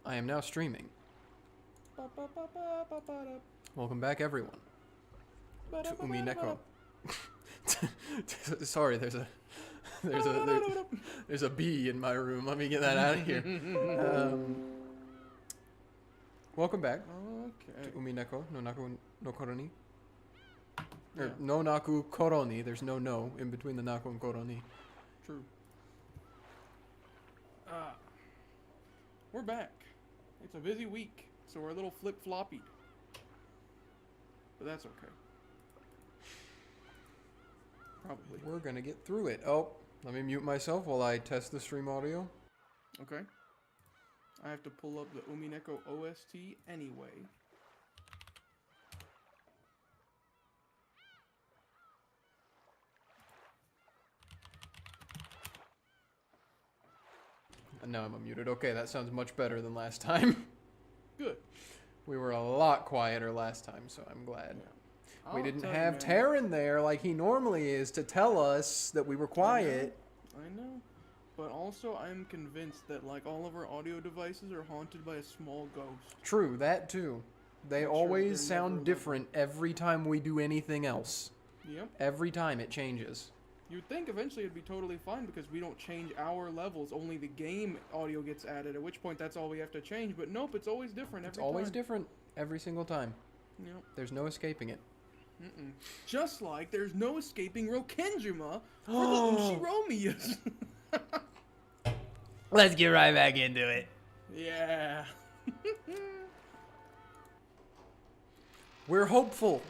I am now streaming. Welcome back, everyone, to Umineko. Sorry, there's a bee in my room. Let me get that out of here. Welcome back to Umineko no Naku no Koroni. Or no Naku Koroni. There's no in between the Naku and Koroni. True. We're back. It's a busy week, so we're a little flip-floppied. But that's okay. Probably. We're gonna get through it. Oh, let me mute myself while I test the stream audio. Okay. I have to pull up the Umineko OST anyway. And now I'm unmuted. Okay, that sounds much better than last time. Good. We were a lot quieter last time, so I'm glad. Yeah. We didn't have Taryn there like he normally is to tell us that we were quiet. I know. But also, I'm convinced that, like, all of our audio devices are haunted by a small ghost. True, that too. They always sound different every time we do anything else. Yep. Every time it changes. You'd think eventually it'd be totally fine because we don't change our levels, only the game audio gets added, at which point that's all we have to change. But nope, it's always different every time. It's always different every single time. Yep. There's no escaping it. Just like there's no escaping Rokenjima for the Ushiromias. Let's get right back into it. Yeah. We're hopeful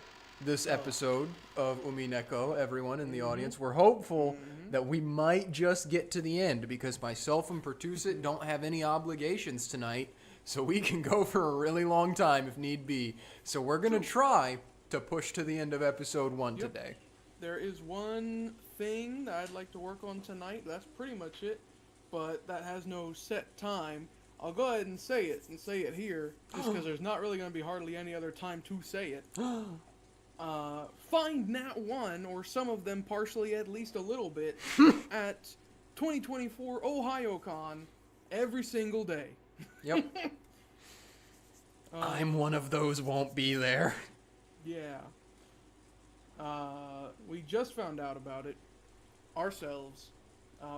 this episode of Umineko, everyone in the audience. We're hopeful that we might just get to the end because myself and Pertusit don't have any obligations tonight, so we can go for a really long time if need be. So we're going to try to push to the end of episode 1 today. There is one thing that I'd like to work on tonight. That's pretty much it. But that has no set time. I'll go ahead and say it here, just because there's not really going to be hardly any other time to say it. Find Nat 1, or some of them partially at least a little bit, at 2024 OHHHHHKAY every single day. Yep. I'm one of those won't be there. Yeah. We just found out about it ourselves.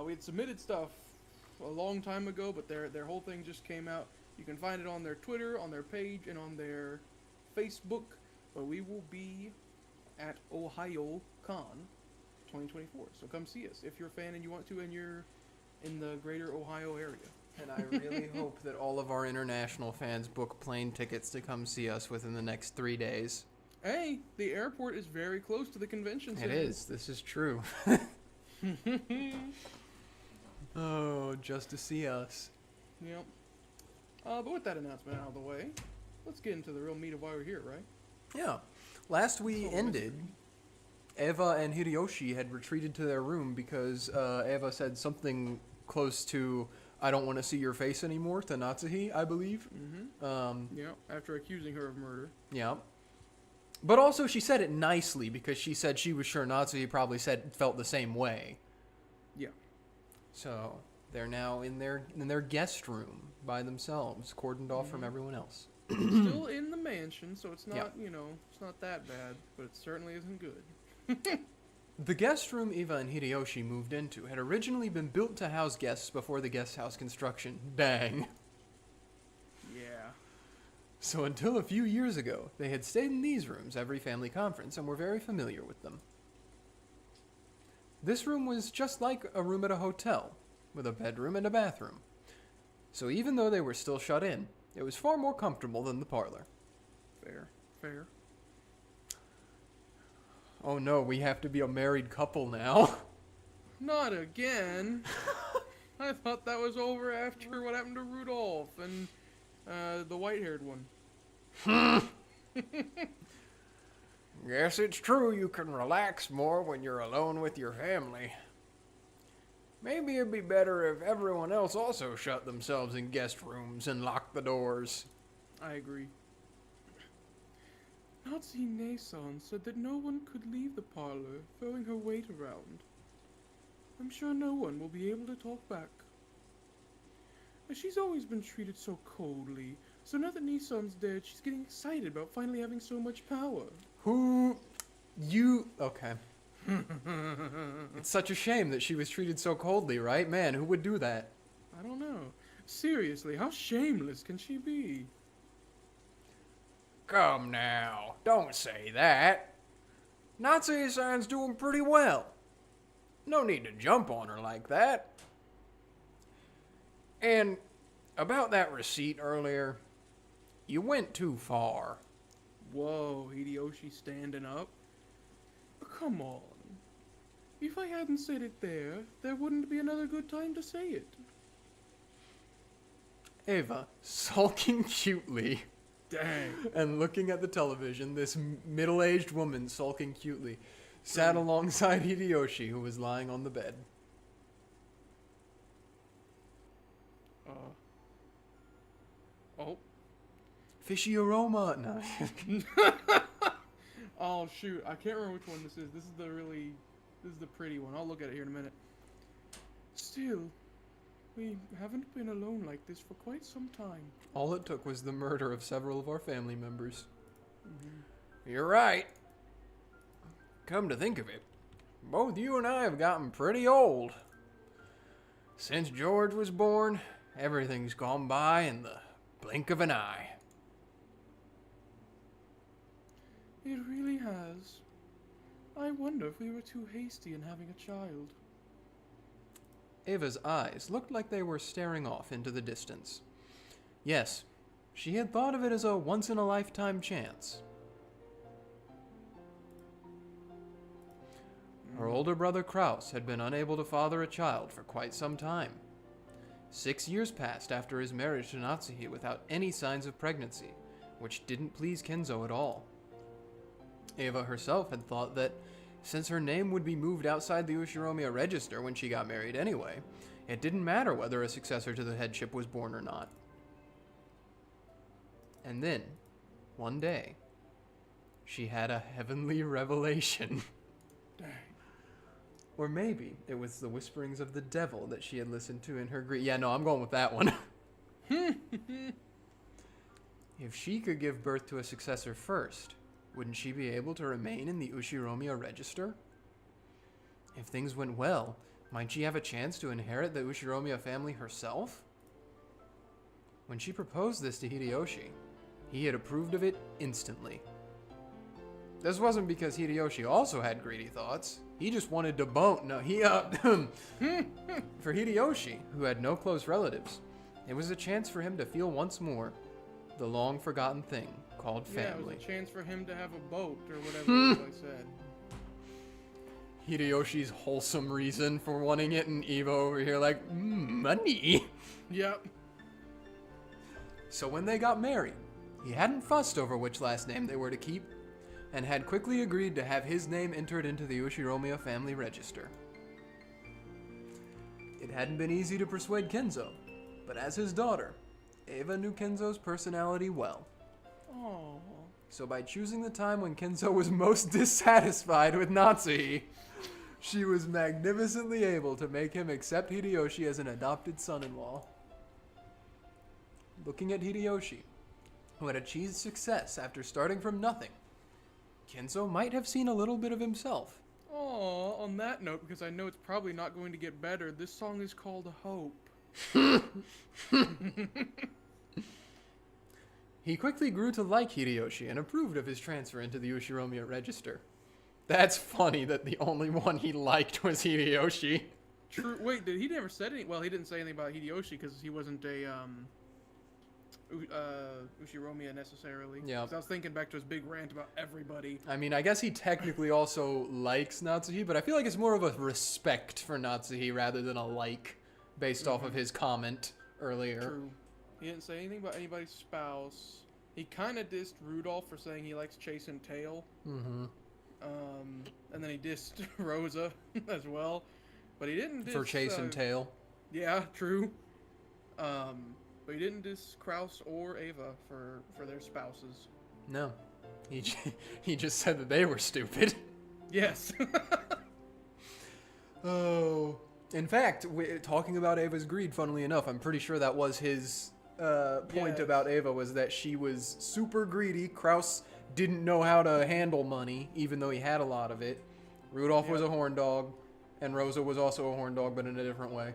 We had submitted stuff a long time ago, but their whole thing just came out. You can find it on their Twitter, on their page, and on their Facebook. But we will be at OHHHHHKAY 2024. So come see us if you're a fan and you want to, and you're in the greater Ohio area. And I really hope that all of our international fans book plane tickets to come see us within the next 3 days. Hey, the airport is very close to the convention center. It is. This is true. Oh, just to see us. Yep. But with that announcement out of the way, let's get into the real meat of why we're here, right? Yeah. Last we ended, Eva and Hideyoshi had retreated to their room because Eva said something close to, "I don't want to see your face anymore," to Natsuhi, I believe. Yeah, after accusing her of murder. Yeah. But also she said it nicely because she said she was sure Natsuhi probably felt the same way. Yeah. So they're now in their guest room by themselves, cordoned off from everyone else. Still in the mansion, so it's not, it's not that bad, but it certainly isn't good. The guest room Eva and Hideyoshi moved into had originally been built to house guests before the guest house construction. Dang. Yeah. So until a few years ago, they had stayed in these rooms every family conference and were very familiar with them. This room was just like a room at a hotel, with a bedroom and a bathroom. So even though they were still shut in, it was far more comfortable than the parlor. Fair. Oh no, we have to be a married couple now. Not again. I thought that was over after what happened to Rudolph and the white-haired one. Yes, it's true you can relax more when you're alone with your family. Maybe it'd be better if everyone else also shut themselves in guest rooms and locked the doors. I agree. Natsuhi-san said that no one could leave the parlor, throwing her weight around. I'm sure no one will be able to talk back. She's always been treated so coldly. So now that Nissan's dead, she's getting excited about finally having so much power. Okay. It's such a shame that she was treated so coldly, right? Man, who would do that? I don't know. Seriously, how shameless can she be? Come now, don't say that. Natsuhi-san's doing pretty well. No need to jump on her like that. And about that receipt earlier, you went too far. Whoa, Hideyoshi standing up? Come on. If I hadn't said it there wouldn't be another good time to say it. Eva, sulking cutely Dang. and looking at the television, this middle-aged woman sulking cutely, sat alongside Hideyoshi, who was lying on the bed. Oh. Fishy aroma. No. Oh, shoot. I can't remember which one this is. This is the pretty one. I'll look at it here in a minute. Still, we haven't been alone like this for quite some time. All it took was the murder of several of our family members. Mm-hmm. You're right. Come to think of it, both you and I have gotten pretty old. Since George was born, everything's gone by in the blink of an eye. It really has. I wonder if we were too hasty in having a child. Eva's eyes looked like they were staring off into the distance. Yes, she had thought of it as a once-in-a-lifetime chance. Her older brother Kraus had been unable to father a child for quite some time. 6 years passed after his marriage to Natsuhi without any signs of pregnancy, which didn't please Kenzo at all. Eva herself had thought that since her name would be moved outside the Ushiromiya register when she got married anyway, it didn't matter whether a successor to the headship was born or not. And then, one day, she had a heavenly revelation. Dang. Or maybe it was the whisperings of the devil that she had listened to in her grief. Yeah, no, I'm going with that one. If she could give birth to a successor first, wouldn't she be able to remain in the Ushiromiya register? If things went well, might she have a chance to inherit the Ushiromiya family herself? When she proposed this to Hideyoshi, he had approved of it instantly. This wasn't because Hideyoshi also had greedy thoughts. He just wanted to bone. No, for Hideyoshi, who had no close relatives, it was a chance for him to feel once more the long-forgotten thing called family. Yeah, it was a chance for him to have a boat, or whatever I said. Hideyoshi's wholesome reason for wanting it, and Eva over here like, money. Yep. So when they got married, he hadn't fussed over which last name they were to keep, and had quickly agreed to have his name entered into the Ushiromiya family register. It hadn't been easy to persuade Kenzo, but as his daughter, Eva knew Kenzo's personality well. Aww. So by choosing the time when Kenzo was most dissatisfied with Natsuhi, she was magnificently able to make him accept Hideyoshi as an adopted son-in-law. Looking at Hideyoshi, who had achieved success after starting from nothing, Kenzo might have seen a little bit of himself. Aww, on that note, because I know it's probably not going to get better, this song is called Hope. He quickly grew to like Hideyoshi and approved of his transfer into the Ushiromiya register. That's funny that the only one he liked was Hideyoshi. True. Wait, he never said any? Well, he didn't say anything about Hideyoshi because he wasn't a Ushiromiya necessarily. Yeah. I was thinking back to his big rant about everybody. I mean, I guess he technically also likes Natsuhi, but I feel like it's more of a respect for Natsuhi rather than a like, based off of his comment earlier. True. He didn't say anything about anybody's spouse. He kind of dissed Rudolph for saying he likes Chase and Tail. Mm-hmm. And then he dissed Rosa as well. But he didn't diss... For Chase and Tail. Yeah, true. But he didn't diss Kraus or Eva for their spouses. No. He just said that they were stupid. Yes. Oh. In fact, talking about Eva's greed, funnily enough, I'm pretty sure that was his point Yes. about Eva, was that she was super greedy. Kraus didn't know how to handle money, even though he had a lot of it. Rudolph was a horn dog, and Rosa was also a horn dog, but in a different way.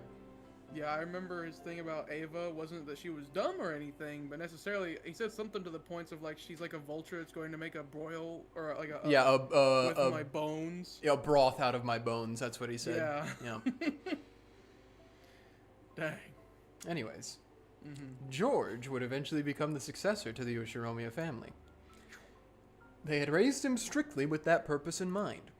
Yeah, I remember his thing about Ava wasn't that she was dumb or anything, but necessarily he said something to the points of like she's like a vulture that's going to make a broil or like a with my bones. Yeah, broth out of my bones. That's what he said. Yeah. Yeah. Dang. Anyways, George would eventually become the successor to the Ushiromiya family. They had raised him strictly with that purpose in mind.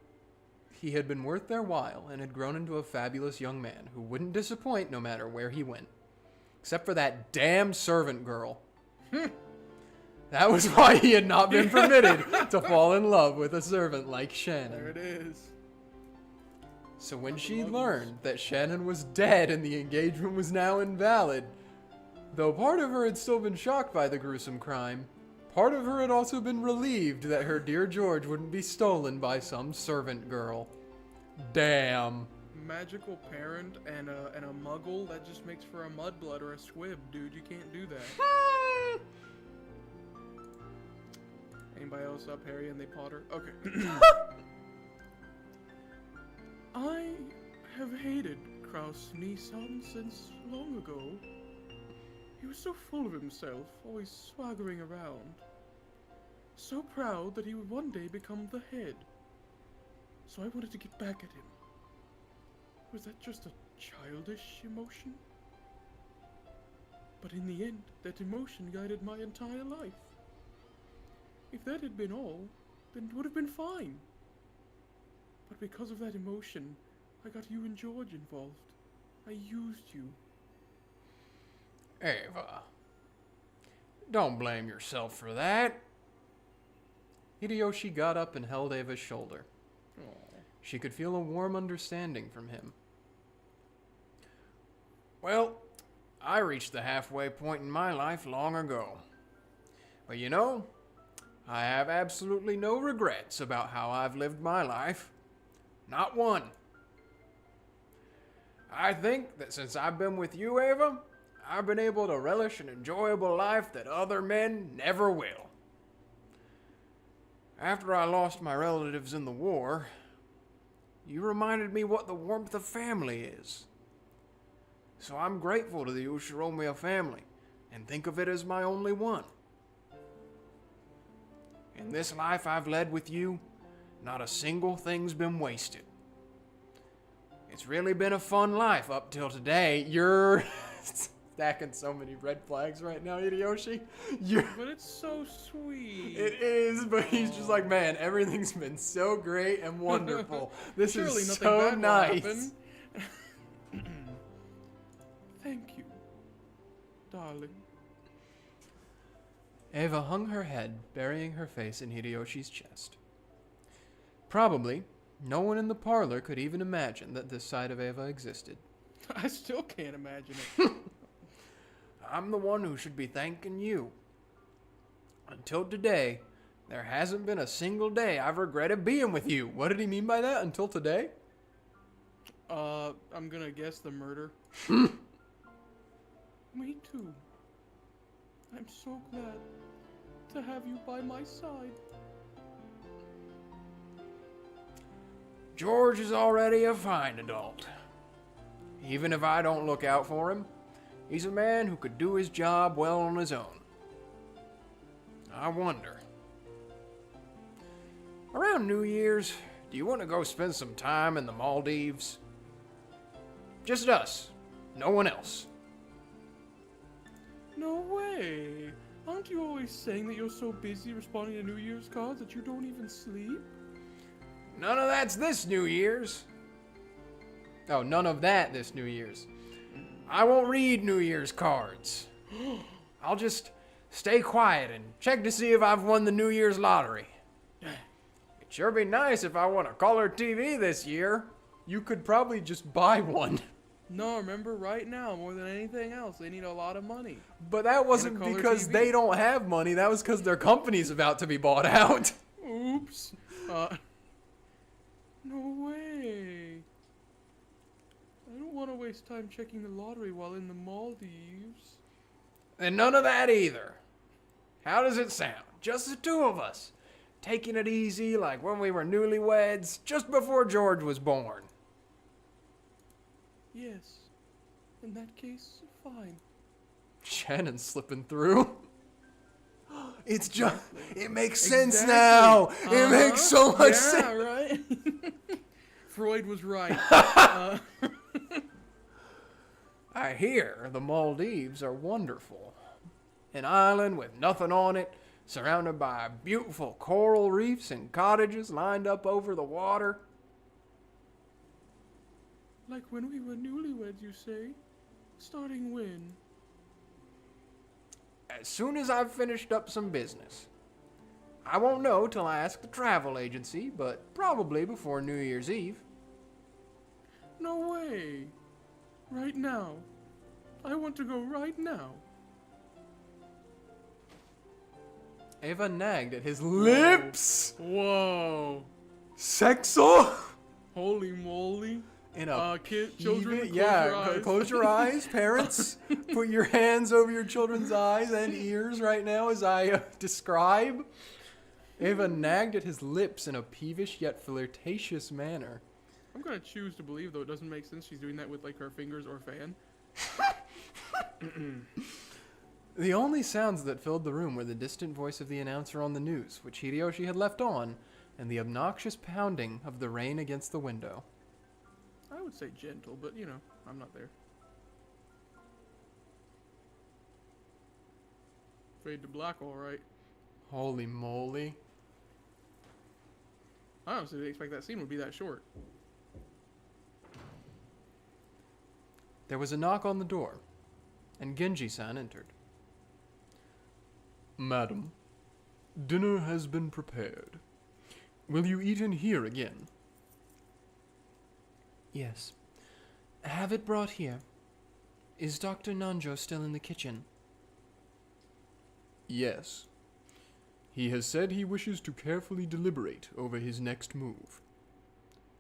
He had been worth their while and had grown into a fabulous young man who wouldn't disappoint no matter where he went. Except for that damn servant girl. That was why he had not been permitted to fall in love with a servant like Shannon. There it is. So when she learned that Shannon was dead and the engagement was now invalid, though part of her had still been shocked by the gruesome crime, part of her had also been relieved that her dear George wouldn't be stolen by some servant girl. Damn. Magical parent and a muggle, that just makes for a mudblood or a squib, dude. You can't do that. Anybody else up, Harry and they Potter? Okay. I have hated Kraus Nissan since long ago. He was so full of himself, always swaggering around. So proud that he would one day become the head. So I wanted to get back at him. Was that just a childish emotion? But in the end, that emotion guided my entire life. If that had been all, then it would have been fine. But because of that emotion, I got you and George involved. I used you. Eva, don't blame yourself for that. Hideyoshi got up and held Eva's shoulder. Aww. She could feel a warm understanding from him. Well, I reached the halfway point in my life long ago. But you know, I have absolutely no regrets about how I've lived my life. Not one. I think that since I've been with you, Eva, I've been able to relish an enjoyable life that other men never will. After I lost my relatives in the war, you reminded me what the warmth of family is. So I'm grateful to the Ushiromiya family and think of it as my only one. In this life I've led with you, not a single thing's been wasted. It's really been a fun life up till today. You're stacking so many red flags right now, Hideyoshi. But it's so sweet. It is, but he's just like, man, everything's been so great and wonderful. This Surely is nothing so bad will nice. happen. Thank you, darling. Eva hung her head, burying her face in Hideyoshi's chest. Probably, no one in the parlor could even imagine that this side of Eva existed. I still can't imagine it. I'm the one who should be thanking you. Until today, there hasn't been a single day I've regretted being with you. What did he mean by that? Until today? I'm gonna guess the murder. Me too. I'm so glad to have you by my side. George is already a fine adult. Even if I don't look out for him, he's a man who could do his job well on his own. I wonder. Around New Year's, do you want to go spend some time in the Maldives? Just us. No one else. No way. Aren't you always saying that you're so busy responding to New Year's cards that you don't even sleep? None of that's this New Year's. Oh, none of that this New Year's. I won't read New Year's cards. I'll just stay quiet and check to see if I've won the New Year's lottery. It'd sure be nice if I won a color TV this year. You could probably just buy one. No, remember, right now, more than anything else, they need a lot of money. But that wasn't color because TV. they don't have money. That was because their company's about to be bought out. Oops. No way. I don't waste time checking the lottery while in the Maldives. And none of that either. How does it sound? Just the two of us. Taking it easy like when we were newlyweds, just before George was born. Yes. In that case, fine. Shannon's slipping through. It's just, it makes sense Exactly. now. It makes so much Yeah, sense. right? Freud was right. I hear the Maldives are wonderful. An island with nothing on it, surrounded by beautiful coral reefs and cottages lined up over the water. Like when we were newlyweds, you say? Starting when? As soon as I've finished up some business. I won't know till I ask the travel agency, but probably before New Year's Eve. No way. Right now. I want to go right now. Eva nagged at his lips. Whoa. Sexual? Holy moly. In a Children, close yeah, your eyes. close your eyes, parents. Put your hands over your children's eyes and ears right now as I describe. Eva nagged at his lips in a peevish yet flirtatious manner. I'm gonna choose to believe, though it doesn't make sense she's doing that with like her fingers or fan. The only sounds that filled the room were the distant voice of the announcer on the news, which Hideyoshi had left on, and the obnoxious pounding of the rain against the window. I would say gentle, but you know, I'm not there. Fade to black, alright. Holy moly. I honestly didn't expect that scene would be that short. There was a knock on the door, and Genji-san entered. Madam, dinner has been prepared. Will you eat in here again? Yes. Have it brought here. Is Dr. Nanjo still in the kitchen? Yes. He has said he wishes to carefully deliberate over his next move.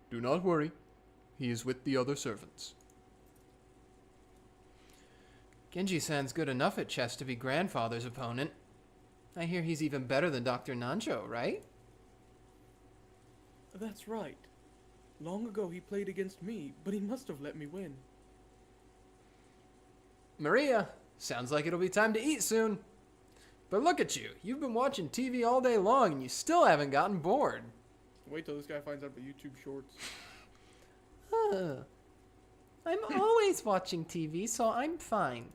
Do not worry. He is with the other servants. Genji-san's good enough at chess to be grandfather's opponent. I hear he's even better than Dr. Nanjo, right? That's right. Long ago he played against me, but he must have let me win. Maria, sounds like it'll be time to eat soon. But look at you. You've been watching TV all day long and you still haven't gotten bored. Wait till this guy finds out the YouTube shorts. I'm always watching TV, so I'm fine.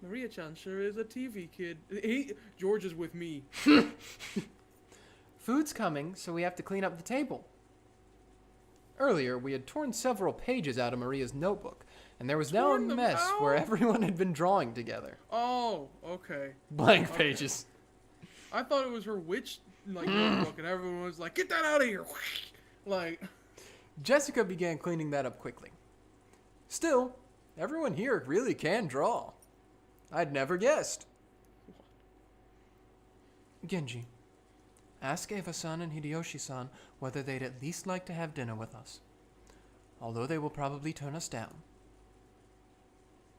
Maria-chan sure is a TV kid. George is with me. Food's coming, so we have to clean up the table. Earlier, we had torn several pages out of Maria's notebook, and there was now a Torn them mess out? where everyone had been drawing together. Oh, okay. Blank Okay. pages. I thought it was her witch notebook, and everyone was like, "Get that out of here!" Like, Jessica began cleaning that up quickly. Still, everyone here really can draw. I'd never guessed. Genji, ask Eva-san and Hideyoshi-san whether they'd at least like to have dinner with us. Although they will probably turn us down.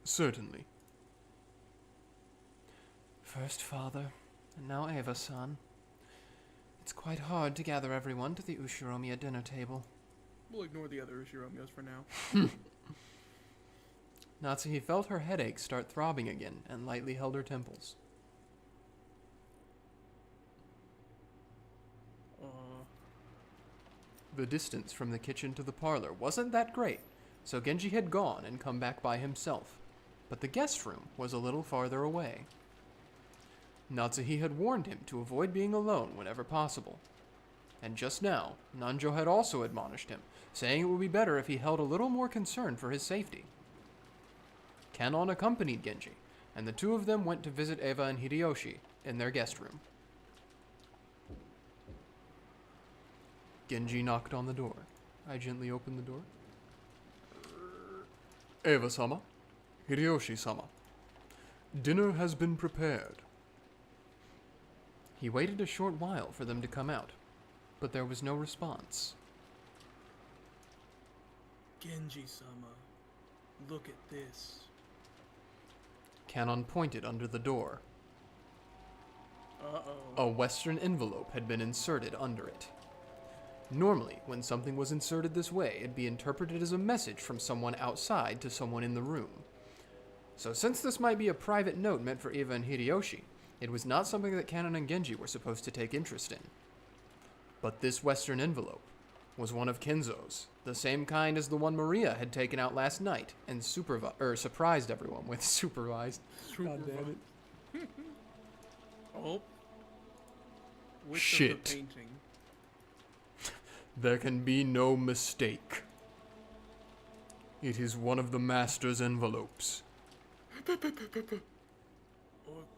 Certainly. First father, and now Eva-san. It's quite hard to gather everyone to the Ushiromiya dinner table. we'll ignore the other Ushiromios for now. Natsuhi felt her headache start throbbing again and lightly held her temples. The distance from the kitchen to the parlor wasn't that great, so Genji had gone and come back by himself, but the guest room was a little farther away. Natsuhi had warned him to avoid being alone whenever possible. And just now, Nanjo had also admonished him, saying it would be better if he held a little more concern for his safety. Kanon accompanied Genji, and the two of them went to visit Eva and Hideyoshi in their guest room. Genji knocked on the door. I gently opened the door. Eva-sama, Hideyoshi-sama, dinner has been prepared. He waited a short while for them to come out, but there was no response. Genji-sama, look at this. Canon pointed under the door. Uh-oh. A Western envelope had been inserted under it. Normally, when something was inserted this way, it'd be interpreted as a message from someone outside to someone in the room. So since this might be a private note meant for Eva and Hideyoshi, it was not something that Canon and Genji were supposed to take interest in. But this Western envelope was one of Kenzo's, the same kind as the one Maria had taken out last night and surprised everyone with. Supervised. God damn it. Oh. Which Shit. of the painting? There can be no mistake. It is one of the master's envelopes. Or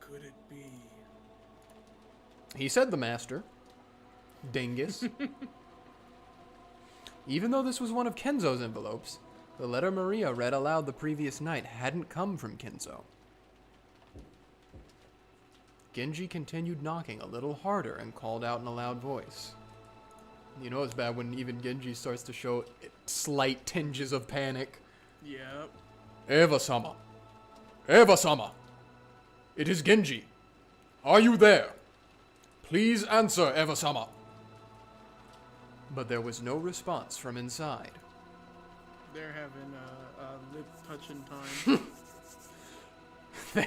could it be? He said the master. Dingus. Even though this was one of Kenzo's envelopes, the letter Maria read aloud the previous night hadn't come from Kenzo. Genji continued knocking a little harder and called out in a loud voice. You know it's bad when even Genji starts to show slight tinges of panic. Yep. Eva-sama! Eva-sama! It is Genji! Are you there? Please answer, Eva-sama! But there was no response from inside. They're having a lip touching time.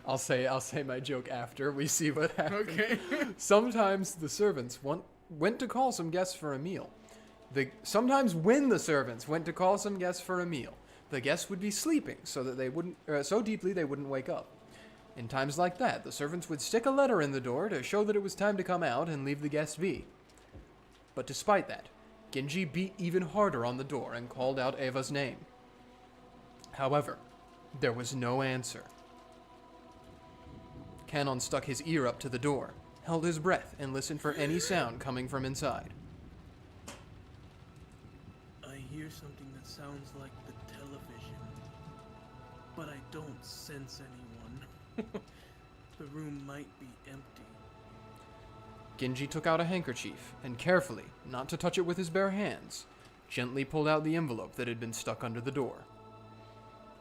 I'll say my joke after we see what happens. Okay. Sometimes the servants went to call some guests for a meal. Sometimes when the servants went to call some guests for a meal, the guests would be sleeping so that they wouldn't so deeply they wouldn't wake up. In times like that, the servants would stick a letter in the door to show that it was time to come out and leave the guests be. But despite that, Genji beat even harder on the door and called out Eva's name. However, there was no answer. Canon stuck his ear up to the door, held his breath, and listened for any sound coming from inside. I hear something that sounds like the television, but I don't sense anyone. The room might be empty. Genji took out a handkerchief and carefully, not to touch it with his bare hands, gently pulled out the envelope that had been stuck under the door.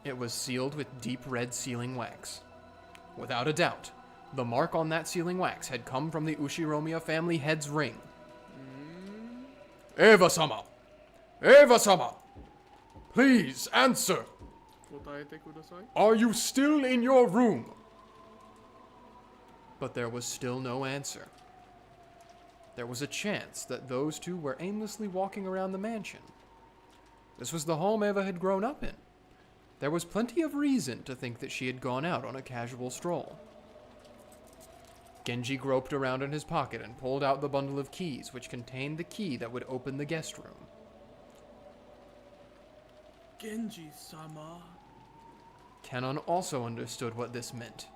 It was sealed with deep red sealing wax. Without a doubt, the mark on that sealing wax had come from the Ushiromiya family head's ring. Eva-sama! Eva-sama! Please answer! Kotaete kudasai? Are you still in your room? But there was still no answer. There was a chance that those two were aimlessly walking around the mansion. This was the home Eva had grown up in. There was plenty of reason to think that she had gone out on a casual stroll. Genji groped around in his pocket and pulled out the bundle of keys which contained the key that would open the guest room. Genji-sama. Canon also understood what this meant.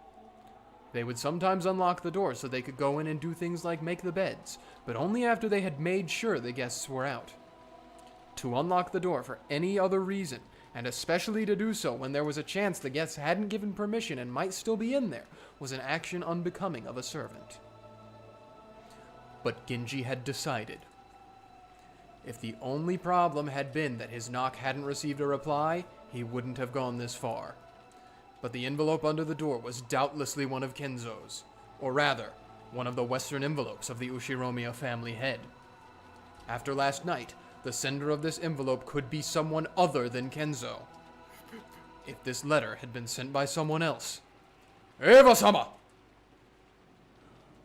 They would sometimes unlock the door so they could go in and do things like make the beds, but only after they had made sure the guests were out. To unlock the door for any other reason, and especially to do so when there was a chance the guests hadn't given permission and might still be in there, was an action unbecoming of a servant. But Genji had decided. If the only problem had been that his knock hadn't received a reply, he wouldn't have gone this far. But the envelope under the door was doubtlessly one of Kenzo's, or rather, one of the Western envelopes of the Ushiromiya family head. After last night, the sender of this envelope could be someone other than Kenzo. If this letter had been sent by someone else. Eva-sama!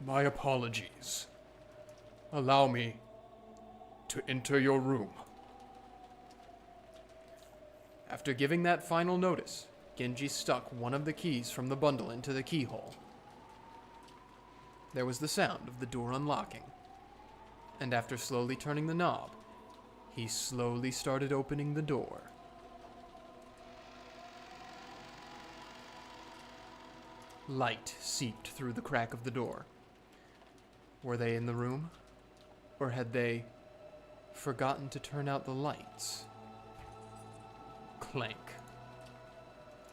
My apologies. Allow me to enter your room. After giving that final notice, Genji stuck one of the keys from the bundle into the keyhole. There was the sound of the door unlocking, and after slowly turning the knob, he slowly started opening the door. Light seeped through the crack of the door. Were they in the room? Or had they forgotten to turn out the lights? Clank.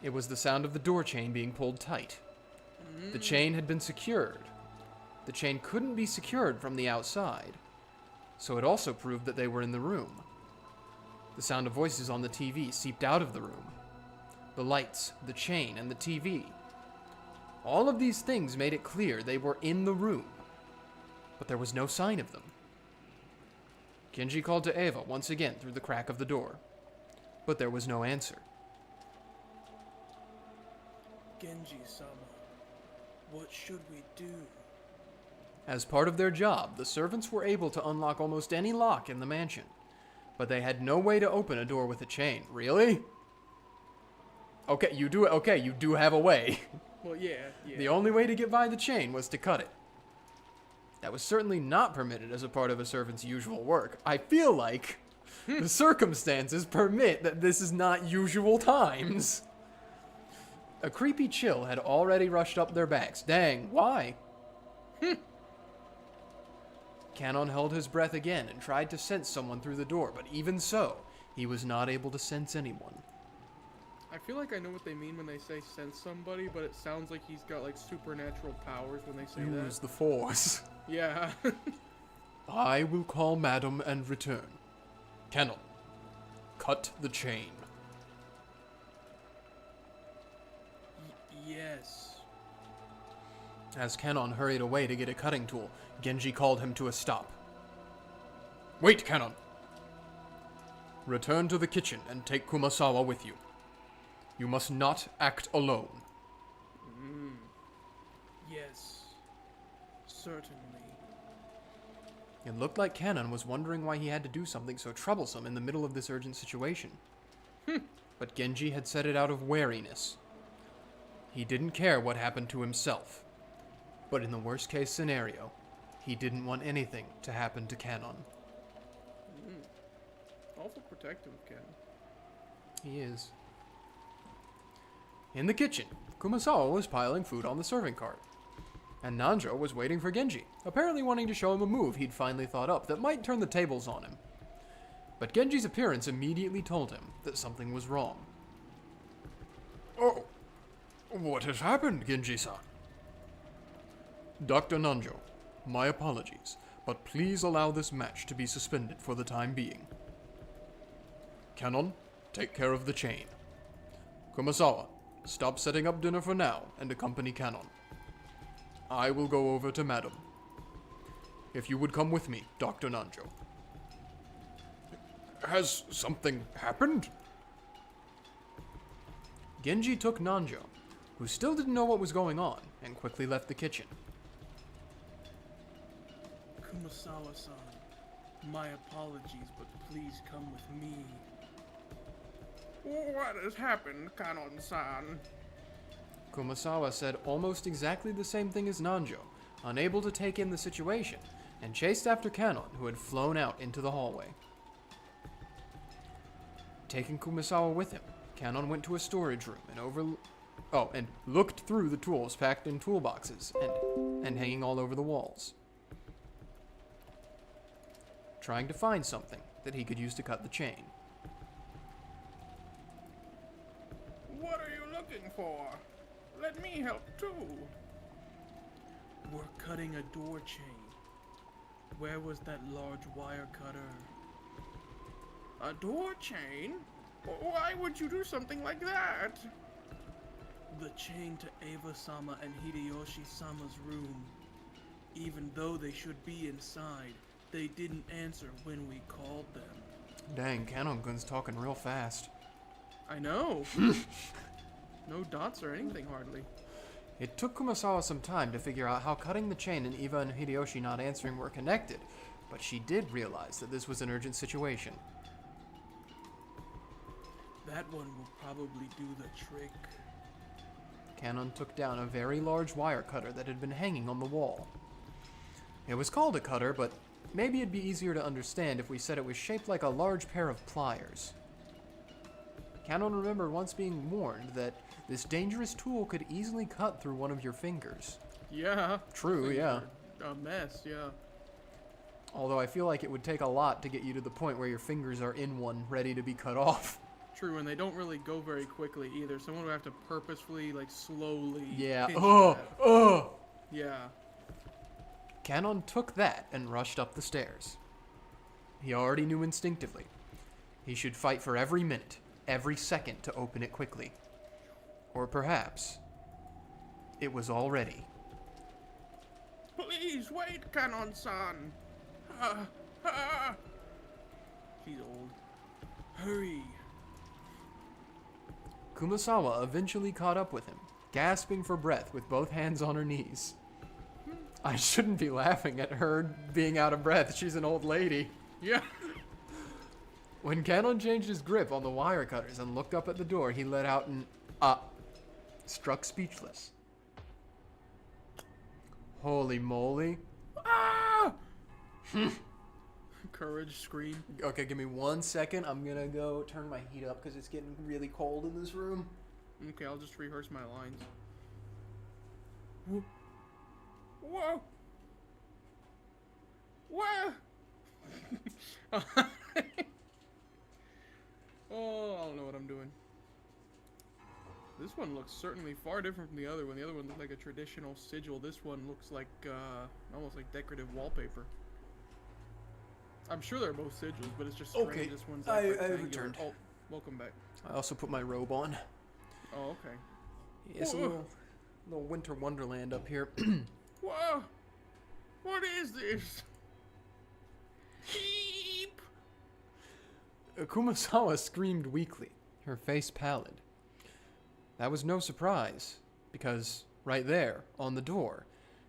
It was the sound of the door chain being pulled tight. The chain had been secured. The chain couldn't be secured from the outside, so it also proved that they were in the room. The sound of voices on the TV seeped out of the room. The lights, the chain, and the TV. All of these things made it clear they were in the room, but there was no sign of them. Genji called to Eva once again through the crack of the door, but there was no answer. Genji-sama, what should we do? As part of their job, the servants were able to unlock almost any lock in the mansion, but they had no way to open a door with a chain. Really? Okay, you do have a way. Well, yeah. The only way to get by the chain was to cut it. That was certainly not permitted as a part of a servant's usual work. I feel like the circumstances permit that this is not usual times. A creepy chill had already rushed up their backs. Dang, why? Kanon held his breath again and tried to sense someone through the door, but even so, he was not able to sense anyone. I feel like I know what they mean when they say sense somebody, but it sounds like he's got like supernatural powers when they say that. Use the force. Yeah. I will call Madam and return. Kanon, cut the chain. Yes. As Kanon hurried away to get a cutting tool, Genji called him to a stop. Wait, Kanon! Return to the kitchen and take Kumasawa with you. You must not act alone. Yes. Certainly. It looked like Kanon was wondering why he had to do something so troublesome in the middle of this urgent situation. But Genji had said it out of wariness. He didn't care what happened to himself. But in the worst case scenario, he didn't want anything to happen to Kanon. Awful protective of Ken. He is. In the kitchen, Kumasawa was piling food on the serving cart. And Nanjo was waiting for Genji, apparently wanting to show him a move he'd finally thought up that might turn the tables on him. But Genji's appearance immediately told him that something was wrong. Oh, what has happened, Genji-san? Dr. Nanjo, my apologies, but please allow this match to be suspended for the time being. Kanon, take care of the chain. Kumasawa, stop setting up dinner for now and accompany Kanon. I will go over to Madam. If you would come with me, Dr. Nanjo. Has something happened? Genji took Nanjo, who still didn't know what was going on, and quickly left the kitchen. Kumasawa-san, my apologies, but please come with me. What has happened, Kanon-san? Kumasawa said almost exactly the same thing as Nanjo, unable to take in the situation, and chased after Kanon, who had flown out into the hallway. Taking Kumasawa with him, Kanon went to a storage room and looked through the tools packed in toolboxes and hanging all over the walls, trying to find something that he could use to cut the chain. What are you looking for? Let me help too. We're cutting a door chain. Where was that large wire cutter? A door chain? Why would you do something like that? The chain to Eva-sama and Hideyoshi-sama's room. Even though they should be inside, they didn't answer when we called them. Dang, Kanon-gun's talking real fast. I know. No dots or anything, hardly. It took Kumasawa some time to figure out how cutting the chain and Eva and Hideyoshi not answering were connected, but she did realize that this was an urgent situation. That one will probably do the trick. Kanon took down a very large wire cutter that had been hanging on the wall. It was called a cutter, but maybe it'd be easier to understand if we said it was shaped like a large pair of pliers. Kanon remembered once being warned that this dangerous tool could easily cut through one of your fingers. Yeah. True, yeah. A mess, yeah. Although I feel like it would take a lot to get you to the point where your fingers are in one, ready to be cut off. True, and they don't really go very quickly either. Someone would have to purposefully, like, slowly. Yeah. pinch that. Yeah. Kanon took that and rushed up the stairs. He already knew instinctively. He should fight for every minute, every second to open it quickly. Or perhaps it was already. Please wait, Canon-san. She's old. Hurry. Kumasawa eventually caught up with him, gasping for breath with both hands on her knees. I shouldn't be laughing at her being out of breath. She's an old lady. Yeah. When Canon changed his grip on the wire cutters and looked up at the door, he let out an struck speechless. Holy moly. Ah! Courage scream. Okay, give me 1 second. I'm gonna go turn my heat up because it's getting really cold in this room. Okay, I'll just rehearse my lines. Whoa! Whoa! Oh, I don't know what I'm doing. This one looks certainly far different from the other one. The other one looked like a traditional sigil. This one looks like almost like decorative wallpaper. I'm sure they're both sigils, but it's just strange. Okay, This one's I like rectangular. returned. Oh, welcome back. I also put my robe on. Oh, okay. It's a Whoa. little winter wonderland up here. Whoa! What is this? Heep! Kumasawa screamed weakly, her face pallid. That was no surprise, because right there, on the door,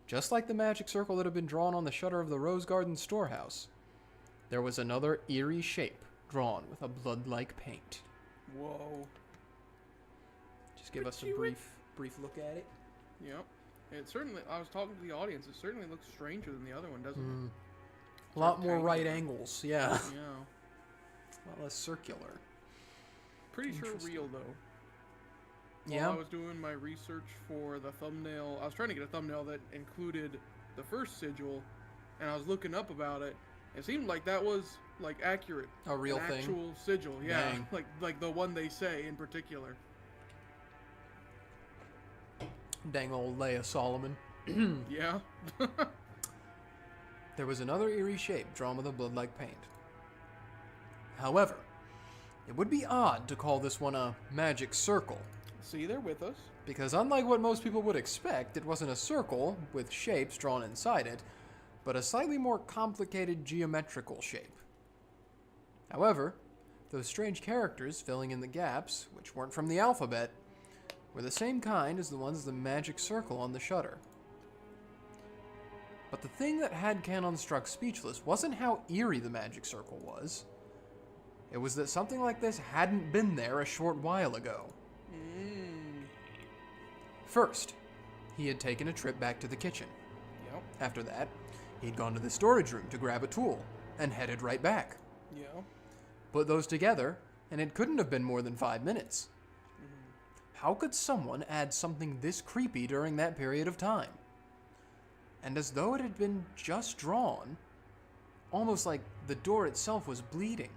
just like the magic circle that had been drawn on the shutter of the Rose Garden storehouse, there was another eerie shape drawn with a blood-like paint. Whoa. Just give us a brief look at it. Yep. It certainly, I was talking to the audience, it certainly looks stranger than the other one, doesn't it? A lot more Rectangular. right angles, yeah. Yeah. A lot less circular. Pretty sure Interesting. real, though. Yeah. While I was doing my research for the thumbnail, I was trying to get a thumbnail that included the first sigil, and I was looking up about it. It seemed like that was, like, accurate. A real An thing. actual sigil, yeah. Dang. Like the one they say in particular. Dang old Leia Solomon. Yeah. There was another eerie shape drawn with a blood-like paint. However, it would be odd to call this one a magic circle, See, they're with us. because unlike what most people would expect, it wasn't a circle with shapes drawn inside it, but a slightly more complicated geometrical shape. However, those strange characters filling in the gaps, which weren't from the alphabet, were the same kind as the ones in the magic circle on the shutter. But the thing that had Canon struck speechless wasn't how eerie the magic circle was. It was that something like this hadn't been there a short while ago. First, he had taken a trip back to the kitchen. Yep. After that, he'd gone to the storage room to grab a tool, and headed right back. Yeah. Put those together, and it couldn't have been more than 5 minutes. How could someone add something this creepy during that period of time? And as though it had been just drawn, almost like the door itself was bleeding,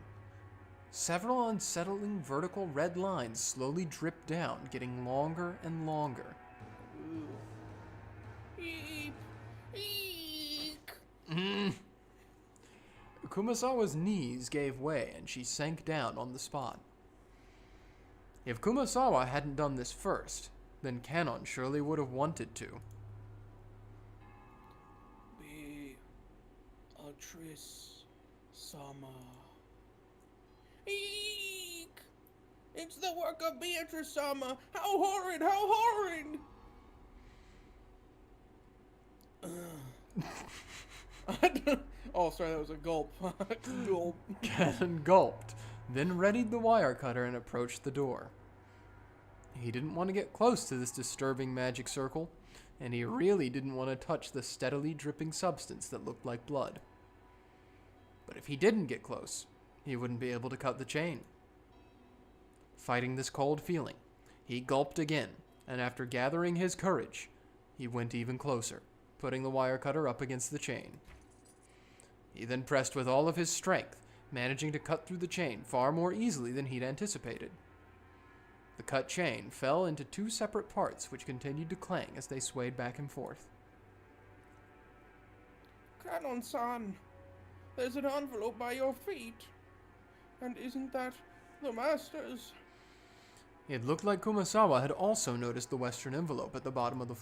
several unsettling vertical red lines slowly dripped down, getting longer and longer. Eep. Eek. Kumasawa's knees gave way and she sank down on the spot. If Kumasawa hadn't done this first, then Canon surely would have wanted to. Beatrice Sama. Eek! It's the work of Beatrice Sama. How horrid! How horrid! Oh, sorry, that was a gulp. Gulp. Canon gulped, then readied the wire cutter and approached the door. He didn't want to get close to this disturbing magic circle, and he really didn't want to touch the steadily dripping substance that looked like blood. But if he didn't get close, he wouldn't be able to cut the chain. Fighting this cold feeling, he gulped again, and after gathering his courage, he went even closer, putting the wire cutter up against the chain. He then pressed with all of his strength, managing to cut through the chain far more easily than he'd anticipated. The cut chain fell into 2 separate parts, which continued to clang as they swayed back and forth. Canon-san, there's an envelope by your feet. And isn't that the master's? It looked like Kumasawa had also noticed the western envelope at the bottom of the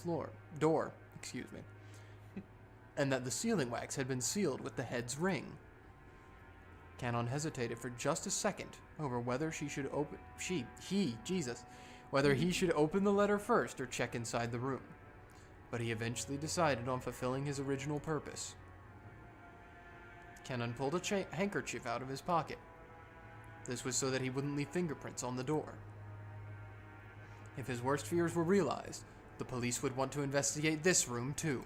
door, and that the sealing wax had been sealed with the head's ring. Canon hesitated for just a second over whether whether he should open the letter first or check inside the room. But he eventually decided on fulfilling his original purpose. Canon pulled a handkerchief out of his pocket. This was so that he wouldn't leave fingerprints on the door. If his worst fears were realized, the police would want to investigate this room too.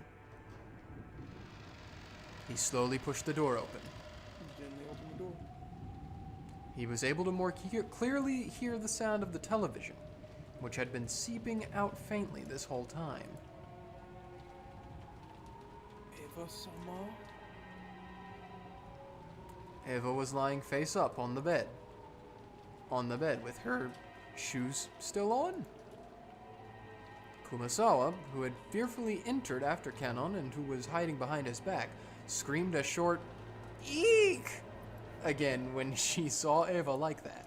He slowly pushed the door open. Gently open the door. He was able to more clearly hear the sound of the television, which had been seeping out faintly this whole time. Eva-sama? Eva was lying face up on the bed. On the bed with her shoes still on. Kumasawa, who had fearfully entered after Canon and who was hiding behind his back, screamed a short "Eek!" again when she saw Eva like that.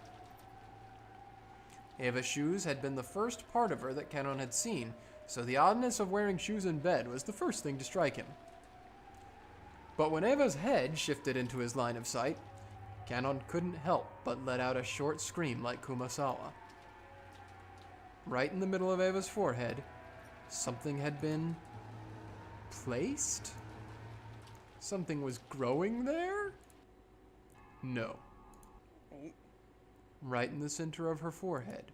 Eva's shoes had been the first part of her that Canon had seen, so the oddness of wearing shoes in bed was the first thing to strike him. But when Eva's head shifted into his line of sight, Canon couldn't help but let out a short scream like Kumasawa. Right in the middle of Eva's forehead, something had been placed? Something was growing there? No. Oh. Right in the center of her forehead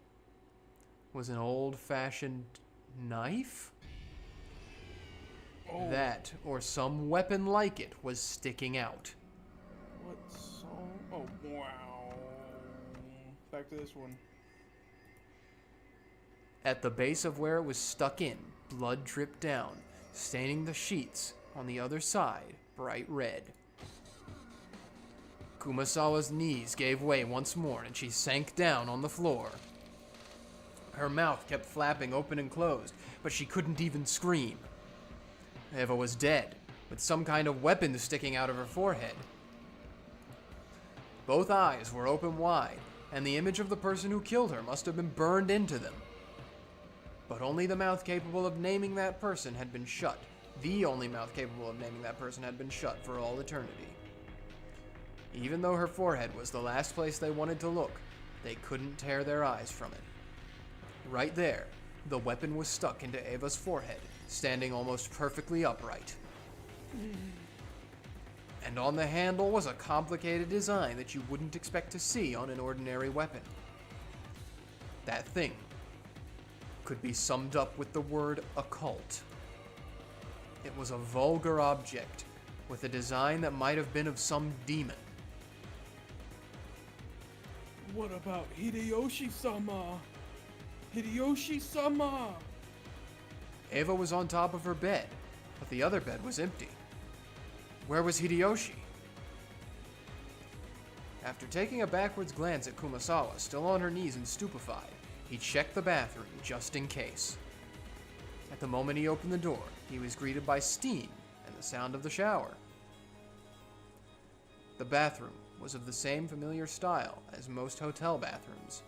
was an old-fashioned knife? Oh. That, or some weapon like it, was sticking out. What song? Oh, wow. Back to this one. At the base of where it was stuck in, blood dripped down, staining the sheets on the other side bright red. Kumasawa's knees gave way once more, and she sank down on the floor. Her mouth kept flapping open and closed, but she couldn't even scream. Eva was dead, with some kind of weapon sticking out of her forehead. Both eyes were open wide, and the image of the person who killed her must have been burned into them. But only the mouth capable of naming that person had been shut. The only mouth capable of naming that person had been shut for all eternity. Even though her forehead was the last place they wanted to look, they couldn't tear their eyes from it. Right there, the weapon was stuck into Eva's forehead, standing almost perfectly upright. And on the handle was a complicated design that you wouldn't expect to see on an ordinary weapon. That thing could be summed up with the word occult. It was a vulgar object with a design that might have been of some demon. What about Hideyoshi-sama? Hideyoshi-sama! Eva was on top of her bed, but the other bed was empty. Where was Hideyoshi? After taking a backwards glance at Kumasawa, still on her knees and stupefied, he checked the bathroom just in case. At the moment he opened the door, he was greeted by steam and the sound of the shower. The bathroom was of the same familiar style as most hotel bathrooms.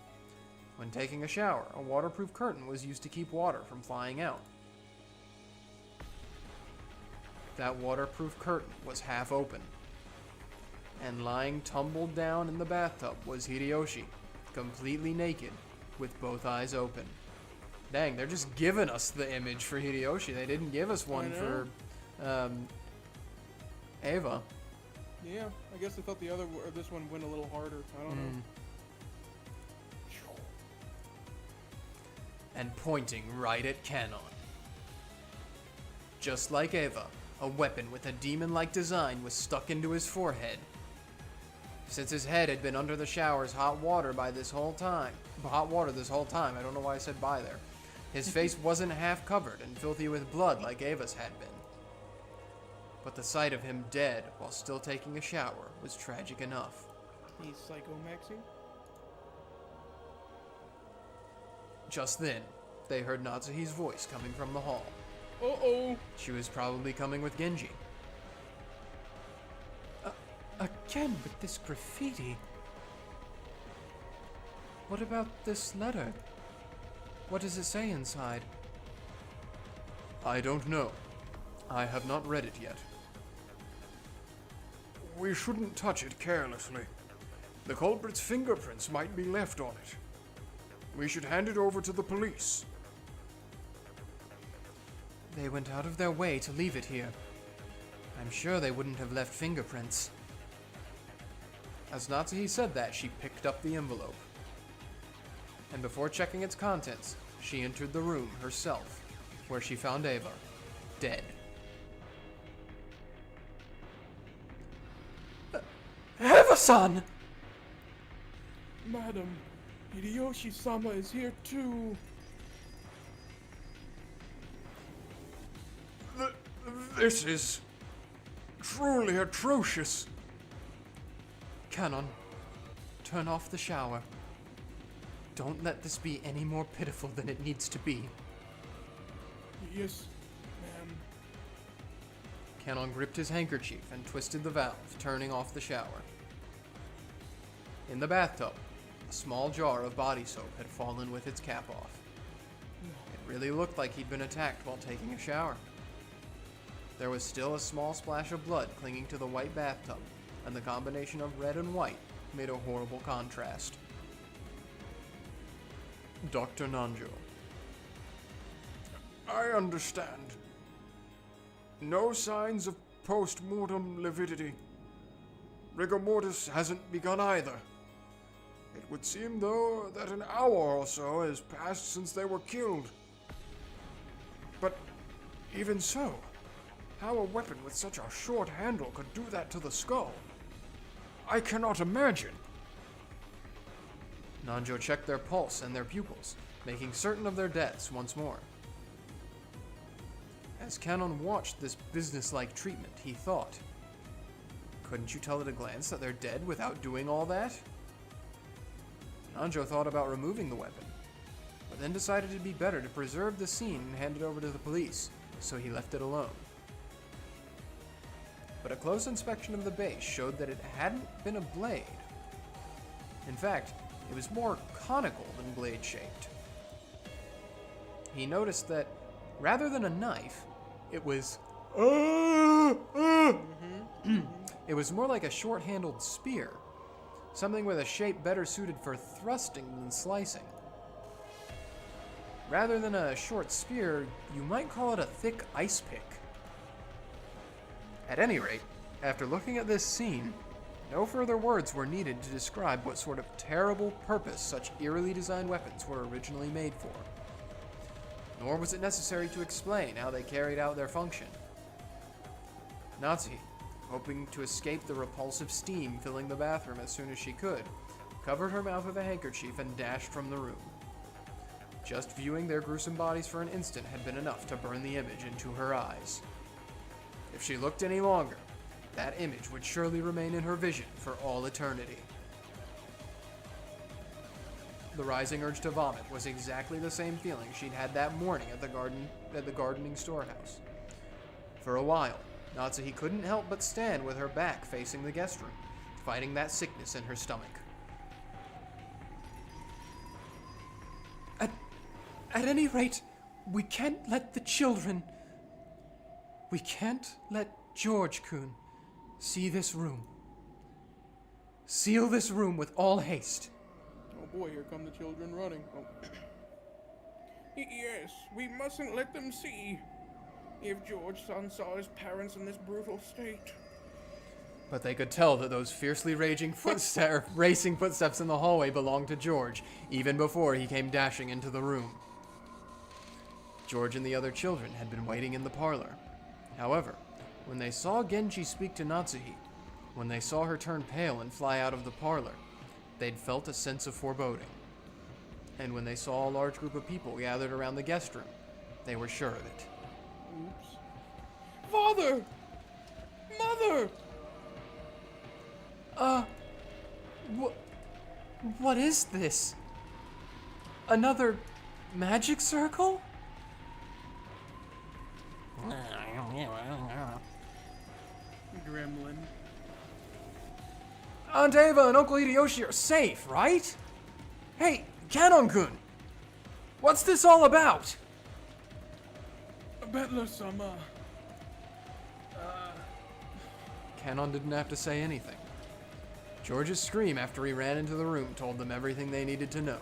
When taking a shower, a waterproof curtain was used to keep water from flying out. That waterproof curtain was half open, and lying tumbled down in the bathtub was Hideyoshi, completely naked, with both eyes open. Dang, they're just giving us the image for Hideyoshi. They didn't give us one for Eva. Yeah, I guess I thought this one went a little harder. I don't know. And pointing right at Canon. Just like Eva, a weapon with a demon-like design was stuck into his forehead. Since his head had been under the shower's hot water this whole time, I don't know why I said by there. His face wasn't half covered and filthy with blood like Eva's had been. But the sight of him dead while still taking a shower was tragic enough. He's psychomaxing? Just then, they heard Natsuhi's voice coming from the hall. Uh-oh! She was probably coming with Genji. Again with this graffiti. What about this letter? What does it say inside? I don't know. I have not read it yet. We shouldn't touch it carelessly. The culprit's fingerprints might be left on it. We should hand it over to the police. They went out of their way to leave it here. I'm sure they wouldn't have left fingerprints. As Natsuhi said that, she picked up the envelope. And before checking its contents, she entered the room herself, where she found Eva, dead. Eva-san! Madam, Hideyoshi-sama is here too. This is truly atrocious. Canon, turn off the shower. Don't let this be any more pitiful than it needs to be. Yes, ma'am. Canon gripped his handkerchief and twisted the valve, turning off the shower. In the bathtub, a small jar of body soap had fallen with its cap off. It really looked like he'd been attacked while taking a shower. There was still a small splash of blood clinging to the white bathtub, and the combination of red and white made a horrible contrast. Dr. Nanjo. I understand. No signs of post-mortem lividity. Rigor mortis hasn't begun either. It would seem, though, that an hour or so has passed since they were killed. But even so, how a weapon with such a short handle could do that to the skull? I cannot imagine. Nanjo checked their pulse and their pupils, making certain of their deaths once more. As Canon watched this business-like treatment, he thought, couldn't you tell at a glance that they're dead without doing all that? Nanjo thought about removing the weapon, but then decided it'd be better to preserve the scene and hand it over to the police, so he left it alone. But a close inspection of the base showed that it hadn't been a blade. In fact, it was more conical than blade-shaped. He noticed that, rather than a knife, it was it was more like a short-handled spear, something with a shape better suited for thrusting than slicing. Rather than a short spear, you might call it a thick ice pick. At any rate, after looking at this scene, no further words were needed to describe what sort of terrible purpose such eerily designed weapons were originally made for. Nor was it necessary to explain how they carried out their function. Natsuhi, hoping to escape the repulsive steam filling the bathroom as soon as she could, covered her mouth with a handkerchief and dashed from the room. Just viewing their gruesome bodies for an instant had been enough to burn the image into her eyes. If she looked any longer, that image would surely remain in her vision for all eternity. The rising urge to vomit was exactly the same feeling she'd had that morning at the gardening storehouse. For a while, Natsuhi couldn't help but stand with her back facing the guest room, fighting that sickness in her stomach. At any rate, we can't let the children... We can't let George-kun see this room. Seal this room with all haste. Oh boy, here come the children running. Oh. Yes, we mustn't let them see. If George-san saw his parents in this brutal state. But they could tell that those fiercely racing footsteps in the hallway belonged to George, even before he came dashing into the room. George and the other children had been waiting in the parlor. However, when they saw Genji speak to Natsuhi, when they saw her turn pale and fly out of the parlor, they'd felt a sense of foreboding. And when they saw a large group of people gathered around the guest room, they were sure of it. Oops. Father! Mother! What is this? Another magic circle? Gremlin. Aunt Eva and Uncle Hideyoshi are safe, right? Hey, Kanon-kun! What's this all about? Bettler-sama. Kanon didn't have to say anything. George's scream after he ran into the room told them everything they needed to know.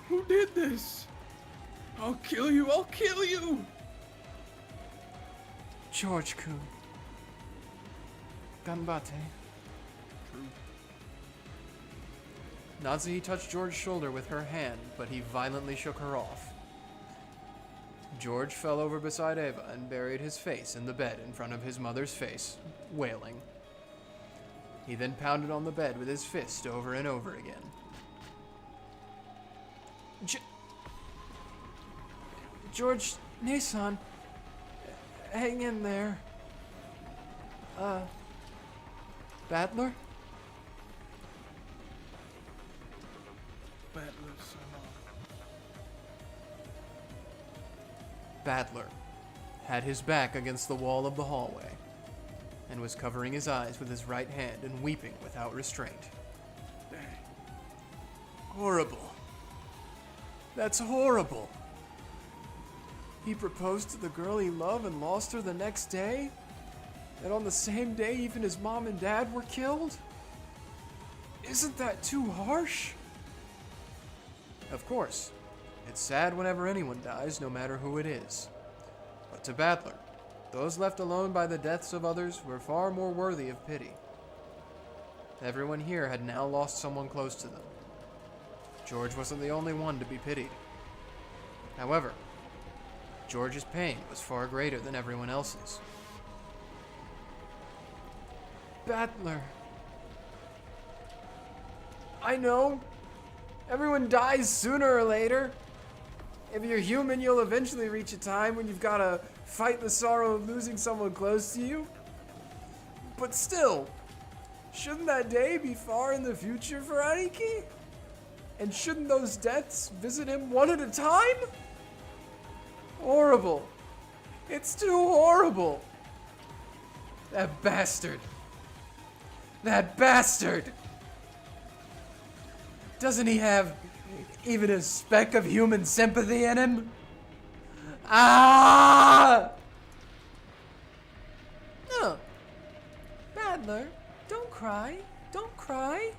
Who did this? I'll kill you, I'll kill you! George-kun. Ganbate. True. Natsuhi touched George's shoulder with her hand, but he violently shook her off. George fell over beside Eva and buried his face in the bed in front of his mother's face, wailing. He then pounded on the bed with his fist over and over again. George, Nissan, hang in there. Battler? Bettler-sama. Battler had his back against the wall of the hallway and was covering his eyes with his right hand and weeping without restraint. Dang. Horrible. That's horrible. He proposed to the girl he loved and lost her the next day? And on the same day even his mom and dad were killed? Isn't that too harsh? Of course, it's sad whenever anyone dies, no matter who it is. But to Battler, those left alone by the deaths of others were far more worthy of pity. Everyone here had now lost someone close to them. George wasn't the only one to be pitied. However, George's pain was far greater than everyone else's. Battler. I know. Everyone dies sooner or later. If you're human, you'll eventually reach a time when you've got to fight the sorrow of losing someone close to you. But still, shouldn't that day be far in the future for Aniki? And shouldn't those deaths visit him one at a time? Horrible. It's too horrible. That bastard. That bastard! Doesn't he have even a speck of human sympathy in him? Ah! No. Battler, don't cry. Don't cry.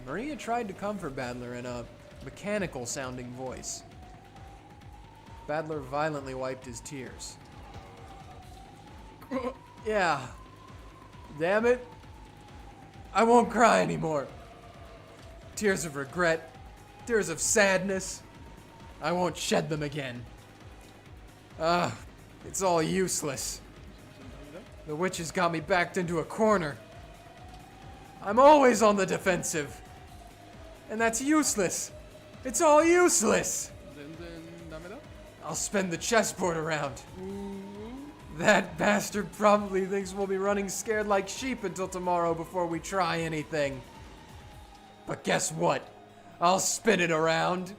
Maria tried to comfort Battler in a mechanical-sounding voice. Battler violently wiped his tears. Yeah. Damn it. I won't cry anymore. Tears of regret, tears of sadness. I won't shed them again. It's all useless. The witches got me backed into a corner. I'm always on the defensive. And that's useless. It's all useless. I'll spin the chessboard around. That bastard probably thinks we'll be running scared like sheep until tomorrow before we try anything. But guess what? I'll spin it around.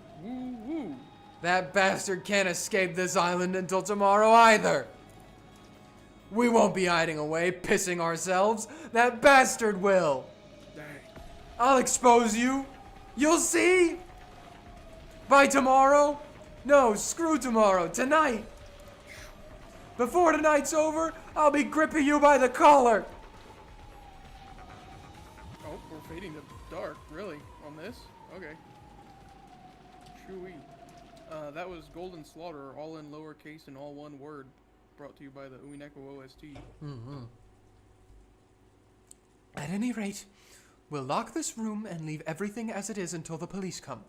That bastard can't escape this island until tomorrow either. We won't be hiding away, pissing ourselves. That bastard will. Dang. I'll expose you. You'll see. By tomorrow? No, screw tomorrow. Tonight. Before tonight's over, I'll be gripping you by the collar. Oh, we're fading to dark, really, on this? Okay. Chewy. That was Golden Slaughter, all in lowercase and all one word, brought to you by the Umineko OST. At any rate, we'll lock this room and leave everything as it is until the police come.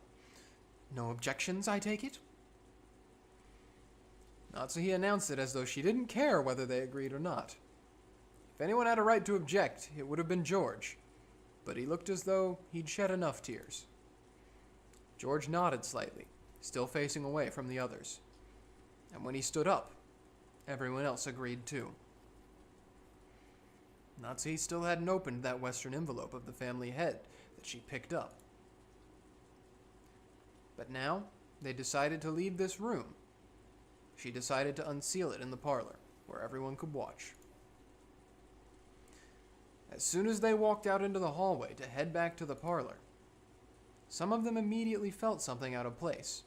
No objections, I take it? Natsuhi announced it as though she didn't care whether they agreed or not. If anyone had a right to object, it would have been George, but he looked as though he'd shed enough tears. George nodded slightly, still facing away from the others. And when he stood up, everyone else agreed too. Natsuhi still hadn't opened that western envelope of the family head that she picked up. But now, they decided to leave this room she decided to unseal it in the parlor, where everyone could watch. As soon as they walked out into the hallway to head back to the parlor, some of them immediately felt something out of place,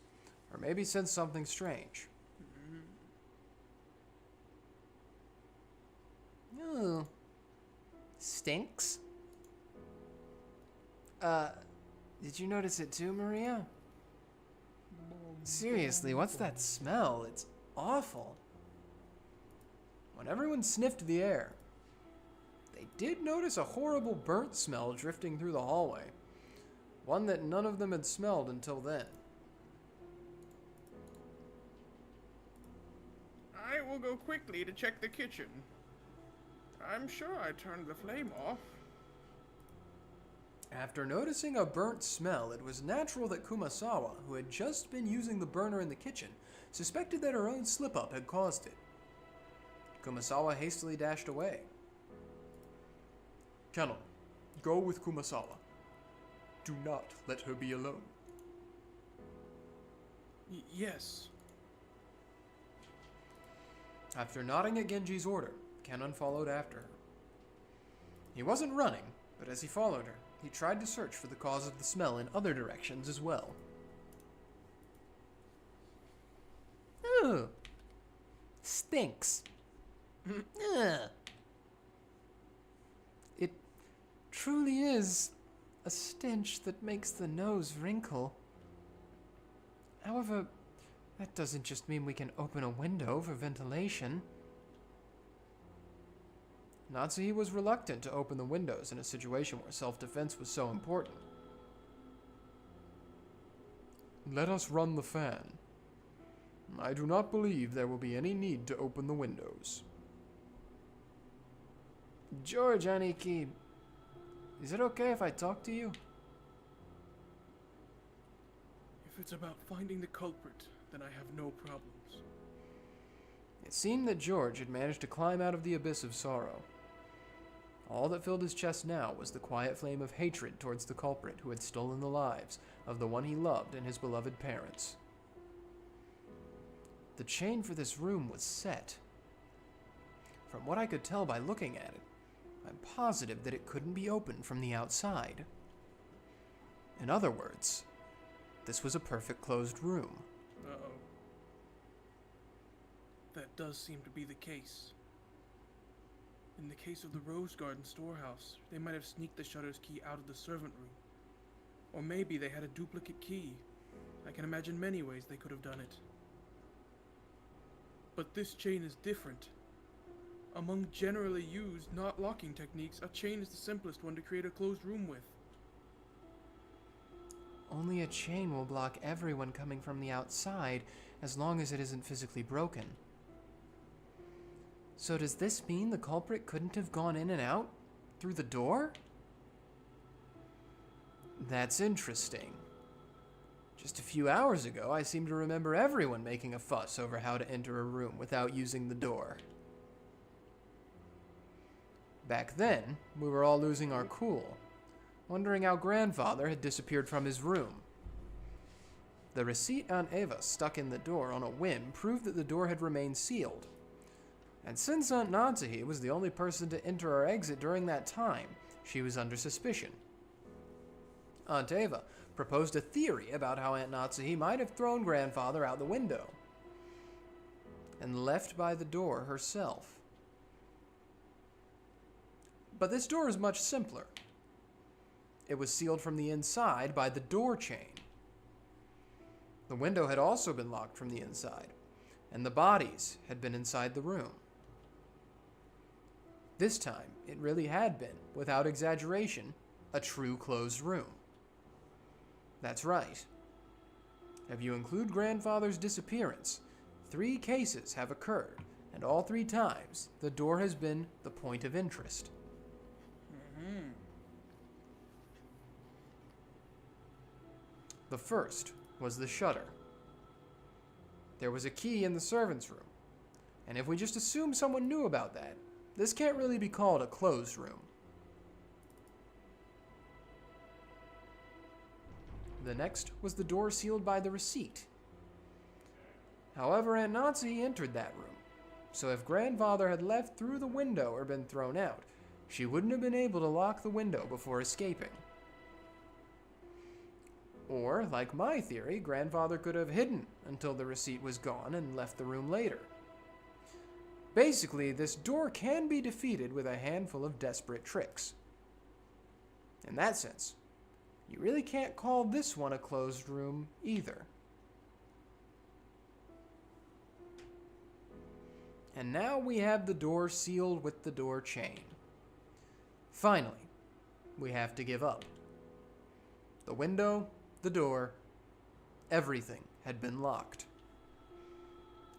or maybe sensed something strange. Ooh. Stinks? Did you notice it too, Maria? Seriously, what's that smell? It's awful. When everyone sniffed the air, they did notice a horrible burnt smell drifting through the hallway, one that none of them had smelled until then. I will go quickly to check the kitchen. I'm sure I turned the flame off. After noticing a burnt smell, it was natural that Kumasawa, who had just been using the burner in the kitchen, suspected that her own slip-up had caused it. Kumasawa hastily dashed away. Canon, go with Kumasawa. Do not let her be alone. Yes. After nodding at Genji's order, Canon followed after her. He wasn't running, but as he followed her, he tried to search for the cause of the smell in other directions as well. Ooh. Stinks. Ugh. It truly is a stench that makes the nose wrinkle. However, that doesn't just mean we can open a window for ventilation. Natsuhi was reluctant to open the windows in a situation where self-defense was so important. Let us run the fan. I do not believe there will be any need to open the windows. George, Aniki, is it okay if I talk to you? If it's about finding the culprit, then I have no problems. It seemed that George had managed to climb out of the abyss of sorrow. All that filled his chest now was the quiet flame of hatred towards the culprit who had stolen the lives of the one he loved and his beloved parents. The chain for this room was set. From what I could tell by looking at it, I'm positive that it couldn't be opened from the outside. In other words, this was a perfect closed room. Uh-oh. That does seem to be the case. In the case of the Rose Garden storehouse, they might have sneaked the shutter's key out of the servant room. Or maybe they had a duplicate key. I can imagine many ways they could have done it. But this chain is different. Among generally used, not locking techniques, a chain is the simplest one to create a closed room with. Only a chain will block everyone coming from the outside as long as it isn't physically broken. So does this mean the culprit couldn't have gone in and out through the door? That's interesting. Just a few hours ago, I seem to remember everyone making a fuss over how to enter a room without using the door. Back then, we were all losing our cool, wondering how grandfather had disappeared from his room. The receipt Aunt Eva stuck in the door on a whim proved that the door had remained sealed. And since Aunt Natsuhi was the only person to enter or exit during that time, she was under suspicion. Aunt Eva proposed a theory about how Aunt Natsuhi might have thrown grandfather out the window and left by the door herself. But this door is much simpler. It was sealed from the inside by the door chain. The window had also been locked from the inside, and the bodies had been inside the room. This time, it really had been, without exaggeration, a true closed room. That's right. If you include grandfather's disappearance, 3 cases have occurred, and all 3 times, the door has been the point of interest. The first was the shutter. There was a key in the servants' room, and if we just assume someone knew about that, this can't really be called a closed room. The next was the door sealed by the receipt. However, Aunt Natsuhi entered that room, so if grandfather had left through the window or been thrown out, she wouldn't have been able to lock the window before escaping. Or, like my theory, grandfather could have hidden until the receipt was gone and left the room later. Basically, this door can be defeated with a handful of desperate tricks. In that sense, you really can't call this one a closed room either. And now we have the door sealed with the door chain. Finally, we have to give up. The window, the door, everything had been locked.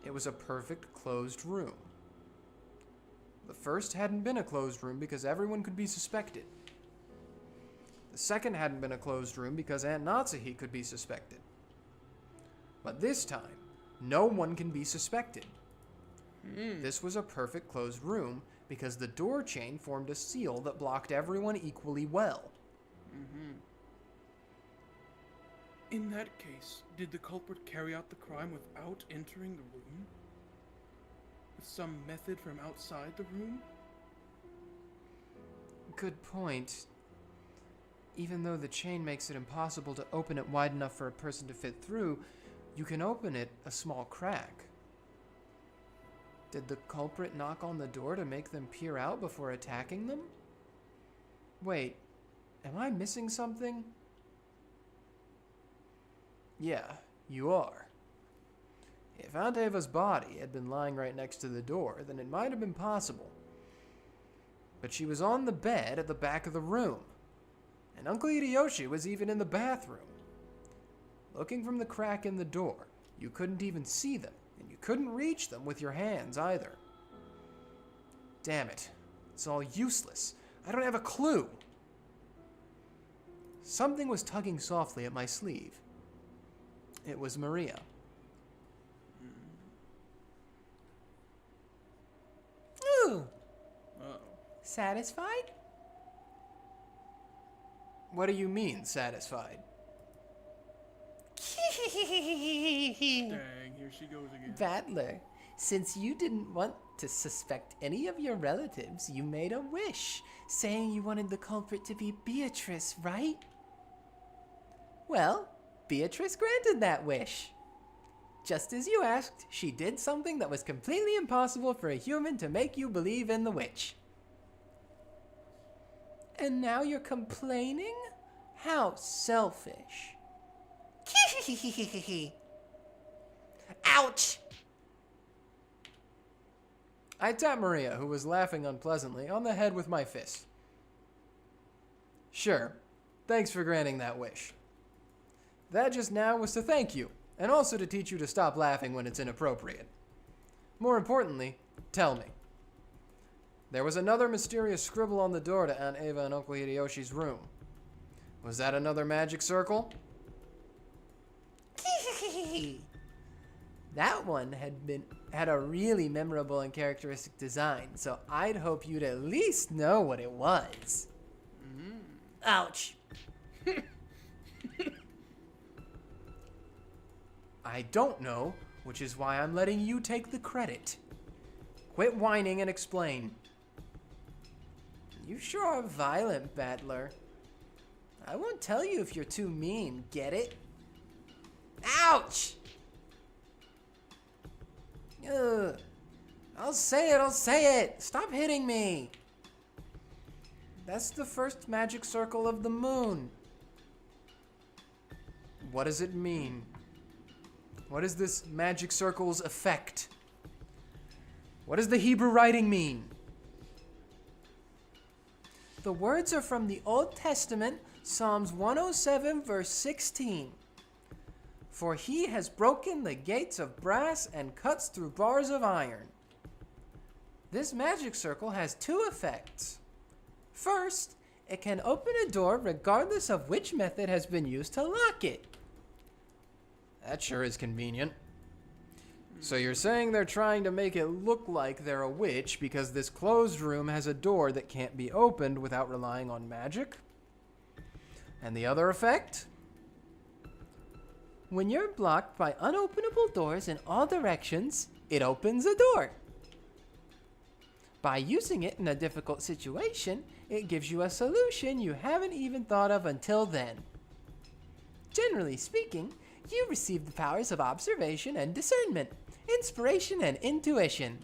It was a perfect closed room. The first hadn't been a closed room because everyone could be suspected. The second hadn't been a closed room because Aunt Natsuhi could be suspected. But this time, no one can be suspected. This was a perfect closed room because the door chain formed a seal that blocked everyone equally well. In that case, did the culprit carry out the crime without entering the room? With some method from outside the room? Good point. Even though the chain makes it impossible to open it wide enough for a person to fit through, you can open it a small crack. Did the culprit knock on the door to make them peer out before attacking them? Wait, am I missing something? Yeah, you are. If Aunt Eva's body had been lying right next to the door, then it might have been possible. But she was on the bed at the back of the room, and Uncle Hideyoshi was even in the bathroom. Looking from the crack in the door, you couldn't even see them, and you couldn't reach them with your hands either. Damn it, it's all useless. I don't have a clue. Something was tugging softly at my sleeve. It was Maria. Ooh. Uh-oh. Satisfied? What do you mean, satisfied? Dang, here she goes again. Battler, since you didn't want to suspect any of your relatives, you made a wish, saying you wanted the culprit to be Beatrice, right? Well, Beatrice granted that wish. Just as you asked, she did something that was completely impossible for a human to make you believe in the witch. And now you're complaining? How selfish. Ouch! I tapped Maria, who was laughing unpleasantly, on the head with my fist. Sure, thanks for granting that wish. That just now was to thank you, and also to teach you to stop laughing when it's inappropriate. More importantly, tell me. There was another mysterious scribble on the door to Aunt Eva and Uncle Hideyoshi's room. Was that another magic circle? That one had a really memorable and characteristic design, so I'd hope you'd at least know what it was. Ouch. I don't know, which is why I'm letting you take the credit. Quit whining and explain. You sure are violent, Battler. I won't tell you if you're too mean, get it? Ouch! Ugh. I'll say it! Stop hitting me! That's the first magic circle of the moon. What does it mean? What is this magic circle's effect? What does the Hebrew writing mean? The words are from the Old Testament, Psalms 107, verse 16. For he has broken the gates of brass and cuts through bars of iron. This magic circle has two effects. First, it can open a door regardless of which method has been used to lock it. That sure is convenient. So you're saying they're trying to make it look like they're a witch because this closed room has a door that can't be opened without relying on magic? And the other effect? When you're blocked by unopenable doors in all directions, it opens a door. By using it in a difficult situation, it gives you a solution you haven't even thought of until then. Generally speaking, you receive the powers of observation and discernment, inspiration and intuition.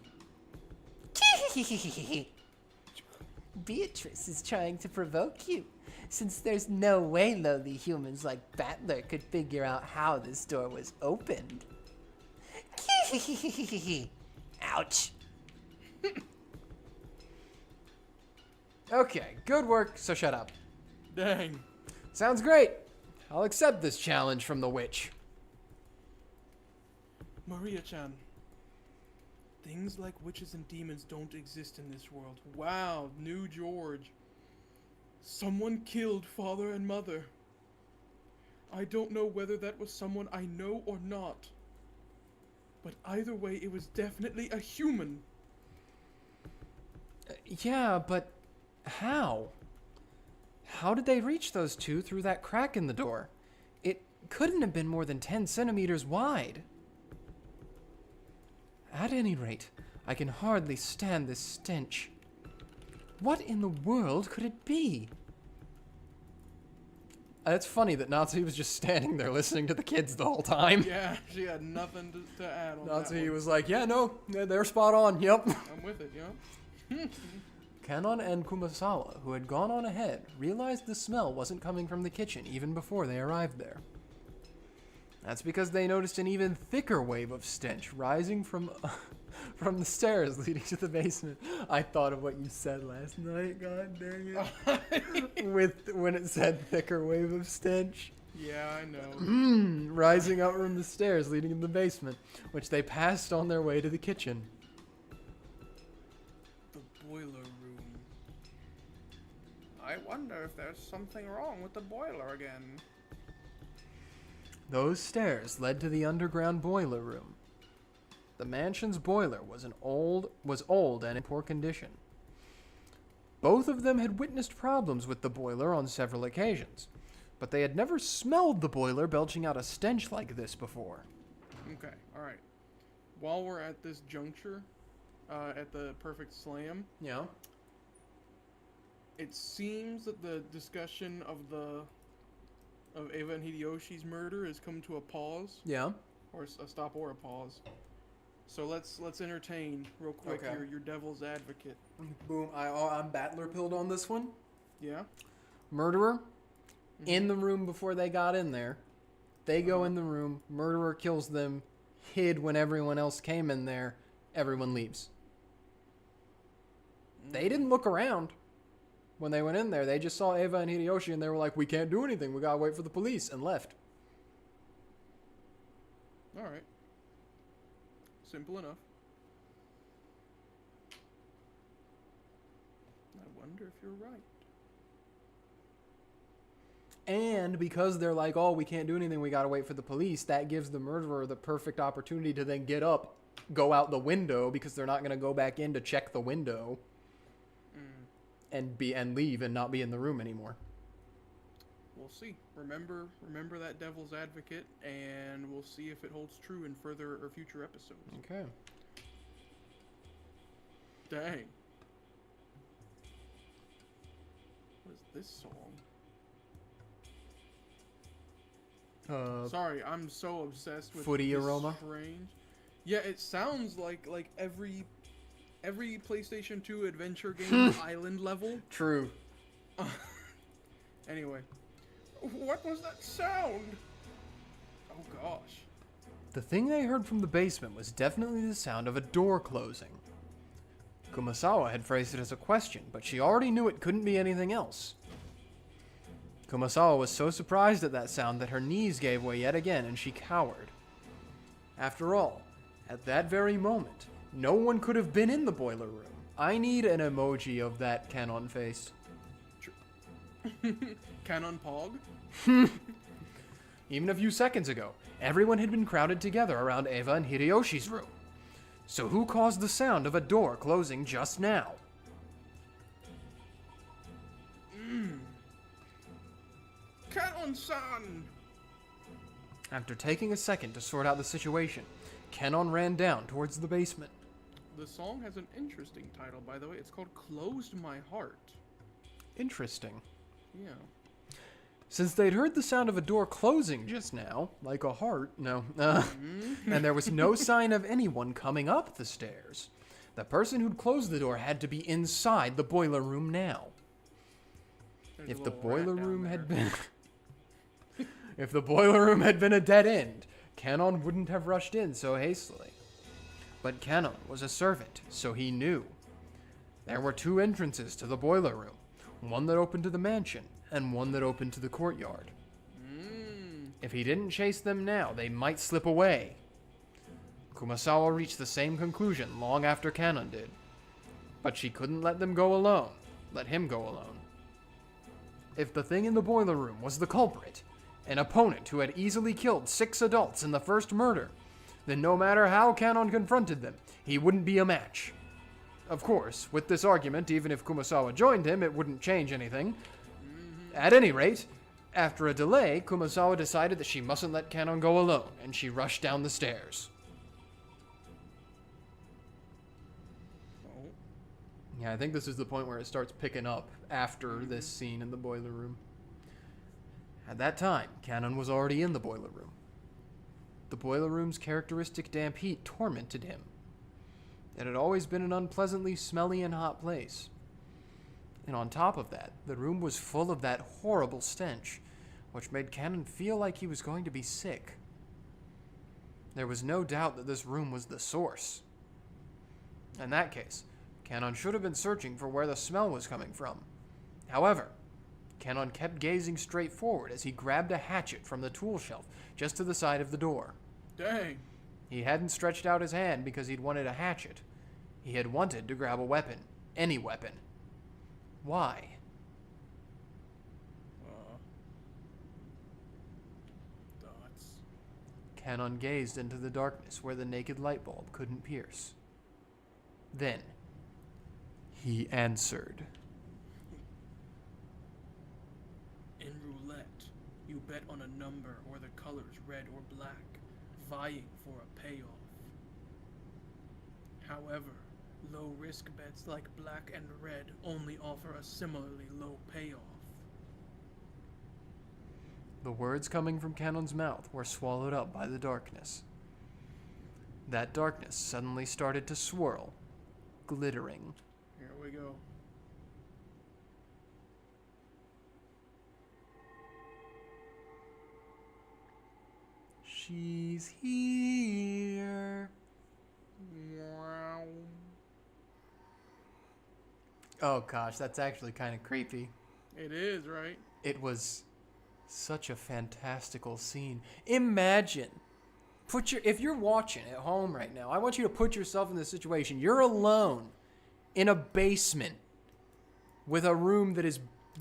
Beatrice is trying to provoke you, since there's no way lowly humans like Battler could figure out how this door was opened. Ouch. Okay, good work, so shut up. Dang. Sounds great. I'll accept this challenge from the witch. Maria-chan. Things like witches and demons don't exist in this world. Wow, New George. Someone killed father and mother. I don't know whether that was someone I know or not. But either way, it was definitely a human. Yeah, but how? How did they reach those two through that crack in the door? It couldn't have been more than 10 centimeters wide. At any rate, I can hardly stand this stench. What in the world could it be? It's funny that Natsuhi was just standing there listening to the kids the whole time. Yeah, she had nothing to add on that Natsuhi one. was like, yeah, no, they're spot on, yep. I'm with it, you know? Kanon and Kumasawa, who had gone on ahead, realized the smell wasn't coming from the kitchen even before they arrived there. That's because they noticed an even thicker wave of stench rising from the stairs leading to the basement. I thought of what you said last night, god dang it. When it said thicker wave of stench. Yeah, I know. Rising up from the stairs leading to the basement, which they passed on their way to the kitchen. The boiler room. I wonder if there's something wrong with the boiler again. Those stairs led to the underground boiler room. The mansion's boiler was old and in poor condition. Both of them had witnessed problems with the boiler on several occasions, but they had never smelled the boiler belching out a stench like this before. Okay, alright. While we're at this juncture, at the perfect slam, Yeah. it seems that the discussion of Eva and Hideyoshi's murder has come to a pause, Yeah. or a stop or a pause. So let's entertain real quick Okay. your devil's advocate. Boom. I'm battler pilled on this one. Yeah. Murderer in the room before they got in there. They go in the room. Murderer kills them. Hid when everyone else came in there. Everyone leaves. They didn't look around when they went in there. They just saw Eva and Hideyoshi and they were like, we can't do anything. We gotta wait for the police, and left. All right. Simple enough. I wonder if you're right. And because they're like, oh, we can't do anything, we gotta wait for the police, that gives the murderer the perfect opportunity to then get up, go out the window, because they're not gonna go back in to check the window and leave and not be in the room anymore. We'll see. Remember that devil's advocate, and we'll see if it holds true in further or future episodes. Okay. Dang. What is this song? Sorry, I'm so obsessed with Footy this aroma? strange. Yeah, it sounds like every PlayStation 2 adventure game island level. True. Anyway, what was that sound? Oh gosh. The thing they heard from the basement was definitely the sound of a door closing. Kumasawa had phrased it as a question, but she already knew it couldn't be anything else. Kumasawa was so surprised at that sound that her knees gave way yet again and she cowered. After all, at that very moment, no one could have been in the boiler room. I need an emoji of that Canon face. Canon Pog? Even a few seconds ago, everyone had been crowded together around Eva and Hideyoshi's room. So who caused the sound of a door closing just now? Canon-san! After taking a second to sort out the situation, Kenon ran down towards the basement. The song has an interesting title, by the way. It's called Closed My Heart. Interesting. Yeah. Since they'd heard the sound of a door closing just now, like a heart, and there was no sign of anyone coming up the stairs, the person who'd closed the door had to be inside the boiler room now. There's If a the little rat boiler down room there. had been if the boiler room had been a dead end, Kenon wouldn't have rushed in so hastily. But Kenon was a servant, so he knew. There were two entrances to the boiler room, one that opened to the mansion and one that opened to the courtyard. If he didn't chase them now, they might slip away. Kumasawa reached the same conclusion long after Kenon did. But she couldn't let them go alone. Let him go alone. If the thing in the boiler room was the culprit, an opponent who had easily killed 6 adults in the first murder, then no matter how Kenon confronted them, he wouldn't be a match. Of course, with this argument, even if Kumasawa joined him, it wouldn't change anything. At any rate, after a delay, Kumasawa decided that she mustn't let Kenon go alone, and she rushed down the stairs. Oh. Yeah, I think this is the point where it starts picking up after this scene in the boiler room. At that time, Kenon was already in the boiler room. The boiler room's characteristic damp heat tormented him. It had always been an unpleasantly smelly and hot place. And on top of that, the room was full of that horrible stench, which made Kenon feel like he was going to be sick. There was no doubt that this room was the source. In that case, Kenon should have been searching for where the smell was coming from. However, Kenon kept gazing straight forward as he grabbed a hatchet from the tool shelf just to the side of the door. Dang. He hadn't stretched out his hand because he'd wanted a hatchet. He had wanted to grab a weapon. Any weapon. Why? Thoughts. Kenon gazed into the darkness where the naked light bulb couldn't pierce. Then, he answered. In roulette, you bet on a number or the colors red or black, vying for a payoff. However, low-risk bets like black and red only offer a similarly low payoff. The words coming from Kenon's mouth were swallowed up by the darkness. That darkness suddenly started to swirl, glittering. Here we go. She's here. Wow. Oh gosh, that's actually kind of creepy. It is, right? It was such a fantastical scene. Imagine, if you're watching at home right now, I want you to put yourself in this situation. You're alone in a basement with a room that is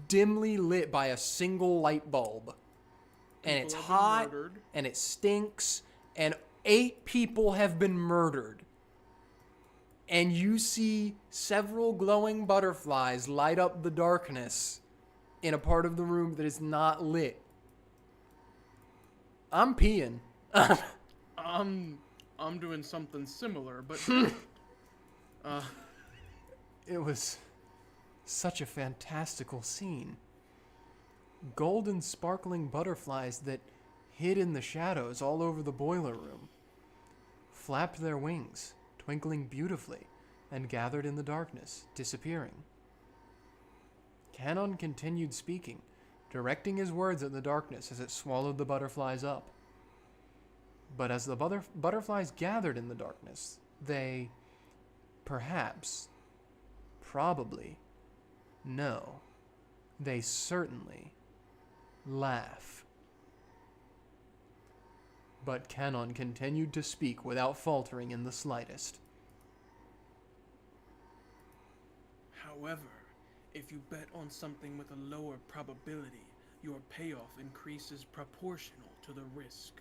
dimly lit by a single light bulb. And it's People have been hot, murdered. and it stinks, and 8 people have been murdered. And you see several glowing butterflies light up the darkness in a part of the room that is not lit. I'm peeing. I'm doing something similar, but It was such a fantastical scene. Golden sparkling butterflies that hid in the shadows all over the boiler room flapped their wings, twinkling beautifully, and gathered in the darkness, disappearing. Kenon continued speaking, directing his words at the darkness as it swallowed the butterflies up. But as the butterflies gathered in the darkness, they, perhaps, probably, no, they certainly laugh. But Kenon continued to speak without faltering in the slightest. however, if you bet on something with a lower probability, your payoff increases proportional to the risk.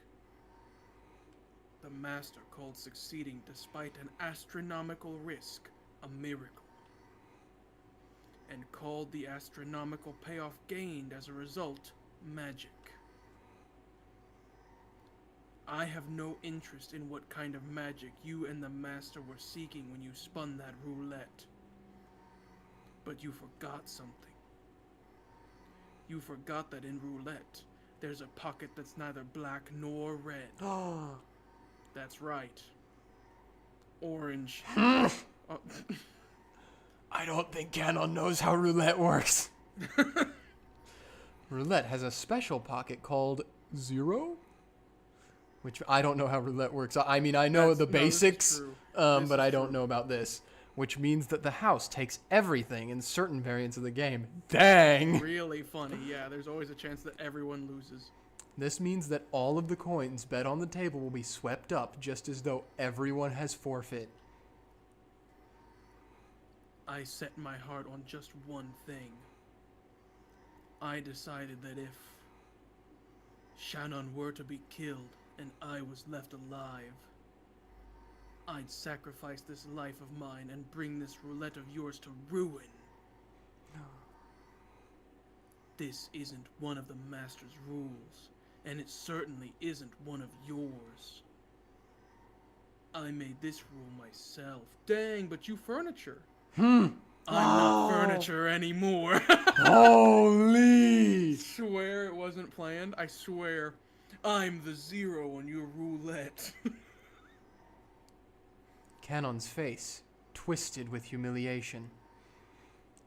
The master called succeeding despite an astronomical risk a miracle, and called the astronomical payoff gained as a result magic. I have no interest in what kind of magic you and the master were seeking when you spun that roulette. But you forgot something. You forgot that in roulette, there's a pocket that's neither black nor red. That's right. Orange. Oh. I don't think Canon knows how roulette works. Roulette has a special pocket called Zero, which I don't know how roulette works. I mean, I know the basics, but I don't know about this, which means that the house takes everything in certain variants of the game. Dang! Really funny, yeah. There's always a chance that everyone loses. This means that all of the coins bet on the table will be swept up, just as though everyone has forfeit. I set my heart on just one thing. I decided that if Shannon were to be killed and I was left alive, I'd sacrifice this life of mine and bring this roulette of yours to ruin. This isn't one of the Master's rules, and it certainly isn't one of yours. I made this rule myself. Dang, but you furniture. I'm not furniture anymore. Holy! Swear it wasn't planned. I swear. I'm the zero on your roulette. Canon's face twisted with humiliation.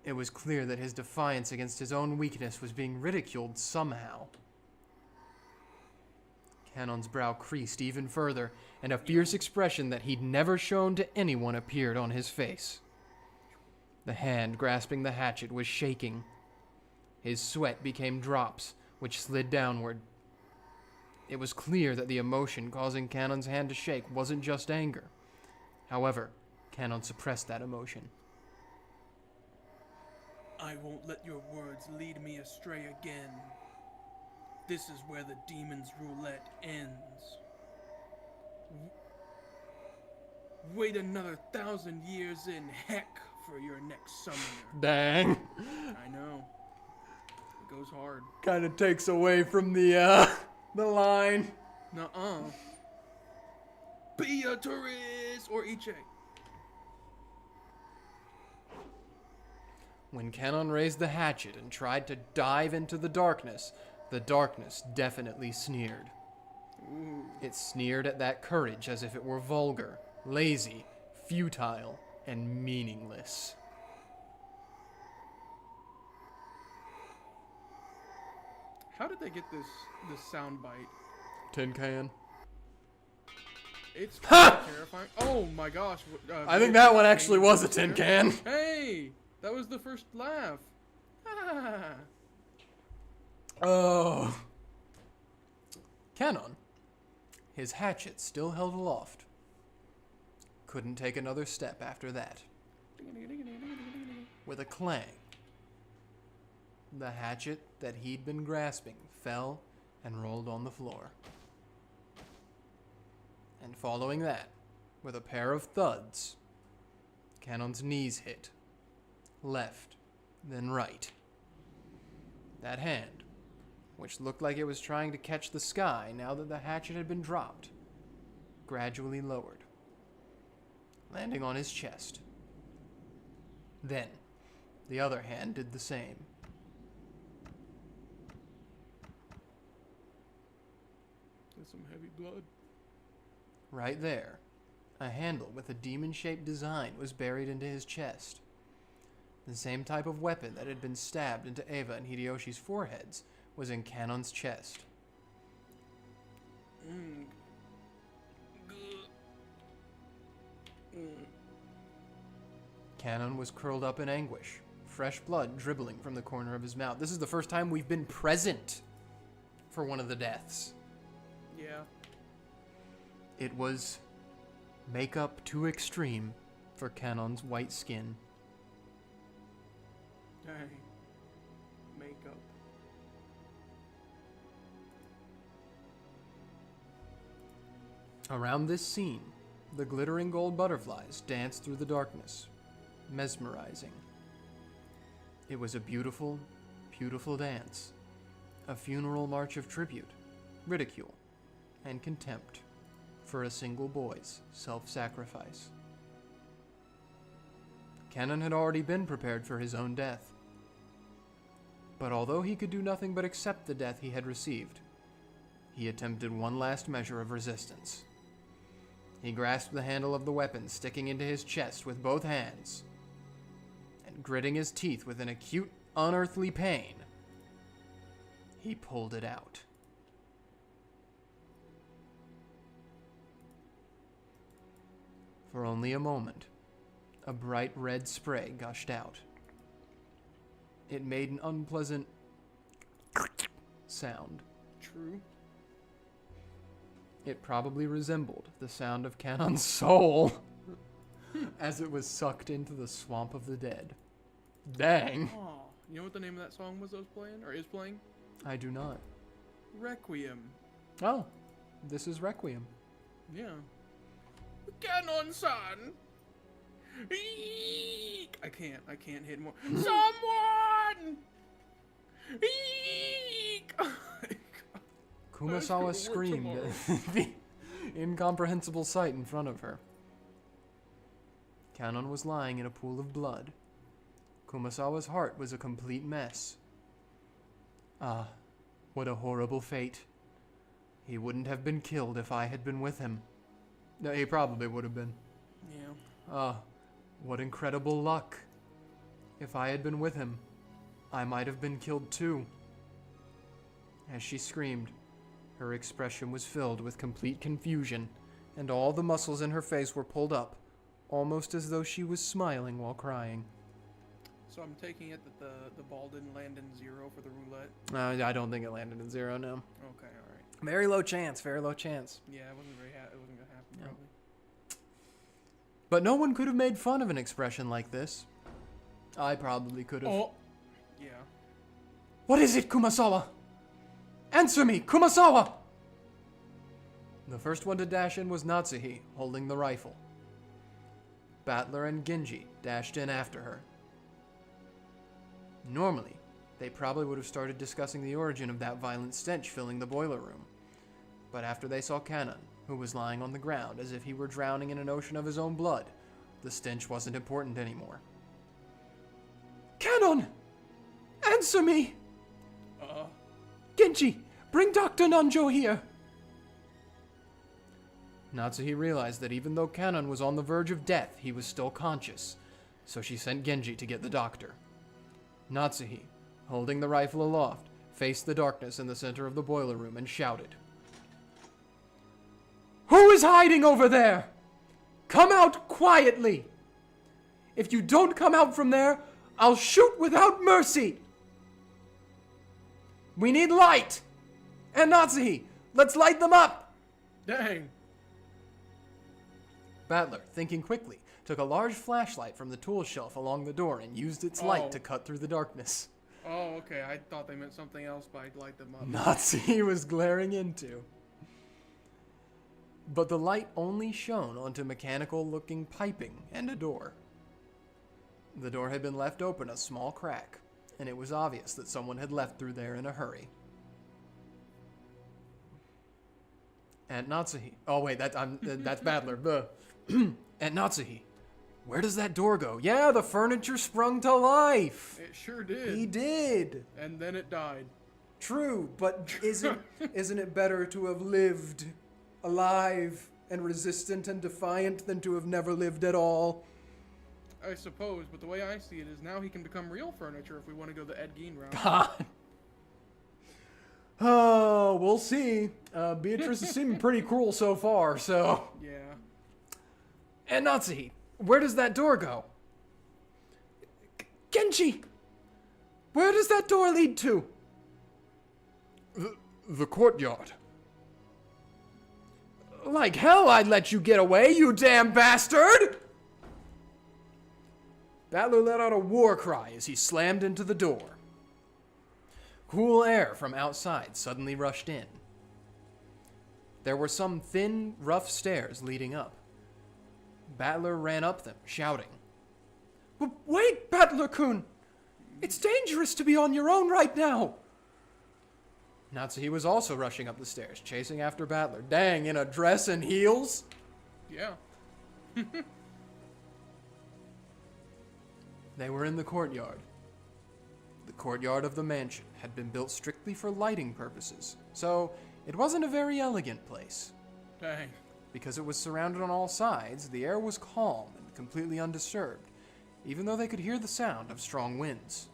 It was clear that his defiance against his own weakness was being ridiculed somehow. Canon's brow creased even further, and a fierce expression that he'd never shown to anyone appeared on his face. The hand grasping the hatchet was shaking. His sweat became drops, which slid downward. It was clear that the emotion causing Canon's hand to shake wasn't just anger. However, Canon suppressed that emotion. I won't let your words lead me astray again. This is where the demon's roulette ends. Wait another 1,000 years in heck for your next summoner. Dang. I know. It goes hard. Kind of takes away from the line. Nuh-uh. Beatrice or Iche. When Canon raised the hatchet and tried to dive into the darkness definitely sneered. Ooh. It sneered at that courage as if it were vulgar, lazy, futile, and meaningless. How did they get this sound bite? Tin can. It's terrifying. Oh my gosh. I think that one actually was a tin can. Hey, that was the first laugh. Ah. Oh. Canon, his hatchet still held aloft. Couldn't take another step after that. With a clang, the hatchet that he'd been grasping fell and rolled on the floor. And following that, with a pair of thuds, Canon's knees hit. Left, then right. That hand, which looked like it was trying to catch the sky now that the hatchet had been dropped, gradually lowered, landing on his chest. Then, the other hand did the same. That's some heavy blood. Right there, a handle with a demon-shaped design was buried into his chest. The same type of weapon that had been stabbed into Eva and Hideyoshi's foreheads was in Canon's chest. Canon was curled up in anguish, fresh blood dribbling from the corner of his mouth. This is the first time we've been present for one of the deaths. Yeah. It was makeup too extreme for Canon's white skin. Dang. Makeup. Around this scene, the glittering gold butterflies danced through the darkness, mesmerizing. It was a beautiful, beautiful dance, a funeral march of tribute, ridicule, and contempt for a single boy's self-sacrifice. Canon had already been prepared for his own death. But although he could do nothing but accept the death he had received, he attempted one last measure of resistance. He grasped the handle of the weapon sticking into his chest with both hands, and gritting his teeth with an acute, unearthly pain, he pulled it out. For only a moment, a bright red spray gushed out. It made an unpleasant sound. True. It probably resembled the sound of Canon's soul as it was sucked into the swamp of the dead. Dang. Oh, you know what the name of that song was I was playing, or is playing? I do not. Requiem. Oh, this is Requiem. Yeah. Canon-san! Eek! I can't hit more. Someone! Eek! Kumasawa screamed at the incomprehensible sight in front of her. Canon was lying in a pool of blood. Kumasawa's heart was a complete mess. Ah, what a horrible fate. He wouldn't have been killed if I had been with him. No, he probably would have been. Yeah. Ah, what incredible luck. If I had been with him, I might have been killed too. As she screamed, her expression was filled with complete confusion, and all the muscles in her face were pulled up, almost as though she was smiling while crying. So I'm taking it that the ball didn't land in 0 for the roulette? I don't think it landed in 0, no. Okay, alright. Very low chance, very low chance. Yeah, it wasn't going to happen, No. probably. But no one could have made fun of an expression like this. I probably could have. Oh! Yeah. What is it, Kumasawa? Answer me, Kumasawa! The first one to dash in was Natsuhi, holding the rifle. Battler and Genji dashed in after her. Normally, they probably would have started discussing the origin of that violent stench filling the boiler room. But after they saw Canon, who was lying on the ground as if he were drowning in an ocean of his own blood, the stench wasn't important anymore. Canon! Answer me! Genji, bring Dr. Nanjo here! Natsuhi realized that even though Canon was on the verge of death, he was still conscious, so she sent Genji to get the doctor. Natsuhi, holding the rifle aloft, faced the darkness in the center of the boiler room and shouted, "Who is hiding over there? Come out quietly! If you don't come out from there, I'll shoot without mercy! We need light! And Natsuhi, let's light them up!" Dang! Battler, thinking quickly, took a large flashlight from the tool shelf along the door and used its light to cut through the darkness. Oh, okay. I thought they meant something else by light them up. Natsuhi was glaring into. But the light only shone onto mechanical-looking piping and a door. The door had been left open a small crack, and it was obvious that someone had left through there in a hurry. Aunt Natsuhi. Oh wait, that's Battler. Aunt Natsuhi. Where does that door go? Yeah, the furniture sprung to life. It sure did. He did. And then it died. True, but isn't it better to have lived alive and resistant and defiant than to have never lived at all? I suppose, but the way I see it is now he can become real furniture if we want to go the Ed Gein route. God. Oh, we'll see. Beatrice is seeming pretty cruel so far, so. Yeah. And Natsuhi, where does that door go? Genji! Where does that door lead to? The courtyard. Like hell I'd let you get away, you damn bastard! Battler let out a war cry as he slammed into the door. Cool air from outside suddenly rushed in. There were some thin, rough stairs leading up. Battler ran up them, shouting, "Wait, Battler-kun! It's dangerous to be on your own right now!" Natsuhi was also rushing up the stairs, chasing after Battler. Dang, in a dress and heels? Yeah. They were in the courtyard. The courtyard of the mansion had been built strictly for lighting purposes, so it wasn't a very elegant place. Dang. Because it was surrounded on all sides, the air was calm and completely undisturbed, even though they could hear the sound of strong winds.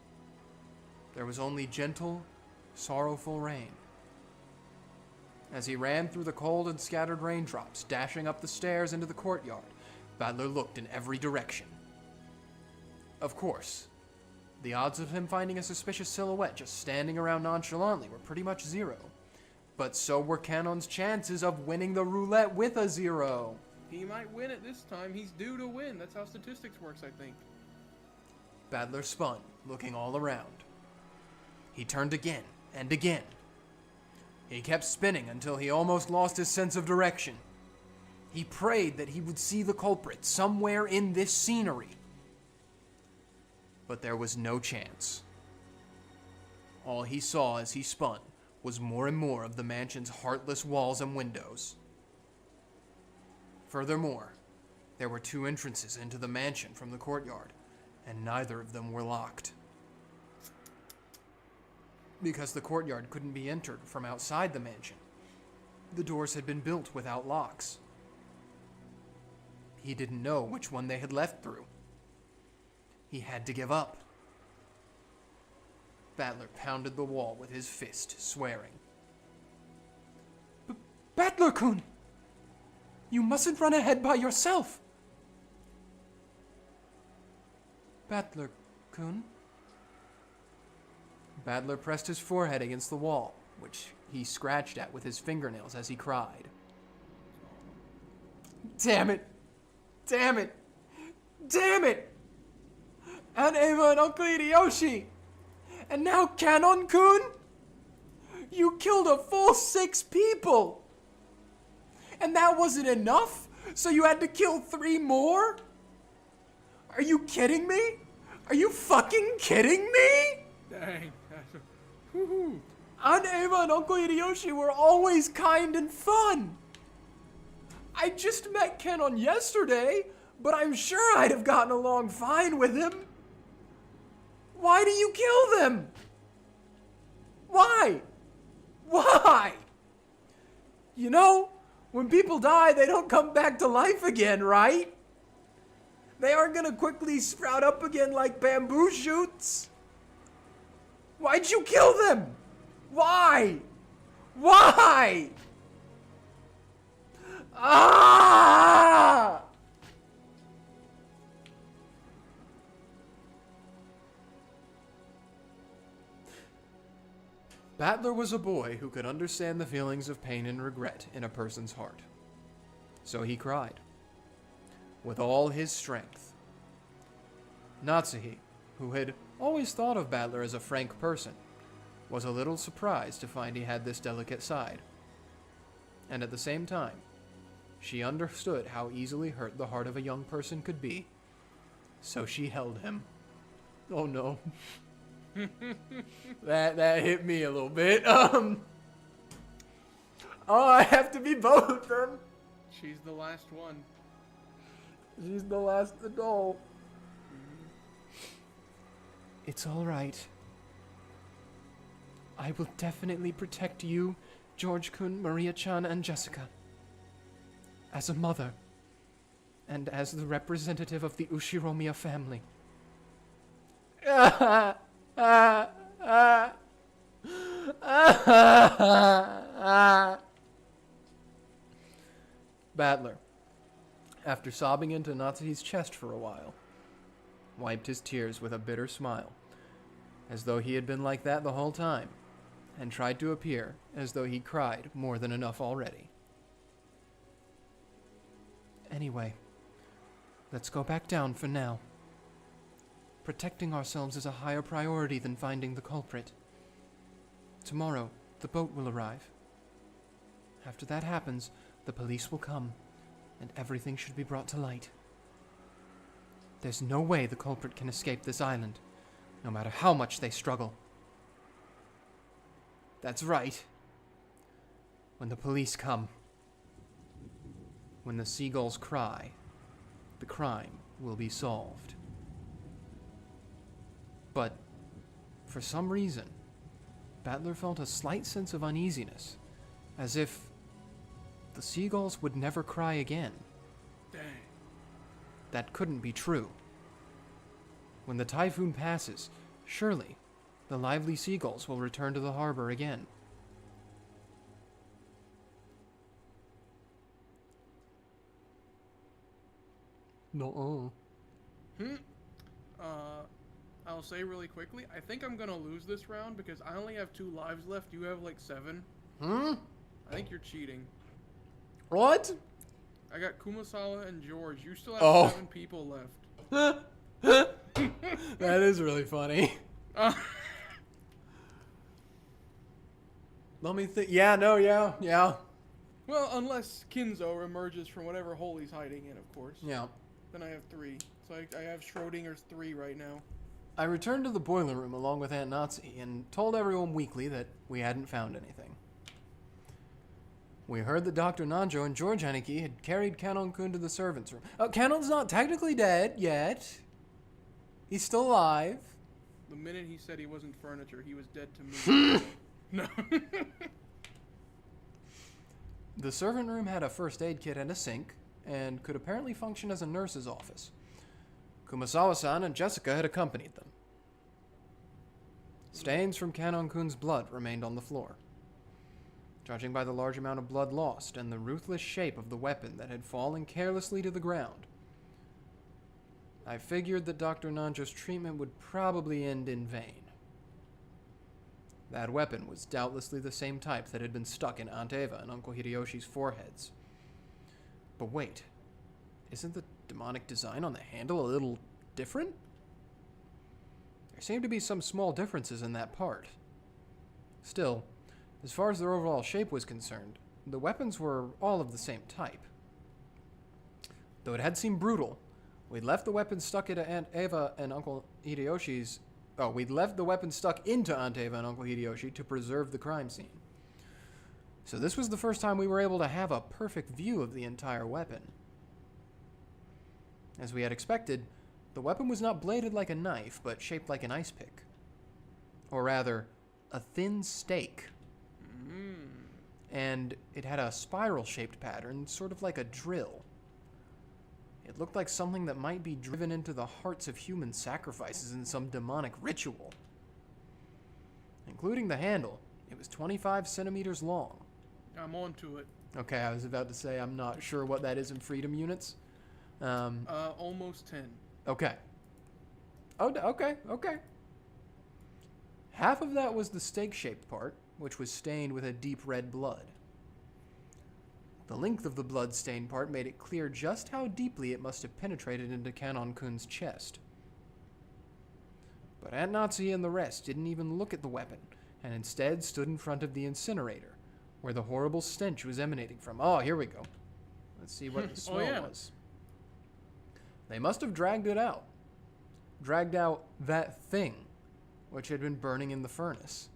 There was only gentle, sorrowful rain. As he ran through the cold and scattered raindrops, dashing up the stairs into the courtyard, Battler looked in every direction. Of course, the odds of him finding a suspicious silhouette just standing around nonchalantly were pretty much zero. But so were Cannon's chances of winning the roulette with a 0. He might win it this time. He's due to win. That's how statistics works, I think. Battler spun, looking all around. He turned again and again. He kept spinning until he almost lost his sense of direction. He prayed that he would see the culprit somewhere in this scenery. But there was no chance. All he saw as he spun was more and more of the mansion's heartless walls and windows. Furthermore, there were 2 entrances into the mansion from the courtyard, and neither of them were locked. Because the courtyard couldn't be entered from outside the mansion, the doors had been built without locks. He didn't know which one they had left through. He had to give up. Battler pounded the wall with his fist, swearing. Battler-kun! You mustn't run ahead by yourself! Battler-kun? Battler pressed his forehead against the wall, which he scratched at with his fingernails as he cried. Damn it! Damn it! Damn it! Aunt Eva and Uncle Hideyoshi! And now Cannon-kun? You killed a full 6 people! And that wasn't enough? So you had to kill 3 more? Are you kidding me? Are you fucking kidding me? Dang. Woohoo. Aunt Eva and Uncle Hideyoshi were always kind and fun. I just met Cannon yesterday, but I'm sure I'd have gotten along fine with him. Why do you kill them? Why? Why? You know, when people die, they don't come back to life again, right? They aren't gonna quickly sprout up again like bamboo shoots. Why'd you kill them? Why? Why? Ah! Battler was a boy who could understand the feelings of pain and regret in a person's heart. So he cried, with all his strength. Natsuhi, who had always thought of Battler as a frank person, was a little surprised to find he had this delicate side. And at the same time, she understood how easily hurt the heart of a young person could be. So she held him. Oh no. That hit me a little bit. Oh, I have to be both then. She's the last one. She's the last adult. It's all right. I will definitely protect you, George-kun, Maria-chan, and Jessica. As a mother, and as the representative of the Ushiromiya family. Battler, after sobbing into Natsuhi's chest for a while, wiped his tears with a bitter smile, as though he had been like that the whole time, and tried to appear as though he cried more than enough already. Anyway, let's go back down for now. Protecting ourselves is a higher priority than finding the culprit. Tomorrow, the boat will arrive. After that happens, the police will come, and everything should be brought to light. There's no way the culprit can escape this island, no matter how much they struggle. That's right. When the police come, when the seagulls cry, the crime will be solved. But, for some reason, Battler felt a slight sense of uneasiness, as if the seagulls would never cry again. Dang. That couldn't be true. When the typhoon passes, surely the lively seagulls will return to the harbor again. No. I'll say really quickly, I think I'm gonna lose this round because I only have 2 lives left. You have like 7. I think you're cheating. What? I got Kumasawa and George. You still have 7 people left. That is really funny. Let me think. Yeah, no, yeah. Well, unless Kinzo emerges from whatever hole he's hiding in, of course. Yeah. Then I have 3. So I have Schrodinger's 3 right now. I returned to the boiler room along with Aunt Natsuhi and told everyone weakly that we hadn't found anything. We heard that Dr. Nanjo and George Haneke had carried Kanon-kun to the servants' room. Kanon's not technically dead yet. He's still alive. The minute he said he wasn't furniture, he was dead to me. No. The servant room had a first aid kit and a sink, and could apparently function as a nurse's office. Kumasawa-san and Jessica had accompanied them. Stains from Kanon-kun's blood remained on the floor. Judging by the large amount of blood lost and the ruthless shape of the weapon that had fallen carelessly to the ground, I figured that Dr. Nanjo's treatment would probably end in vain. That weapon was doubtlessly the same type that had been stuck in Aunt Eva and Uncle Hideyoshi's foreheads. But wait, isn't the demonic design on the handle a little different? There seemed to be some small differences in that part. Still, as far as their overall shape was concerned, the weapons were all of the same type. Though it had seemed brutal, we'd left the weapon stuck into Aunt Eva and Uncle Hideyoshi's... we'd left the weapon stuck into Aunt Eva and Uncle Hideyoshi to preserve the crime scene. So this was the first time we were able to have a perfect view of the entire weapon. As we had expected, the weapon was not bladed like a knife, but shaped like an ice pick. Or rather, a thin stake. And it had a spiral-shaped pattern, sort of like a drill. It looked like something that might be driven into the hearts of human sacrifices in some demonic ritual. Including the handle, it was 25 centimeters long. I'm on to it. Okay, I was about to say I'm not sure what that is in freedom units. Almost 10. Okay. Oh, okay. Half of that was the stake-shaped part, which was stained with a deep red blood. The length of the blood-stained part made it clear just how deeply it must have penetrated into Kanon-kun's chest. But Aunt Natsuhi and the rest didn't even look at the weapon, and instead stood in front of the incinerator, where the horrible stench was emanating from. Oh, here we go. Let's see what the smell was. They must have dragged it out. Dragged out that thing, which had been burning in the furnace.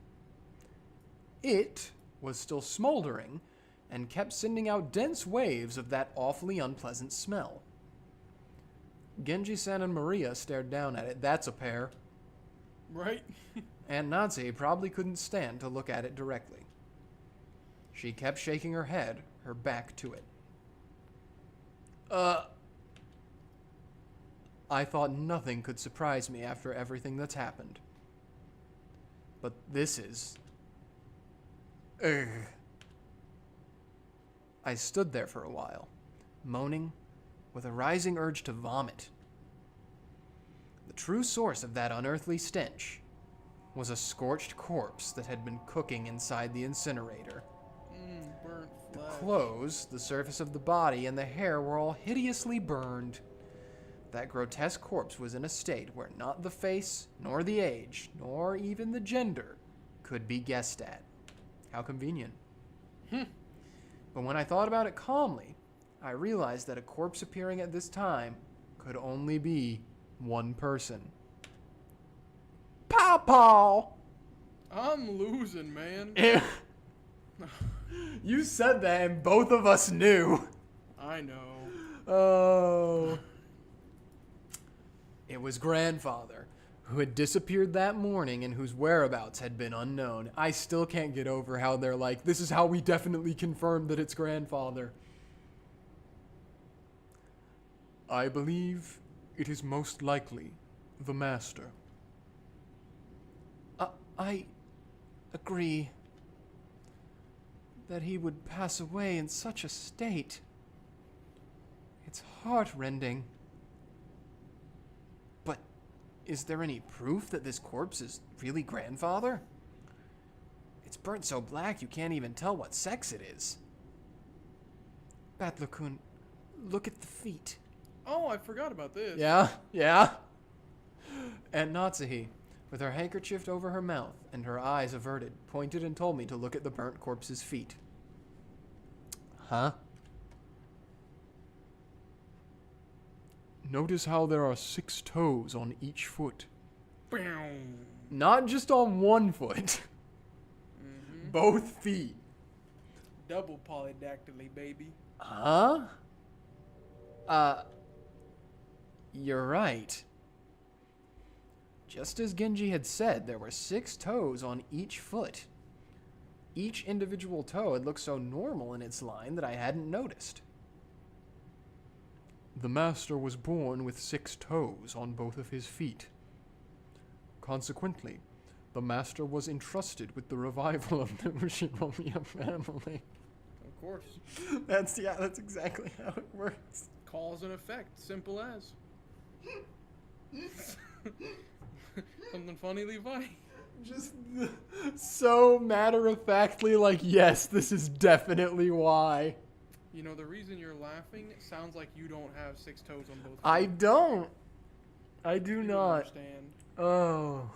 It was still smoldering, and kept sending out dense waves of that awfully unpleasant smell. Genji-san and Maria stared down at it. That's a pair. Right? And Natsuhi probably couldn't stand to look at it directly. She kept shaking her head, her back to it. I thought nothing could surprise me after everything that's happened. But this is... Ugh. I stood there for a while, moaning, with a rising urge to vomit. The true source of that unearthly stench was a scorched corpse that had been cooking inside the incinerator. Burnt The flesh. clothes, the surface of the body, and the hair were all hideously burned. That grotesque corpse was in a state where not the face, nor the age, nor even the gender could be guessed at. How convenient. But when I thought about it calmly, I realized that a corpse appearing at this time could only be one person. Pow-pow! I'm losing, man. You said that and both of us knew. I know. Oh. It was grandfather, who had disappeared that morning and whose whereabouts had been unknown. I still can't get over how they're like, this is how we definitely confirmed that it's grandfather. I believe it is most likely the master. I agree that he would pass away in such a state. It's heart-rending. But is there any proof that this corpse is really grandfather? It's burnt so black you can't even tell what sex it is. Batlakun, look at the feet. Oh, I forgot about this. Yeah. And Natsuhi, with her handkerchief over her mouth and her eyes averted, pointed and told me to look at the burnt corpse's feet. Huh? Notice how there are 6 toes on each foot. Bow. Not just on one foot. Mm-hmm. Both feet. Double polydactyly, baby. Huh? You're right. Just as Genji had said, there were 6 toes on each foot. Each individual toe had looked so normal in its line that I hadn't noticed. The master was born with 6 toes on both of his feet. Consequently, the master was entrusted with the revival of the Ushinomiya family. Of course. That's exactly how it works. Cause and effect. Simple as. Something funny, Levi? Just so matter-of-factly like, yes, this is definitely why. You know, the reason you're laughing sounds like you don't have 6 toes on both feet. I don't. I do You don't not. understand. Oh.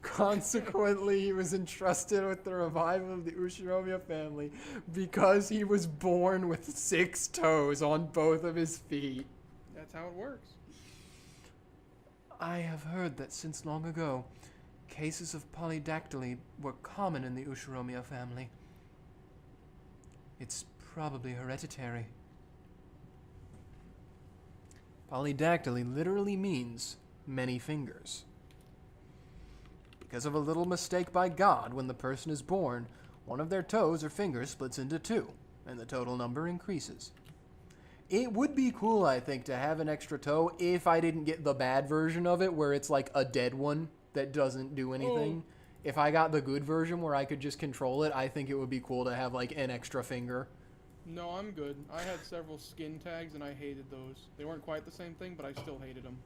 Consequently, he was entrusted with the revival of the Ushinomiya family because he was born with 6 toes on both of his feet. That's how it works. I have heard that since long ago, cases of polydactyly were common in the Ushinomiya family. It's probably hereditary. Polydactyly literally means many fingers. Because of a little mistake by God, when the person is born, one of their toes or fingers splits into 2, and the total number increases. It would be cool, I think, to have an extra toe if I didn't get the bad version of it, where it's like a dead one that doesn't do anything. Oh. If I got the good version where I could just control it, I think it would be cool to have like an extra finger. No, I'm good. I had several skin tags and I hated those. They weren't quite the same thing, but I still hated them.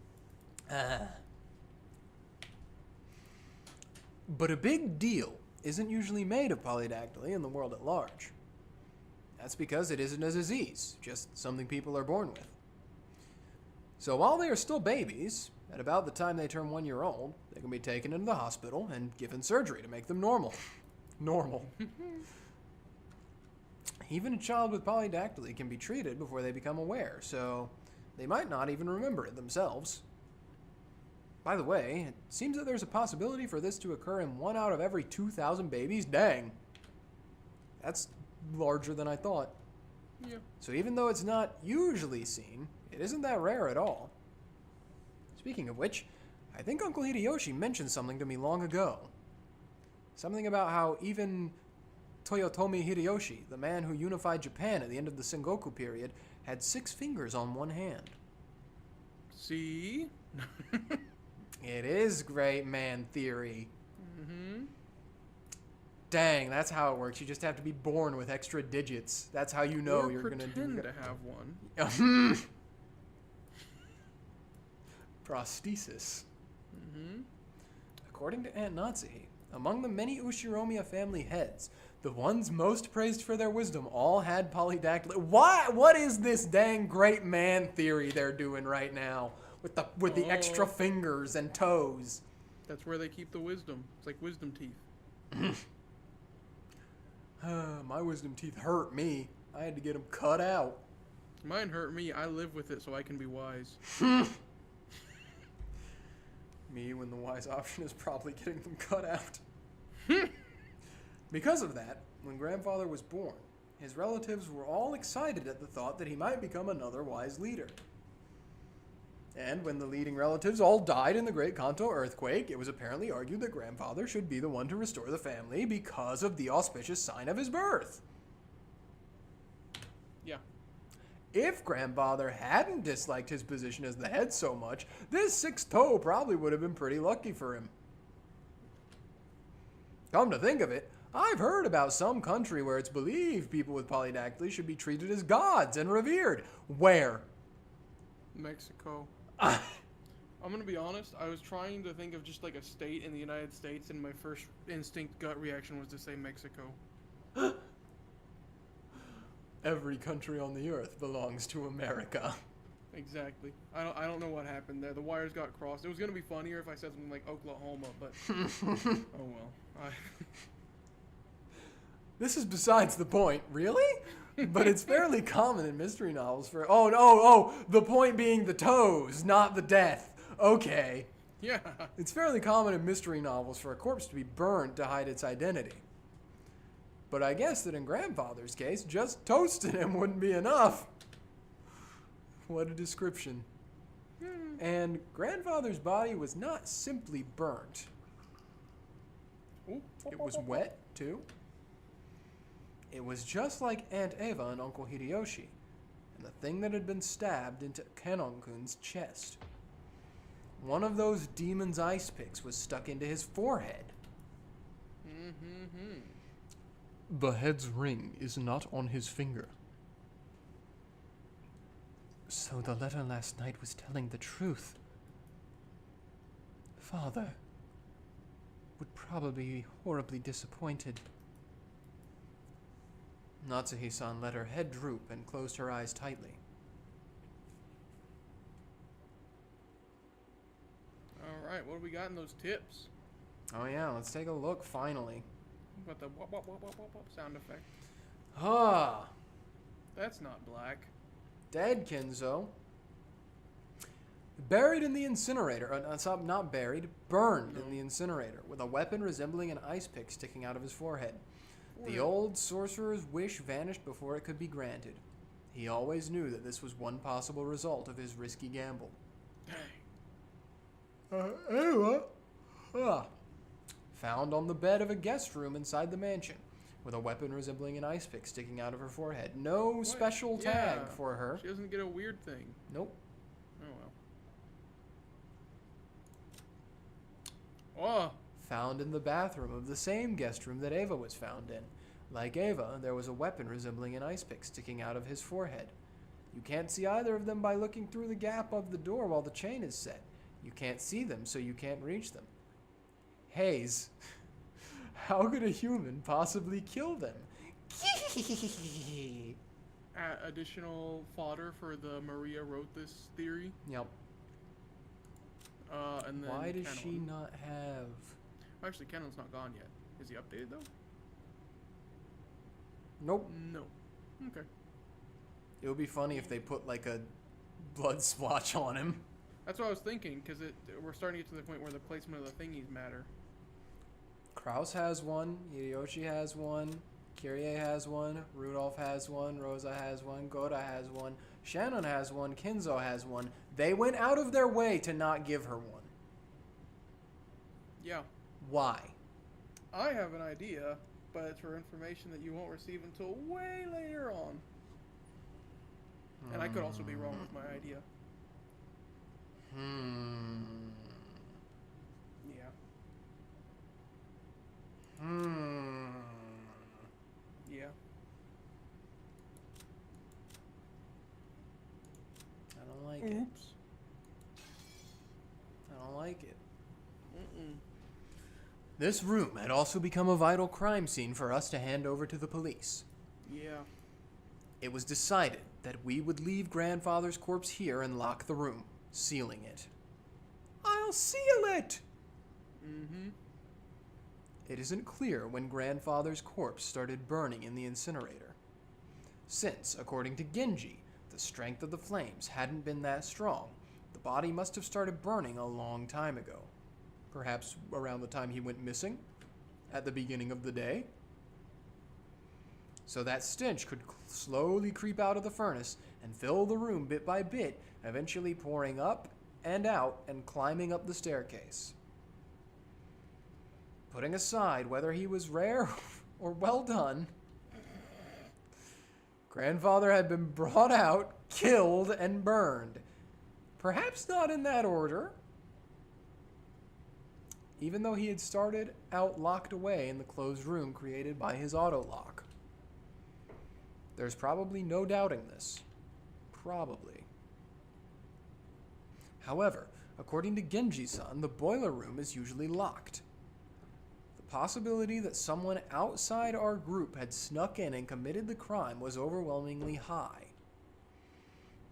But a big deal isn't usually made of polydactyly in the world at large. That's because it isn't a disease, just something people are born with. So while they are still babies, at about the time they turn 1 year old, they can be taken into the hospital and given surgery to make them normal. Normal. Even a child with polydactyly can be treated before they become aware, so they might not even remember it themselves. By the way, it seems that there's a possibility for this to occur in 1 out of every 2,000 babies. Dang. That's larger than I thought. Yeah. So even though it's not usually seen, it isn't that rare at all. Speaking of which, I think Uncle Hideyoshi mentioned something to me long ago. Something about how even Toyotomi Hideyoshi, the man who unified Japan at the end of the Sengoku period, had 6 fingers on one hand. See? It is great man theory. Mm-hmm. Dang, that's how it works. You just have to be born with extra digits. That's how you know Or you're gonna pretend do to have one. Prosthesis. Mm-hmm. According to Aunt Natsuhi, among the many Ushinomiya family heads, the ones most praised for their wisdom all had polydactyly. What is this dang great man theory they're doing right now with the extra fingers and toes? That's where they keep the wisdom. It's like wisdom teeth. My wisdom teeth hurt me. I had to get them cut out. Mine hurt me. I live with it so I can be wise. Me, when the wise option is probably getting them cut out. Because of that, when Grandfather was born, his relatives were all excited at the thought that he might become another wise leader. And when the leading relatives all died in the Great Kanto earthquake, it was apparently argued that Grandfather should be the one to restore the family because of the auspicious sign of his birth. Yeah. If Grandfather hadn't disliked his position as the head so much, this sixth toe probably would have been pretty lucky for him. Come to think of it, I've heard about some country where it's believed people with polydactyly should be treated as gods and revered. Where? Mexico. I'm gonna be honest, I was trying to think of just like a state in the United States, and my first instinct gut reaction was to say Mexico. Every country on the earth belongs to America. Exactly. I don't know what happened there. The wires got crossed. It was gonna be funnier if I said something like Oklahoma, but oh well. This is besides the point, really? But it's fairly common in mystery novels for... the point being the toes, not the death. Okay. Yeah. It's fairly common in mystery novels for a corpse to be burned to hide its identity. But I guess that in Grandfather's case, just toasting him wouldn't be enough. What a description. And Grandfather's body was not simply burnt. It was wet, too. It was just like Aunt Eva and Uncle Hideyoshi, and the thing that had been stabbed into Kenon-kun's chest. One of those demon's ice picks was stuck into his forehead. The head's ring is not on his finger. So the letter last night was telling the truth. Father would probably be horribly disappointed. Natsuhi-san let her head droop and closed her eyes tightly. Alright, what do we got in those tips? Oh yeah, let's take a look finally. What about the wop wop wop wop wop wop sound effect? Ah, That's not black. dead Kenzo. Buried in the incinerator, not buried, burned in the incinerator, with a weapon resembling an ice pick sticking out of his forehead. The old sorcerer's wish vanished before it could be granted. He always knew that this was one possible result of his risky gamble. Found on the bed of a guest room inside the mansion, with a weapon resembling an ice pick sticking out of her forehead. No special tag for her. She doesn't get a weird thing. Nope. Oh well. Oh. Found in the bathroom of the same guest room that Eva was found in. Like Eva, there was a weapon resembling an ice pick sticking out of his forehead. You can't see either of them by looking through the gap of the door while the chain is set. You can't see them, so you can't reach them. Haze. How could a human possibly kill them? Additional fodder for the Maria wrote this theory. Yep. And then Why does Kenon. she not have... Actually, Kenon's not gone yet. Is he updated though? Nope. No. Okay. It would be funny if they put like a blood splotch on him. That's what I was thinking, because we're starting to get to the point where the placement of the thingies matter. Kraus has one, Hideyoshi has one, Kyrie has one, Rudolph has one, Rosa has one, Goda has one, Shannon has one, Kenzo has one. They went out of their way to not give her one. Yeah. Why? I have an idea, but it's for information that you won't receive until way later on. And I could also be wrong with my idea. Yeah. Yeah. I don't like it. Oops. I don't like it. This room had also become a vital crime scene for us to hand over to the police. Yeah. It was decided that we would leave Grandfather's corpse here and lock the room, sealing it. I'll seal it! It isn't clear when Grandfather's corpse started burning in the incinerator. Since, according to Genji, the strength of the flames hadn't been that strong, the body must have started burning a long time ago. perhaps around the time he went missing at the beginning of the day. So that stench could slowly creep out of the furnace and fill the room bit by bit, eventually pouring up and out and climbing up the staircase. Putting aside whether he was rare or well done, Grandfather had been brought out, killed, and burned. Perhaps not in that order, even though he had started out locked away in the closed room created by his auto lock. There's probably no doubting this. Probably. However, according to Genji-san, the boiler room is usually locked. The possibility that someone outside our group had snuck in and committed the crime was overwhelmingly high.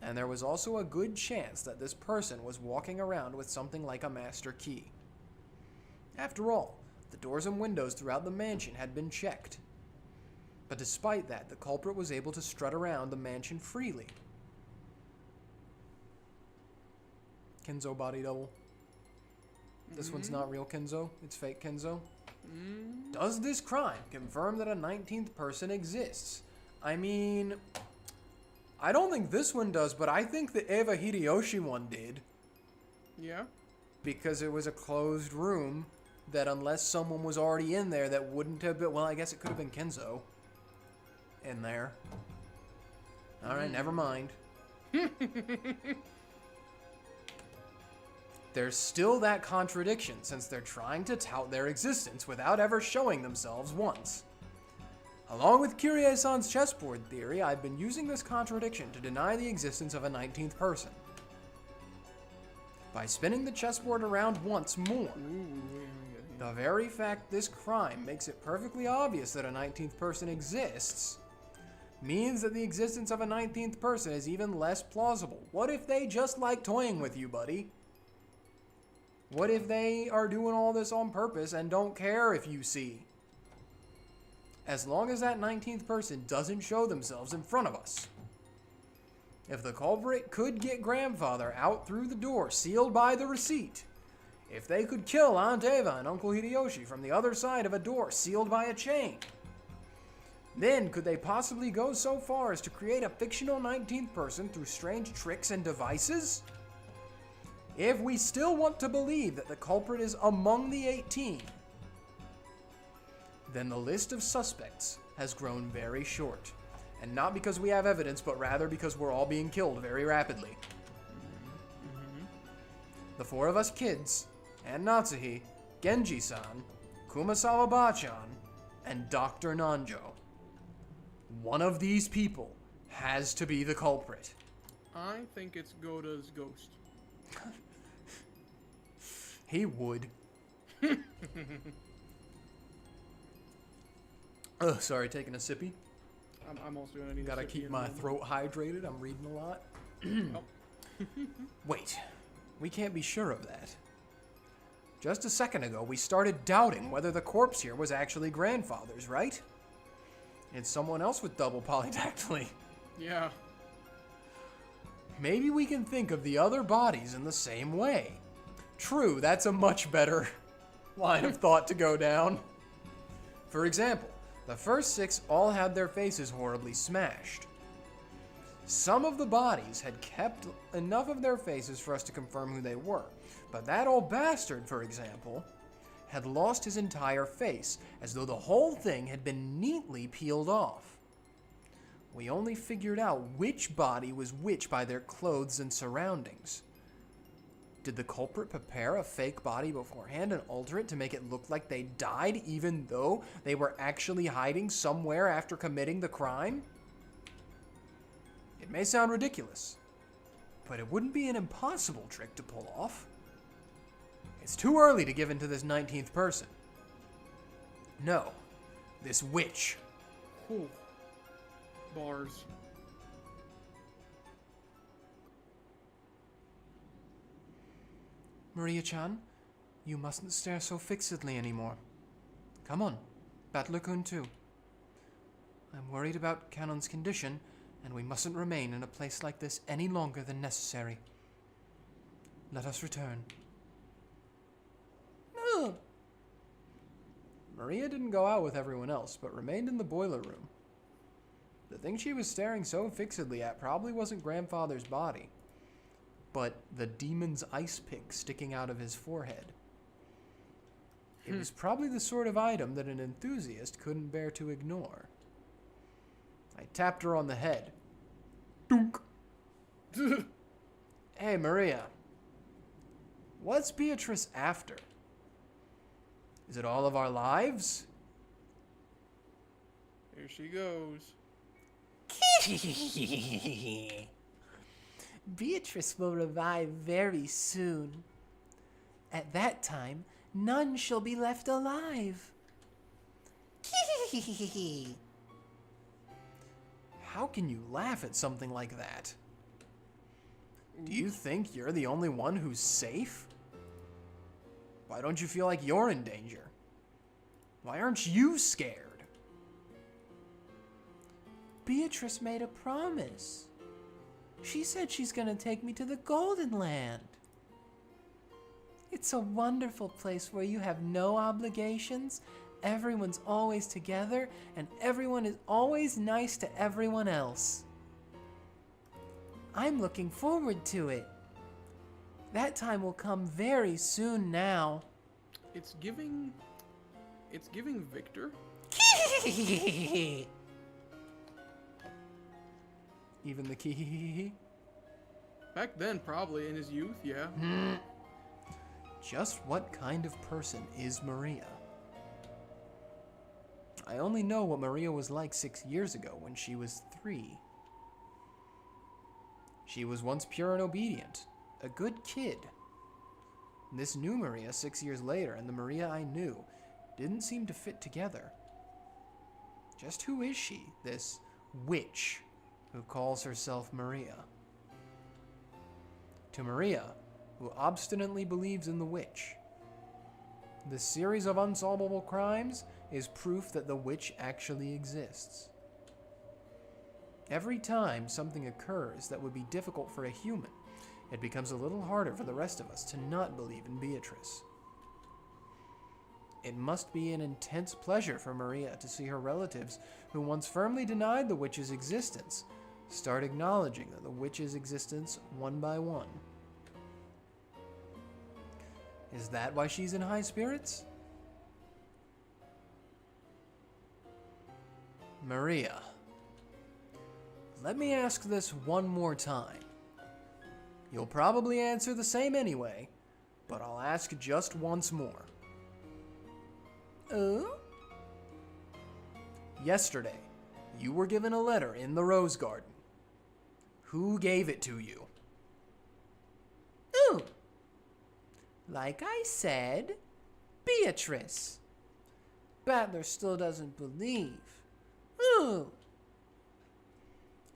And there was also a good chance that this person was walking around with something like a master key. After all, the doors and windows throughout the mansion had been checked. But despite that, the culprit was able to strut around the mansion freely. Kenzo body double. This one's not real Kenzo, it's fake Kenzo. Does this crime confirm that a 19th person exists? I mean, I don't think this one does, but I think the Eva Hideyoshi one did. Yeah? Because it was a closed room that unless someone was already in there that wouldn't have been, well, I guess it could have been Kenzo in there. Alright, never mind. There's still that contradiction since they're trying to tout their existence without ever showing themselves once. Along with Kyrie-san's chessboard theory, I've been using this contradiction to deny the existence of a 19th person. By spinning the chessboard around once more. The very fact this crime makes it perfectly obvious that a 19th person exists means that the existence of a 19th person is even less plausible. What if they just like toying with you, buddy? What if they are doing all this on purpose and don't care if you see? As long as that 19th person doesn't show themselves in front of us. If the culprit could get Grandfather out through the door sealed by the receipt, if they could kill Aunt Eva and Uncle Hideyoshi from the other side of a door sealed by a chain, then could they possibly go so far as to create a fictional 19th person through strange tricks and devices? If we still want to believe that the culprit is among the 18, then the list of suspects has grown very short. And not because we have evidence, but rather because we're all being killed very rapidly. The four of us kids, and Natsuhi, Genji-san, Kumasawa Ba-chan, and Dr. Nanjo. One of these people has to be the culprit. I think it's Goda's ghost. He would. Oh, sorry, taking a sippy. I'm also gonna need. Gotta keep my throat hydrated. I'm reading a lot. Wait, we can't be sure of that. Just a second ago, we started doubting whether the corpse here was actually Grandfather's, right? It's someone else with double polydactyly. Yeah. Maybe we can think of the other bodies in the same way. True, that's a much better line of thought to go down. For example, the first 6 all had their faces horribly smashed. Some of the bodies had kept enough of their faces for us to confirm who they were, but that old bastard, for example, had lost his entire face, as though the whole thing had been neatly peeled off. We only figured out which body was which by their clothes and surroundings. Did the culprit prepare a fake body beforehand and alter it to make it look like they died even though they were actually hiding somewhere after committing the crime? It may sound ridiculous, but it wouldn't be an impossible trick to pull off. It's too early to give in to this 19th person. No, this witch. Whew. Bars. Maria-chan, you mustn't stare so fixedly anymore. Come on, Battler-kun too. I'm worried about Canon's condition, and we mustn't remain in a place like this any longer than necessary. Let us return. Maria didn't go out with everyone else, but remained in the boiler room. The thing she was staring so fixedly at probably wasn't Grandfather's body, but the demon's ice pick sticking out of his forehead. It was probably the sort of item that an enthusiast couldn't bear to ignore. I tapped her on the head. Dunk! Hey, Maria. What's Beatrice after? Is it all of our lives? Here she goes. Beatrice will revive very soon. At that time, none shall be left alive. How can you laugh at something like that? Do you think you're the only one who's safe? Why don't you feel like you're in danger? Why aren't you scared? Beatrice made a promise. She said she's gonna take me to the Golden Land. It's a wonderful place where you have no obligations, everyone's always together, and everyone is always nice to everyone else. I'm looking forward to it. That time will come very soon now. It's giving Victor. Even the key. Back then, probably in his youth, yeah. Just what kind of person is Maria? I only know what Maria was like 6 years ago when she was 3. She was once pure and obedient, a good kid. This new Maria 6 years later and the Maria I knew didn't seem to fit together. Just who is she, this witch who calls herself Maria? To Maria, who obstinately believes in the witch, this series of unsolvable crimes is proof that the witch actually exists. Every time something occurs that would be difficult for a human, it becomes a little harder for the rest of us to not believe in Beatrice. It must be an intense pleasure for Maria to see her relatives, who once firmly denied the witch's existence, start acknowledging the witch's existence one by one. Is that why she's in high spirits? Maria, let me ask this one more time. You'll probably answer the same anyway, but I'll ask just once more. Yesterday, you were given a letter in the rose garden. Who gave it to you? Ooh. Like I said, Beatrice. Battler still doesn't believe. Ooh.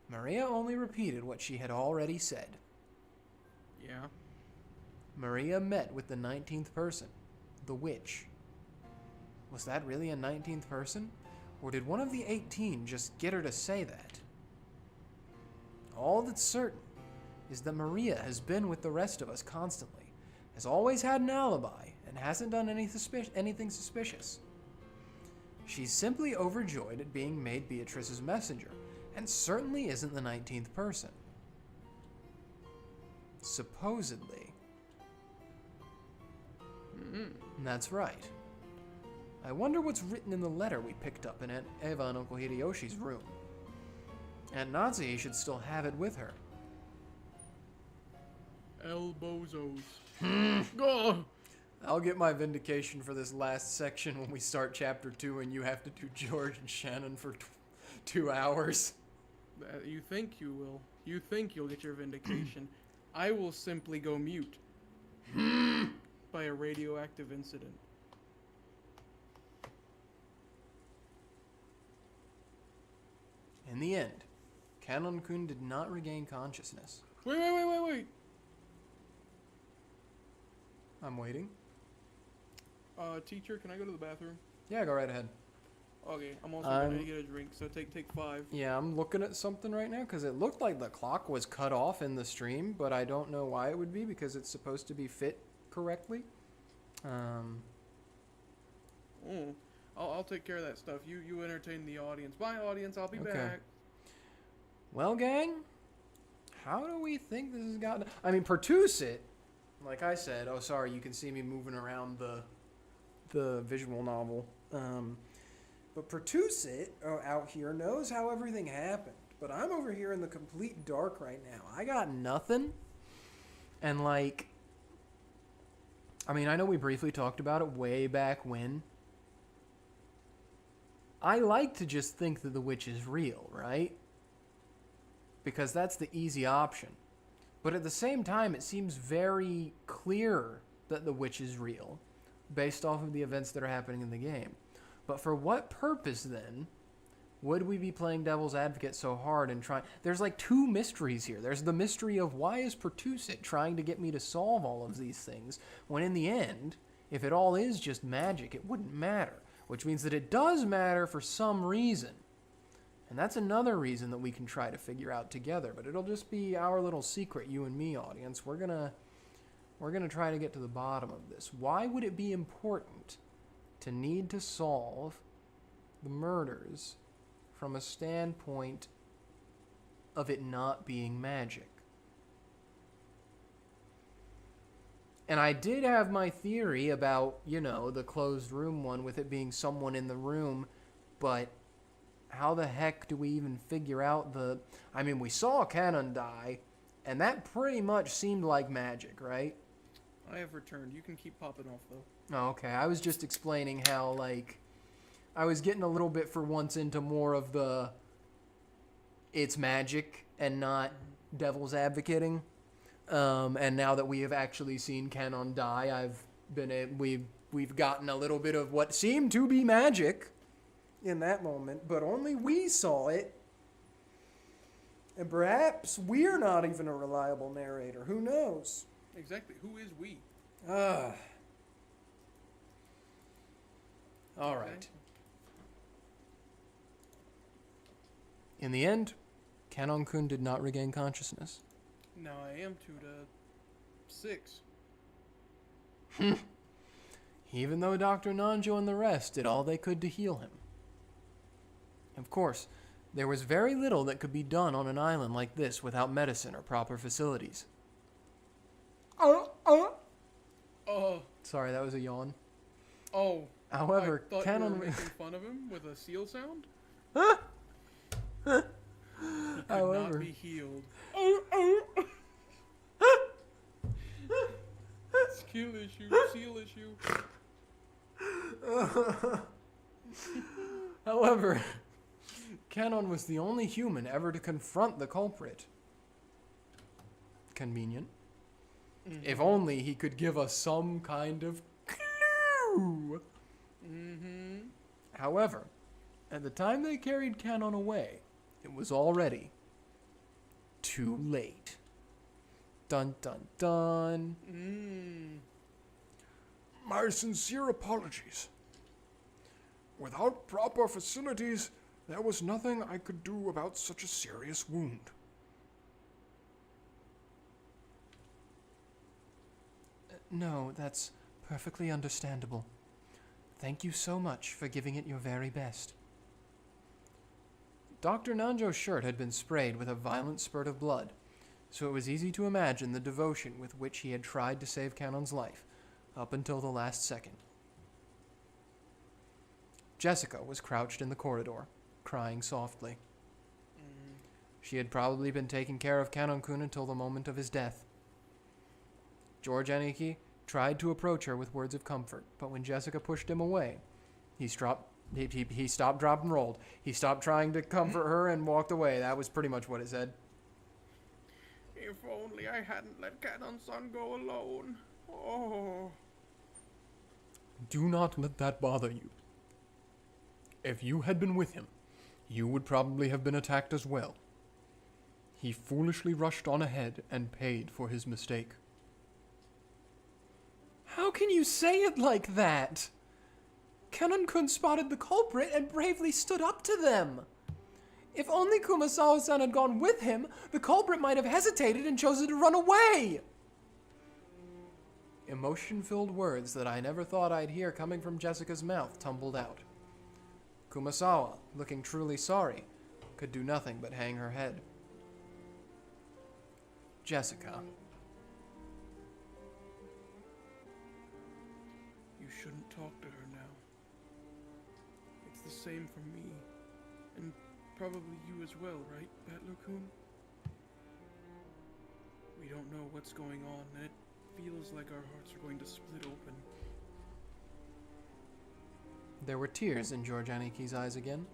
Maria only repeated what she had already said. Yeah. Maria met with the 19th person, the witch. Was that really a 19th person? Or did one of the 18 just get her to say that? All that's certain is that Maria has been with the rest of us constantly, has always had an alibi, and hasn't done anything suspicious. She's simply overjoyed at being made Beatrice's messenger, and certainly isn't the 19th person. Supposedly. That's right. I wonder what's written in the letter we picked up in Aunt Eva and Uncle Hideyoshi's room. Aunt Natsuhi should still have it with her. Elbozos. Go! I'll get my vindication for this last section when we start chapter 2 and you have to do George and Shannon for 2 hours. You think you will. You think you'll get your vindication. I will simply go mute. By a radioactive incident. In the end, Kanon-kun did not regain consciousness. Wait. I'm waiting. Teacher, can I go to the bathroom? Yeah, go right ahead. Okay, I'm also going to get a drink, so take 5. Yeah, I'm looking at something right now because it looked like the clock was cut off in the stream, but I don't know why it would be because it's supposed to be fit correctly. I'll take care of that stuff. You entertain the audience. Bye, audience. I'll be Okay. back. Well, gang, how do we think this has gotten... I mean, Pertusit, like I said... Oh, sorry, you can see me moving around the visual novel. But Pertusit out here knows how everything happened. But I'm over here in the complete dark right now. I got nothing. And, like... I mean, I know we briefly talked about it way back when. I like to just think that the witch is real, right? Because that's the easy option. But at the same time, it seems very clear that the witch is real, based off of the events that are happening in the game. But for what purpose, then, would we be playing devil's advocate so hard and trying... There's like two mysteries here. There's the mystery of why is Pertusit trying to get me to solve all of these things, when in the end, if it all is just magic, it wouldn't matter. Which means that it does matter for some reason. And that's another reason that we can try to figure out together. But it'll just be our little secret, you and me, audience. We're gonna try to get to the bottom of this. Why would it be important to need to solve the murders from a standpoint of it not being magic? And I did have my theory about, you know, the closed room one with it being someone in the room, but how the heck do we even figure out the... I mean, we saw Canon die, and that pretty much seemed like magic, right? I have returned. You can keep popping off, though. Oh, okay. I was just explaining how, like, I was getting a little bit for once into more of the it's magic and not devil's advocating. And now that we have actually seen Canon die, we've gotten a little bit of what seemed to be magic in that moment, but only we saw it. And perhaps we're not even a reliable narrator. Who knows? Exactly. Who is we? All right. Okay. In the end, Canon-kun did not regain consciousness. Now I am 2 to 6. Even though Dr. Nanjo and the rest did all they could to heal him. Of course, there was very little that could be done on an island like this without medicine or proper facilities. Sorry, that was a yawn. Oh. However, I thought Canon... you were making fun of him with a seal sound? He could However... not be healed. Skill issue, seal issue. However, Canon was the only human ever to confront the culprit. Convenient. Mm-hmm. If only he could give us some kind of clue. Mm-hmm. However, at the time they carried Canon away, it was already too late. Dun dun dun. My sincere apologies. Without proper facilities, there was nothing I could do about such a serious wound. No, that's perfectly understandable. Thank you so much for giving it your very best. Dr. Nanjo's shirt had been sprayed with a violent spurt of blood, so it was easy to imagine the devotion with which he had tried to save Canon's life, up until the last second. Jessica was crouched in the corridor, crying softly. She had probably been taking care of Canon-kun until the moment of his death. George Aniki tried to approach her with words of comfort, but when Jessica pushed him away, he stopped, dropped, and rolled. He stopped trying to comfort her and walked away. That was pretty much what it said. If only I hadn't let Canon-san go alone. Oh. Do not let that bother you. If you had been with him, you would probably have been attacked as well. He foolishly rushed on ahead and paid for his mistake. How can you say it like that? Canon-kun spotted the culprit and bravely stood up to them. If only Kumasawa-san had gone with him, the culprit might have hesitated and chosen to run away. Emotion-filled words that I never thought I'd hear coming from Jessica's mouth tumbled out. Kumasawa, looking truly sorry, could do nothing but hang her head. Jessica. You shouldn't talk to her now. It's the same for me. And probably you as well, right, Battler-kun? We don't know what's going on, and it feels like our hearts are going to split open. There were tears in George Aniki's eyes again.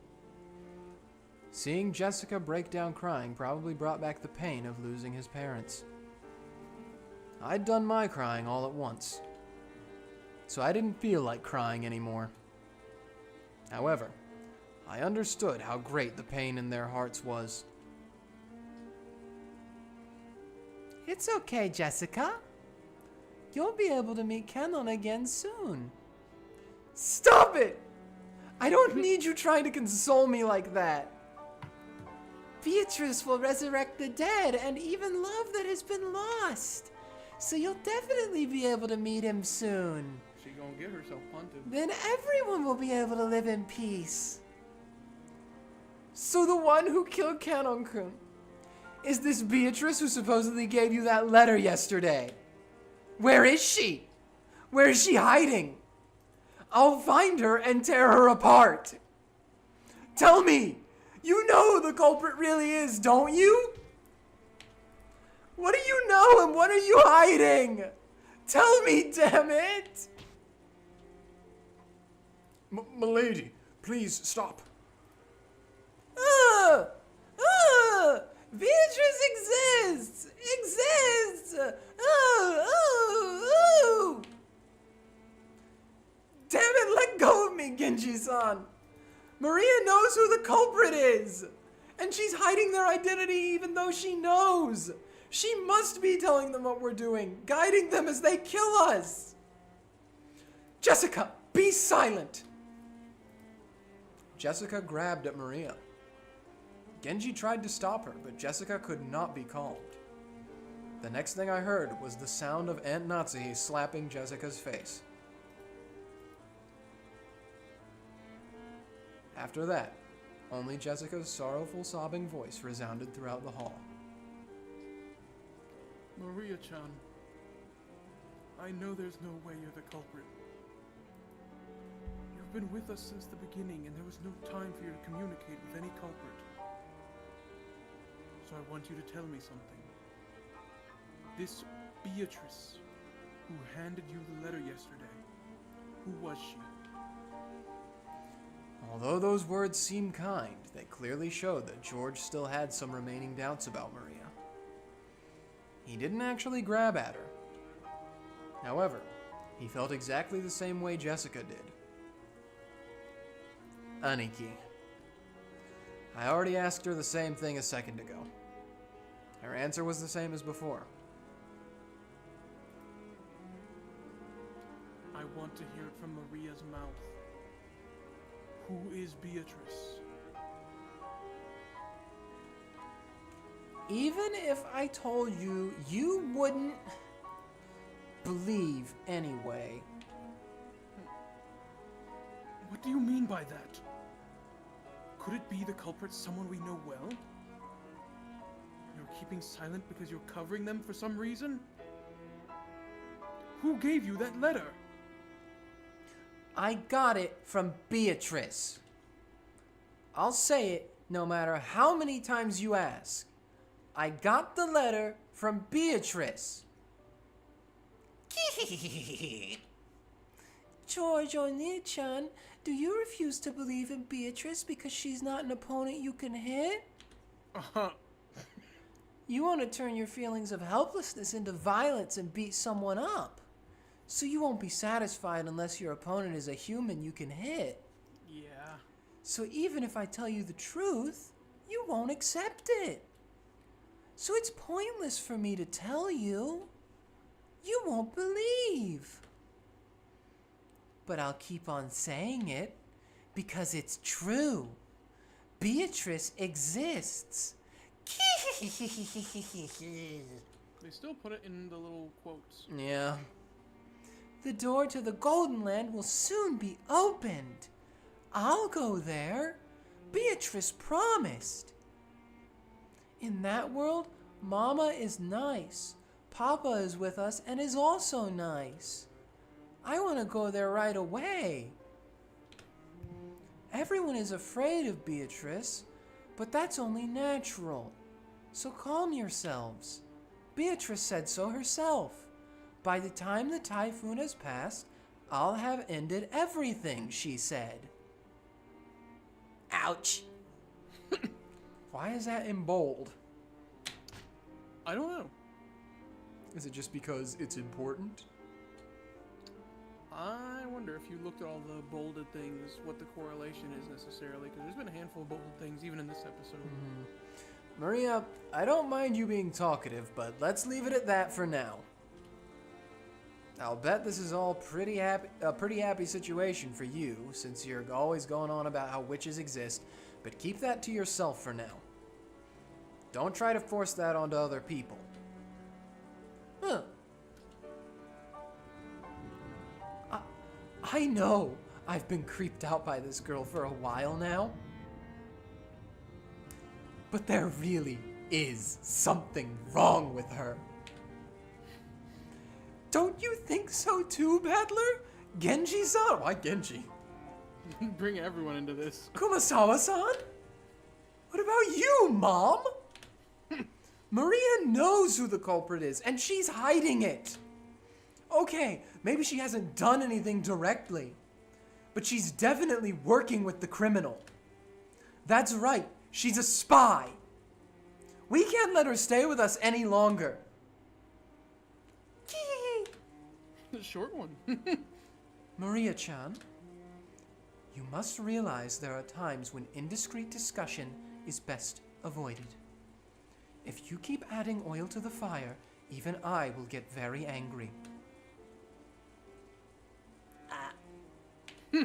Seeing Jessica break down crying probably brought back the pain of losing his parents. I'd done my crying all at once, so I didn't feel like crying anymore. However, I understood how great the pain in their hearts was. It's okay, Jessica. You'll be able to meet Kenon again soon. Stop it! I don't need you trying to console me like that. Beatrice will resurrect the dead and even love that has been lost. So you'll definitely be able to meet him soon. She gonna get herself punted. Then everyone will be able to live in peace. So the one who killed Kenon-kun is this Beatrice who supposedly gave you that letter yesterday? Where is she? Where is she hiding? I'll find her and tear her apart. Tell me, you know who the culprit really is, don't you? What do you know and what are you hiding? Tell me, damn it! Milady, please stop. Beatrice exists! Damn it, let go of me, Genji-san. Maria knows who the culprit is. And she's hiding their identity even though she knows. She must be telling them what we're doing, guiding them as they kill us. Jessica, be silent. Jessica grabbed at Maria. Genji tried to stop her, but Jessica could not be calmed. The next thing I heard was the sound of Aunt Natsuhi slapping Jessica's face. After that, only Jessica's sorrowful sobbing voice resounded throughout the hall. Maria-chan, I know there's no way you're the culprit. You've been with us since the beginning, and there was no time for you to communicate with any culprit. So I want you to tell me something. This Beatrice, who handed you the letter yesterday, who was she? Although those words seemed kind, they clearly showed that George still had some remaining doubts about Maria. He didn't actually grab at her. However, he felt exactly the same way Jessica did. Aniki. I already asked her the same thing a second ago. Her answer was the same as before. I want to hear it from Maria's mouth. Who is Beatrice? Even if I told you, you wouldn't believe anyway. What do you mean by that? Could it be the culprit someone we know well? You're keeping silent because you're covering them for some reason? Who gave you that letter? I got it from Beatrice. I'll say it no matter how many times you ask. I got the letter from Beatrice. George Oni-chan, do you refuse to believe in Beatrice because she's not an opponent you can hit? You want to turn your feelings of helplessness into violence and beat someone up. So you won't be satisfied unless your opponent is a human you can hit. Yeah. So even if I tell you the truth, you won't accept it. So it's pointless for me to tell you. You won't believe. But I'll keep on saying it because it's true. Beatrice exists. They still put it in the little quotes. Yeah. The door to the Golden Land will soon be opened. I'll go there. Beatrice promised. In that world, Mama is nice. Papa is with us and is also nice. I want to go there right away. Everyone is afraid of Beatrice, but that's only natural. So calm yourselves. Beatrice said so herself. By the time the typhoon has passed, I'll have ended everything, she said. Ouch. Why is that in bold? I don't know. Is it just because it's important? I wonder if you looked at all the bolded things, what the correlation is necessarily, because there's been a handful of bolded things even in this episode. Maria, I don't mind you being talkative, but let's leave it at that for now. I'll bet this is all a pretty happy situation for you, since you're always going on about how witches exist, but keep that to yourself for now. Don't try to force that onto other people. Huh. I know I've been creeped out by this girl for a while now. But there really is something wrong with her. Don't you think so too, Battler? Genji-san? Why Genji? Bring everyone into this. Kumasawa-san? What about you, Mom? Maria knows who the culprit is, and she's hiding it. Okay, maybe she hasn't done anything directly, but she's definitely working with the criminal. That's right, she's a spy. We can't let her stay with us any longer. The short one. Maria-chan, you must realize there are times when indiscreet discussion is best avoided. If you keep adding oil to the fire, even I will get very angry. Yeah.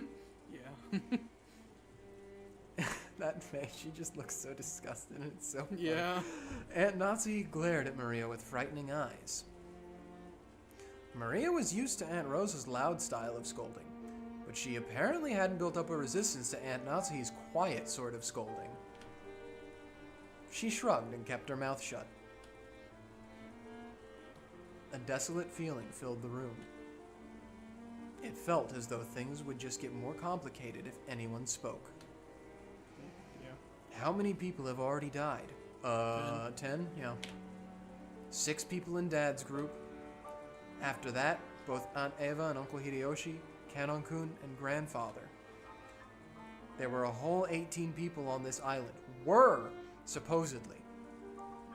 That face, she just looks so disgusted and it's so funny. Yeah. Aunt Natsuhi glared at Maria with frightening eyes. Maria was used to Aunt Rosa's loud style of scolding, but she apparently hadn't built up a resistance to Aunt Natsuhi's quiet sort of scolding. She shrugged and kept her mouth shut. A desolate feeling filled the room. It felt as though things would just get more complicated if anyone spoke. Yeah. How many people have already died? 10? Yeah. 6 people in Dad's group. After that, both Aunt Eva and Uncle Hideyoshi, Kanon-kun, and Grandfather. There were a whole 18 people on this island. Were, supposedly.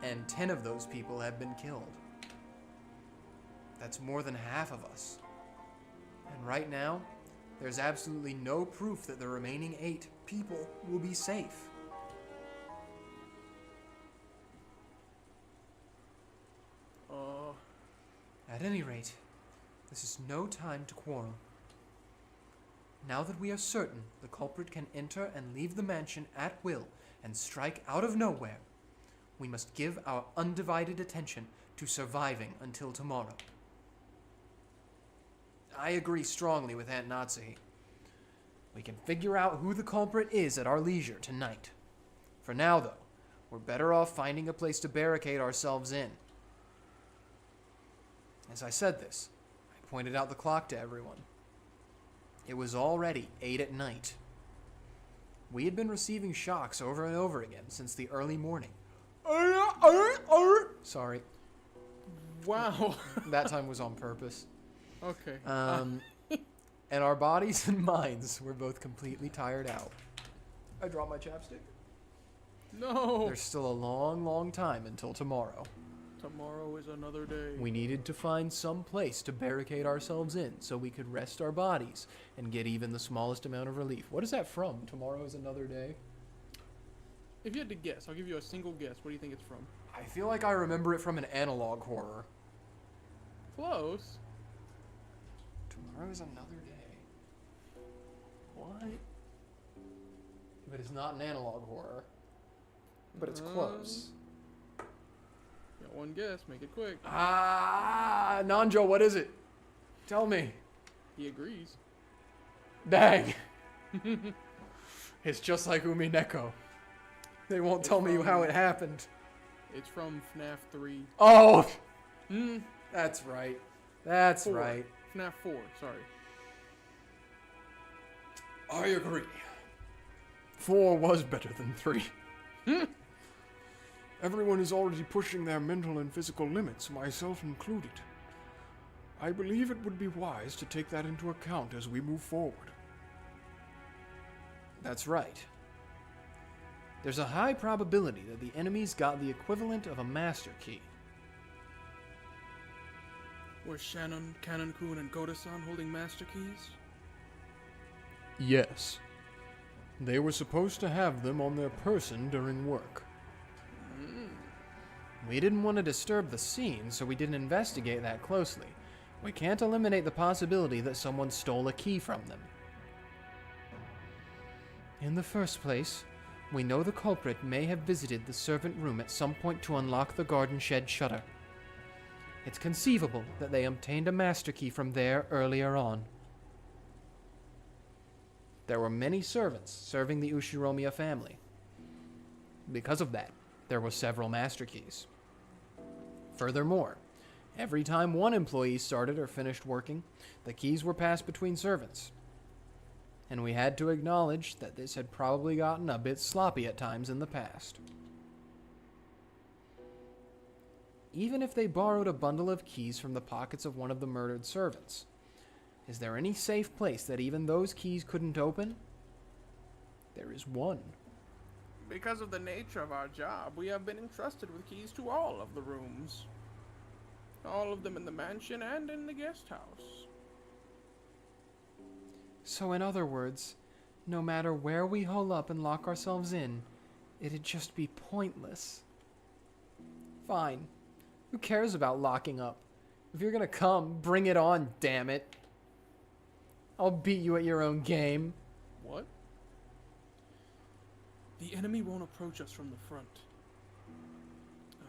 And 10 of those people have been killed. That's more than half of us. And right now, there's absolutely no proof that the remaining 8 people will be safe. At any rate, this is no time to quarrel. Now that we are certain the culprit can enter and leave the mansion at will and strike out of nowhere, we must give our undivided attention to surviving until tomorrow. I agree strongly with Aunt Natsuhi. We can figure out who the culprit is at our leisure tonight. For now, though, we're better off finding a place to barricade ourselves in. As I said this, I pointed out the clock to everyone. It was already 8 at night. We had been receiving shocks over and over again since the early morning. Sorry. Wow. That time was on purpose. Okay. And our bodies and minds were both completely tired out. I dropped my chapstick. No. There's still a long, long time until tomorrow. Tomorrow is another day. We needed to find some place to barricade ourselves in so we could rest our bodies and get even the smallest amount of relief. What is that from? Tomorrow is another day? If you had to guess, I'll give you a single guess. What do you think it's from? I feel like I remember it from an analog horror. Close. Tomorrow is another day. What? But it's not an analog horror. But it's close. Got one guess. Make it quick. Nanjo, what is it? Tell me. He agrees. Dang. It's just like Umineko. They won't tell me how it happened. It's from FNAF 3. Oh! Hmm. That's right. That's 4. right. FNAF 4, sorry. I agree. 4 was better than 3. Everyone is already pushing their mental and physical limits, myself included. I believe it would be wise to take that into account as we move forward. That's right. There's a high probability that the enemies got the equivalent of a master key. Were Shannon, Canon-kun, and Goda-san holding master keys? Yes. They were supposed to have them on their person during work. We didn't want to disturb the scene, so we didn't investigate that closely. We can't eliminate the possibility that someone stole a key from them. In the first place, we know the culprit may have visited the servant room at some point to unlock the garden shed shutter. It's conceivable that they obtained a master key from there earlier on. There were many servants serving the Ushiromiya family. Because of that, there were several master keys. Furthermore, every time one employee started or finished working, the keys were passed between servants. And we had to acknowledge that this had probably gotten a bit sloppy at times in the past. Even if they borrowed a bundle of keys from the pockets of one of the murdered servants, is there any safe place that even those keys couldn't open? There is one. Because of the nature of our job, we have been entrusted with keys to all of the rooms. All of them in the mansion and in the guest house. So in other words, no matter where we hole up and lock ourselves in, it'd just be pointless. Fine. Who cares about locking up? If you're gonna come, bring it on, damn it. I'll beat you at your own game. What? The enemy won't approach us from the front.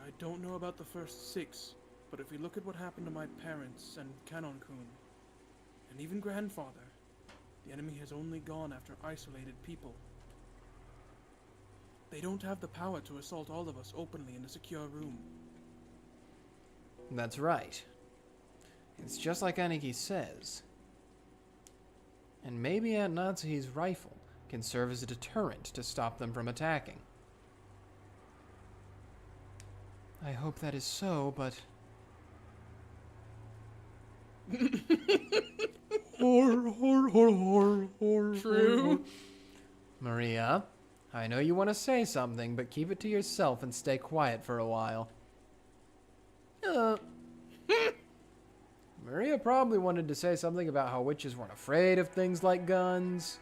I don't know about the first 6, but if we look at what happened to my parents and Canon-kun, and even grandfather, the enemy has only gone after isolated people. They don't have the power to assault all of us openly in a secure room. That's right. It's just like Aniki says. And maybe Aunt Natsuhi's rifle can serve as a deterrent to stop them from attacking. I hope that is so, but... True. Maria, I know you want to say something, but keep it to yourself and stay quiet for a while. Maria probably wanted to say something about how witches weren't afraid of things like guns.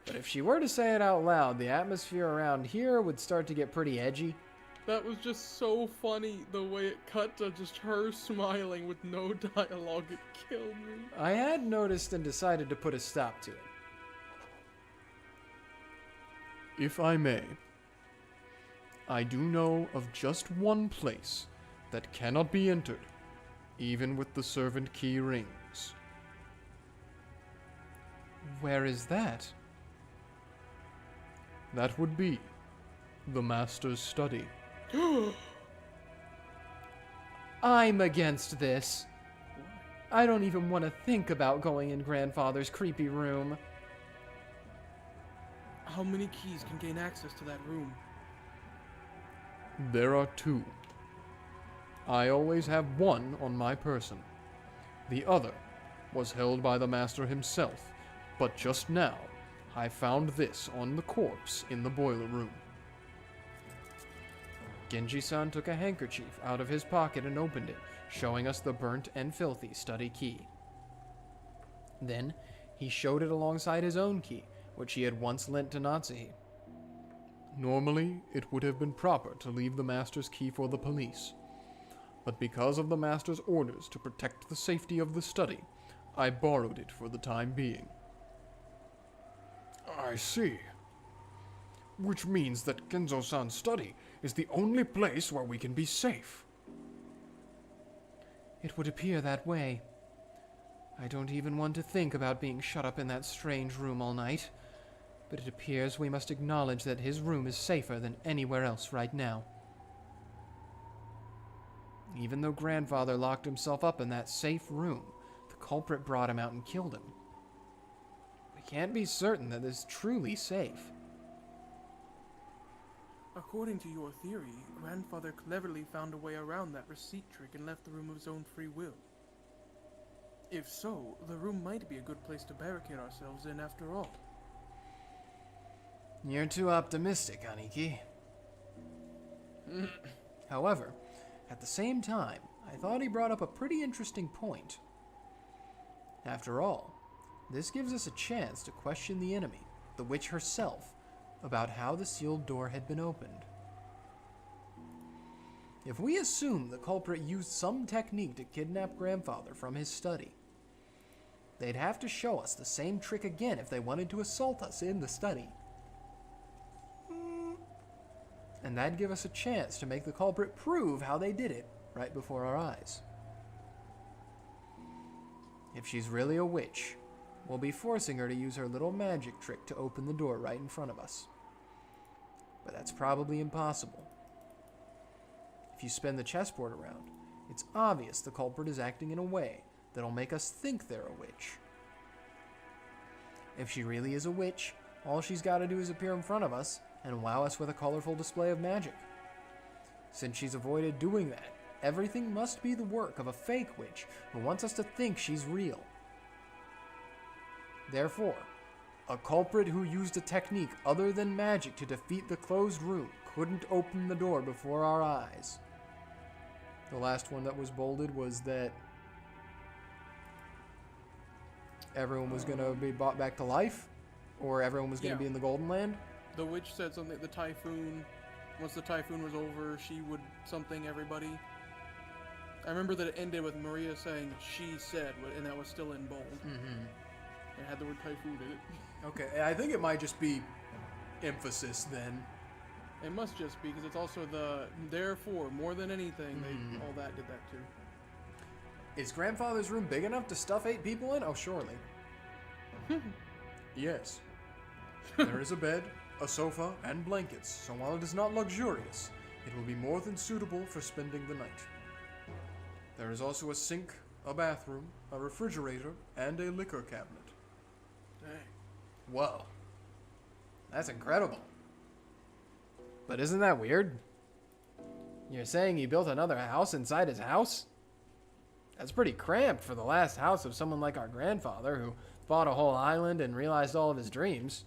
But if she were to say it out loud, the atmosphere around here would start to get pretty edgy. That was just so funny, the way it cut to just her smiling with no dialogue. It killed me. I had noticed and decided to put a stop to it. If I may, I do know of just one place that cannot be entered, even with the servant key rings. Where is that? That would be the Master's study. I'm against this. I don't even want to think about going in Grandfather's creepy room. How many keys can gain access to that room? There are 2. I always have one on my person. The other was held by the Master himself, but just now I found this on the corpse in the boiler room. Genji-san took a handkerchief out of his pocket and opened it, showing us the burnt and filthy study key. Then, he showed it alongside his own key, which he had once lent to Natsuhi. Normally, it would have been proper to leave the Master's key for the police, but because of the Master's orders to protect the safety of the study, I borrowed it for the time being. I see. Which means that Kenzo-san's study is the only place where we can be safe. It would appear that way. I don't even want to think about being shut up in that strange room all night. but it appears we must acknowledge that his room is safer than anywhere else right now. Even though Grandfather locked himself up in that safe room, the culprit brought him out and killed him. We can't be certain that this is truly safe. According to your theory, Grandfather cleverly found a way around that receipt trick and left the room of his own free will. If so, the room might be a good place to barricade ourselves in after all. You're too optimistic, Aniki. However, at the same time, I thought he brought up a pretty interesting point. After all, this gives us a chance to question the enemy, the witch herself, about how the sealed door had been opened. If we assume the culprit used some technique to kidnap Grandfather from his study, they'd have to show us the same trick again if they wanted to assault us in the study. And that'd give us a chance to make the culprit prove how they did it right before our eyes. If she's really a witch, we'll be forcing her to use her little magic trick to open the door right in front of us. But that's probably impossible. If you spin the chessboard around, it's obvious the culprit is acting in a way that'll make us think they're a witch. If she really is a witch, all she's got to do is appear in front of us and wow us with a colorful display of magic. Since she's avoided doing that, everything must be the work of a fake witch who wants us to think she's real. Therefore, a culprit who used a technique other than magic to defeat the closed room couldn't open the door before our eyes. The last one that was bolded was that everyone was going to be brought back to life, or everyone was going to be in the Golden Land. The witch said something, the typhoon, once the typhoon was over, she would something everybody. I remember that it ended with Maria saying, she said, and that was still in bold. It had the word typhoon in it. Okay, I think it might just be emphasis then. It must just be, because it's also the, therefore, more than anything, they, all that did that too. Is Grandfather's room big enough to stuff 8 people in? Oh, surely. Yes. There is a bed, a sofa, and blankets, so while it is not luxurious, it will be more than suitable for spending the night. There is also a sink, a bathroom, a refrigerator, and a liquor cabinet. Dang. Whoa. That's incredible. But isn't that weird? You're saying he built another house inside his house? That's pretty cramped for the last house of someone like our grandfather who bought a whole island and realized all of his dreams.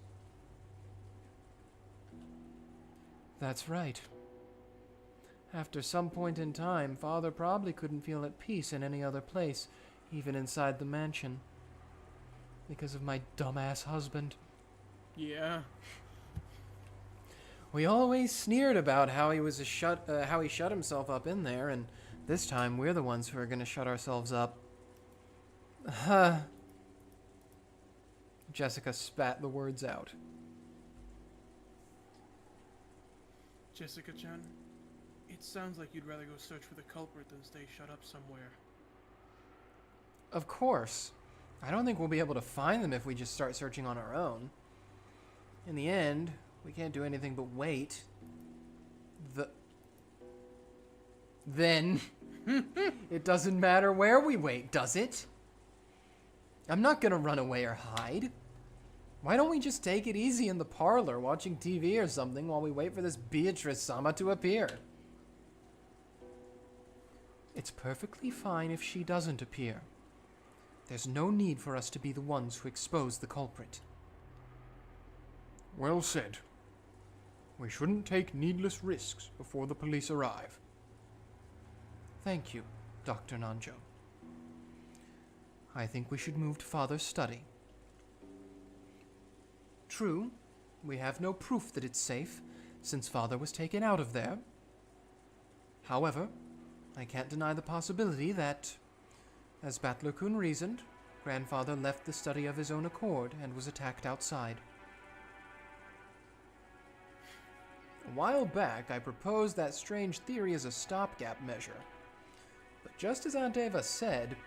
That's right. After some point in time, Father probably couldn't feel at peace in any other place, even inside the mansion. Because of my dumbass husband. Yeah. We always sneered about how he shut himself up in there, and this time we're the ones who are going to shut ourselves up. Jessica spat the words out. Jessica-chan, it sounds like you'd rather go search for the culprit than stay shut up somewhere. Of course. I don't think we'll be able to find them if we just start searching on our own. In the end, we can't do anything but wait. Then, it doesn't matter where we wait, does it? I'm not gonna run away or hide. Why don't we just take it easy in the parlor watching TV or something while we wait for this Beatrice-sama to appear? It's perfectly fine if she doesn't appear. There's no need for us to be the ones who expose the culprit. Well said. We shouldn't take needless risks before the police arrive. Thank you, Dr. Nanjo. I think we should move to Father's study. True, we have no proof that it's safe, since Father was taken out of there. However, I can't deny the possibility that, as Battler-kun reasoned, Grandfather left the study of his own accord and was attacked outside. A while back, I proposed that strange theory as a stopgap measure. But just as Aunt Eva said,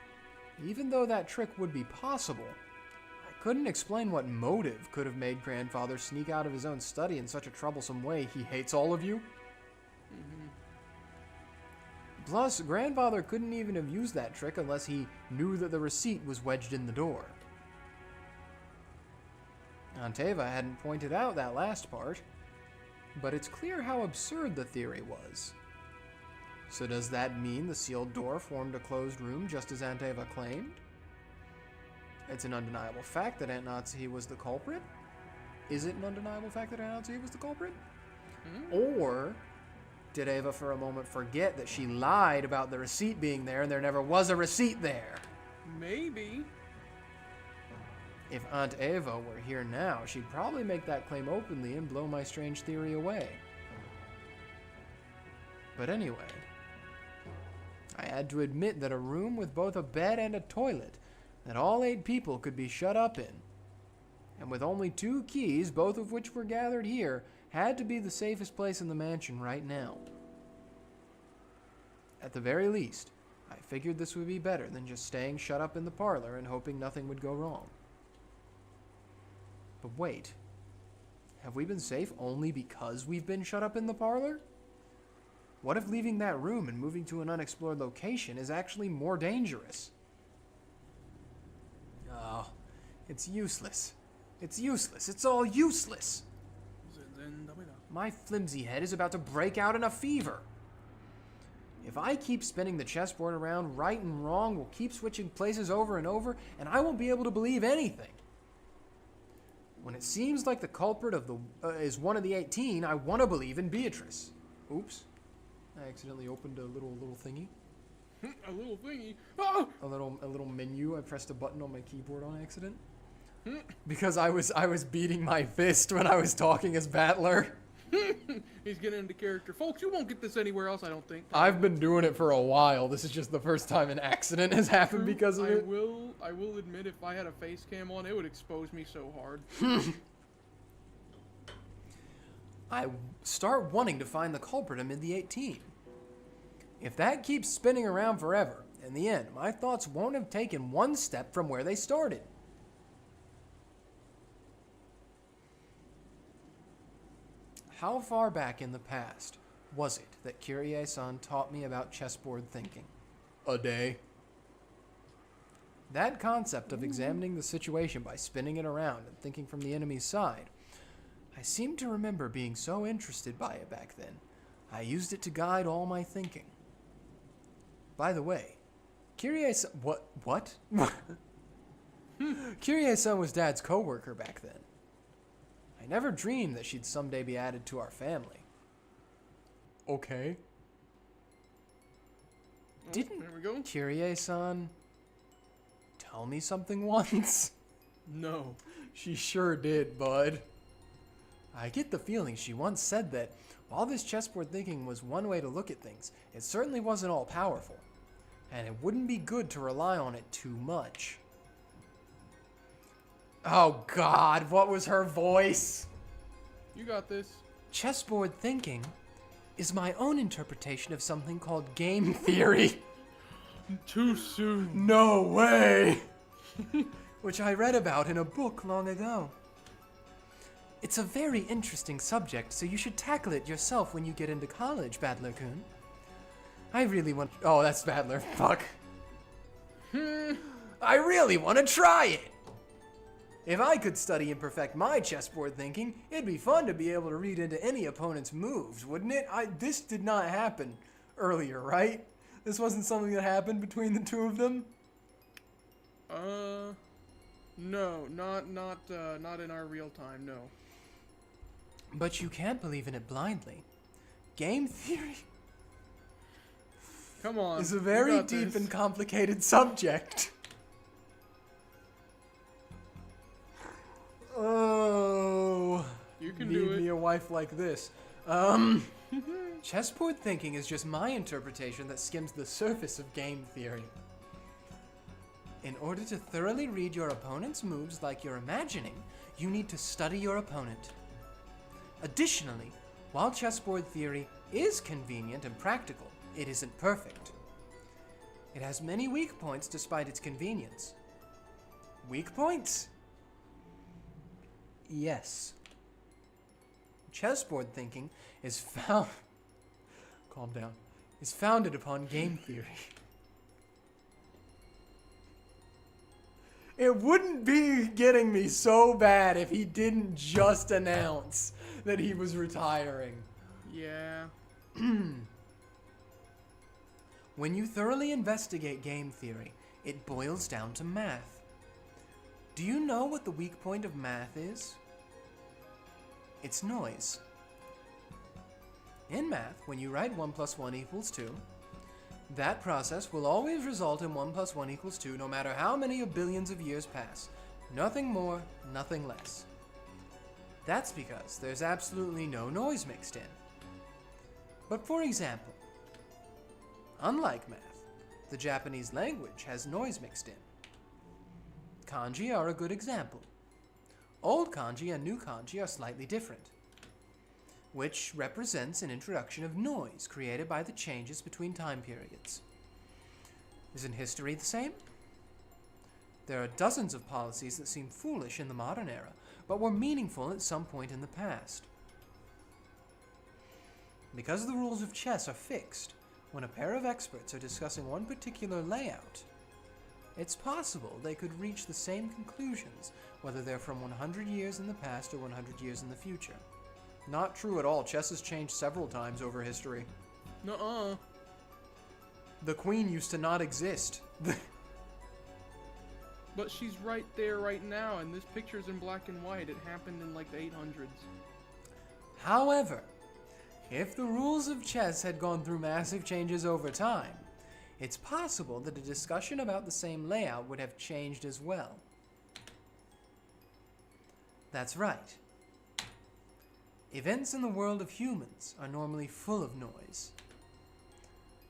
even though that trick would be possible, I couldn't explain what motive could have made Grandfather sneak out of his own study in such a troublesome way. He hates all of you? Plus, Grandfather couldn't even have used that trick unless he knew that the receipt was wedged in the door. Aunt Eva hadn't pointed out that last part, but it's clear how absurd the theory was. So does that mean the sealed door formed a closed room just as Aunt Eva claimed? It's an undeniable fact that Aunt Natsuhi was the culprit? Is it an undeniable fact that Aunt Natsuhi was the culprit? Or did Eva for a moment forget that she lied about the receipt being there and there never was a receipt there? Maybe. If Aunt Eva were here now, she'd probably make that claim openly and blow my strange theory away. But anyway, I had to admit that a room with both a bed and a toilet that all 8 people could be shut up in, and with only 2 keys, both of which were gathered here, had to be the safest place in the mansion right now. At the very least, I figured this would be better than just staying shut up in the parlor and hoping nothing would go wrong. But wait, have we been safe only because we've been shut up in the parlor? What if leaving that room and moving to an unexplored location is actually more dangerous? Oh, it's useless. It's useless. It's all useless. My flimsy head is about to break out in a fever. If I keep spinning the chessboard around, right and wrong will keep switching places over and over, and I won't be able to believe anything. When it seems like the culprit of the is one of the 18, I want to believe in Beatrice. Oops. I accidentally opened a little thingy. A little thingy. Ah! A little menu. I pressed a button on my keyboard on accident. Because I was beating my fist when I was talking as Battler. He's getting into character. Folks, you won't get this anywhere else, I don't think. I've been doing it for a while. This is just the first time an accident has happened because of it. I will admit, if I had a face cam on, it would expose me so hard. I start wanting to find the culprit amid the 18. If that keeps spinning around forever, in the end, my thoughts won't have taken one step from where they started. How far back in the past was it that Kyrie-san taught me about chessboard thinking? A day. That concept of examining the situation by spinning it around and thinking from the enemy's side, I seem to remember being so interested by it back then. I used it to guide all my thinking. By the way, Kyrie-san... What? Kyrie-san was Dad's co-worker back then. I never dreamed that she'd someday be added to our family. Okay. Didn't There we go. Kyrie-san tell me something once? No. She sure did, bud. I get the feeling she once said that while this chessboard thinking was one way to look at things, it certainly wasn't all powerful, and it wouldn't be good to rely on it too much. Oh God, what was her voice? You got this. Chessboard thinking is my own interpretation of something called game theory. Too soon. No way! Which I read about in a book long ago. It's a very interesting subject, so you should tackle it yourself when you get into college, Battler-kun. I really want... Oh, that's Battler. Fuck. I really want to try it! If I could study and perfect my chessboard thinking, it'd be fun to be able to read into any opponent's moves, wouldn't it? This did not happen earlier, right? This wasn't something that happened between the two of them? No, not in our real time, no. But you can't believe in it blindly. Game theory Come on. is a you very got deep this. and complicated subject. Oh, You can need do it. me a wife like this. Chessboard thinking is just my interpretation that skims the surface of game theory. In order to thoroughly read your opponent's moves like you're imagining, you need to study your opponent. Additionally, while chessboard theory is convenient and practical, it isn't perfect. It has many weak points despite its convenience. Weak points? yes. Chessboard thinking is found... Calm down. Is founded upon game theory. It wouldn't be getting me so bad if he didn't just announce that he was retiring. Yeah. When you thoroughly investigate game theory, it boils down to math. Do you know what the weak point of math is? It's noise. In math, when you write 1 plus 1 equals 2, that process will always result in 1 plus 1 equals 2 no matter how many billions of years pass. Nothing more, nothing less. That's because there's absolutely no noise mixed in. But for example, unlike math, the Japanese language has noise mixed in. Kanji are a good example. Old kanji and new kanji are slightly different, which represents an introduction of noise created by the changes between time periods. Isn't history the same? There are dozens of policies that seem foolish in the modern era, but were meaningful at some point in the past. Because the rules of chess are fixed, when a pair of experts are discussing one particular layout, it's possible they could reach the same conclusions, whether they're from 100 years in the past or 100 years in the future. Not true at all. Chess has changed several times over history. Nuh-uh. The queen used to not exist. But she's right there right now, and this picture's in black and white. It happened in like the 800s. However, if the rules of chess had gone through massive changes over time, it's possible that a discussion about the same layout would have changed as well. That's right. Events in the world of humans are normally full of noise.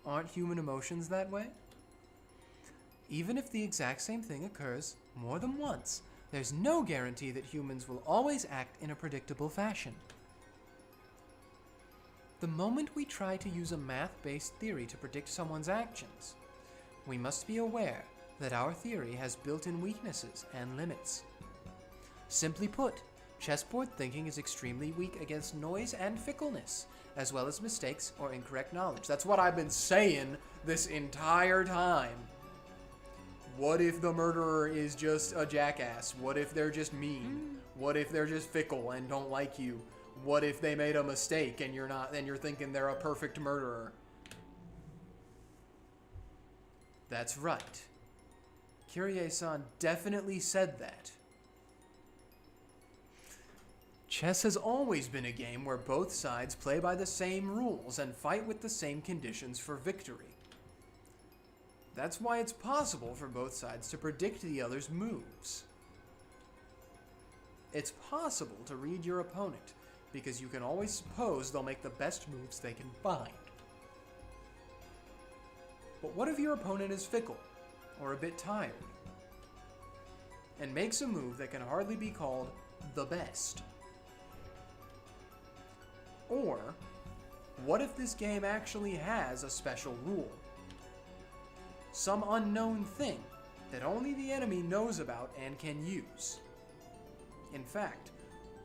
Aren't human emotions that way? Even if the exact same thing occurs more than once, there's no guarantee that humans will always act in a predictable fashion. The moment we try to use a math-based theory to predict someone's actions, we must be aware that our theory has built-in weaknesses and limits. Simply put, chessboard thinking is extremely weak against noise and fickleness, as well as mistakes or incorrect knowledge. That's what I've been saying this entire time. What if the murderer is just a jackass? What if they're just mean? What if they're just fickle and don't like you? What if they made a mistake and you're not, and you're thinking they're a perfect murderer? That's right. Kyrie-san definitely said that. Chess has always been a game where both sides play by the same rules and fight with the same conditions for victory. That's why it's possible for both sides to predict the other's moves. It's possible to read your opponent, because you can always suppose they'll make the best moves they can find. But what if your opponent is fickle, or a bit tired, and makes a move that can hardly be called the best? Or, what if this game actually has a special rule? Some unknown thing that only the enemy knows about and can use. In fact,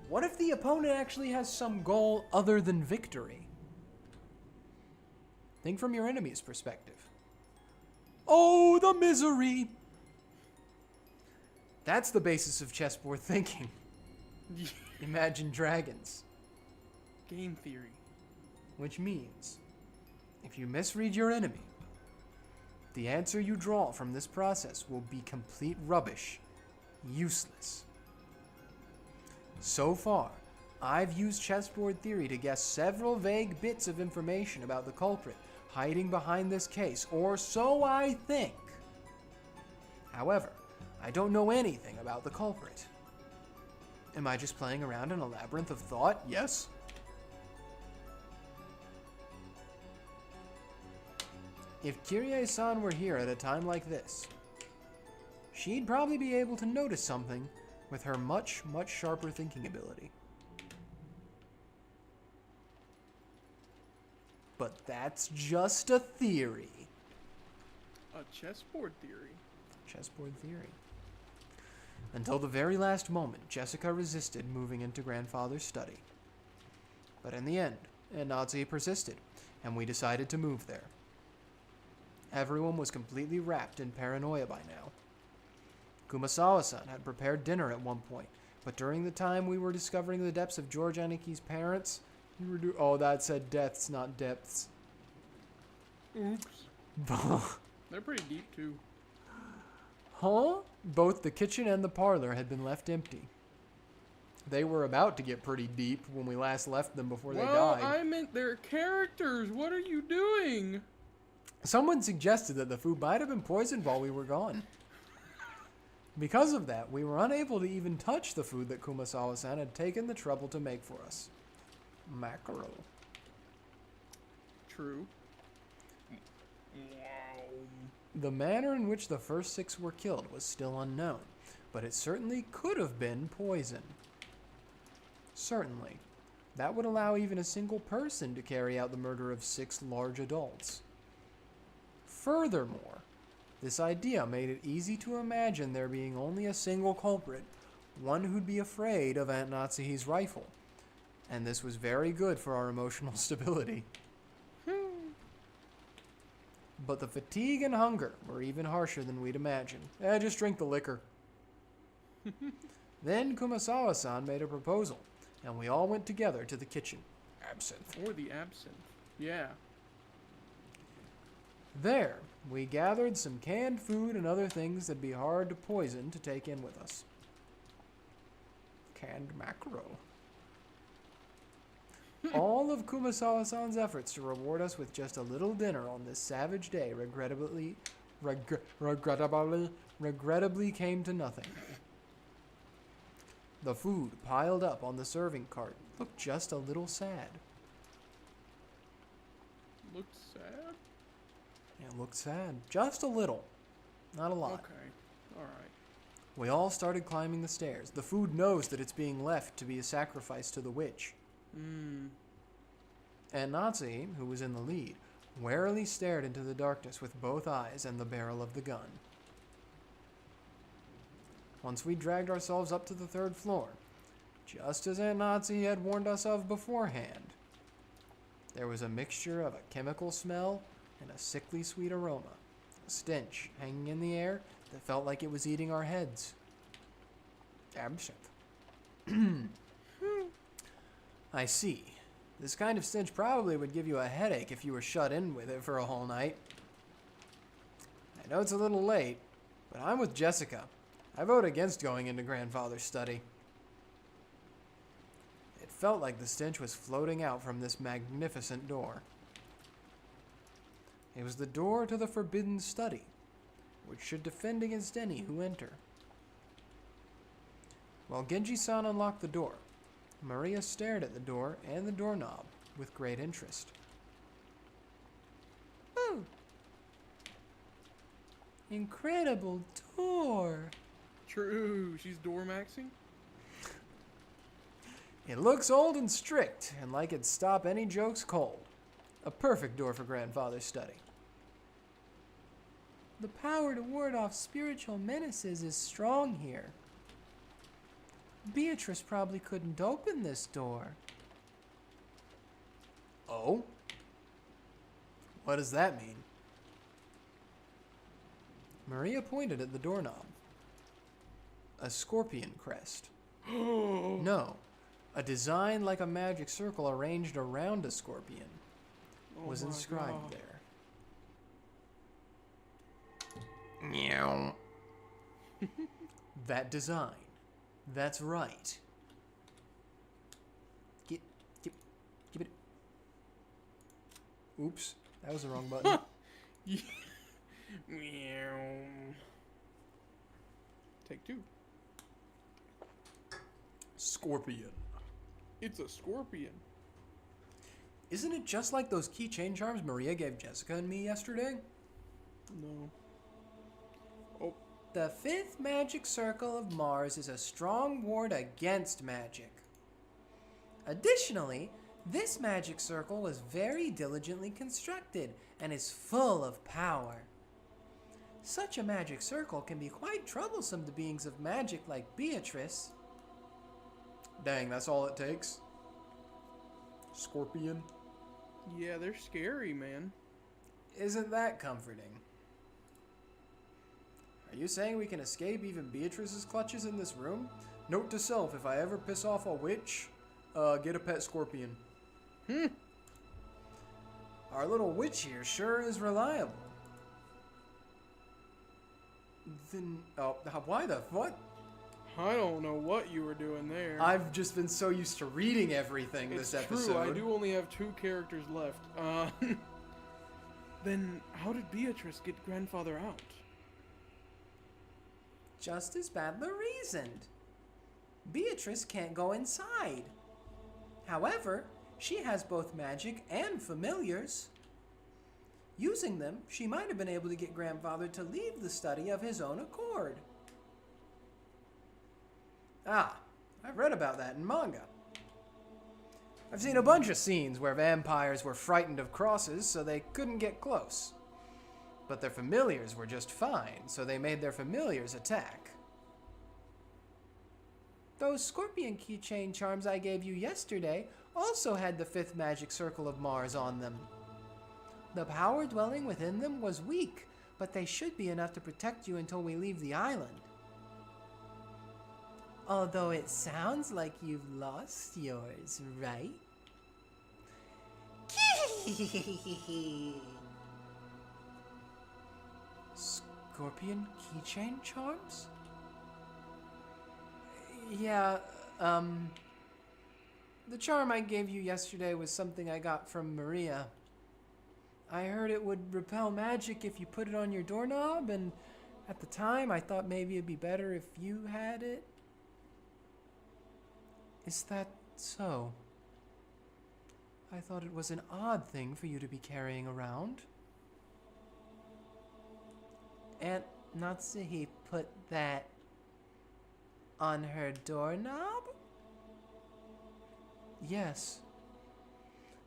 what if the opponent actually has some goal other than victory? Think from your enemy's perspective. Oh, the misery! That's the basis of chessboard thinking. Imagine Dragons. Game theory. Which means, if you misread your enemy, the answer you draw from this process will be complete rubbish, useless. So far, I've used chessboard theory to guess several vague bits of information about the culprit hiding behind this case, or so I think. However, I don't know anything about the culprit. Am I just playing around in a labyrinth of thought? Yes. If Kyrie-san were here at a time like this, she'd probably be able to notice something with her much, much sharper thinking ability. But that's just a theory. A chessboard theory. Chessboard theory. Until the very last moment, Jessica resisted moving into Grandfather's study. But in the end, Natsuhi persisted, and we decided to move there. Everyone was completely wrapped in paranoia by now. Kumasawa-san had prepared dinner at one point, but during the time we were discovering the depths of George Aniki's parents, oh, that said deaths, not depths. Oops. They're pretty deep, too. Huh? Both the kitchen and the parlor had been left empty. They were about to get pretty deep when we last left them before they Well, died. I meant their characters. What are you doing? Someone suggested that the food might have been poisoned while we were gone. Because of that, we were unable to even touch the food that Kumasawa-san had taken the trouble to make for us. Mackerel. True. The manner in which the first 6 were killed was still unknown, but it certainly could have been poison. Certainly. That would allow even a single person to carry out the murder of 6 large adults. Furthermore, this idea made it easy to imagine there being only a single culprit, one who'd be afraid of Aunt Natsuhi's rifle. And this was very good for our emotional stability. But the fatigue and hunger were even harsher than we'd imagined. Just drink the liquor. Then Kumasawa-san made a proposal, and we all went together to the kitchen. Absinthe. Or the absinthe. Yeah. There, we gathered some canned food and other things that'd be hard to poison to take in with us. Canned mackerel. All of Kumasawa-san's efforts to reward us with just a little dinner on this savage day regrettably came to nothing. The food piled up on the serving cart looked just a little sad. Looked sad? It looked sad. Just a little. Not a lot. Okay. Alright. We all started climbing the stairs. The food knows that it's being left to be a sacrifice to the witch. And Natsuhi, who was in the lead, warily stared into the darkness with both eyes and the barrel of the gun. Once we dragged ourselves up to the 3rd floor, just as Aunt Natsuhi had warned us of beforehand, there was a mixture of a chemical smell and a sickly sweet aroma, a stench hanging in the air that felt like it was eating our heads. Absinthe. I see. This kind of stench probably would give you a headache if you were shut in with it for a whole night. I know it's a little late, but I'm with Jessica. I vote against going into Grandfather's study. It felt like the stench was floating out from this magnificent door. It was the door to the forbidden study, which should defend against any who enter. While Genji-san unlocked the door, Maria stared at the door and the doorknob with great interest. Oh! Incredible door! True. She's door-maxing? It looks old and strict, and like it'd stop any jokes cold. A perfect door for Grandfather's study. The power to ward off spiritual menaces is strong here. Beatrice probably couldn't open this door. Oh? What does that mean? Maria pointed at the doorknob. A scorpion crest. No, a design like a magic circle arranged around a scorpion was inscribed there. Meow. That design. That's right. Give it. Oops, that was the wrong button. Meow. Take 2. Scorpion. It's a scorpion. Isn't it just like those keychain charms Maria gave Jessica and me yesterday? No. Oh. The 5th magic circle of Mars is a strong ward against magic. Additionally, this magic circle was very diligently constructed and is full of power. Such a magic circle can be quite troublesome to beings of magic like Beatrice. Dang, that's all it takes? Scorpion? Yeah, they're scary, man. Isn't that comforting? Are you saying we can escape even Beatrice's clutches in this room? Note to self, if I ever piss off a witch, get a pet scorpion. Our little witch here sure is reliable. Then, why the what? I don't know what you were doing there. I've just been so used to reading everything it's this episode. true, I do only have 2 characters left. Then how did Beatrice get grandfather out? Just as Badler reasoned. Beatrice can't go inside. However, she has both magic and familiars. Using them, she might have been able to get grandfather to leave the study of his own accord. Ah, I've read about that in manga. I've seen a bunch of scenes where vampires were frightened of crosses, so they couldn't get close. But their familiars were just fine, so they made their familiars attack. Those scorpion keychain charms I gave you yesterday also had the 5th magic circle of Mars on them. The power dwelling within them was weak, but they should be enough to protect you until we leave the island. Although it sounds like you've lost yours, right? Scorpion keychain charms? Yeah, the charm I gave you yesterday was something I got from Maria. I heard it would repel magic if you put it on your doorknob, and at the time I thought maybe it'd be better if you had it. Is that so? I thought it was an odd thing for you to be carrying around. Aunt Natsuhi put that on her doorknob? Yes.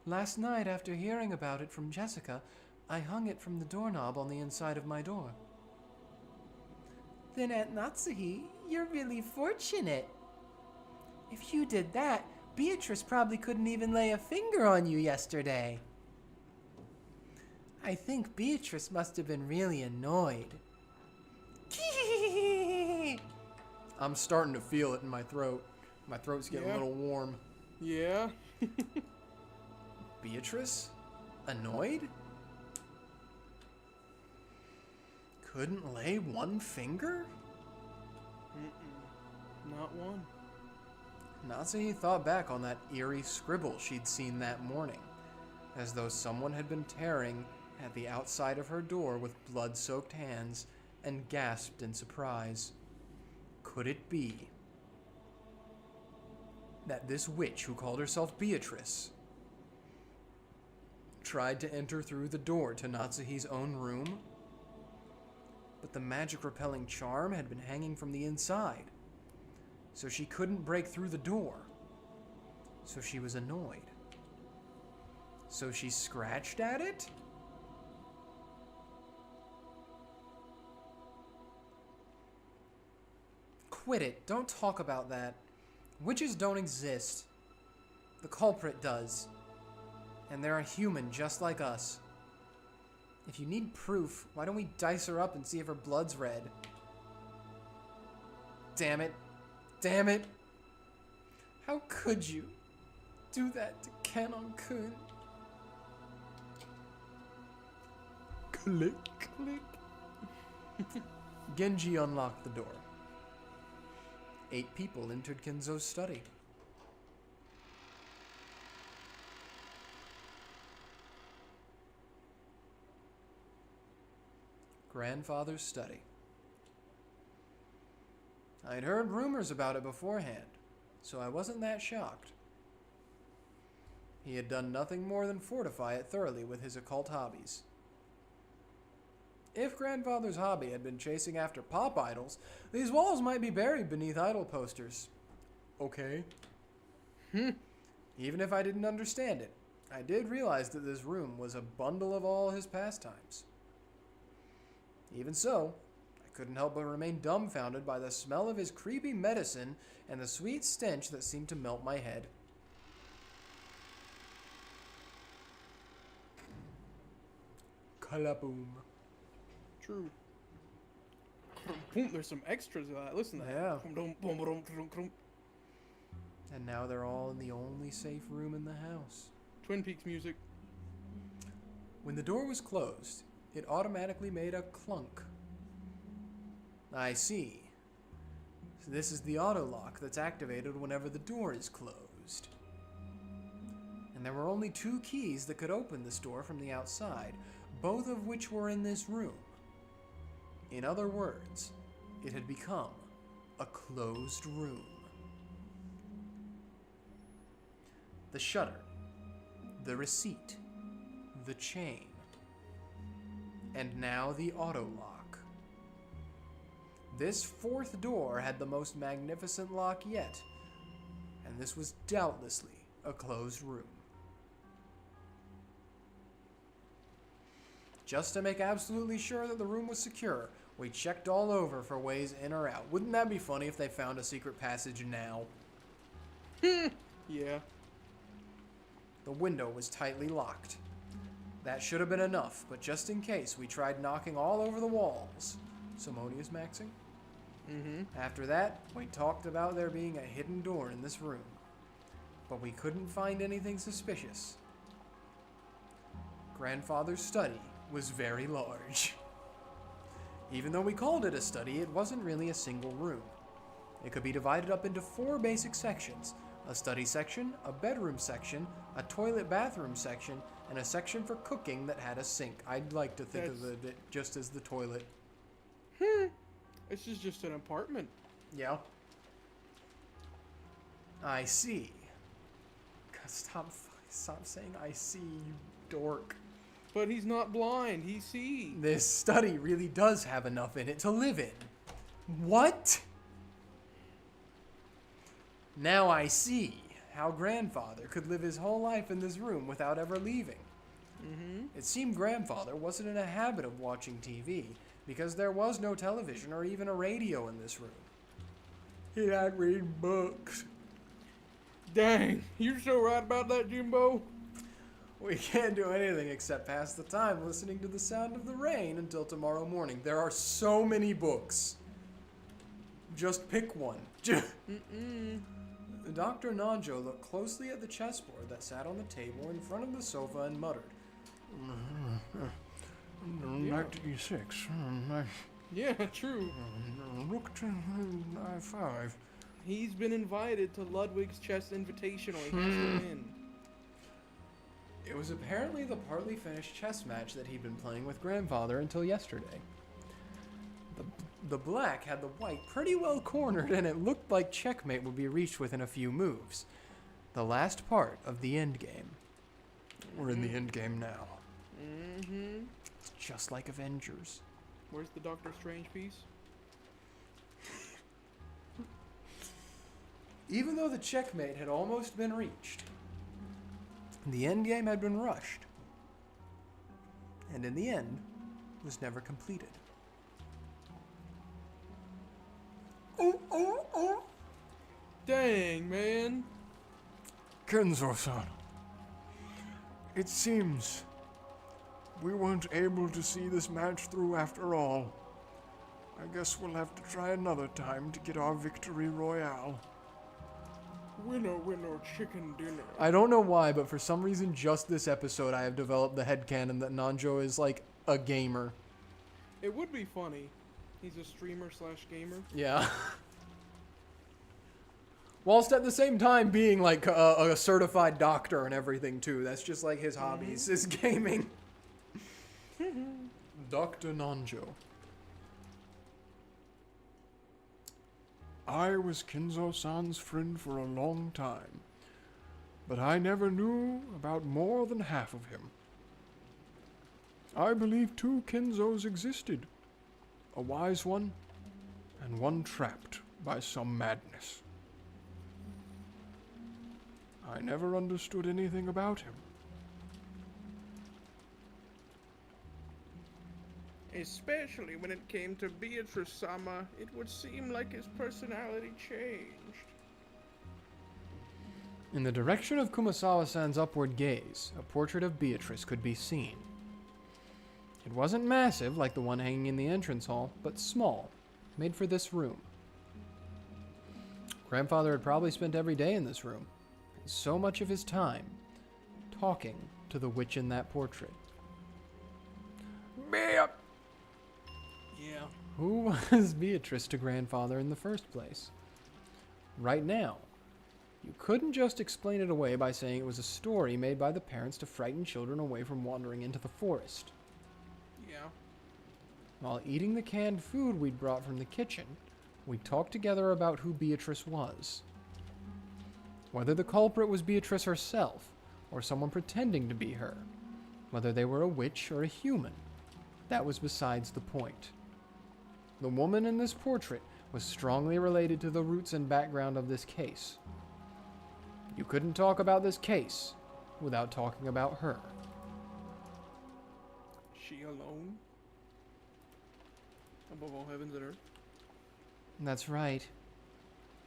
Last night, after hearing about it from Jessica, I hung it from the doorknob on the inside of my door. Then Aunt Natsuhi, you're really fortunate. If you did that, Beatrice probably couldn't even lay a finger on you yesterday. I think Beatrice must have been really annoyed. I'm starting to feel it in my throat. My throat's getting a little warm. Yeah. Beatrice? Annoyed? Couldn't lay one finger? Not one. Natsuhi thought back on that eerie scribble she'd seen that morning, as though someone had been tearing at the outside of her door with blood-soaked hands, and gasped in surprise. Could it be that this witch who called herself Beatrice tried to enter through the door to Natsuhi's own room? But the magic-repelling charm had been hanging from the inside, so she couldn't break through the door. So she was annoyed. So she scratched at it? Quit it. Don't talk about that. Witches don't exist. The culprit does. And they're a human just like us. If you need proof, why don't we dice her up and see if her blood's red? Damn it. Damn it. How could you do that to Kanon-kun? Click. Click. Genji unlocked the door. 8 people entered Kenzo's study. Grandfather's study. I'd heard rumors about it beforehand, so I wasn't that shocked. He had done nothing more than fortify it thoroughly with his occult hobbies. If Grandfather's hobby had been chasing after pop idols, these walls might be buried beneath idol posters. Okay. Even if I didn't understand it, I did realize that this room was a bundle of all his pastimes. Even so, I couldn't help but remain dumbfounded by the smell of his creepy medicine and the sweet stench that seemed to melt my head. Kalaboom. True. Boom, there's some extras of that. Listen to that. Yeah. Boom, boom, boom, boom, boom. And now they're all in the only safe room in the house. Twin Peaks music. When the door was closed, it automatically made a clunk. I see. So this is the auto lock that's activated whenever the door is closed. And there were only 2 keys that could open this door from the outside, both of which were in this room. In other words, it had become a closed room. The shutter, the receipt, the chain, and now the auto lock. This 4th door had the most magnificent lock yet, and this was doubtlessly a closed room. Just to make absolutely sure that the room was secure, we checked all over for ways in or out. Wouldn't that be funny if they found a secret passage now? Yeah. The window was tightly locked. That should have been enough, but just in case, we tried knocking all over the walls. Simonius maxing? Mm-hmm. After that, we talked about there being a hidden door in this room, but we couldn't find anything suspicious. Grandfather's study was very large. Even though we called it a study, it wasn't really a single room. It could be divided up into 4 basic sections: a study section, a bedroom section, a toilet-bathroom section, and a section for cooking that had a sink. I'd like to think of it just as the toilet. This is just an apartment. Yeah. I see. God, stop saying I see, you dork. But he's not blind. He sees. This study really does have enough in it to live in. What? Now I see how Grandfather could live his whole life in this room without ever leaving. Mm-hmm. It seemed Grandfather wasn't in a habit of watching TV because there was no television or even a radio in this room. He liked reading books. Dang, you're so right about that, Jimbo. We can't do anything except pass the time listening to the sound of the rain until tomorrow morning. There are so many books. Just pick one. Dr. Nanjo looked closely at the chessboard that sat on the table in front of the sofa and muttered. Knight e6. Yeah, true. Rook to I5. He's been invited to Ludwig's Chess Invitational. He has to win. It was apparently the partly finished chess match that he'd been playing with Grandfather until yesterday. The black had the white pretty well cornered, and it looked like checkmate would be reached within a few moves. The last part of the endgame. We're in the endgame now. Mm-hmm. It's just like Avengers. Where's the Doctor Strange piece? Even though the checkmate had almost been reached, the endgame had been rushed, and in the end, was never completed. Dang, man. Kenzo-san, it seems we weren't able to see this match through after all. I guess we'll have to try another time to get our victory royale. Winner, winner, chicken dinner. I don't know why, but for some reason, just this episode, I have developed the headcanon that Nanjo is like a gamer. It would be funny. He's a streamer slash gamer. Yeah. Whilst at the same time being like a certified doctor and everything too. That's just like his hobbies, is gaming. Dr. Nanjo. I was Kinzo-san's friend for a long time, but I never knew about more than half of him. I believe 2 Kinzos existed, a wise one and one trapped by some madness. I never understood anything about him. Especially when it came to Beatrice-sama, it would seem like his personality changed. In the direction of Kumasawa-san's upward gaze, a portrait of Beatrice could be seen. It wasn't massive like the one hanging in the entrance hall, but small, made for this room. Grandfather had probably spent every day in this room, and so much of his time talking to the witch in that portrait. Yeah. Who was Beatrice to Grandfather in the first place? Right now, you couldn't just explain it away by saying it was a story made by the parents to frighten children away from wandering into the forest. Yeah. While eating the canned food we'd brought from the kitchen, we talked together about who Beatrice was. Whether the culprit was Beatrice herself, or someone pretending to be her. Whether they were a witch or a human. That was besides the point. The woman in this portrait was strongly related to the roots and background of this case. You couldn't talk about this case without talking about her. She alone? Above all heavens and earth? That's right.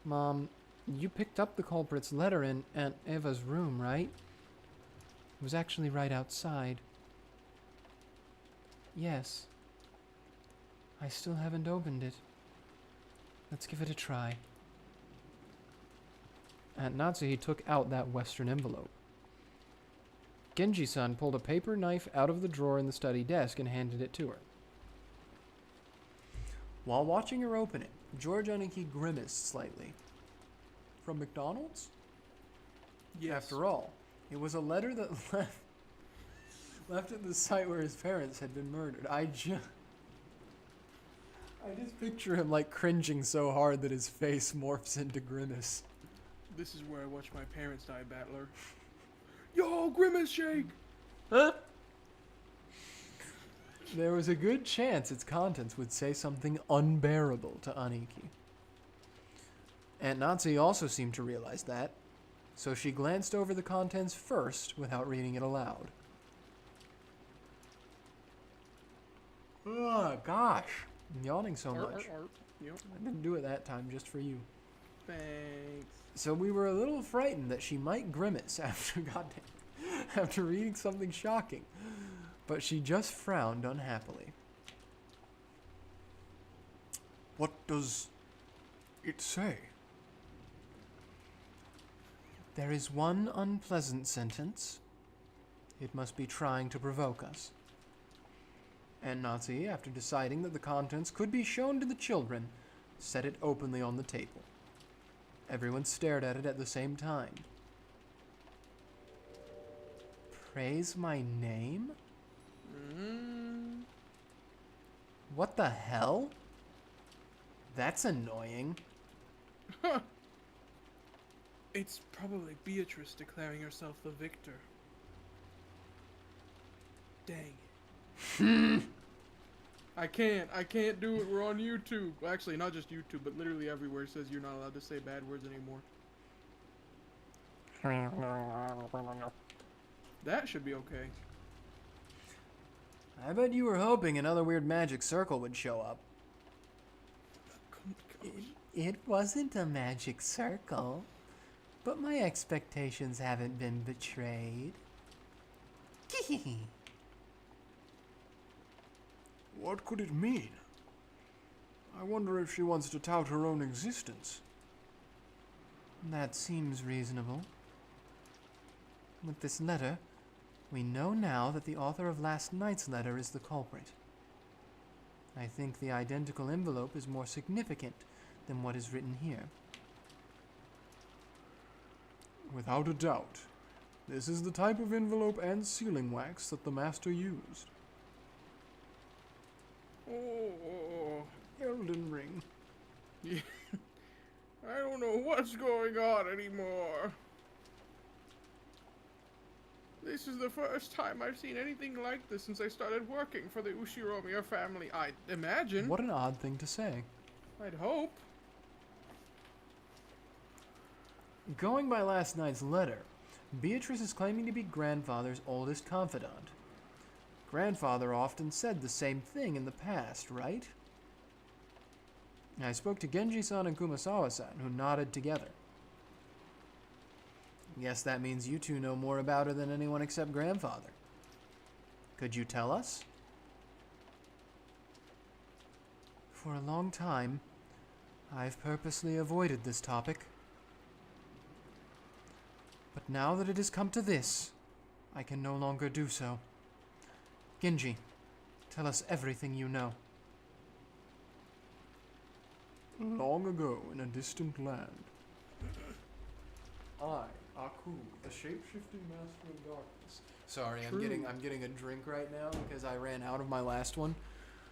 Mom, you picked up the culprit's letter in Aunt Eva's room, right? It was actually right outside. Yes. I still haven't opened it. Let's give it a try. Aunt Natsuhi took out that western envelope. Genji-san pulled a paper knife out of the drawer in the study desk and handed it to her. While watching her open it, George Aniki grimaced slightly. From McDonald's? Yes. After all, it was a letter that left at the site where his parents had been murdered. I just picture him like cringing so hard that his face morphs into grimace. This is where I watched my parents die, Battler. Yo, Grimace Shake! There was a good chance its contents would say something unbearable to Aniki. Aunt Natsuhi also seemed to realize that, so she glanced over the contents first without reading it aloud. Oh, gosh. I'm yawning so much. Yep. I didn't do it that time just for you. Thanks. So we were a little frightened that she might grimace after reading something shocking, but she just frowned unhappily. What does it say? There is one unpleasant sentence. It must be trying to provoke us. And Natsuhi, after deciding that the contents could be shown to the children, set it openly on the table. Everyone stared at it at the same time. Praise my name? What the hell? That's annoying. Huh. It's probably Beatrice declaring herself the victor. Dang. I can't do it. We're on YouTube. Well, actually, not just YouTube, but literally everywhere it says you're not allowed to say bad words anymore. That should be okay. I bet you were hoping another weird magic circle would show up. It wasn't a magic circle, but my expectations haven't been betrayed. What could it mean? I wonder if she wants to tout her own existence. That seems reasonable. With this letter, we know now that the author of last night's letter is the culprit. I think the identical envelope is more significant than what is written here. Without a doubt. This is the type of envelope and sealing wax that the master used. Oh. Elden Ring. Yeah. I don't know what's going on anymore. This is the first time I've seen anything like this since I started working for the Ushiromiya family. I'd imagine. What an odd thing to say. I'd hope. Going by last night's letter, Beatrice is claiming to be grandfather's oldest confidant. Grandfather often said the same thing in the past, right? I spoke to Genji-san and Kumasawa-san, who nodded together. Guess that means you two know more about her than anyone except Grandfather. Could you tell us? For a long time, I've purposely avoided this topic. But now that it has come to this, I can no longer do so. Genji, tell us everything you know. Long ago in a distant land, I, Aku, the shape-shifting master of darkness. Sorry, True. I'm getting a drink right now because I ran out of my last one.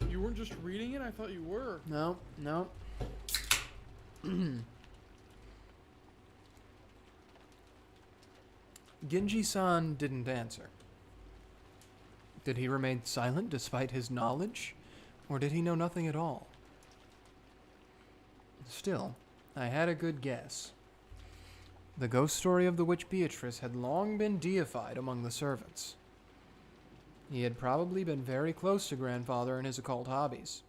You weren't just reading it? I thought you were. No. Genji-san didn't answer. Did he remain silent despite his knowledge? Or did he know nothing at all? Still, I had a good guess. The ghost story of the witch Beatrice had long been deified among the servants. He had probably been very close to Grandfather in his occult hobbies.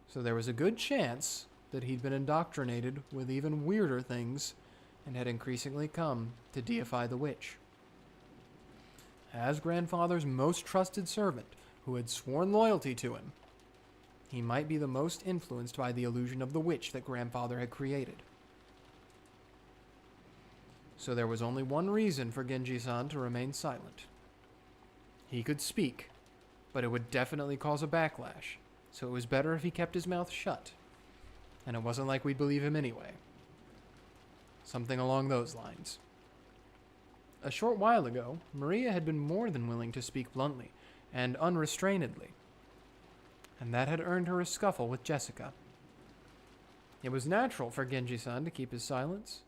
So there was a good chance that he'd been indoctrinated with even weirder things and had increasingly come to deify the witch. As Grandfather's most trusted servant, who had sworn loyalty to him, he might be the most influenced by the illusion of the witch that Grandfather had created. So there was only one reason for Genji-san to remain silent. He could speak, but it would definitely cause a backlash, so it was better if he kept his mouth shut. And it wasn't like we'd believe him anyway. Something along those lines. A short while ago, Maria had been more than willing to speak bluntly and unrestrainedly, and that had earned her a scuffle with Jessica. It was natural for Genji-san to keep his silence.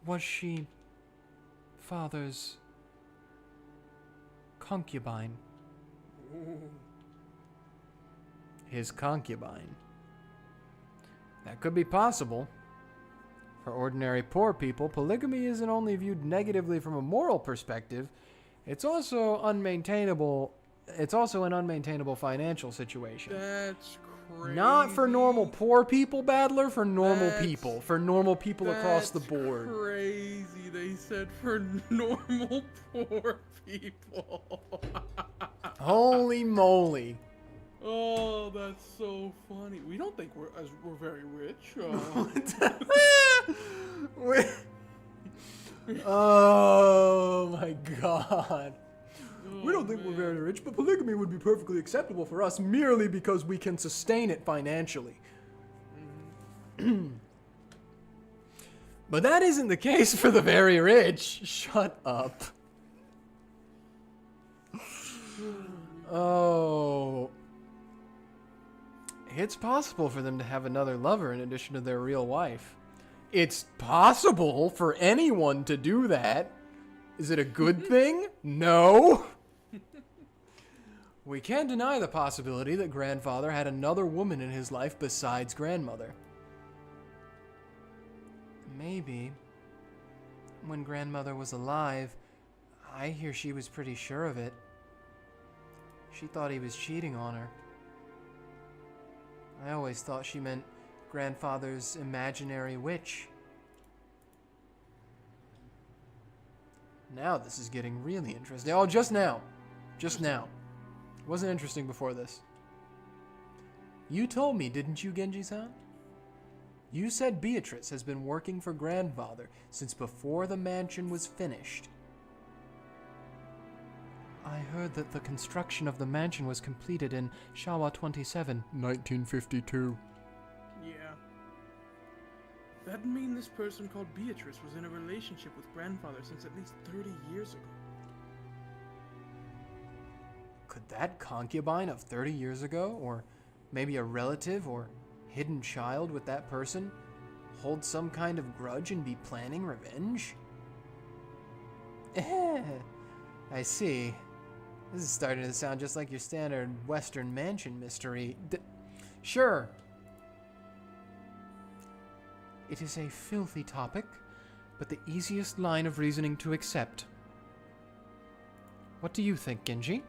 Was she Father's concubine? Ooh. His concubine. That could be possible. For ordinary poor people, polygamy isn't only viewed negatively from a moral perspective, it's also unmaintainable. It's also an unmaintainable financial situation. That's crazy. Not for normal poor people, Battler, for normal That's- people. For normal people across the That's board. Crazy. They said for normal poor people. Holy moly. Oh, that's so funny. We don't think we're very rich. Oh my god. We don't think man. we're very rich, but polygamy would be perfectly acceptable for us merely because we can sustain it financially. But that isn't the case for the very rich. Shut up. Oh. It's possible for them to have another lover in addition to their real wife. It's possible for anyone to do that. Is it a good thing? No. We can't deny the possibility that Grandfather had another woman in his life besides Grandmother. Maybe. When Grandmother was alive, I hear she was pretty sure of it. She thought he was cheating on her. I always thought she meant Grandfather's imaginary witch. Now this is getting really interesting. Oh, just now. Just now. It wasn't interesting before this. You told me, didn't you, Genji-san? You said Beatrice has been working for Grandfather since before the mansion was finished. I heard that the construction of the mansion was completed in Shawa 27, 1952. Yeah. That'd mean this person called Beatrice was in a relationship with Grandfather since at least 30 years ago. Could that concubine of 30 years ago, or maybe a relative or hidden child with that person, hold some kind of grudge and be planning revenge? I see. This is starting to sound just like your standard Western mansion mystery. Sure. It is a filthy topic, but the easiest line of reasoning to accept. What do you think, Genji?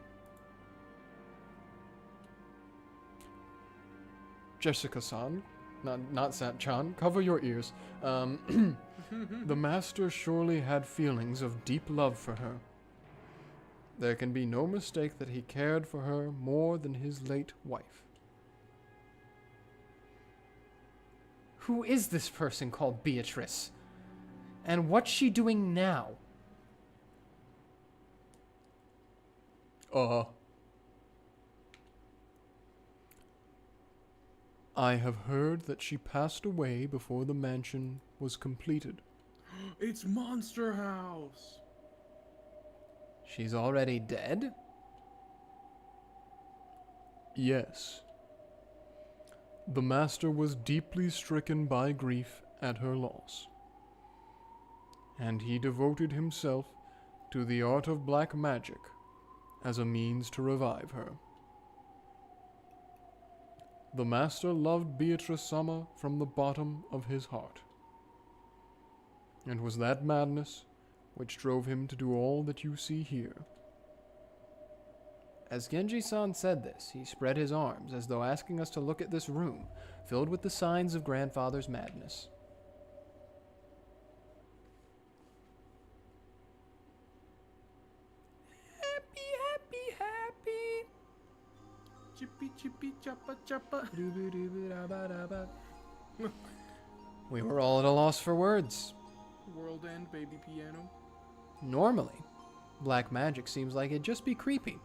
Jessica-san, not Sat-chan, cover your ears. The master surely had feelings of deep love for her. There can be no mistake that he cared for her more than his late wife. Who is this person called Beatrice? And what's she doing now? I have heard that she passed away before the mansion was completed. It's Monster House. She's already dead? Yes. The master was deeply stricken by grief at her loss, and he devoted himself to the art of black magic as a means to revive her. The master loved Beatrice Sama from the bottom of his heart. It was that madness which drove him to do all that you see here. As Genji-san said this, he spread his arms as though asking us to look at this room, filled with the signs of grandfather's madness. Happy, happy, happy. Chippy chippy choppa choppa. We were all at a loss for words. World End baby piano. Normally, black magic seems like it'd just be creepy,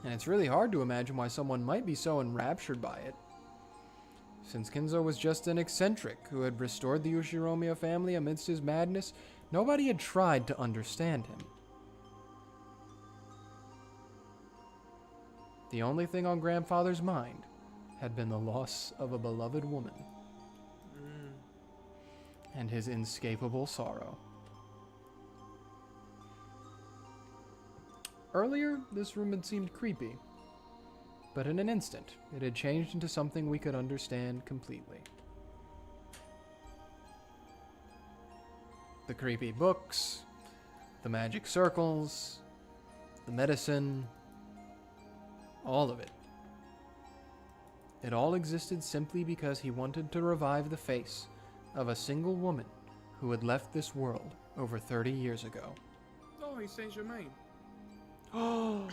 and it's really hard to imagine why someone might be so enraptured by it. Since Kinzo was just an eccentric who had restored the Ushiromiya family amidst his madness, nobody had tried to understand him. The only thing on grandfather's mind had been the loss of a beloved woman and his inescapable sorrow. Earlier, this room had seemed creepy, but in an instant, it had changed into something we could understand completely. The creepy books, the magic circles, the medicine, all of it. It all existed simply because he wanted to revive the face of a single woman who had left this world over 30 years ago. Oh, he's Saint Germain. The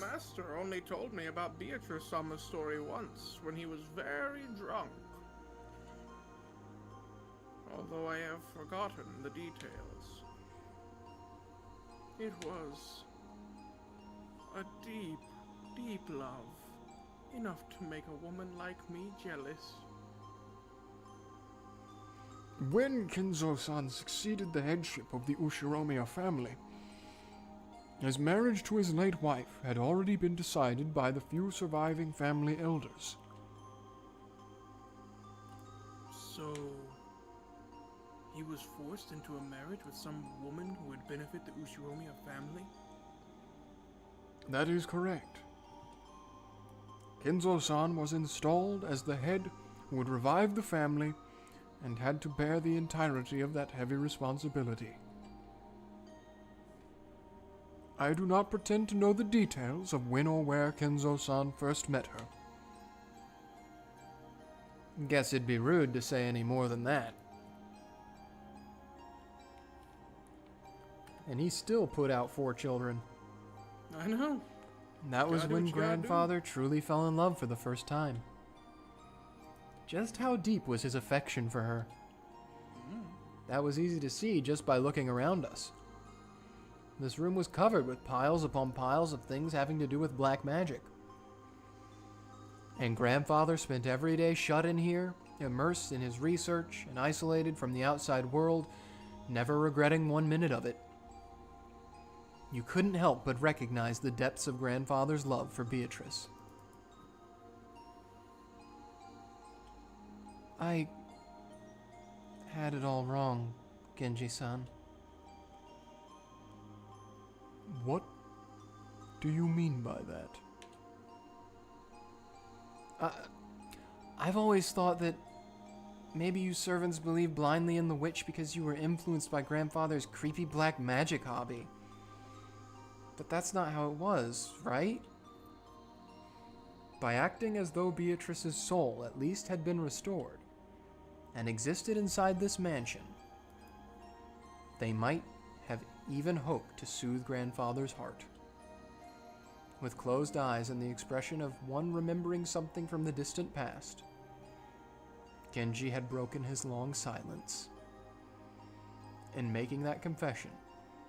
master only told me about Beatrice Sama's story once, when he was very drunk. Although I have forgotten the details. It was a deep, deep love. Enough to make a woman like me jealous. When Kinzo-san succeeded the headship of the Ushiromiya family, his marriage to his late wife had already been decided by the few surviving family elders. So, he was forced into a marriage with some woman who would benefit the Ushiromiya family? That is correct. Kinzo-san was installed as the head who would revive the family and had to bear the entirety of that heavy responsibility. I do not pretend to know the details of when or where Kinzo-san first met her. Guess it'd be rude to say any more than that. And he still put out 4 children. I know. And that was Gotta do when what you gotta do. grandfather truly fell in love for the first time. Just how deep was his affection for her? That was easy to see just by looking around us. This room was covered with piles upon piles of things having to do with black magic. And grandfather spent every day shut in here, immersed in his research and isolated from the outside world, never regretting 1 minute of it. You couldn't help but recognize the depths of grandfather's love for Beatrice. I had it all wrong, Genji-san. What do you mean by that? I've always thought that maybe you servants believe blindly in the witch because you were influenced by grandfather's creepy black magic hobby. But that's not how it was, right? By acting as though Beatrice's soul at least had been restored and existed inside this mansion, they might have even hoped to soothe grandfather's heart. With closed eyes and the expression of one remembering something from the distant past, Genji had broken his long silence. In making that confession,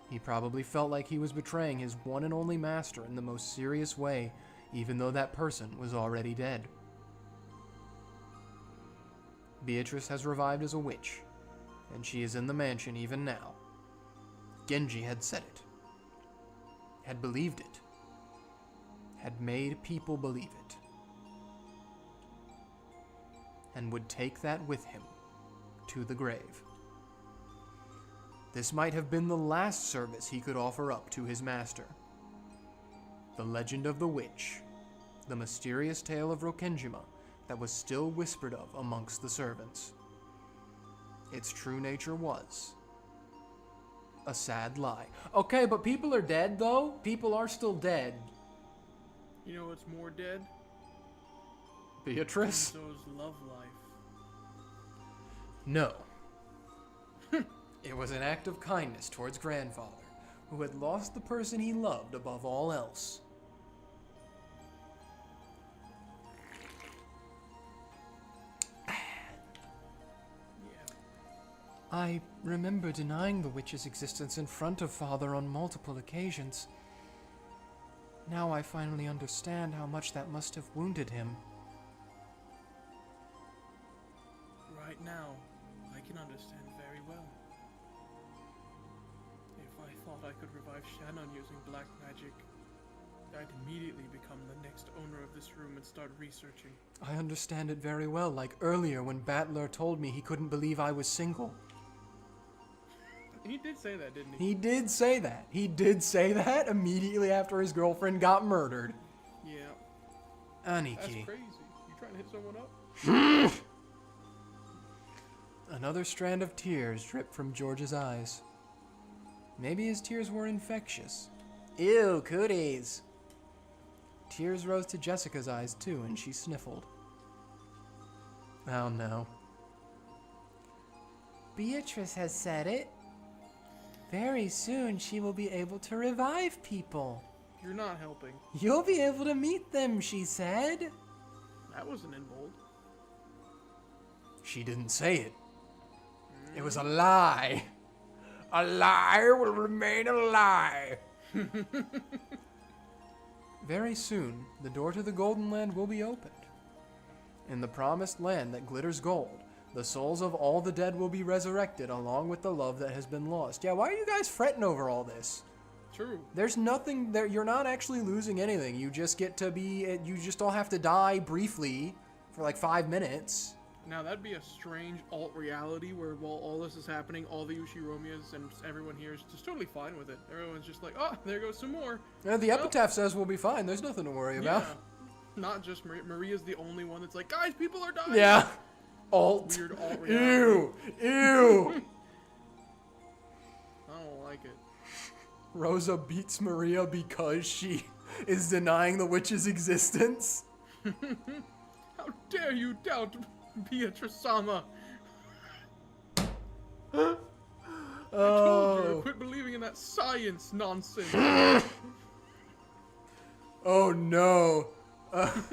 he probably felt like he was betraying his one and only master in the most serious way, even though that person was already dead. Beatrice has revived as a witch, and she is in the mansion even now. Genji had said it, had believed it, had made people believe it, and would take that with him to the grave. This might have been the last service he could offer up to his master. The legend of the witch, the mysterious tale of Rokenjima that was still whispered of amongst the servants. Its true nature was a sad lie. Okay, but people are dead, though. People are still dead. You know what's more dead? Beatrice? Enzo's love life. No. It was an act of kindness towards grandfather, who had lost the person he loved above all else. I remember denying the witch's existence in front of Father on multiple occasions. Now I finally understand how much that must have wounded him. Right now, I can understand very well. If I thought I could revive Shannon using black magic, I'd immediately become the next owner of this room and start researching. I understand it very well, like earlier when Battler told me he couldn't believe I was single. He did say that, didn't he? He did say that. He did say that immediately after his girlfriend got murdered. Yeah. That's Aniki. crazy. You trying to hit someone up? Another strand of tears dripped from George's eyes. Maybe his tears were infectious. Ew, cooties. Tears rose to Jessica's eyes too, and she sniffled. Oh no. Beatrice has said it. Very soon she will be able to revive people. You're not helping. You'll be able to meet them, she said. That wasn't in bold. She didn't say it. It was a lie. A lie will remain a lie. Very soon, the door to the Golden Land will be opened. In the promised land that glitters gold, the souls of all the dead will be resurrected along with the love that has been lost. Yeah, why are you guys fretting over all this? True. There's nothing there. You're not actually losing anything. You just get to be, you just all have to die briefly for like 5 minutes. Now that'd be a strange alt reality where while all this is happening, all the Ushiromias and everyone here is just totally fine with it. Everyone's just like, oh, there goes some more. Yeah, the epitaph says we'll be fine. There's nothing to worry about. Yeah. Not just Maria. Maria's the only one that's like, guys, people are dying. Yeah. Alt. Weird alt reality. Ew. Ew. I don't like it. Rosa beats Maria because she is denying the witch's existence. How dare you doubt Beatrice-sama? I told you to quit believing in that science nonsense. Oh no.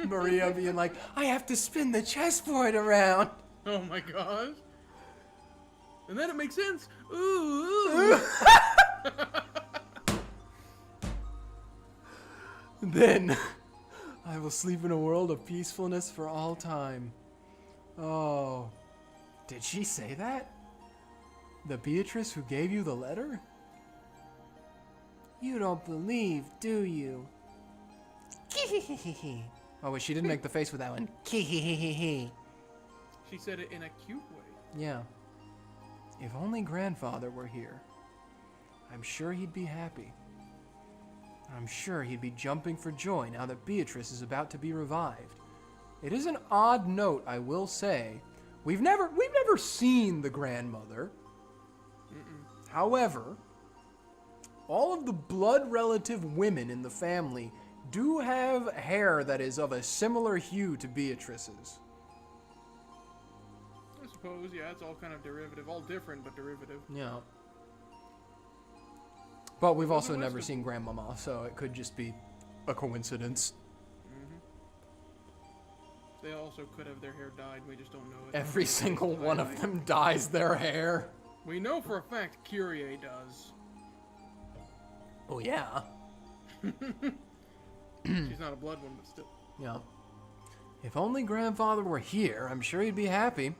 Maria being like, I have to spin the chessboard around. Oh my gosh. And then it makes sense. Ooh. Then I will sleep in a world of peacefulness for all time. Oh, did she say that? The Beatrice who gave you the letter? You don't believe, do you? Oh wait, she didn't make the face with that one. She said it in a cute way. Yeah. If only grandfather were here. I'm sure he'd be happy. I'm sure he'd be jumping for joy now that Beatrice is about to be revived. It is an odd note, I will say, We've never seen the grandmother. However, all of the blood relative women in the family do have hair that is of a similar hue to Beatrice's. I suppose, yeah, it's all kind of derivative. All different, but derivative. Yeah. But we've Well, also the never rest of- seen Grandmama, so it could just be a coincidence. They also could have their hair dyed. We just don't know it. Every single one of them dyes their hair. We know for a fact Kyrie does. Oh, yeah. She's not a blood one, but still. Yeah. If only Grandfather were here, I'm sure he'd be happy.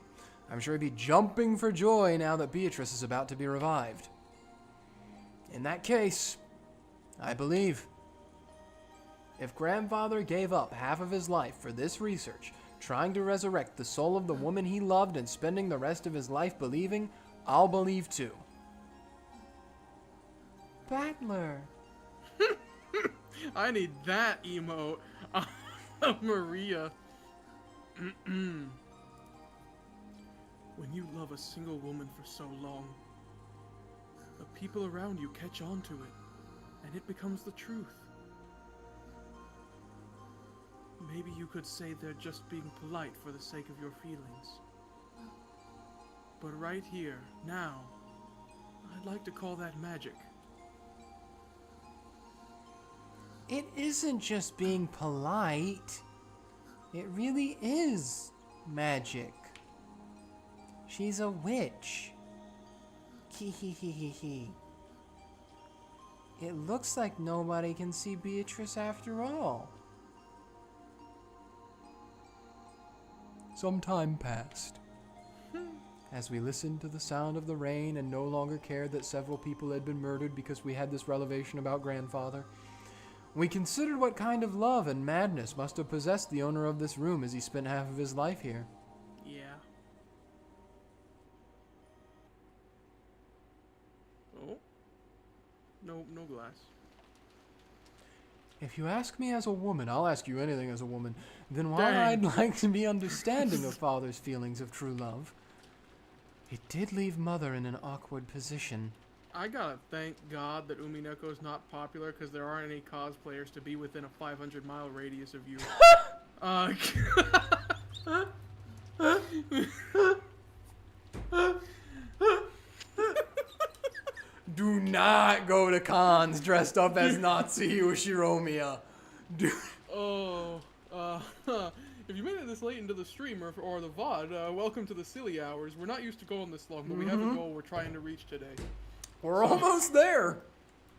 I'm sure he'd be jumping for joy now that Beatrice is about to be revived. In that case, I believe. If Grandfather gave up half of his life for this research, trying to resurrect the soul of the woman he loved and spending the rest of his life believing, I'll believe too. Battler. I need that emote. Maria. When you love a single woman for so long, the people around you catch on to it, and it becomes the truth. Maybe you could say they're just being polite for the sake of your feelings. But right here, now, I'd like to call that magic. It isn't just being polite. It really is magic. She's a witch. Hee. It looks like nobody can see Beatrice after all. Some time passed. As we listened to the sound of the rain and no longer cared that several people had been murdered because we had this revelation about Grandfather, we considered what kind of love and madness must have possessed the owner of this room as he spent half of his life here. Yeah. Oh. No glass. If you ask me as a woman, I'll ask you anything as a woman, then why Dang. I'd like to be understanding of Father's feelings of true love. It did leave Mother in an awkward position. I gotta thank God that Umineko's not popular because there aren't any cosplayers to be within a 500-mile radius of you. Do not go to cons dressed up as Nazi Ushiromiya. If you made it this late into the stream or the VOD, welcome to the silly hours. We're not used to going this long, but we have a goal we're trying to reach today. We're almost there.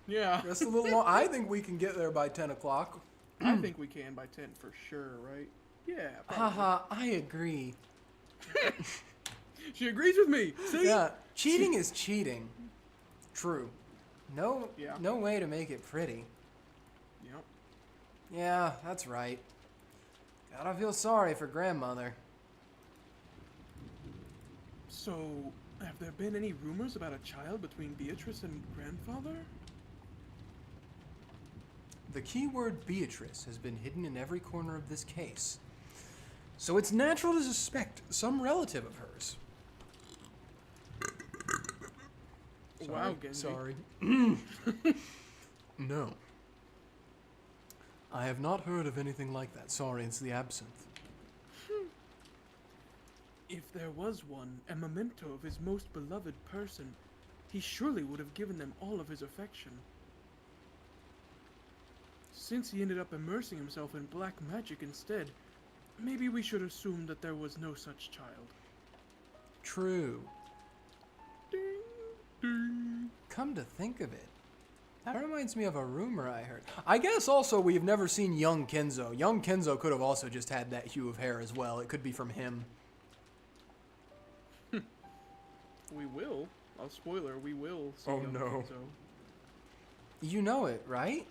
Yeah. Just a little more. I think we can get there by 10 o'clock. I think we can by 10 for sure, right? Yeah. probably. Haha, I agree. She agrees with me. See? Yeah, cheating is cheating. True. No, Yeah. no way to make it pretty. Yep. Yeah, that's right. Gotta feel sorry for Grandmother. So, have there been any rumors about a child between Beatrice and Grandfather? The keyword Beatrice has been hidden in every corner of this case. So it's natural to suspect some relative of hers. Wow, Genji. Sorry. No. I have not heard of anything like that. Sorry, it's the absinthe. If there was one, a memento of his most beloved person, he surely would have given them all of his affection. Since he ended up immersing himself in black magic instead, maybe we should assume that there was no such child. True. Ding, ding. Come to think of it, that reminds me of a rumor I heard. I guess also we've never seen young Kenzo. Young Kenzo could have also just had that hue of hair as well. It could be from him. We will. A spoiler, we will see Oh, young no. Kenzo. You know it, right?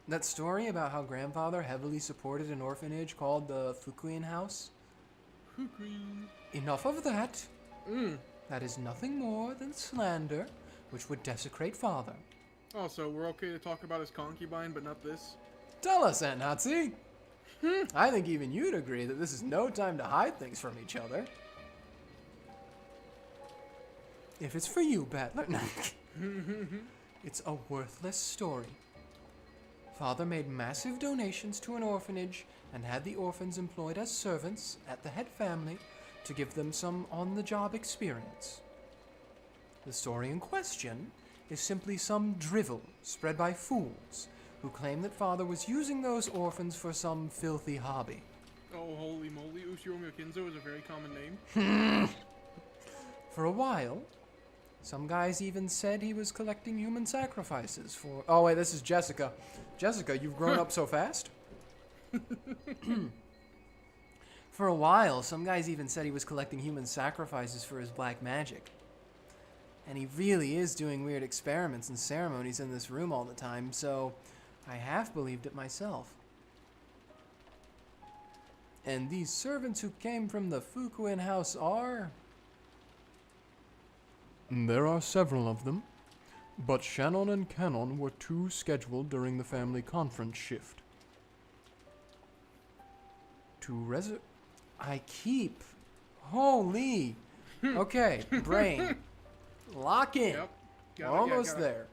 That story about how Grandfather heavily supported an orphanage called the Fukuin House? Enough of that. That is nothing more than slander, which would desecrate Father. Oh, so we're okay to talk about his concubine, but not this? Tell us, Aunt Nazi. I think even you'd agree that this is no time to hide things from each other. If it's for you, Battler. No. It's a worthless story. Father made massive donations to an orphanage and had the orphans employed as servants at the head family to give them some on-the-job experience. The story in question is simply some drivel spread by fools who claim that Father was using those orphans for some filthy hobby. Oh, holy moly. Ushiro Myokinzo is a very common name. For a while, some guys even said he was collecting human sacrifices for... Oh, wait, this is Jessica. Jessica, you've grown up so fast? For a while, some guys even said he was collecting human sacrifices for his black magic. And he really is doing weird experiments and ceremonies in this room all the time, so I half believed it myself. And these servants who came from the Fukuin house are... There are several of them, but Shannon and Canon were two scheduled during the family conference shift. I keep... Holy... Okay, brain. Lock in. Yep. We're Got it, almost got it. there.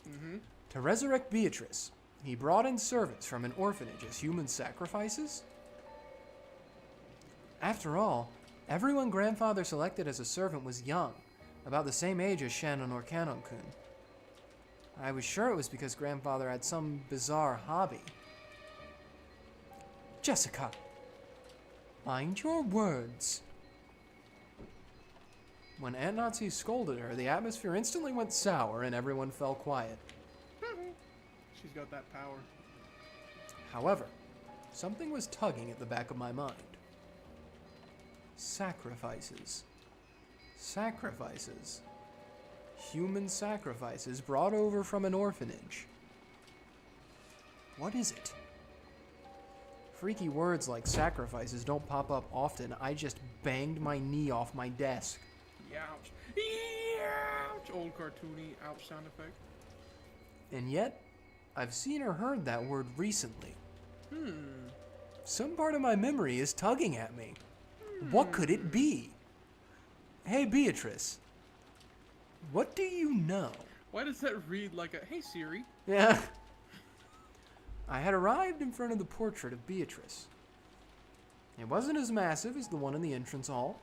Mm-hmm. To resurrect Beatrice, he brought in servants from an orphanage as human sacrifices? After all, everyone Grandfather selected as a servant was young, about the same age as Shannon or Canon-kun. I was sure it was because Grandfather had some bizarre hobby. Jessica, mind your words. When Aunt Natsuhi scolded her, the atmosphere instantly went sour and everyone fell quiet. She's got that power. However, something was tugging at the back of my mind. Sacrifices. Sacrifices. Human sacrifices brought over from an orphanage. What is it? Freaky words like sacrifices don't pop up often. I just banged my knee off my desk. Ouch. Ouch. Old cartoony ouch sound effect. And yet, I've seen or heard that word recently. Some part of my memory is tugging at me. What could it be? Hey, Beatrice. What do you know? Why does that read like a, hey Siri? Yeah. I had arrived in front of the portrait of Beatrice. It wasn't as massive as the one in the entrance hall,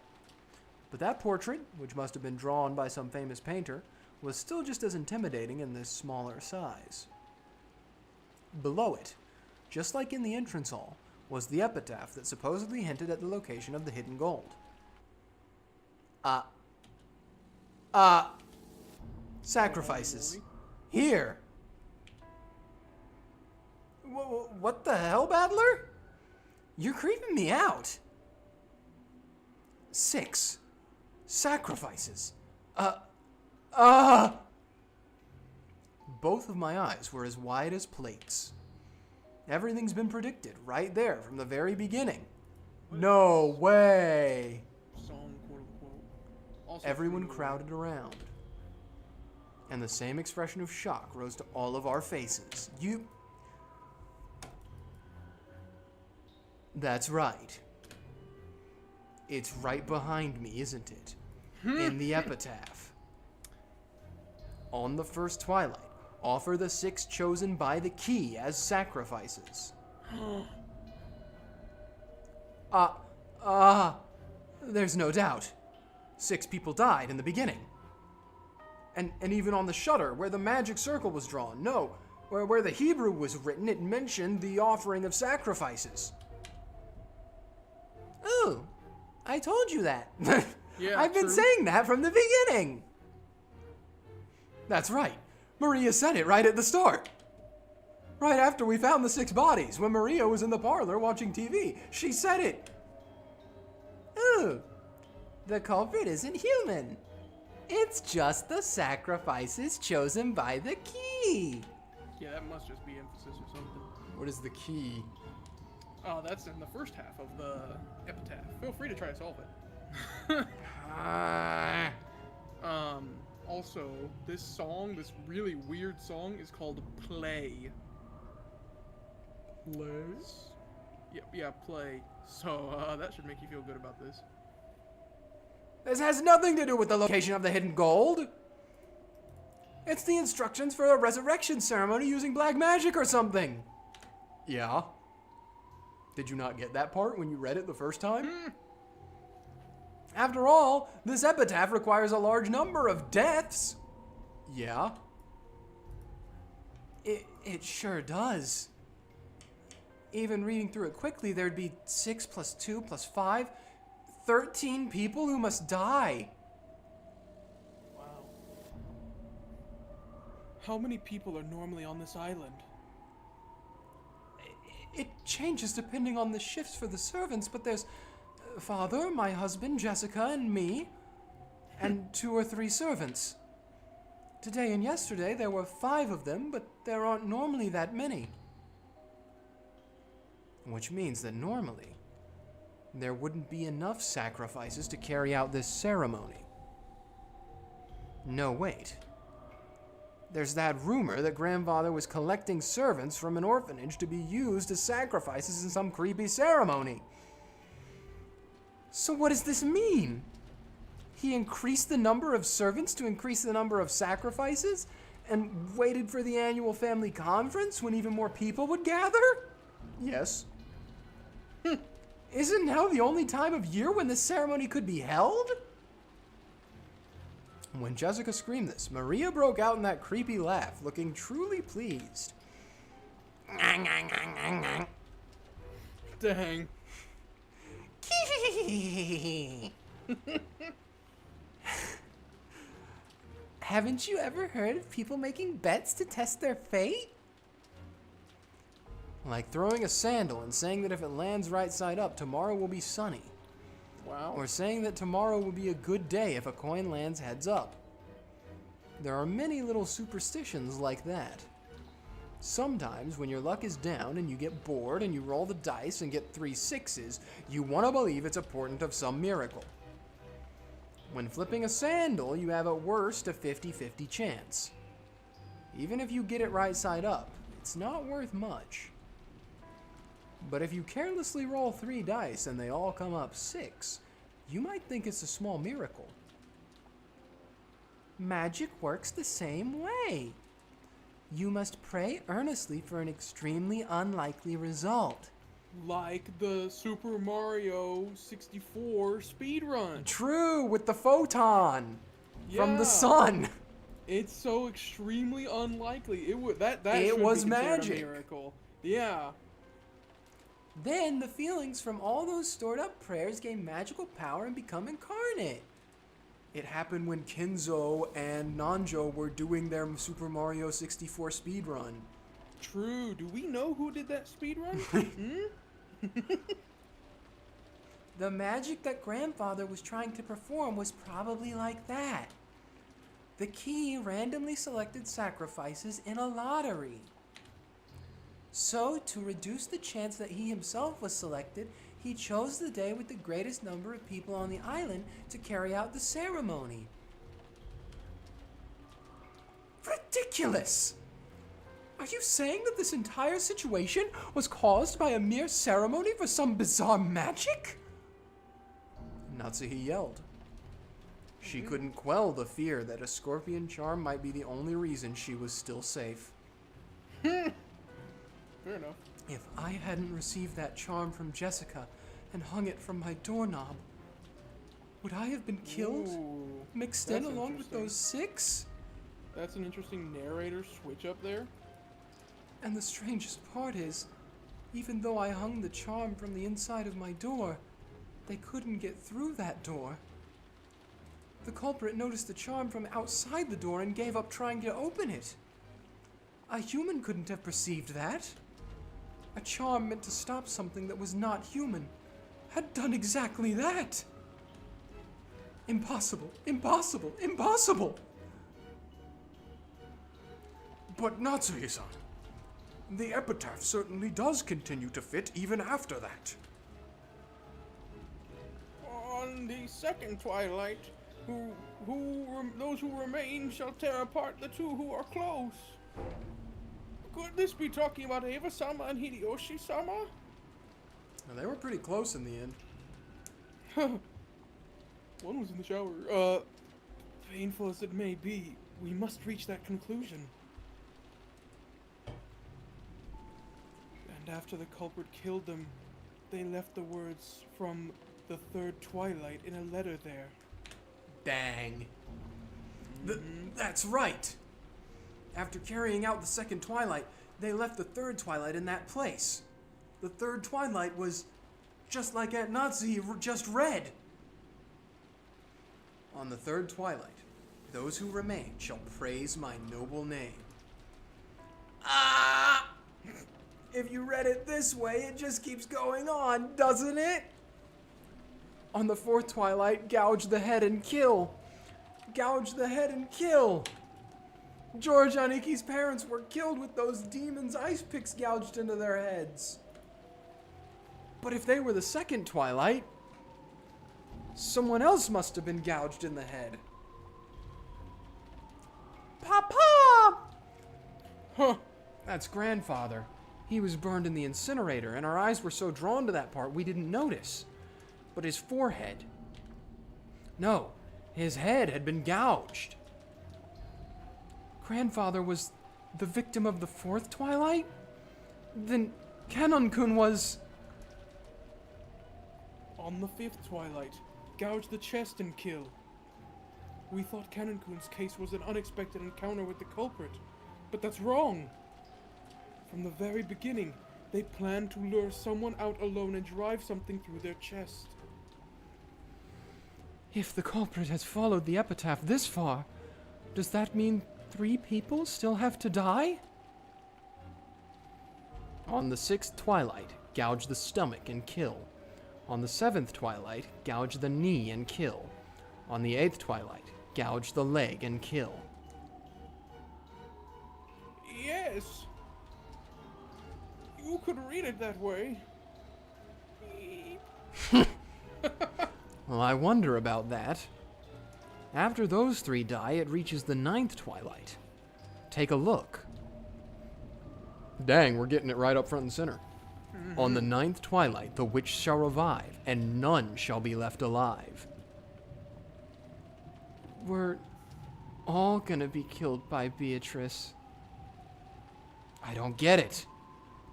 but that portrait, which must have been drawn by some famous painter, was still just as intimidating in this smaller size. Below it, just like in the entrance hall, was the epitaph that supposedly hinted at the location of the hidden gold. Sacrifices. Here. What the hell, Battler? You're creeping me out. 6 sacrifices. Both of my eyes were as wide as plates. Everything's been predicted right there from the very beginning. No way. Song, quote unquote. Also Everyone pretty crowded around. And the same expression of shock rose to all of our faces. That's right. It's right behind me, isn't it? In the epitaph. On the first twilight, offer the 6 chosen by the key as sacrifices. There's no doubt. 6 people died in the beginning. And even on the shutter, where the magic circle was drawn, no, where the Hebrew was written, it mentioned the offering of sacrifices. Ooh, I told you that. Yeah, I've been true. saying that from the beginning. That's right. Maria said it right at the start. Right after we found the 6 bodies, when Maria was in the parlor watching TV, she said it. Ooh, the culprit isn't human. It's just the sacrifices chosen by the key. Yeah, that must just be emphasis or something. What is the key? Oh, that's in the first half of the epitaph. Feel free to try to solve it. Also, this song, this really weird song, is called Play. Play? Yeah, Play. So, that should make you feel good about this. This has nothing to do with the location of the hidden gold. It's the instructions for a resurrection ceremony using black magic or something. Yeah. Did you not get that part when you read it the first time? After all, this epitaph requires a large number of deaths. Yeah. It sure does. Even reading through it quickly, there'd be 6 plus 2 plus 5, 13 people who must die. Wow. How many people are normally on this island? It changes depending on the shifts for the servants, but there's Father, my husband, Jessica, and me, and 2 or 3 servants. Today and yesterday there were 5 of them, but there aren't normally that many. Which means that normally there wouldn't be enough sacrifices to carry out this ceremony. No, wait. There's that rumor that grandfather was collecting servants from an orphanage to be used as sacrifices in some creepy ceremony. So what does this mean? He increased the number of servants to increase the number of sacrifices and waited for the annual family conference when even more people would gather? Yes. Isn't now the only time of year when this ceremony could be held? When Jessica screamed this, Maria broke out in that creepy laugh, looking truly pleased. Dang. Haven't you ever heard of people making bets to test their fate? Like throwing a sandal and saying that if it lands right side up, tomorrow will be sunny. Wow. Or saying that tomorrow will be a good day if a coin lands heads up. There are many little superstitions like that. Sometimes when your luck is down and you get bored and you roll the dice and get 3 6s, you want to believe it's a portent of some miracle. When flipping a sandal, you have at worst a 50-50 chance. Even if you get it right side up, it's not worth much. But if you carelessly roll 3 dice and they all come up 6, you might think it's a small miracle. Magic works the same way. You must pray earnestly for an extremely unlikely result. Like the Super Mario 64 speedrun. True, with the photon from Yeah. the sun. It's so extremely unlikely. It would that It should be was considered magic. A miracle. Yeah. Then the feelings from all those stored up prayers gain magical power and become incarnate. It happened when Kenzo and Nanjo were doing their Super Mario 64 speedrun. True. Do we know who did that speedrun? The magic that grandfather was trying to perform was probably like that. The key randomly selected sacrifices in a lottery. So, to reduce the chance that he himself was selected, he chose the day with the greatest number of people on the island to carry out the ceremony. Ridiculous! Are you saying that this entire situation was caused by a mere ceremony for some bizarre magic? Natsuhi yelled. She couldn't quell the fear that a scorpion charm might be the only reason she was still safe. Fair enough. If I hadn't received that charm from Jessica and hung it from my doorknob, would I have been killed, Ooh, mixed in that's along with interesting. those 6? That's an interesting narrator switch up there. And the strangest part is, even though I hung the charm from the inside of my door, they couldn't get through that door. The culprit noticed the charm from outside the door and gave up trying to open it. A human couldn't have perceived that. A charm meant to stop something that was not human had done exactly that. Impossible, impossible, impossible! But Natsuhi-san, the epitaph certainly does continue to fit even after that. On the second twilight, those who remain shall tear apart the 2 who are close. Could this be talking about Eva-sama and Hideyoshi-sama? Now, they were pretty close in the end. One was in the shower. Painful as it may be, we must reach that conclusion. And after the culprit killed them, they left the words from the third twilight in a letter there. Dang. That's right. After carrying out the second twilight, they left the third twilight in that place. The third twilight was just like Aunt Natsuhi just read. On the third twilight, those who remain shall praise my noble name. Ah! If you read it this way, it just keeps going on, doesn't it? On the fourth twilight, gouge the head and kill. Gouge the head and kill. George Aniki's parents were killed with those demons' ice picks gouged into their heads. But if they were the second twilight, someone else must have been gouged in the head. Papa! Huh. That's grandfather. He was burned in the incinerator, and our eyes were so drawn to that part we didn't notice. But his forehead... No, his head had been gouged. Grandfather was the victim of the fourth twilight? Then Kanon-kun was... On the fifth twilight, gouge the chest and kill. We thought Kanon-kun's case was an unexpected encounter with the culprit, but that's wrong. From the very beginning, they planned to lure someone out alone and drive something through their chest. If the culprit has followed the epitaph this far, does that mean 3 people still have to die? On the sixth twilight, gouge the stomach and kill. On the seventh twilight, gouge the knee and kill. On the eighth twilight, gouge the leg and kill. Yes. You could read it that way. Well, I wonder about that. After those 3 die, it reaches the ninth twilight. Take a look. Dang, we're getting it right up front and center. On the ninth twilight, the witch shall revive, and none shall be left alive. We're all gonna be killed by Beatrice. I don't get it.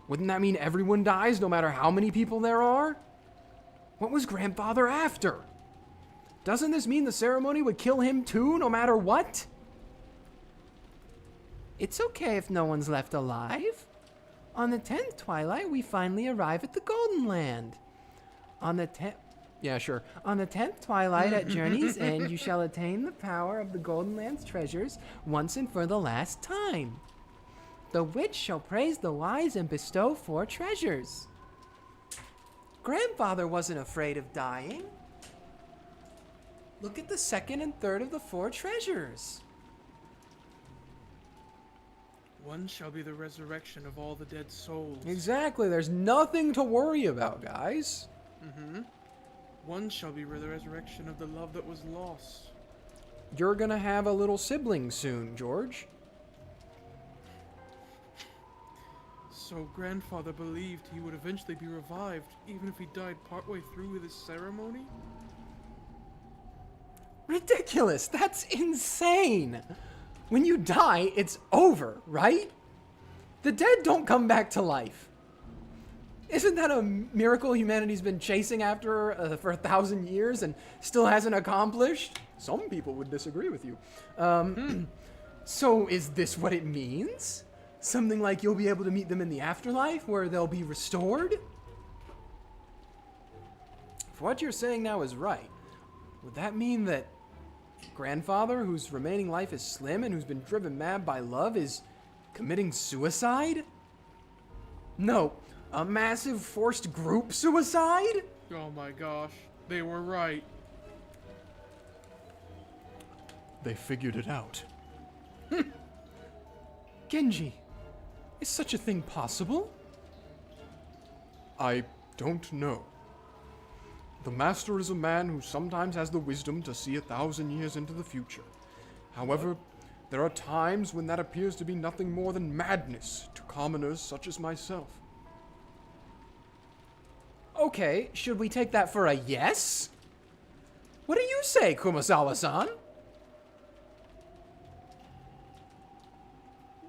Wouldn't that mean everyone dies no matter how many people there are? What was grandfather after? Doesn't this mean the ceremony would kill him too, no matter what? It's okay if no one's left alive. On the 10th twilight, we finally arrive at the Golden Land. On the 10th twilight at Journey's End, you shall attain the power of the Golden Land's treasures once and for the last time. The witch shall praise the wise and bestow 4 treasures. Grandfather wasn't afraid of dying. Look at the second and third of the 4 treasures. One shall be the resurrection of all the dead souls. Exactly, there's nothing to worry about, guys. One shall be the resurrection of the love that was lost. You're gonna have a little sibling soon, George. So grandfather believed he would eventually be revived, even if he died partway through with his ceremony? Ridiculous! That's insane! When you die, it's over, right? The dead don't come back to life. Isn't that a miracle humanity's been chasing after for 1,000 years and still hasn't accomplished? Some people would disagree with you. So is this what it means? Something like you'll be able to meet them in the afterlife where they'll be restored? If what you're saying now is right, would that mean that grandfather, whose remaining life is slim and who's been driven mad by love, is committing suicide? No, a massive forced group suicide? Oh my gosh, they were right. They figured it out. Genji, is such a thing possible? I don't know. The master is a man who sometimes has the wisdom to see 1,000 years into the future. However, there are times when that appears to be nothing more than madness to commoners such as myself. Okay, should we take that for a yes? What do you say, Kumasawa-san?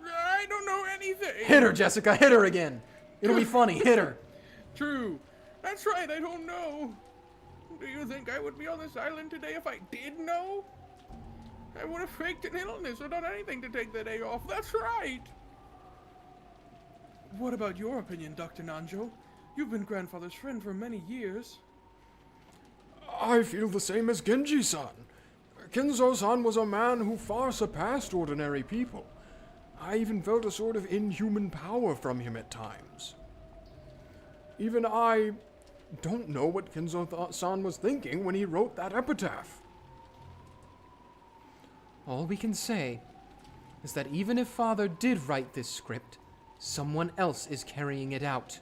I don't know anything. Hit her, Jessica. Hit her again. It'll be funny. Hit her. True. That's right, I don't know. Do you think I would be on this island today if I did know? I would have faked an illness or done anything to take the day off. That's right. What about your opinion, Dr. Nanjo? You've been grandfather's friend for many years. I feel the same as Genji-san. Kenzo-san was a man who far surpassed ordinary people. I even felt a sort of inhuman power from him at times. Even I don't know what Kenzo-san was thinking when he wrote that epitaph. All we can say is that even if Father did write this script, someone else is carrying it out.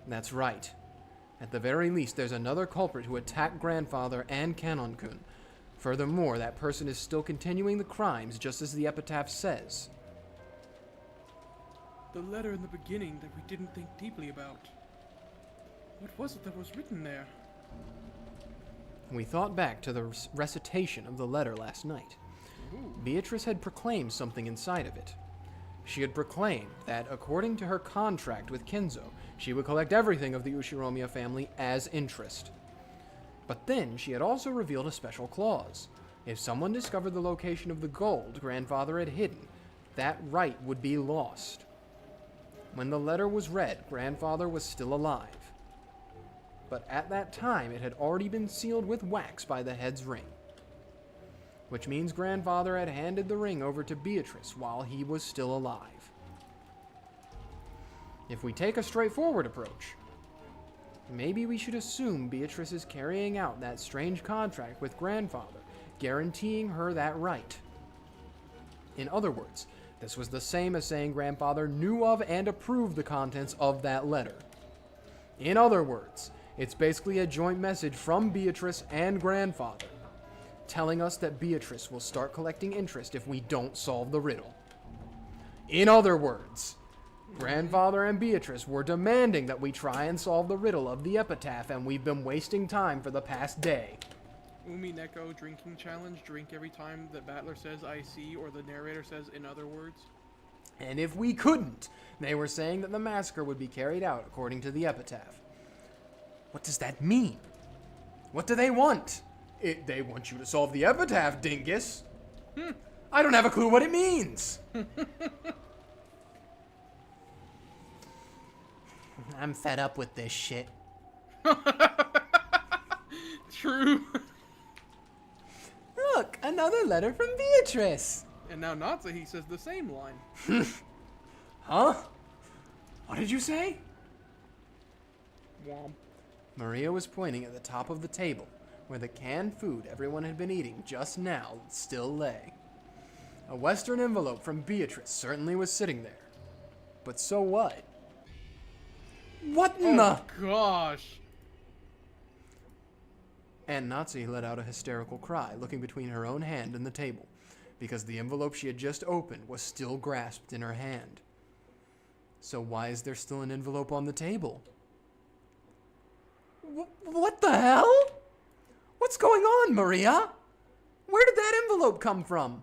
That's right. At the very least, there's another culprit who attacked Grandfather and Kanon-kun. Furthermore, that person is still continuing the crimes, just as the epitaph says. The letter in the beginning that we didn't think deeply about. What was it that was written there? We thought back to the recitation of the letter last night. Beatrice had proclaimed something inside of it. She had proclaimed that, according to her contract with Kenzo, she would collect everything of the Ushiromiya family as interest. But then she had also revealed a special clause. If someone discovered the location of the gold Grandfather had hidden, that right would be lost. When the letter was read, Grandfather was still alive. But at that time, it had already been sealed with wax by the head's ring. Which means Grandfather had handed the ring over to Beatrice while he was still alive. If we take a straightforward approach, maybe we should assume Beatrice is carrying out that strange contract with Grandfather, guaranteeing her that right. In other words, this was the same as saying Grandfather knew of and approved the contents of that letter. In other words, it's basically a joint message from Beatrice and Grandfather, telling us that Beatrice will start collecting interest if we don't solve the riddle. In other words, Grandfather and Beatrice were demanding that we try and solve the riddle of the epitaph, and we've been wasting time for the past day. Umineko drinking challenge, drink every time that Battler says I see or the narrator says in other words. And if we couldn't, they were saying that the massacre would be carried out according to the epitaph. What does that mean? What do they want? They want you to solve the epitaph, dingus. I don't have a clue what it means. I'm fed up with this shit. True. Look, another letter from Beatrice. And now Natsuhi says the same line. Huh? What did you say? Womp. Maria was pointing at the top of the table, where the canned food everyone had been eating just now still lay. A Western envelope from Beatrice certainly was sitting there. But so what? What in the... Gosh. And Natsuhi let out a hysterical cry, looking between her own hand and the table, because the envelope she had just opened was still grasped in her hand. So why is there still an envelope on the table? What the hell? What's going on, Maria? Where did that envelope come from?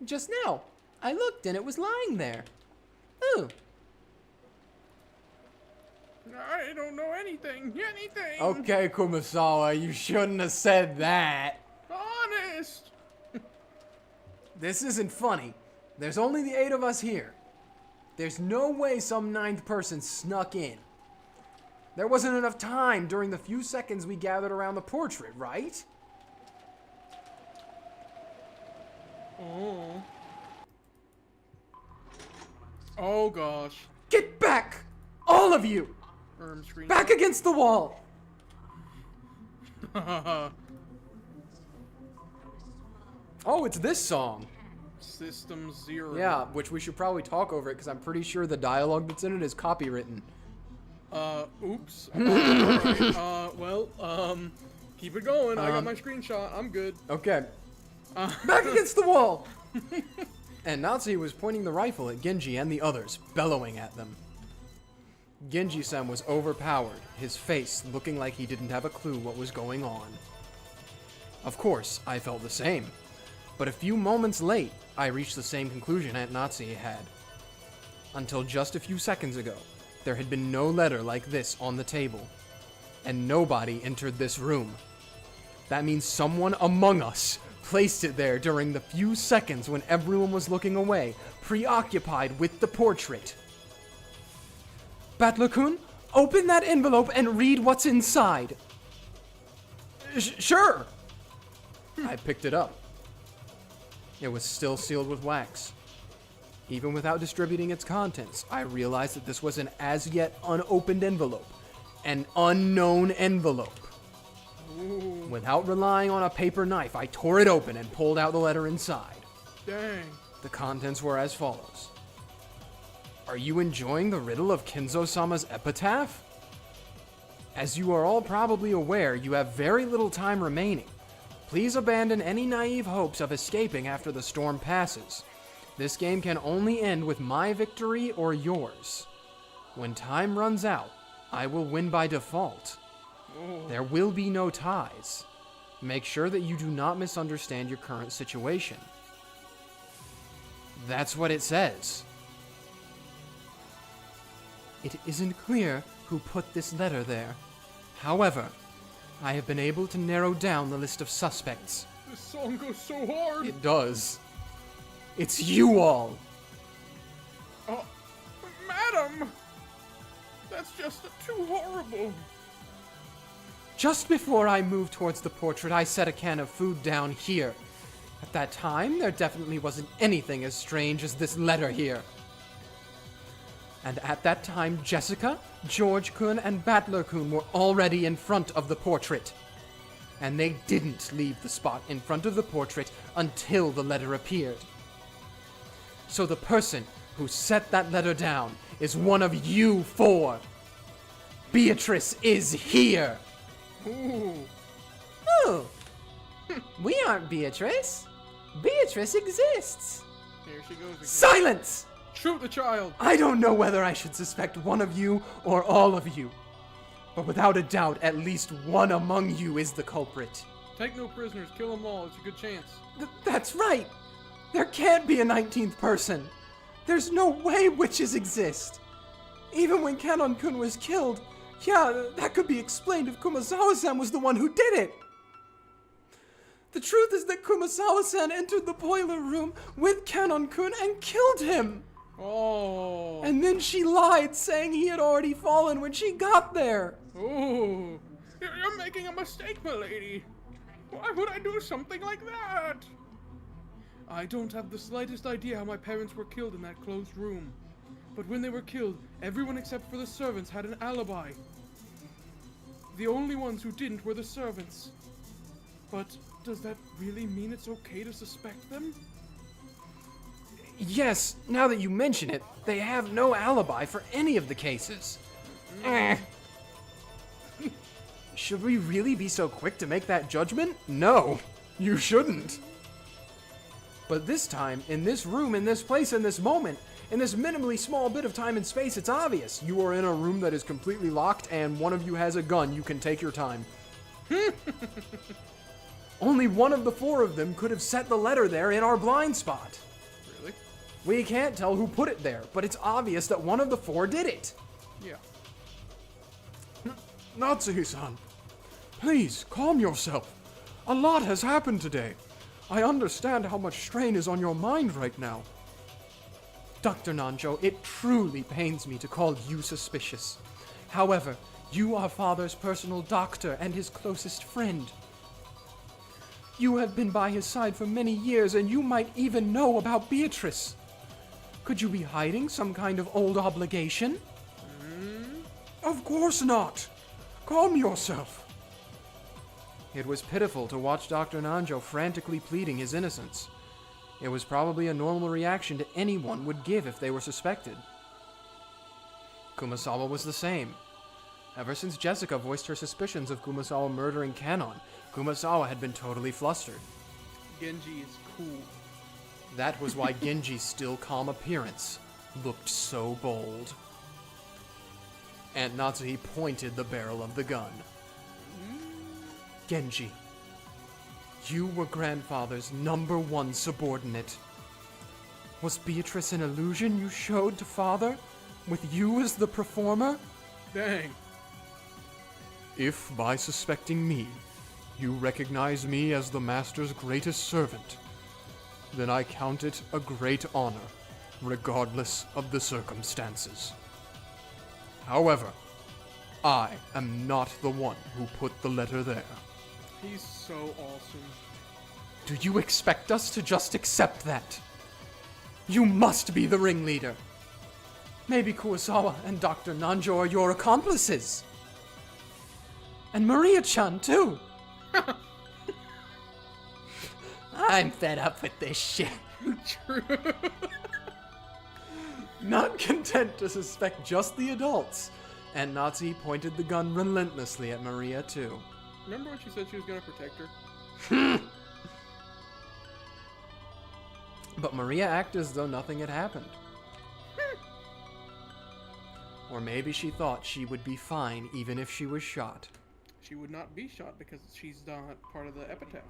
Just now, I looked and it was lying there. Ooh. I don't know anything. Anything. Okay, Kumasawa, you shouldn't have said that. Honest. This isn't funny. There's only the 8 of us here. There's no way some 9th person snuck in. There wasn't enough time during the few seconds we gathered around the portrait, right? Oh. Oh gosh. Get back! All of you! Screen. Back against the wall! Oh, it's this song. System 0. Yeah, which we should probably talk over it because I'm pretty sure the dialogue that's in it is copywritten. Oops. Alright, keep it going. I got my screenshot. I'm good. Okay. Back against the wall! And Natsuhi was pointing the rifle at Genji and the others, bellowing at them. Genji-san was overpowered, his face looking like he didn't have a clue what was going on. Of course, I felt the same. But a few moments late, I reached the same conclusion Aunt Natsuhi had. Until just a few seconds ago, there had been no letter like this on the table. And nobody entered this room. That means someone among us placed it there during the few seconds when everyone was looking away, preoccupied with the portrait. Battler-kun, open that envelope and read what's inside. Sure. I picked it up. It was still sealed with wax. Even without distributing its contents, I realized that this was an as-yet unopened envelope. An unknown envelope. Ooh, Without relying on a paper knife, I tore it open and pulled out the letter inside. dang. The contents were as follows. Are you enjoying the riddle of Kenzo-sama's epitaph? As you are all probably aware, you have very little time remaining. Please abandon any naive hopes of escaping after the storm passes. This game can only end with my victory or yours. When time runs out, I will win by default. Oh, There will be no ties. Make sure that you do not misunderstand your current situation. That's what it says. It isn't clear who put this letter there. However, I have been able to narrow down the list of suspects. this song goes so hard. It does. It's you all. Oh, madam! That's just too horrible. Just before I moved towards the portrait, I set a can of food down here. At that time, there definitely wasn't anything as strange as this letter here. And at that time, Jessica, George-kun, and Battler-kun were already in front of the portrait. And they didn't leave the spot in front of the portrait until the letter appeared. So the person who set that letter down is one of you four. Beatrice is here. Ooh. Oh, we aren't Beatrice. Beatrice exists. Here she goes again. Silence! Shoot the child! I don't know whether I should suspect one of you or all of you. But without a doubt, at least one among you is the culprit. Take no prisoners, kill them all, it's a good chance. That's right! There can't be a 19th person! There's no way witches exist! Even when Kanon-kun was killed, yeah, that could be explained if Kumasawa-san was the one who did it! The truth is that Kumasawa-san entered the boiler room with Kanon-kun and killed him! Oh. And then she lied, saying he had already fallen when she got there! Oh. You're making a mistake, milady. Why would I do something like that? I don't have the slightest idea how my parents were killed in that closed room. But when they were killed, everyone except for the servants had an alibi. The only ones who didn't were the servants. But does that really mean it's okay to suspect them? Yes, now that you mention it, they have no alibi for any of the cases. Should we really be so quick to make that judgment? No, you shouldn't. But this time, in this room, in this place, in this moment, in this minimally small bit of time and space, it's obvious. You are in a room that is completely locked and one of you has a gun. You can take your time. Only one of the four of them could have set the letter there in our blind spot. Really? We can't tell who put it there, but it's obvious that one of the four did it. Yeah. Natsuhi-san, please calm yourself. A lot has happened today. I understand how much strain is on your mind right now. Dr. Nanjo, it truly pains me to call you suspicious. However, you are Father's personal doctor and his closest friend. You have been by his side for many years, and you might even know about Beatrice. Could you be hiding some kind of old obligation? Of course not. Calm yourself. It was pitiful to watch Dr. Nanjo frantically pleading his innocence. It was probably a normal reaction to anyone would give if they were suspected. Kumasawa was the same. Ever since Jessica voiced her suspicions of Kumasawa murdering Kanon, Kumasawa had been totally flustered. Genji is cool. That was why Genji's still calm appearance looked so bold. Aunt Natsuhi pointed the barrel of the gun. Genji, you were grandfather's #1 subordinate. Was Beatrice an illusion you showed to father, with you as the performer? Dang. If by suspecting me, you recognize me as the master's greatest servant, then I count it a great honor, regardless of the circumstances. However, I am not the one who put the letter there. He's so awesome. Do you expect us to just accept that? You must be the ringleader. Maybe Kurosawa and Dr. Nanjo are your accomplices. And Maria-chan, too. I'm fed up with this shit. True. Not content to suspect just the adults, Aunt Natsuhi pointed the gun relentlessly at Maria, too. Remember when she said she was gonna protect her? But Maria acted as though nothing had happened. Or maybe she thought she would be fine even if she was shot. She would not be shot because she's not part of the epitaph.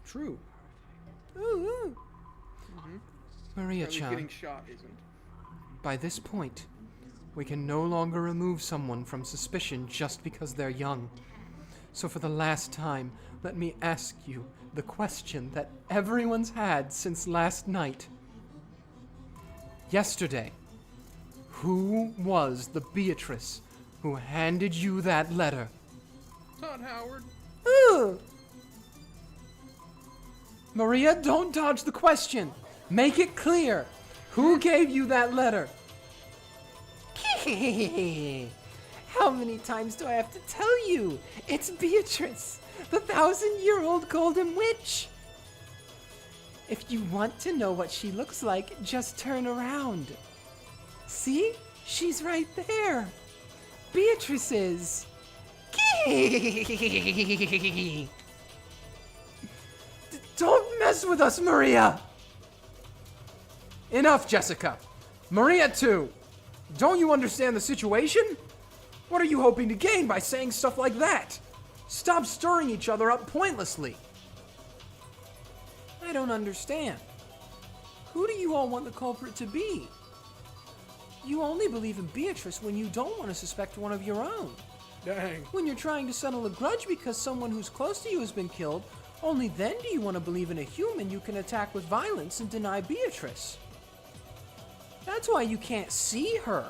True. Ooh. At least Maria-chan, getting shot isn't. by this point, we can no longer remove someone from suspicion just because they're young. So for the last time, let me ask you the question that everyone's had since last night. Yesterday, who was the Beatrice who handed you that letter? Todd Howard. Ooh. Maria, don't dodge the question. Make it clear. Who gave you that letter? How many times do I have to tell you? It's Beatrice, the 1,000-year-old golden witch. If you want to know what she looks like, just turn around. See? She's right there. Beatrice is. Don't mess with us, Maria! Enough, Jessica. Maria, too. Don't you understand the situation? What are you hoping to gain by saying stuff like that? Stop stirring each other up pointlessly. I don't understand. Who do you all want the culprit to be? You only believe in Beatrice when you don't want to suspect one of your own. Dang. When you're trying to settle a grudge because someone who's close to you has been killed, only then do you want to believe in a human you can attack with violence and deny Beatrice. That's why you can't see her.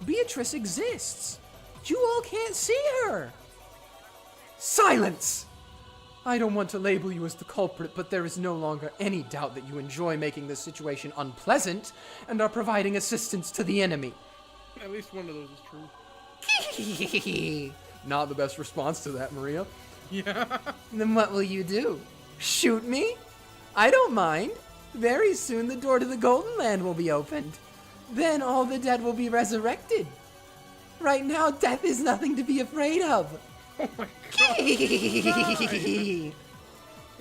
Beatrice exists. You all can't see her. Silence! I don't want to label you as the culprit, but there is no longer any doubt that you enjoy making this situation unpleasant and are providing assistance to the enemy. At least one of those is true. Not the best response to that, Maria. Yeah. Then what will you do? Shoot me? I don't mind. Very soon the door to the Golden Land will be opened. Then all the dead will be resurrected. Right now, death is nothing to be afraid of. Oh my god.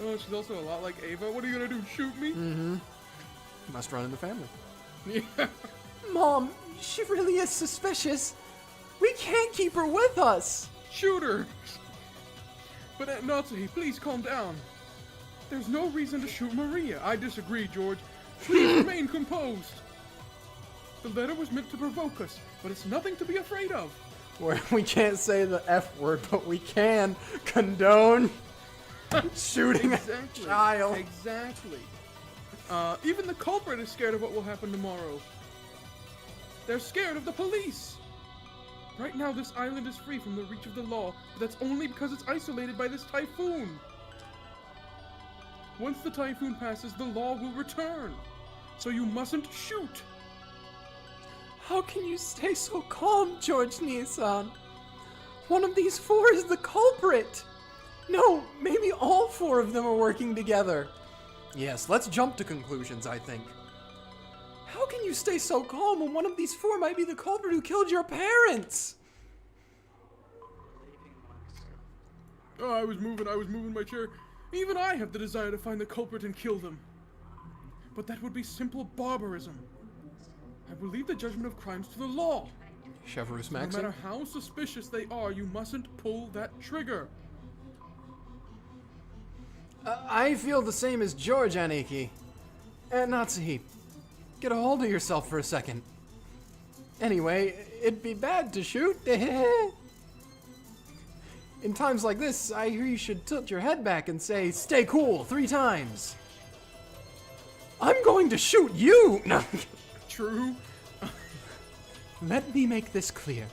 Oh, she's also a lot like Eva. What are you gonna do? Shoot me? Must run in the family. Yeah. Mom, she really is suspicious. We can't keep her with us. Shoot her! But Aunt Natsuhi, please calm down. There's no reason to shoot Maria. I disagree, George. Please remain composed. The letter was meant to provoke us, but it's nothing to be afraid of. Where we can't say the F word, but we can condone shooting Exactly. a child. Exactly. Even the culprit is scared of what will happen tomorrow. They're scared of the police. Right now, this island is free from the reach of the law, but that's only because it's isolated by this typhoon. Once the typhoon passes, the law will return. So you mustn't shoot. How can you stay so calm, George Nisan? One of these four is the culprit. No, maybe all four of them are working together. Yes, let's jump to conclusions, I think. How can you stay so calm when one of these four might be the culprit who killed your parents? Oh, I was moving my chair. Even I have the desire to find the culprit and kill them. But that would be simple barbarism. I will leave the judgment of crimes to the law. Chevrus No Maxim. matter how suspicious they are, you mustn't pull that trigger. I feel the same as George, Aniki. And Natsuhi, get a hold of yourself for a second. Anyway, it'd be bad to shoot. In times like this, I hear you should tilt your head back and say, "Stay cool," 3 times. I'm going to shoot you! No. True. Let me make this clear.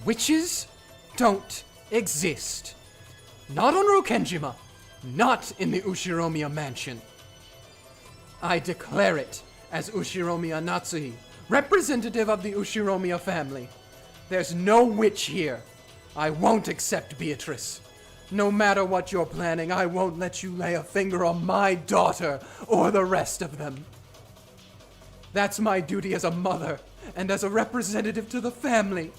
Witches don't exist. Not on Rokenjima. Not in the Ushiromiya mansion. I declare it as Ushiromiya Natsuhi, representative of the Ushiromiya family. There's no witch here. I won't accept Beatrice. No matter what you're planning, I won't let you lay a finger on my daughter or the rest of them. That's my duty as a mother and as a representative to the family.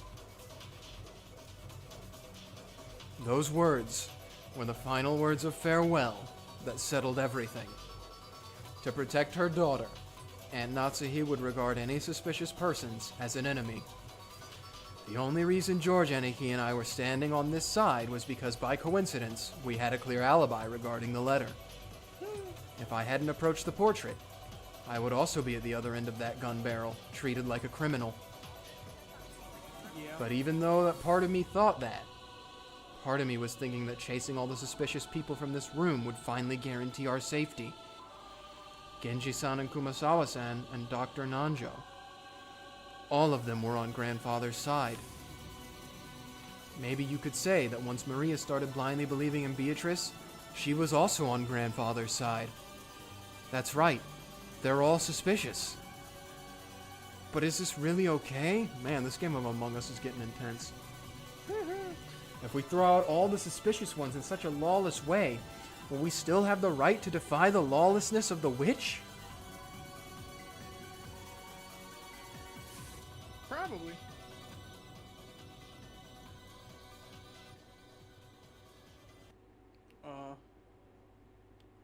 Those words were the final words of farewell that settled everything. To protect her daughter, Aunt Natsuhi would regard any suspicious persons as an enemy. The only reason George, Aniki, and I were standing on this side was because, by coincidence, we had a clear alibi regarding the letter. If I hadn't approached the portrait, I would also be at the other end of that gun barrel, treated like a criminal. Yeah. But even though that part of me thought that, part of me was thinking that chasing all the suspicious people from this room would finally guarantee our safety. Genji-san and Kumasawa-san and Dr. Nanjo. All of them were on Grandfather's side. Maybe you could say that once Maria started blindly believing in Beatrice, she was also on Grandfather's side. That's right. They're all suspicious. But is this really okay? Man, this game of Among Us is getting intense. If we throw out all the suspicious ones in such a lawless way, will we still have the right to defy the lawlessness of the witch? Probably.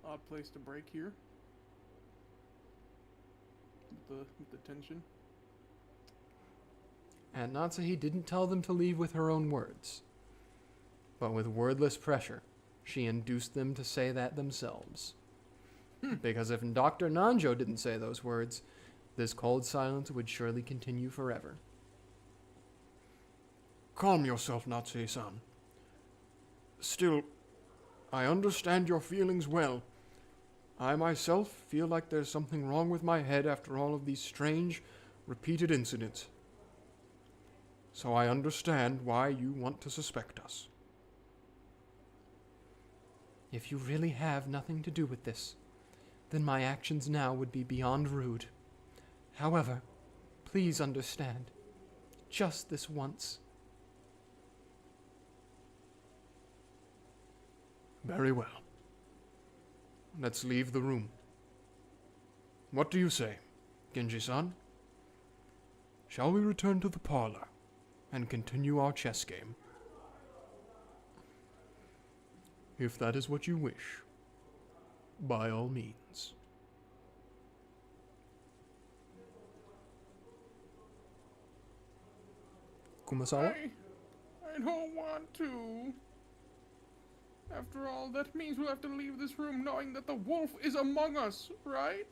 Odd place to break here. With the tension. And Natsuhi didn't tell them to leave with her own words. But with wordless pressure, she induced them to say that themselves. Because if Dr. Nanjo didn't say those words, this cold silence would surely continue forever. Calm yourself, Natsuhi-san. Still, I understand your feelings well. I myself feel like there's something wrong with my head after all of these strange, repeated incidents. So I understand why you want to suspect us. If you really have nothing to do with this, then my actions now would be beyond rude. However, please understand, just this once. Very well. Let's leave the room. What do you say, Genji-san? Shall we return to the parlor and continue our chess game? If that is what you wish, by all means. Kumasawa? I don't want to. After all, that means we'll have to leave this room knowing that the wolf is among us, right?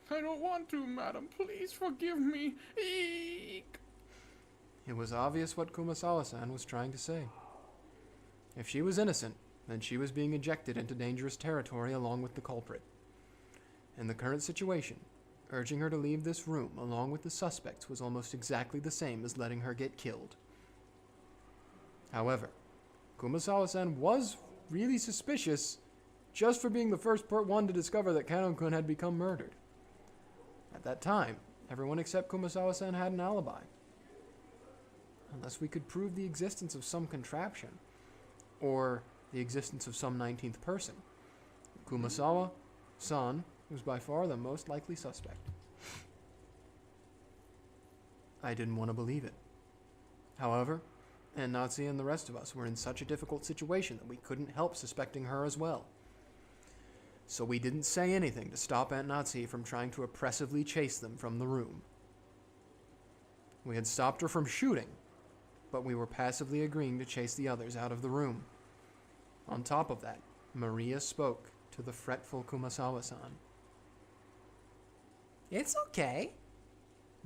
I don't want to, madam. Please forgive me. Eek. It was obvious what Kumasawa-san was trying to say. If she was innocent, then she was being ejected into dangerous territory along with the culprit. In the current situation, urging her to leave this room along with the suspects was almost exactly the same as letting her get killed. However, Kumasawa-san was really suspicious just for being the first one to discover that Kano-kun had become murdered. At that time, everyone except Kumasawa-san had an alibi. Unless we could prove the existence of some contraption, or the existence of some 19th person. Kumasawa-san was by far the most likely suspect. I didn't want to believe it. However, Aunt Natsuhi and the rest of us were in such a difficult situation that we couldn't help suspecting her as well. So we didn't say anything to stop Aunt Natsuhi from trying to oppressively chase them from the room. We had stopped her from shooting, but we were passively agreeing to chase the others out of the room. On top of that, Maria spoke to the fretful Kumasawa-san. It's okay.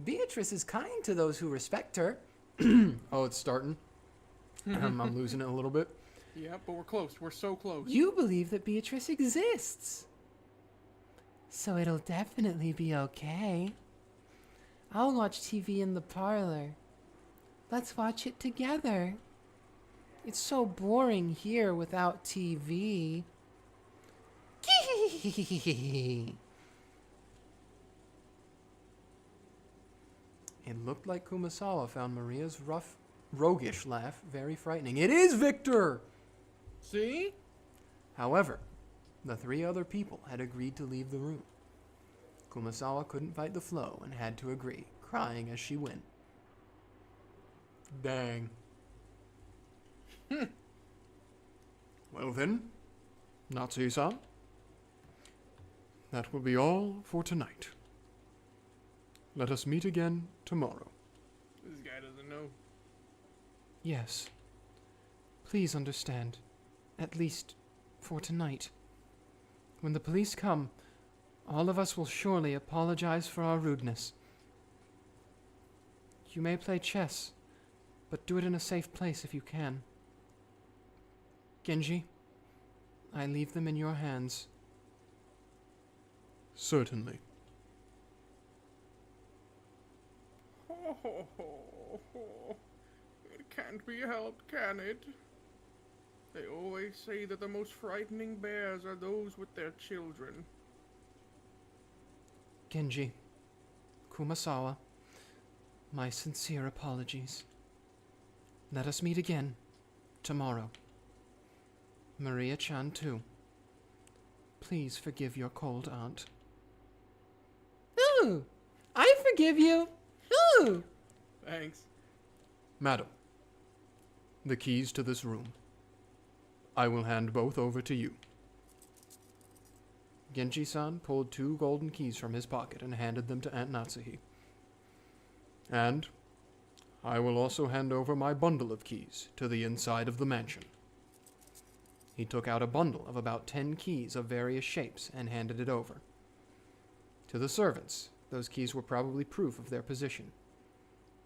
Beatrice is kind to those who respect her. Oh, it's starting. I'm losing it a little bit. Yeah, but we're close. We're so close. You believe that Beatrice exists. So it'll definitely be okay. I'll watch TV in the parlor. Let's watch it together. It's so boring here without TV. It looked like Kumasawa found Maria's roguish laugh very frightening. It is Victor! See? However, the 3 other people had agreed to leave the room. Kumasawa couldn't fight the flow and had to agree, crying as she went. Dang. Well then, Natsuhi-san, that will be all for tonight. Let us meet again tomorrow. This guy doesn't know. Yes. Please understand. At least for tonight. When the police come, all of us will surely apologize for our rudeness. You may play chess, but do it in a safe place if you can. Genji, I leave them in your hands. Certainly. It can't be helped, can it? They always say that the most frightening bears are those with their children. Genji, Kumasawa, my sincere apologies. Let us meet again tomorrow. Maria-chan too. Please forgive your cold aunt. Ooh, I forgive you. Ooh. Thanks. Madam, the keys to this room. I will hand both over to you. Genji-san pulled 2 golden keys from his pocket and handed them to Aunt Natsuhi. And I will also hand over my bundle of keys to the inside of the mansion. He took out a bundle of about 10 keys of various shapes and handed it over. To the servants, those keys were probably proof of their position.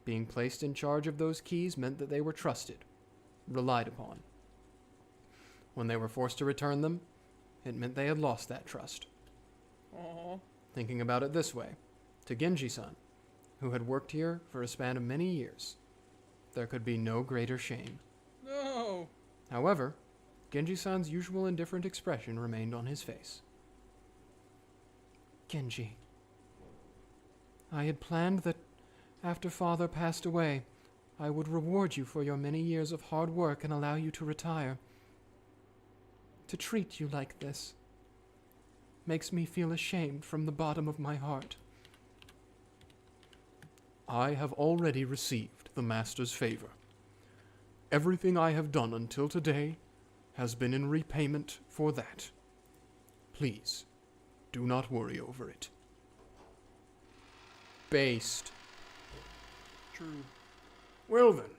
Being placed in charge of those keys meant that they were trusted, relied upon. When they were forced to return them, it meant they had lost that trust. Aww. Thinking about it this way, to Genji-san, who had worked here for a span of many years, there could be no greater shame. No. However, Genji-san's usual indifferent expression remained on his face. Genji, I had planned that after Father passed away, I would reward you for your many years of hard work and allow you to retire. To treat you like this makes me feel ashamed from the bottom of my heart. I have already received the Master's favor. Everything I have done until today has been in repayment for that. Please, do not worry over it. Based. True. Well then,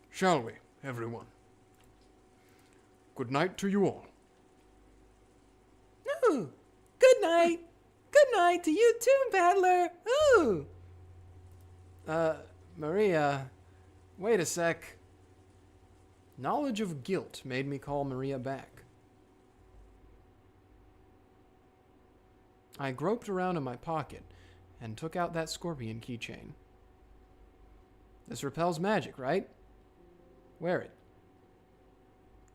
shall we, everyone? Good night to you all. Ooh, good night. Good night to you too, Battler. Ooh. Maria, wait a sec. Knowledge of guilt made me call Maria back. I groped around in my pocket and took out that scorpion keychain. This repels magic, right? Wear it.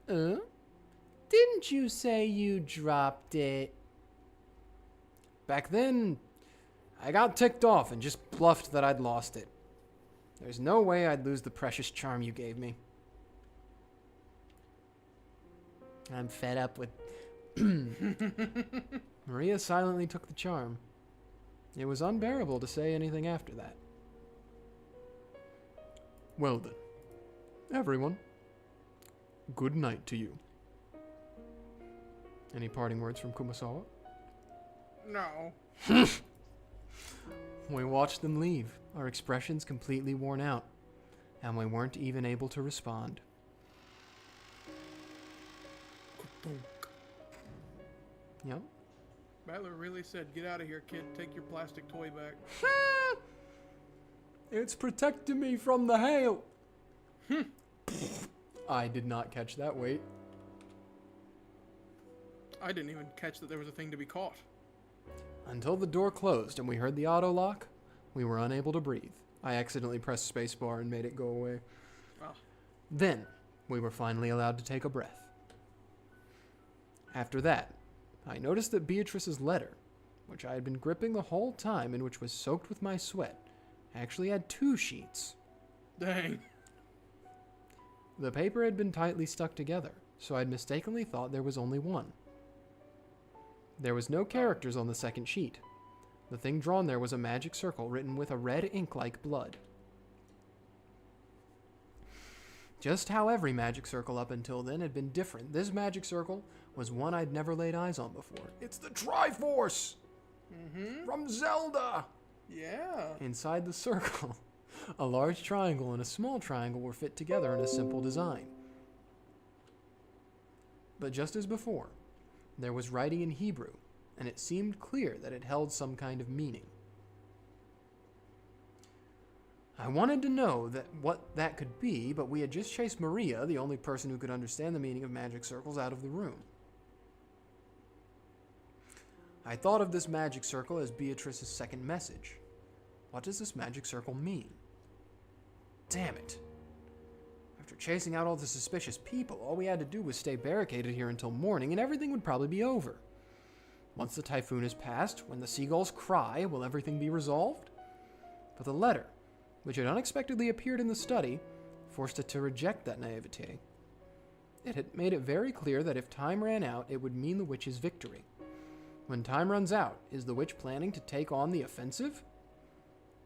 Didn't you say you dropped it? Back then, I got ticked off and just bluffed that I'd lost it. There's no way I'd lose the precious charm you gave me. I'm fed up with... Maria silently took the charm. It was unbearable to say anything after that. Well then, everyone, good night to you. Any parting words from Kumasawa? No. We watched them leave, our expressions completely worn out, and we weren't even able to respond. Yep. Battler really said, "Get out of here, kid. Take your plastic toy back." It's protecting me from the hail. I did not catch that. Wait. I didn't even catch that there was a thing to be caught. Until the door closed and we heard the auto lock, we were unable to breathe. I accidentally pressed spacebar and made it go away. Ah. Then, we were finally allowed to take a breath. After that, I noticed that Beatrice's letter, which I had been gripping the whole time and which was soaked with my sweat, actually had 2 sheets. Dang. The paper had been tightly stuck together, so I'd mistakenly thought there was only one. There was no characters on the second sheet. The thing drawn there was a magic circle written with a red ink like blood. Just how every magic circle up until then had been different, this magic circle was one I'd never laid eyes on before. It's the Triforce! From Zelda! Yeah. Inside the circle, a large triangle and a small triangle were fit together in a simple design. But just as before, there was writing in Hebrew, and it seemed clear that it held some kind of meaning. I wanted to know what that could be, but we had just chased Maria, the only person who could understand the meaning of magic circles, out of the room. I thought of this magic circle as Beatrice's second message. What does this magic circle mean? Damn it. After chasing out all the suspicious people, all we had to do was stay barricaded here until morning and everything would probably be over. Once the typhoon is passed, when the seagulls cry, will everything be resolved? But the letter, which had unexpectedly appeared in the study, forced it to reject that naivete. It had made it very clear that if time ran out, it would mean the witch's victory. When time runs out, is the witch planning to take on the offensive?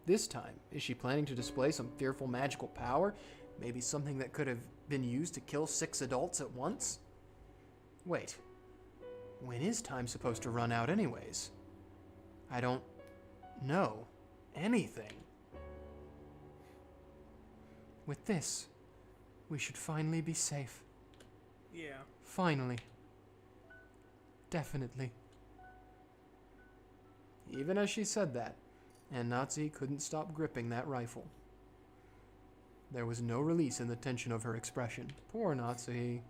This time, is she planning to display some fearful magical power? Maybe something that could have been used to kill 6 adults at once? Wait, when is time supposed to run out anyways? I don't know anything. With this, we should finally be safe. Yeah. Finally. Definitely. Even as she said that, and Natsuhi couldn't stop gripping that rifle. There was no release in the tension of her expression. Poor Natsuhi.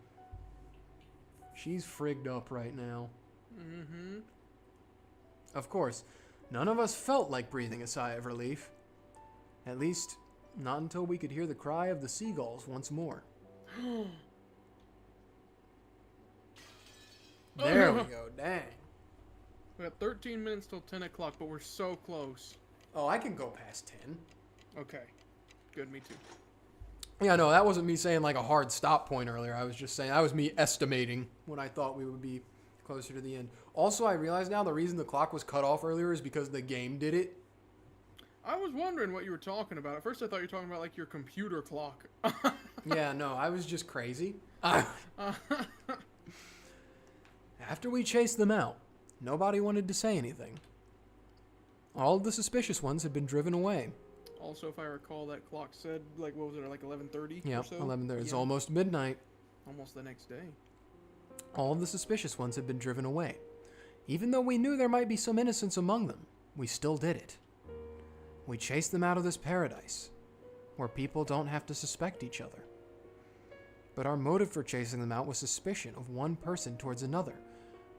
She's frigged up right now. Mm-hmm. Of course, none of us felt like breathing a sigh of relief. At least, not until we could hear the cry of the seagulls once more. There we go, dang. We got 13 minutes till 10 o'clock, but we're so close. Oh, I can go past 10. Okay. Good, me too. Yeah, no, that wasn't me saying like a hard stop point earlier. I was just saying, that was me estimating when I thought we would be closer to the end. Also, I realize now the reason the clock was cut off earlier is because the game did it. I was wondering what you were talking about. At first I thought you were talking about like your computer clock. Yeah, no, I was just crazy. After we chased them out, nobody wanted to say anything. All of the suspicious ones had been driven away. Also, if I recall, that clock said, like, what was it, like 11:30 Yeah, or so? 11:30. It's Yeah. almost midnight. Almost the next day. All of the suspicious ones had been driven away. Even though we knew there might be some innocence among them, we still did it. We chased them out of this paradise, where people don't have to suspect each other. But our motive for chasing them out was suspicion of one person towards another,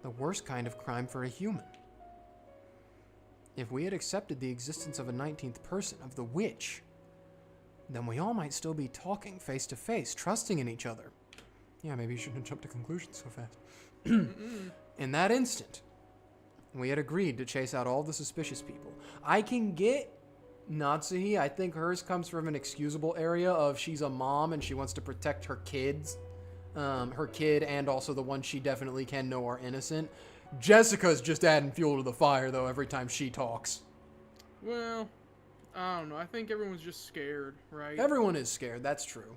the worst kind of crime for a human. If we had accepted the existence of a 19th person, of the witch, then we all might still be talking face to face, trusting in each other. Yeah, maybe you shouldn't have jumped to conclusions so fast. In that instant, we had agreed to chase out all the suspicious people. I can get Natsuhi. I think hers comes from an excusable area of she's a mom and she wants to protect her kids. Her kid and also the ones she definitely can know are innocent. Jessica's just adding fuel to the fire, though, every time she talks. Well, I don't know. I think everyone's just scared, right? Everyone is scared, that's true.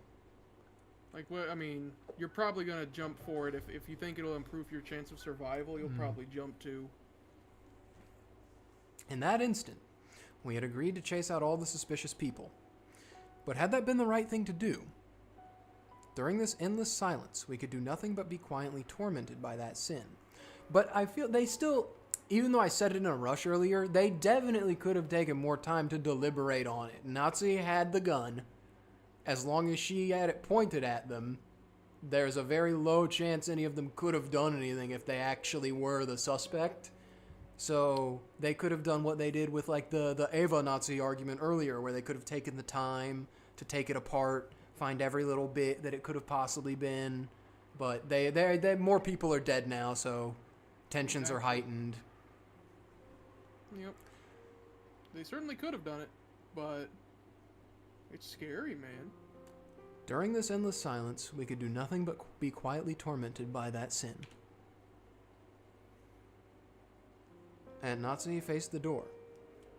Like, what? I mean, you're probably going to jump for it. If you think it'll improve your chance of survival, you'll probably jump to. In that instant, We had agreed to chase out all the suspicious people. But had that been the right thing to do? During this endless silence, we could do nothing but be quietly tormented by that sin. But I feel they still, even though I said it in a rush earlier, they definitely could have taken more time to deliberate on it. Natsuhi had the gun. As long as she had it pointed at them, there's a very low chance any of them could have done anything if they actually were the suspect. So they could have done what they did with like the Eva and Natsuhi argument earlier, where they could have taken the time to take it apart, find every little bit that it could have possibly been. But they more people are dead now, so tensions are heightened. Yep. They certainly could have done it, but it's scary, man. During this endless silence, we could do nothing but be quietly tormented by that sin. Aunt Natsuhi faced the door,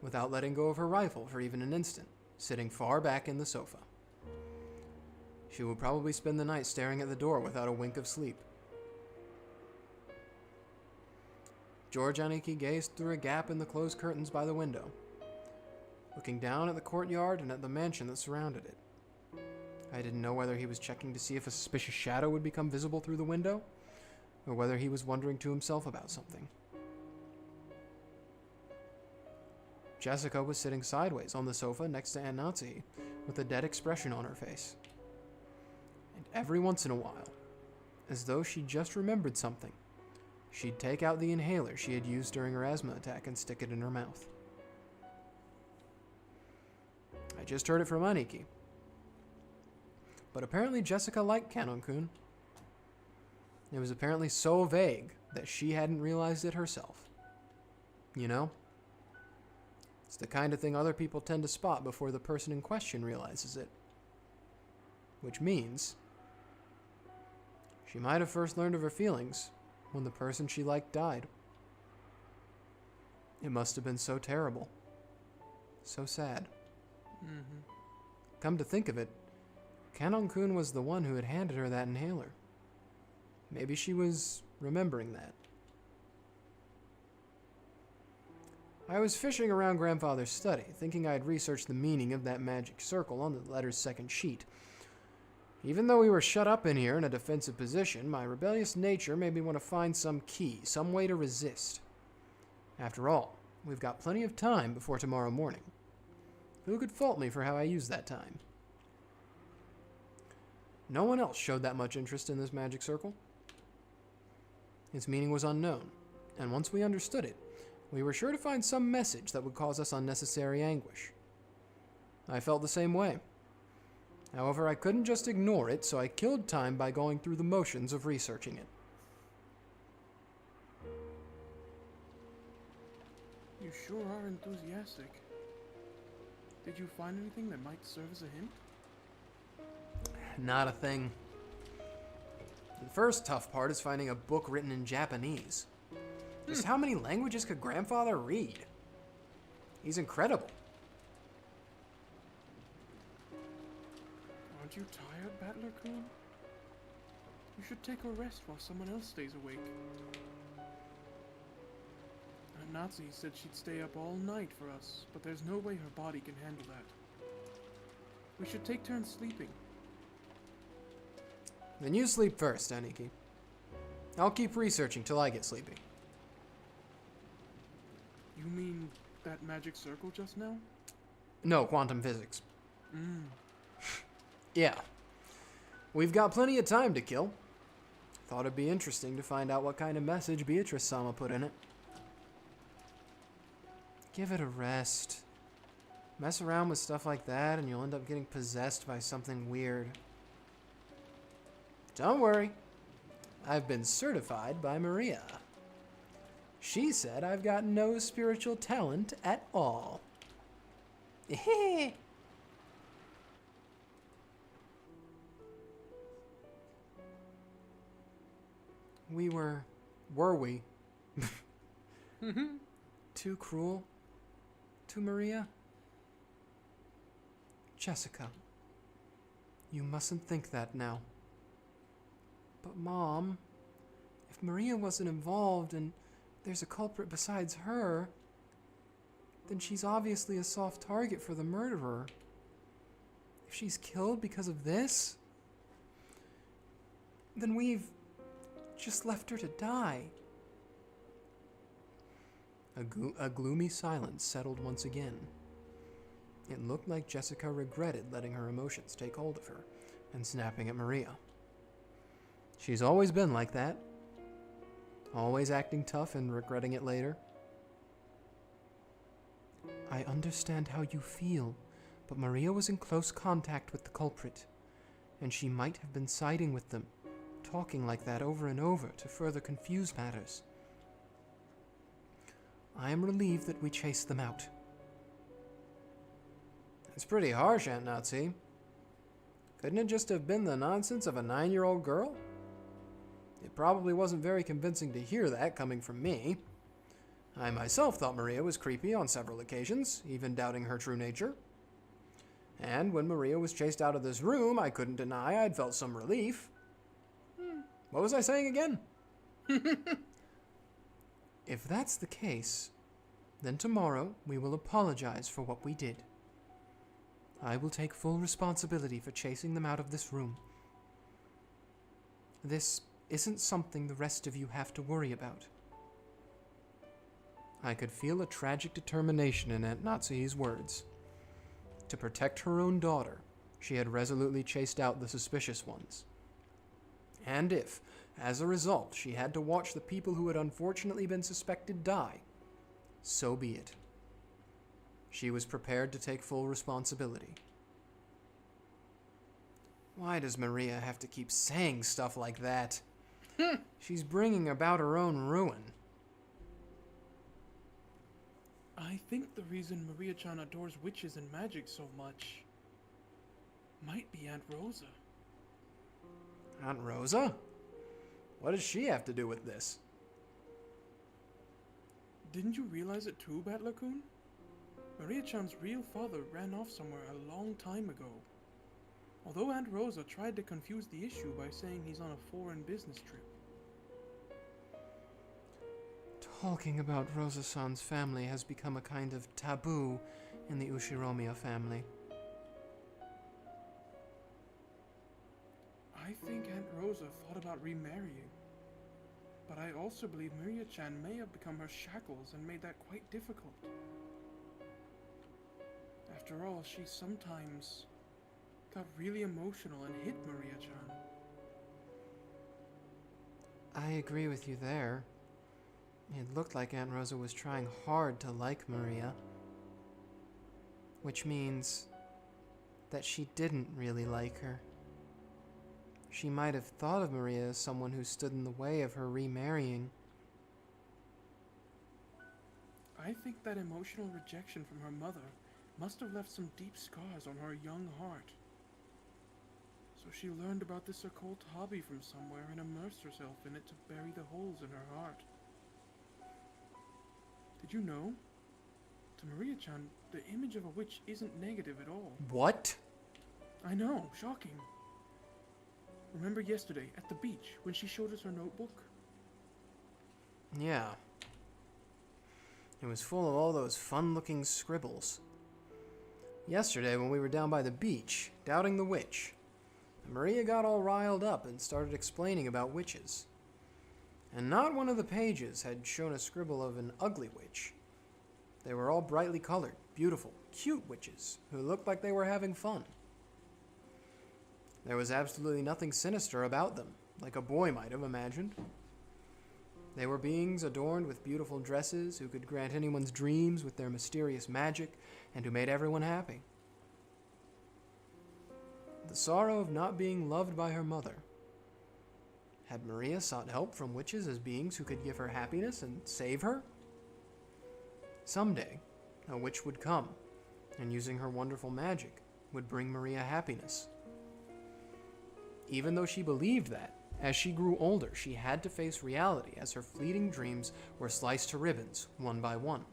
without letting go of her rifle for even an instant, sitting far back in the sofa. She would probably spend the night staring at the door without a wink of sleep. George Aniki gazed through a gap in the closed curtains by the window, looking down at the courtyard and at the mansion that surrounded it. I didn't know whether he was checking to see if a suspicious shadow would become visible through the window, or whether he was wondering to himself about something. Jessica was sitting sideways on the sofa next to Aunt Natsuhi, with a dead expression on her face. And every once in a while, as though she just remembered something, she'd take out the inhaler she had used during her asthma attack and stick it in her mouth. I just heard it from Aniki. But apparently Jessica liked Kanon-kun. It was apparently so vague that she hadn't realized it herself. You know? It's the kind of thing other people tend to spot before the person in question realizes it. Which means she might have first learned of her feelings when the person she liked died. It must have been so terrible. So sad. Mm-hmm. Come to think of it, Kanon-kun was the one who had handed her that inhaler. Maybe she was remembering that. I was fishing around Grandfather's study, thinking I had researched the meaning of that magic circle on the letter's second sheet. Even though we were shut up in here in a defensive position, my rebellious nature made me want to find some key, some way to resist. After all, we've got plenty of time before tomorrow morning. Who could fault me for how I used that time? No one else showed that much interest in this magic circle. Its meaning was unknown, and once we understood it, we were sure to find some message that would cause us unnecessary anguish. I felt the same way. However, I couldn't just ignore it, so I killed time by going through the motions of researching it. You sure are enthusiastic. Did you find anything that might serve as a hint? Not a thing. The first tough part is finding a book written in Japanese. Just how many languages could Grandfather read? He's incredible. Aren't you tired, Battler-kun? You should take a rest while someone else stays awake. Aunt Natsuhi said she'd stay up all night for us, but there's no way her body can handle that. We should take turns sleeping. Then you sleep first, Aniki. I'll keep researching till I get sleepy. You mean that magic circle just now? No, quantum physics. Yeah. We've got plenty of time to kill. Thought it'd be interesting to find out what kind of message Beatrice-sama put in it. Give it a rest. Mess around with stuff like that and you'll end up getting possessed by something weird. Don't worry. I've been certified by Maria. She said I've got no spiritual talent at all. Were we? Too cruel to Maria? Jessica, you mustn't think that now. But Mom, if Maria wasn't involved and there's a culprit besides her, then she's obviously a soft target for the murderer. If she's killed because of this, then we've just left her to die. A gloomy silence settled once again. It looked like Jessica regretted letting her emotions take hold of her and snapping at Maria. She's always been like that. Always acting tough and regretting it later. I understand how you feel, but Maria was in close contact with the culprit, and she might have been siding with them, talking like that over and over to further confuse matters. I am relieved that we chased them out. It's pretty harsh, Aunt Natsuhi. Couldn't it just have been the nonsense of a 9-year-old girl? It probably wasn't very convincing to hear that coming from me. I myself thought Maria was creepy on several occasions, even doubting her true nature. And when Maria was chased out of this room, I couldn't deny I'd felt some relief. What was I saying again? If that's the case, then tomorrow we will apologize for what we did. I will take full responsibility for chasing them out of this room. This isn't something the rest of you have to worry about. I could feel a tragic determination in Aunt Natsuhi's words. To protect her own daughter, she had resolutely chased out the suspicious ones. And if, as a result, she had to watch the people who had unfortunately been suspected die, so be it. She was prepared to take full responsibility. Why does Maria have to keep saying stuff like that? She's bringing about her own ruin. I think the reason Maria-chan adores witches and magic so much might be Aunt Rosa. Aunt Rosa? What does she have to do with this? Didn't you realize it too, Battler-kun? Maria-chan's real father ran off somewhere a long time ago. Although Aunt Rosa tried to confuse the issue by saying he's on a foreign business trip. Talking about Rosa-san's family has become a kind of taboo in the Ushiromiya family. I think Aunt Rosa thought about remarrying. But I also believe Maria-chan may have become her shackles and made that quite difficult. After all, she sometimes got really emotional and hit Maria-chan. I agree with you there. It looked like Aunt Rosa was trying hard to like Maria. Which means that she didn't really like her. She might have thought of Maria as someone who stood in the way of her remarrying. I think that emotional rejection from her mother must have left some deep scars on her young heart. So she learned about this occult hobby from somewhere and immersed herself in it to bury the holes in her heart. Did you know? To Maria-chan, the image of a witch isn't negative at all. What? I know, shocking. Remember yesterday, at the beach, when she showed us her notebook? Yeah. It was full of all those fun-looking scribbles. Yesterday, when we were down by the beach, doubting the witch, Maria got all riled up and started explaining about witches. And not one of the pages had shown a scribble of an ugly witch. They were all brightly colored, beautiful, cute witches who looked like they were having fun. There was absolutely nothing sinister about them, like a boy might have imagined. They were beings adorned with beautiful dresses who could grant anyone's dreams with their mysterious magic and who made everyone happy. The sorrow of not being loved by her mother. Had Maria sought help from witches as beings who could give her happiness and save her? Someday, a witch would come, and using her wonderful magic, would bring Maria happiness. Even though she believed that, as she grew older, she had to face reality as her fleeting dreams were sliced to ribbons, one by one.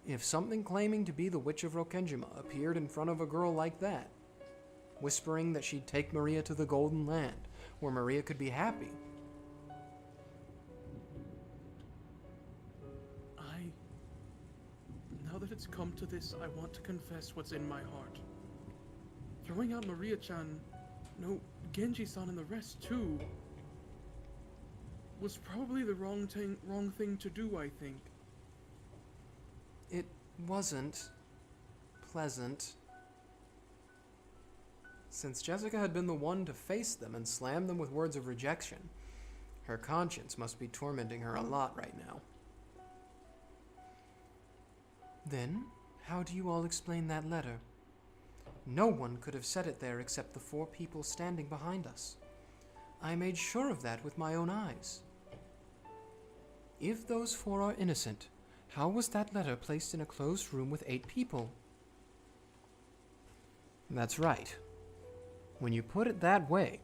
If something claiming to be the Witch of Rokenjima appeared in front of a girl like that, whispering that she'd take Maria to the Golden Land, where Maria could be happy, that it's come to this, I want to confess what's in my heart. Throwing out Maria-chan, no, Genji-san and the rest too, was probably the wrong thing to do, I think. It wasn't pleasant. Since Jessica had been the one to face them and slam them with words of rejection, her conscience must be tormenting her a lot right now. Then, how do you all explain that letter? No one could have said it there except the 4 people standing behind us. I made sure of that with my own eyes. If those 4 are innocent, how was that letter placed in a closed room with 8 people? That's right. When you put it that way,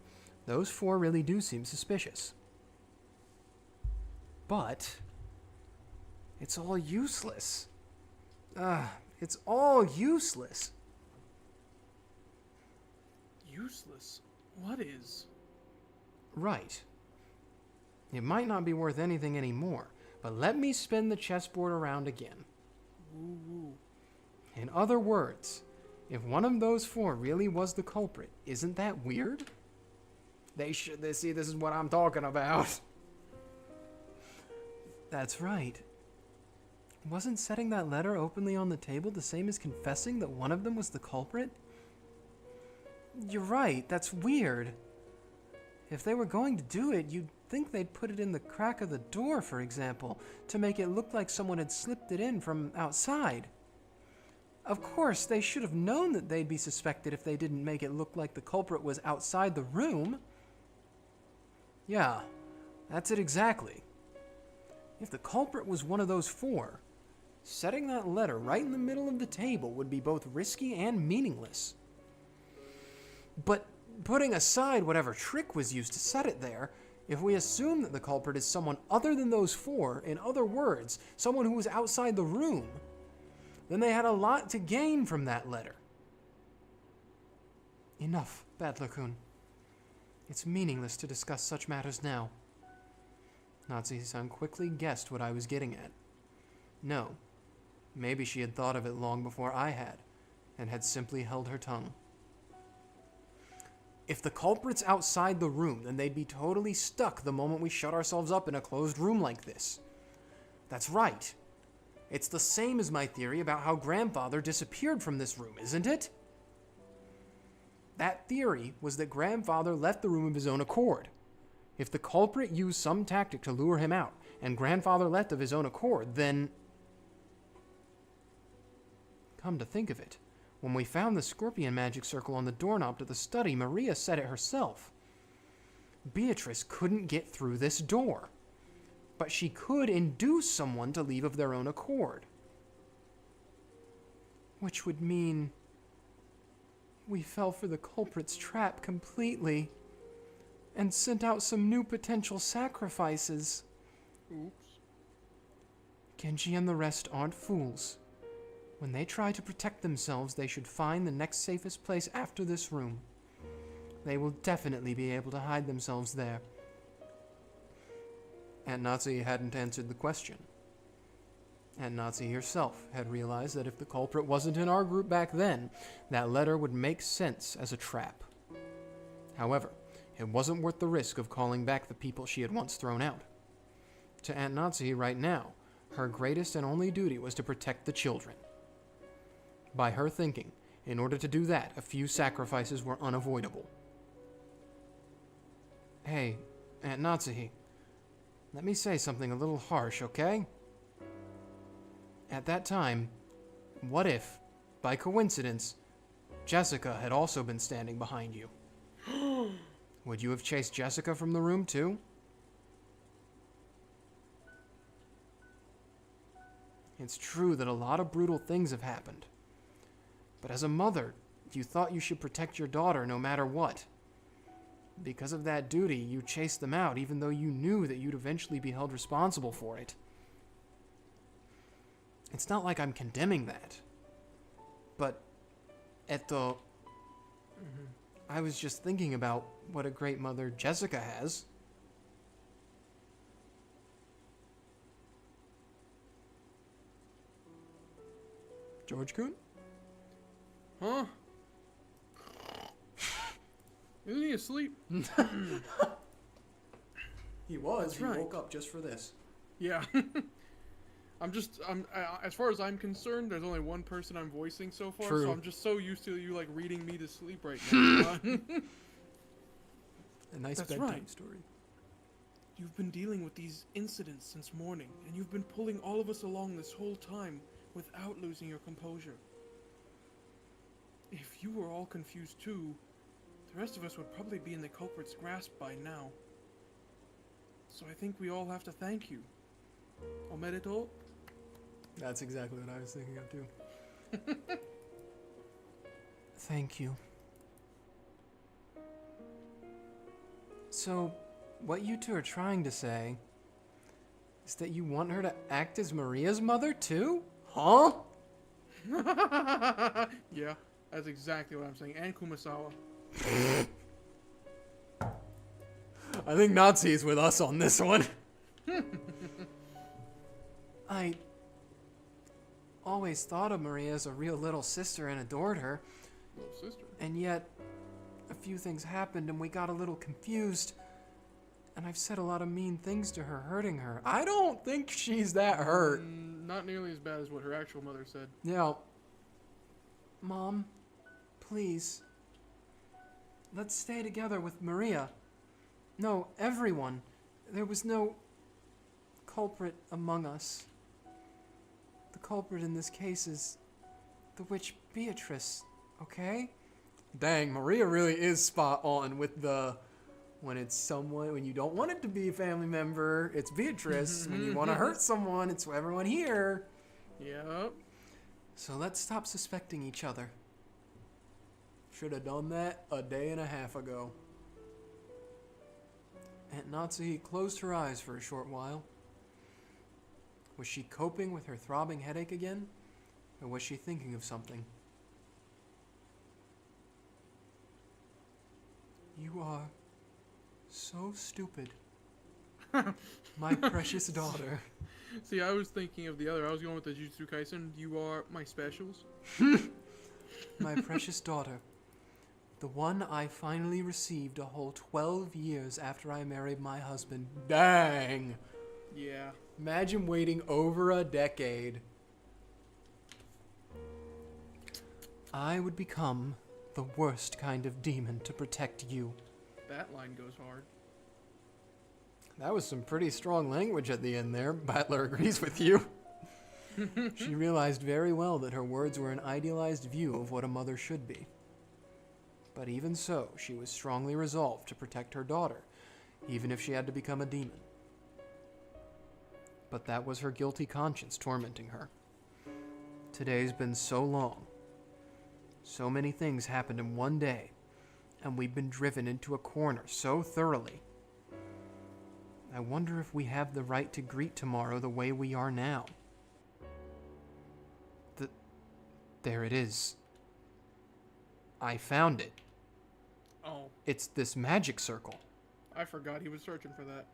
those 4 really do seem suspicious. But it's all useless. It's all useless. Useless? What is? Right. It might not be worth anything anymore, but let me spin the chessboard around again. Woo-woo. In other words, if one of those 4 really was the culprit, isn't that weird? See, this is what I'm talking about. That's right. Wasn't setting that letter openly on the table the same as confessing that one of them was the culprit? You're right, that's weird. If they were going to do it, you'd think they'd put it in the crack of the door, for example, to make it look like someone had slipped it in from outside. Of course, they should have known that they'd be suspected if they didn't make it look like the culprit was outside the room. Yeah, that's it exactly. If the culprit was one of those 4, setting that letter right in the middle of the table would be both risky and meaningless. But putting aside whatever trick was used to set it there, if we assume that the culprit is someone other than those 4, in other words, someone who was outside the room, then they had a lot to gain from that letter. Enough, Battler-kun. It's meaningless to discuss such matters now. Natsuhi-san quickly guessed what I was getting at. No, maybe she had thought of it long before I had, and had simply held her tongue. If the culprit's outside the room, then they'd be totally stuck the moment we shut ourselves up in a closed room like this. That's right. It's the same as my theory about how Grandfather disappeared from this room, isn't it? That theory was that Grandfather left the room of his own accord. If the culprit used some tactic to lure him out, and Grandfather left of his own accord, then... Come to think of it, when we found the scorpion magic circle on the doorknob to the study, Maria said it herself. Beatrice couldn't get through this door, but she could induce someone to leave of their own accord. Which would mean we fell for the culprit's trap completely and sent out some new potential sacrifices. Oops. Genji and the rest aren't fools. When they try to protect themselves, they should find the next safest place after this room. They will definitely be able to hide themselves there. Aunt Natsuhi hadn't answered the question. Aunt Natsuhi herself had realized that if the culprit wasn't in our group back then, that letter would make sense as a trap. However, it wasn't worth the risk of calling back the people she had once thrown out. To Aunt Natsuhi right now, her greatest and only duty was to protect the children. By her thinking, in order to do that, a few sacrifices were unavoidable. Hey, Aunt Natsuhi, let me say something a little harsh, okay? At that time, what if, by coincidence, Jessica had also been standing behind you? Would you have chased Jessica from the room too? It's true that a lot of brutal things have happened. But as a mother, you thought you should protect your daughter no matter what. Because of that duty, you chased them out even though you knew that you'd eventually be held responsible for it. It's not like I'm condemning that. But, I was just thinking about what a great mother Jessica has. George-kun? Huh? Isn't he asleep? He was. That's He right. woke up just for this. Yeah. As far as I'm concerned, there's only one person I'm voicing so far, True. so I'm just so used to you, like, reading me to sleep right now. A nice That's bedtime right. story. You've been dealing with these incidents since morning, and you've been pulling all of us along this whole time without losing your composure. If you were all confused too, the rest of us would probably be in the culprit's grasp by now. So I think we all have to thank you. Omedetou? That's exactly what I was thinking of, too. Thank you. So, what you two are trying to say is that you want her to act as Maria's mother, too? Huh? Yeah, that's exactly what I'm saying. And Kumasawa. I think Nazi's with us on this one. I always thought of Maria as a real little sister and adored her, Little sister. and yet a few things happened and we got a little confused, and I've said a lot of mean things to her, hurting her. I don't think she's that hurt. Not nearly as bad as what her actual mother said. Yeah. Mom, please, let's stay together with Maria. No, everyone. There was no culprit among us. The culprit in this case is the witch Beatrice, okay? Dang, Maria really is spot on with the when it's someone, when you don't want it to be a family member, it's Beatrice. When you want to hurt someone, it's everyone here. Yep. So let's stop suspecting each other. Should have done that a day and a half ago. Aunt Natsuhi closed her eyes for a short while. Was she coping with her throbbing headache again? Or was she thinking of something? You are so stupid. My precious daughter. See, I was thinking of the other. I was going with the Jujutsu Kaisen. You are my specials. My precious daughter. The one I finally received a whole 12 years after I married my husband. Dang. Yeah. Imagine waiting over a decade. I would become the worst kind of demon to protect you. That line goes hard. That was some pretty strong language at the end there. Battler agrees with you. She realized very well that her words were an idealized view of what a mother should be. But even so, she was strongly resolved to protect her daughter, even if she had to become a demon. But that was her guilty conscience tormenting her. Today's been so long. So many things happened in one day, and we've been driven into a corner so thoroughly. I wonder if we have the right to greet tomorrow the way we are now. There it is. I found it. Oh, It's this magic circle. I forgot he was searching for that.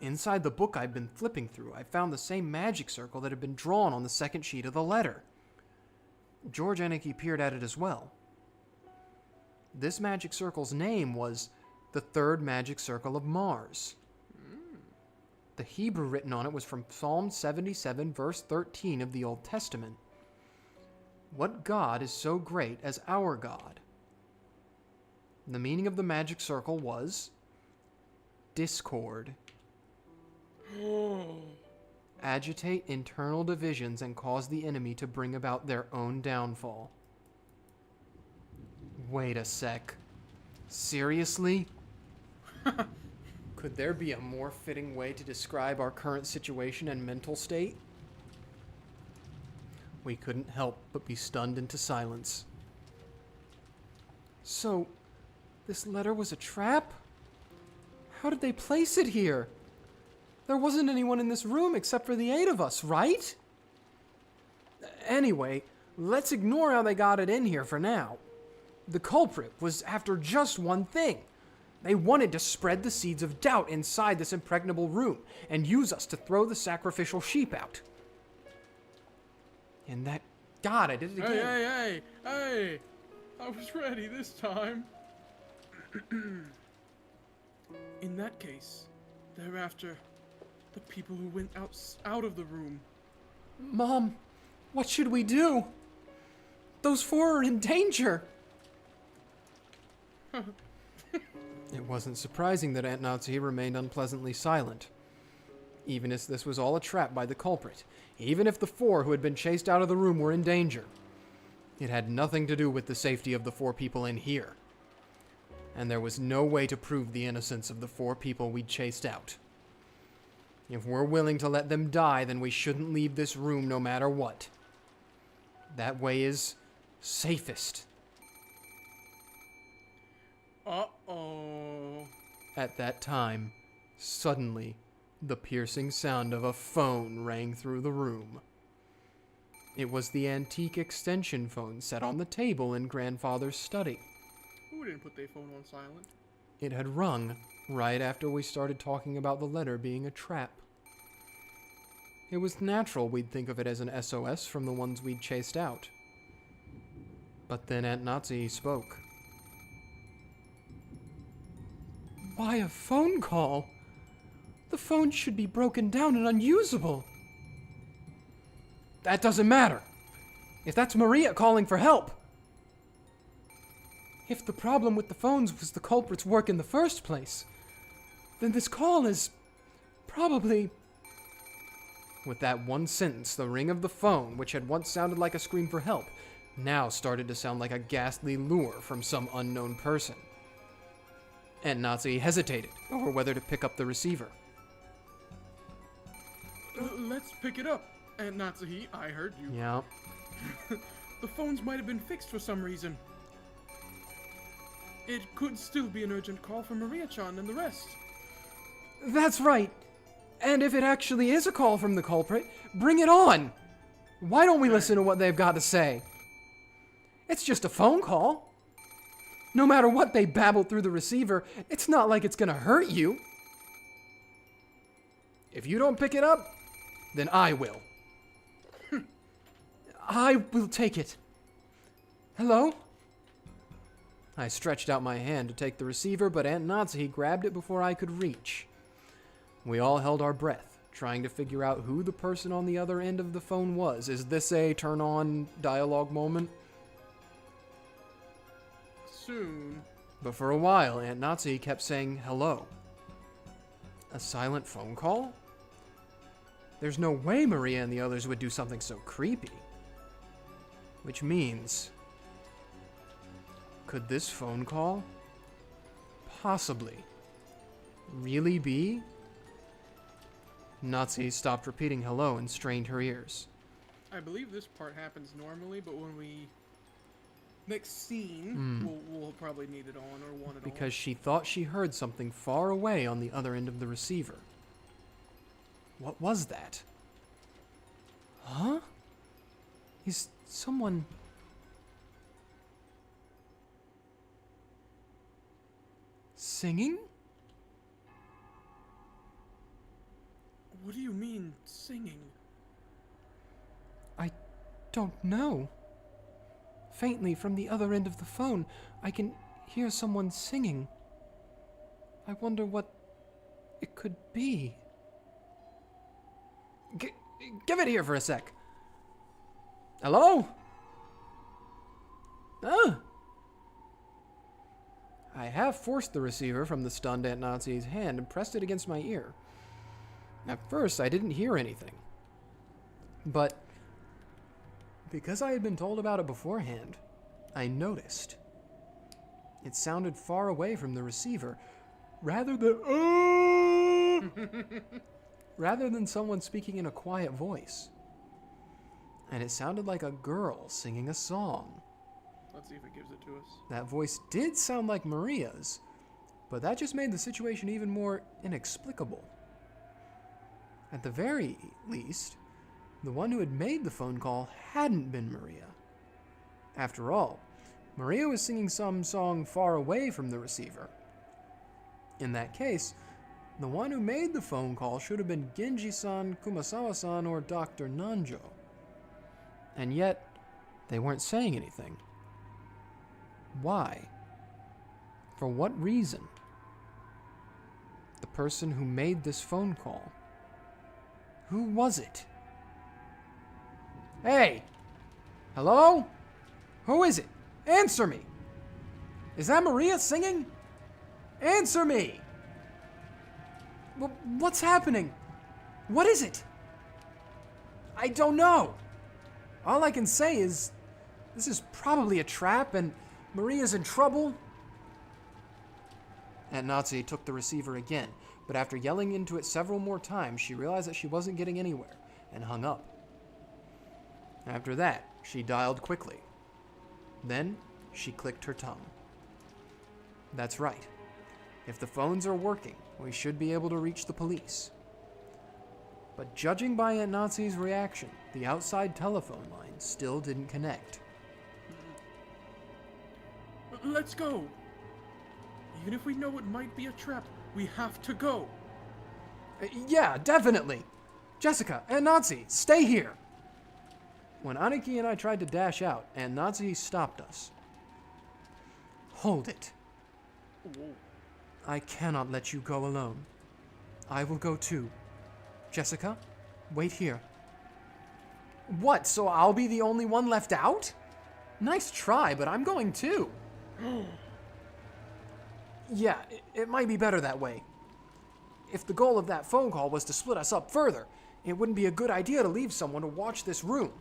Inside the book I've been flipping through, I found the same magic circle that had been drawn on the second sheet of the letter. George Aniki peered at it as well. This magic circle's name was the Third Magic Circle of Mars. The Hebrew written on it was from Psalm 77, verse 13 of the Old Testament. What God is so great as our God? The meaning of the magic circle was discord. Agitate internal divisions and cause the enemy to bring about their own downfall. Wait a sec. Seriously? Could there be a more fitting way to describe our current situation and mental state? We couldn't help but be stunned into silence. So, this letter was a trap? How did they place it here? There wasn't anyone in this room except for the 8 of us, right? Anyway, let's ignore how they got it in here for now. The culprit was after just one thing. They wanted to spread the seeds of doubt inside this impregnable room and use us to throw the sacrificial sheep out. And that God, I did it again. Hey! I was ready this time. In that case, they're after the people who went out of the room. Mom, what should we do? Those 4 are in danger. It wasn't surprising that Aunt Natsuhi remained unpleasantly silent. Even if this was all a trap by the culprit, even if the 4 who had been chased out of the room were in danger, it had nothing to do with the safety of the 4 people in here. And there was no way to prove the innocence of the 4 people we'd chased out. If we're willing to let them die, then we shouldn't leave this room no matter what. That way is safest. Uh-oh. At that time, suddenly, the piercing sound of a phone rang through the room. It was the antique extension phone set on the table in Grandfather's study. Who didn't put their phone on silent? It had rung right after we started talking about the letter being a trap. It was natural we'd think of it as an SOS from the ones we'd chased out. But then Aunt Natsuhi spoke. Why a phone call? The phone should be broken down and unusable. That doesn't matter. If that's Maria calling for help. If the problem with the phones was the culprit's work in the first place, then this call is probably... With that one sentence, the ring of the phone, which had once sounded like a scream for help, now started to sound like a ghastly lure from some unknown person. Aunt Natsuhi hesitated over whether to pick up the receiver. Let's pick it up, Aunt Natsuhi. I heard you. Yeah. The phones might have been fixed for some reason. It could still be an urgent call for Maria-chan and the rest. That's right. And if it actually is a call from the culprit, bring it on. Why don't we listen to what they've got to say? It's just a phone call. No matter what they babble through the receiver, it's not like it's gonna hurt you. If you don't pick it up, then I will. I will take it. Hello? I stretched out my hand to take the receiver, but Aunt Natsuhi grabbed it before I could reach. We all held our breath, trying to figure out who the person on the other end of the phone was. Is this a turn-on dialogue moment? Soon. But for a while, Aunt Natsuhi kept saying hello. A silent phone call? There's no way Maria and the others would do something so creepy. Which means... could this phone call possibly really be? Natsuhi stopped repeating hello and strained her ears. I believe this part happens normally, but when we... next scene, we'll probably need it on or want it on. Because she thought she heard something far away on the other end of the receiver. What was that? Huh? Is someone... singing? What do you mean, singing? I don't know. Faintly from the other end of the phone, I can hear someone singing. I wonder what it could be. Give it here for a sec. Hello? I have forced the receiver from the stunned Aunt Natsuhi's hand and pressed it against my ear. At first, I didn't hear anything. But because I had been told about it beforehand, I noticed. It sounded far away from the receiver, rather than someone speaking in a quiet voice. And it sounded like a girl singing a song. Let's see if it gives it to us. That voice did sound like Maria's, but that just made the situation even more inexplicable. At the very least, the one who had made the phone call hadn't been Maria. After all, Maria was singing some song far away from the receiver. In that case, the one who made the phone call should have been Genji-san, Kumasawa-san, or Dr. Nanjo. And yet, They weren't saying anything. Why? For what reason? The person who made this phone call. Who was it? Hey! Hello? Who is it? Answer me! Is that Maria singing? Answer me! What's happening? What is it? I don't know. All I can say is, this is probably a trap and Maria's in trouble. Aunt Natsuhi took the receiver again, but after yelling into it several more times, she realized that she wasn't getting anywhere and hung up. After that, she dialed quickly. Then, she clicked her tongue. That's right. If the phones are working, we should be able to reach the police. But judging by Aunt Natsuhi's reaction, the outside telephone line still didn't connect. Let's go. Even if we know it might be a trap, we have to go. Yeah, definitely. Jessica, Aunt Natsuhi, stay here. When Aniki and I tried to dash out, Aunt Natsuhi stopped us. Hold it. Whoa. I cannot let you go alone. I will go too. Jessica, wait here. What, so I'll be the only one left out? Nice try, but I'm going too. Yeah, it might be better that way. If the goal of that phone call was to split us up further, it wouldn't be a good idea to leave someone to watch this room.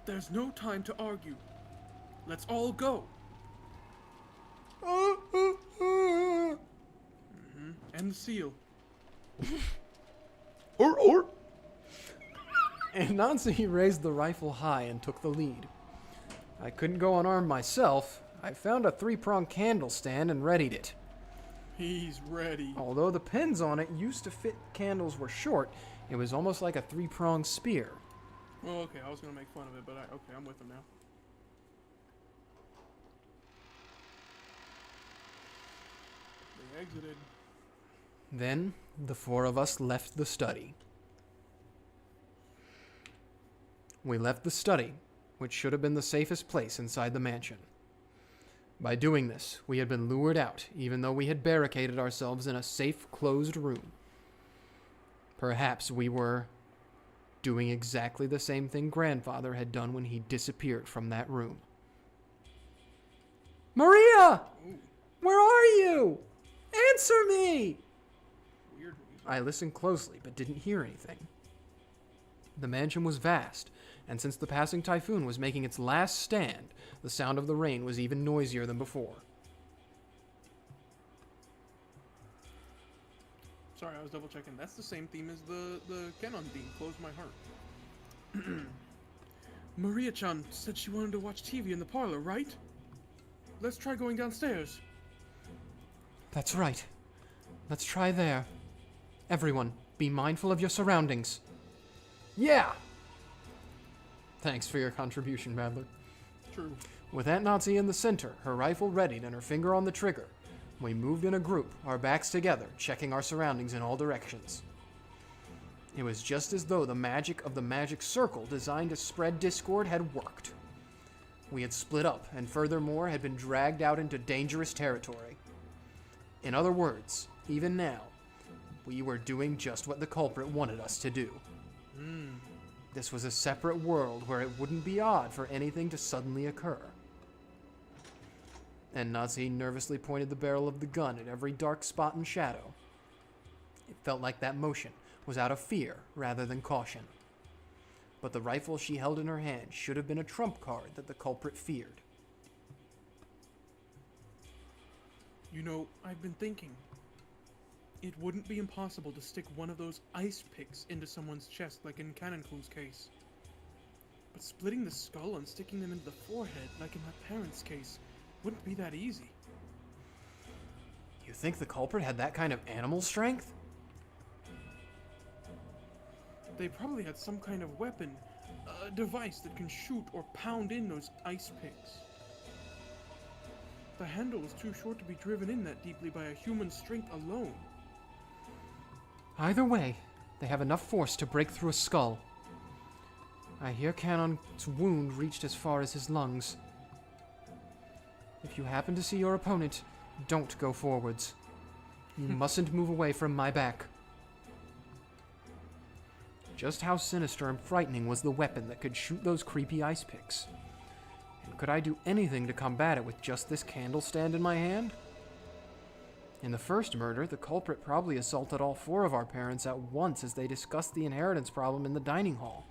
There's no time to argue. Let's all go. And the seal. Or. And Natsuhi raised the rifle high and took the lead. I couldn't go unarmed myself. I found a 3-pronged candle stand and readied it. He's ready. Although the pins on it used to fit candles were short, it was almost like a 3-pronged spear. Well, okay, I was gonna make fun of it, but okay, I'm with him now. They exited. Then, the 4 of us left the study. We left the study, which should have been the safest place inside the mansion. By doing this, we had been lured out, even though we had barricaded ourselves in a safe, closed room. Perhaps we were doing exactly the same thing Grandfather had done when he disappeared from that room. Maria! Ooh, Where are you? Answer me! weird music. I listened closely, but didn't hear anything. The mansion was vast, and since the passing typhoon was making its last stand, the sound of the rain was even noisier than before. Sorry, I was double checking. That's the same theme as the Canon theme, Close My Heart. Maria-chan said she wanted to watch TV in the parlor, right? Let's try going downstairs. That's right. Let's try there. Everyone, be mindful of your surroundings. Yeah! Thanks for your contribution, Badler. True. With Aunt Natsuhi in the center, her rifle readied and her finger on the trigger, we moved in a group, our backs together, checking our surroundings in all directions. It was just as though the magic of the magic circle designed to spread discord had worked. We had split up, and furthermore had been dragged out into dangerous territory. In other words, even now, we were doing just what the culprit wanted us to do. This was a separate world where it wouldn't be odd for anything to suddenly occur. And Natsuhi nervously pointed the barrel of the gun at every dark spot and shadow. It felt like that motion was out of fear rather than caution. But the rifle she held in her hand should have been a trump card that the culprit feared. You know, I've been thinking. It wouldn't be impossible to stick one of those ice picks into someone's chest like in Kanankun's case. But splitting the skull and sticking them into the forehead, like in my parents' case, wouldn't be that easy. You think the culprit had that kind of animal strength? They probably had some kind of weapon, a device that can shoot or pound in those ice picks. The handle is too short to be driven in that deeply by a human strength alone. Either way, they have enough force to break through a skull. I hear Kanon's wound reached as far as his lungs. If you happen to see your opponent, don't go forwards. You mustn't move away from my back. Just how sinister and frightening was the weapon that could shoot those creepy ice picks? And could I do anything to combat it with just this candle stand in my hand? In the first murder, the culprit probably assaulted all 4 of our parents at once as they discussed the inheritance problem in the dining hall.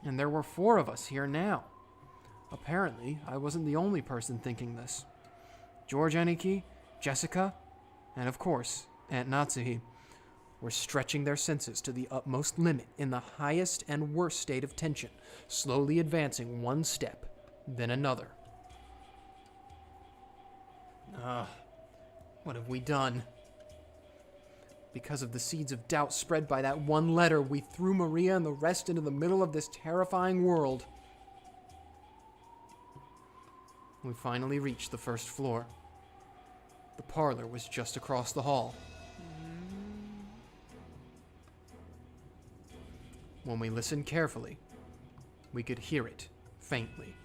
And there were 4 of us here now. Apparently, I wasn't the only person thinking this. George Aniki, Jessica, and of course, Aunt Natsuhi were stretching their senses to the utmost limit in the highest and worst state of tension, slowly advancing one step, then another. What have we done? Because of the seeds of doubt spread by that one letter, we threw Maria and the rest into the middle of this terrifying world. We finally reached the first floor. The parlor was just across the hall. When we listened carefully, we could hear it faintly.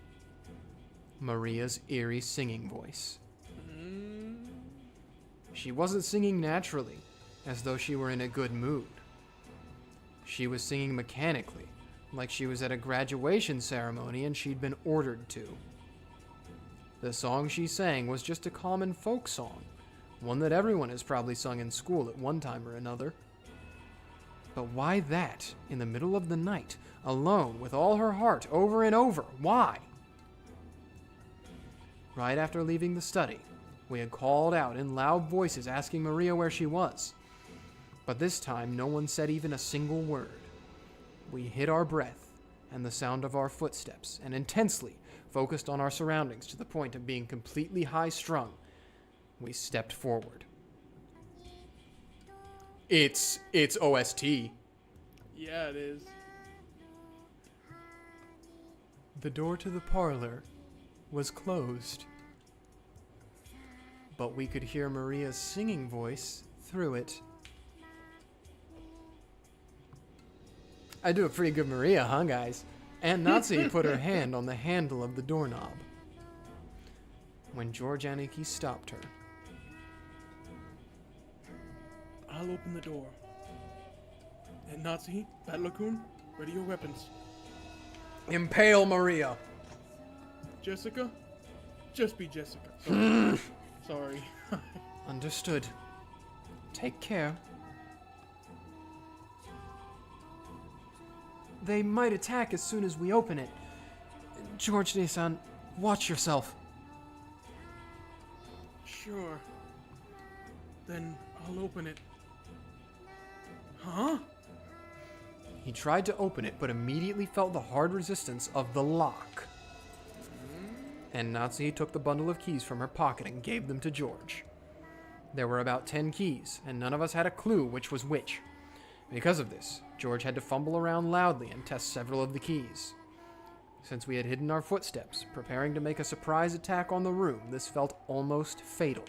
Maria's eerie singing voice. She wasn't singing naturally, as though she were in a good mood. She was singing mechanically, like she was at a graduation ceremony and she'd been ordered to. The song she sang was just a common folk song, one that everyone has probably sung in school at one time or another. But why that, in the middle of the night, alone, with all her heart, over and over? Why? Right after leaving the study, we had called out in loud voices asking Maria where she was. But this time, no one said even a single word. We hid our breath and the sound of our footsteps, and intensely focused on our surroundings to the point of being completely high-strung. We stepped forward. It's OST. Yeah, it is. The door to the parlor was closed, but we could hear Maria's singing voice through it. I do a pretty good Maria, huh, guys? Aunt Natsuhi put her hand on the handle of the doorknob when George Aniki stopped her. I'll open the door. And Natsuhi, Battler-kun, ready your weapons. Impale Maria. Jessica? Just be Jessica. Sorry. Sorry. Understood. Take care. They might attack as soon as we open it. George Nisan, watch yourself. Sure. Then I'll open it. Huh? He tried to open it, but immediately felt the hard resistance of the lock. And Natsuhi took the bundle of keys from her pocket and gave them to George. There were about 10 keys, and none of us had a clue which was which. Because of this, George had to fumble around loudly and test several of the keys. Since we had hidden our footsteps, preparing to make a surprise attack on the room, this felt almost fatal.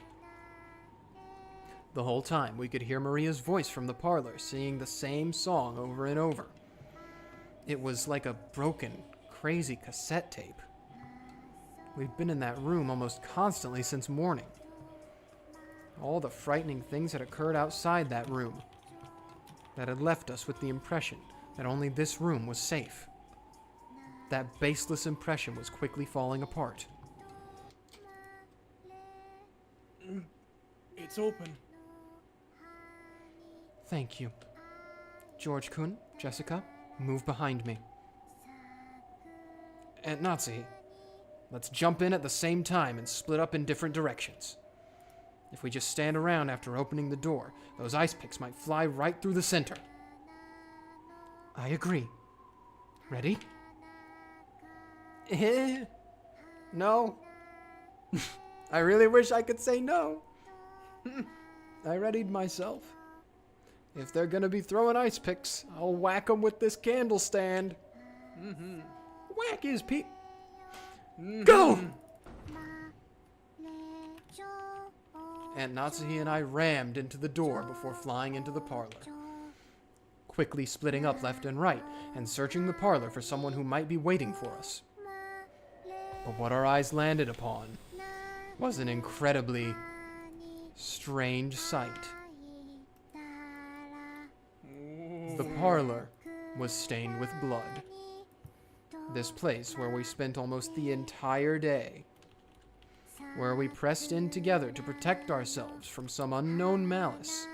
The whole time, we could hear Maria's voice from the parlor, singing the same song over and over. It was like a broken, crazy cassette tape. We've been in that room almost constantly since morning. All the frightening things had occurred outside that room that had left us with the impression that only this room was safe. That baseless impression was quickly falling apart. It's open. Thank you. George-kun, Jessica, move behind me. Aunt Natsuhi, let's jump in at the same time and split up in different directions. If we just stand around after opening the door, those ice picks might fly right through the center. I agree. Ready? No. I really wish I could say no. I readied myself. If they're gonna be throwing ice picks, I'll whack them with this candle stand. Whack his peak. Go! Aunt Natsuhi and I rammed into the door before flying into the parlor. quickly splitting up left and right, and searching the parlor for someone who might be waiting for us. But what our eyes landed upon was an incredibly strange sight. The parlor was stained with blood. This place where we spent almost the entire day, where we pressed in together to protect ourselves from some unknown malice,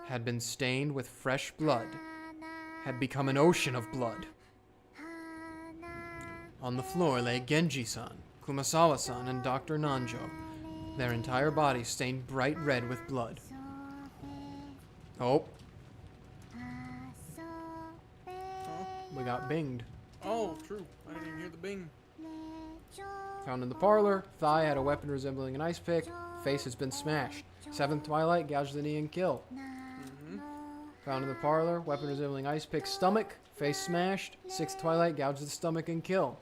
had been stained with fresh blood, had become an ocean of blood. On the floor lay Genji-san, Kumasawa-san, and Dr. Nanjo, their entire bodies stained bright red with blood. Oh. We got binged. Oh, true. I didn't even hear the bing. Found in the parlor, thigh had a weapon resembling an ice pick, face has been smashed. Seventh Twilight gouged the knee and kill. Found in the parlor, weapon resembling ice pick, stomach, face smashed. Sixth Twilight gouged the stomach and kill.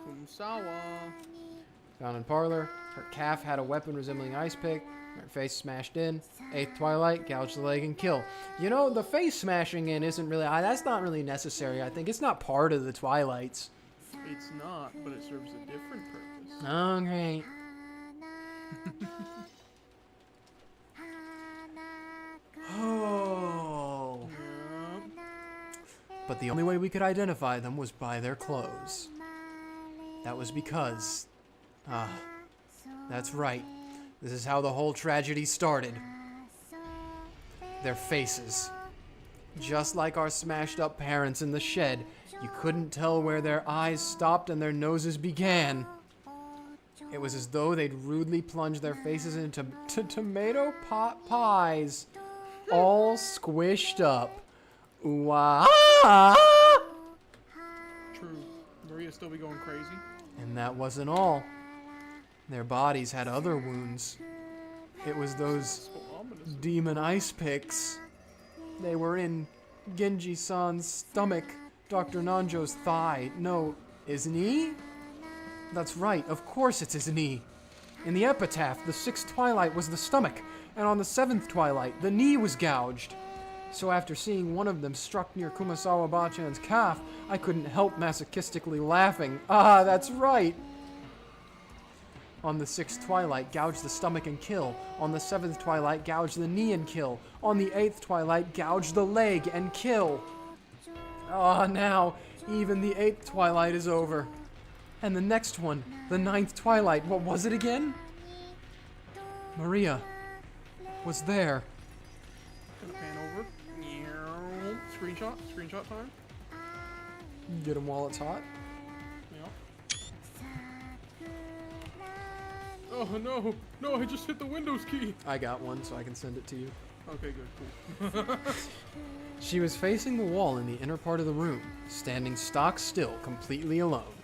Kumasawa. Found in parlor, her calf had a weapon resembling ice pick, her face smashed in. Eighth Twilight gouged the leg and kill. You know, the face smashing in isn't really, that's not really necessary. I think it's not part of the Twilights. It's not, but it serves a different purpose. Okay. Oh. But the only way we could identify them was by their clothes. That was because... that's right. This is how the whole tragedy started. Their faces. Just like our smashed up parents in the shed, you couldn't tell where their eyes stopped and their noses began. It was as though they'd rudely plunged their faces into tomato pot pies, all squished up. Ooh-ah! True. Maria still be going crazy. And that wasn't all. Their bodies had other wounds. It was those So ominous. demon ice picks. They were in Genji-san's stomach, Dr. Nanjo's thigh. No, his knee? That's right, of course it's his knee. In the epitaph, the sixth twilight was the stomach, and on the seventh twilight, the knee was gouged. So after seeing one of them struck near Kumasawa Bachan's calf, I couldn't help masochistically laughing. Ah, that's right! On the sixth twilight, gouge the stomach and kill. On the seventh twilight, gouge the knee and kill. On the eighth twilight, gouge the leg and kill. Ah, now, even the eighth twilight is over. And the next one, the ninth twilight, what was it again? Maria was there. Gonna pan over. Screenshot time. Get him while it's hot. Yeah. Oh no, I just hit the Windows key. I got one, so I can send it to you. Okay, good, cool. She was facing the wall in the inner part of the room, standing stock still, completely alone.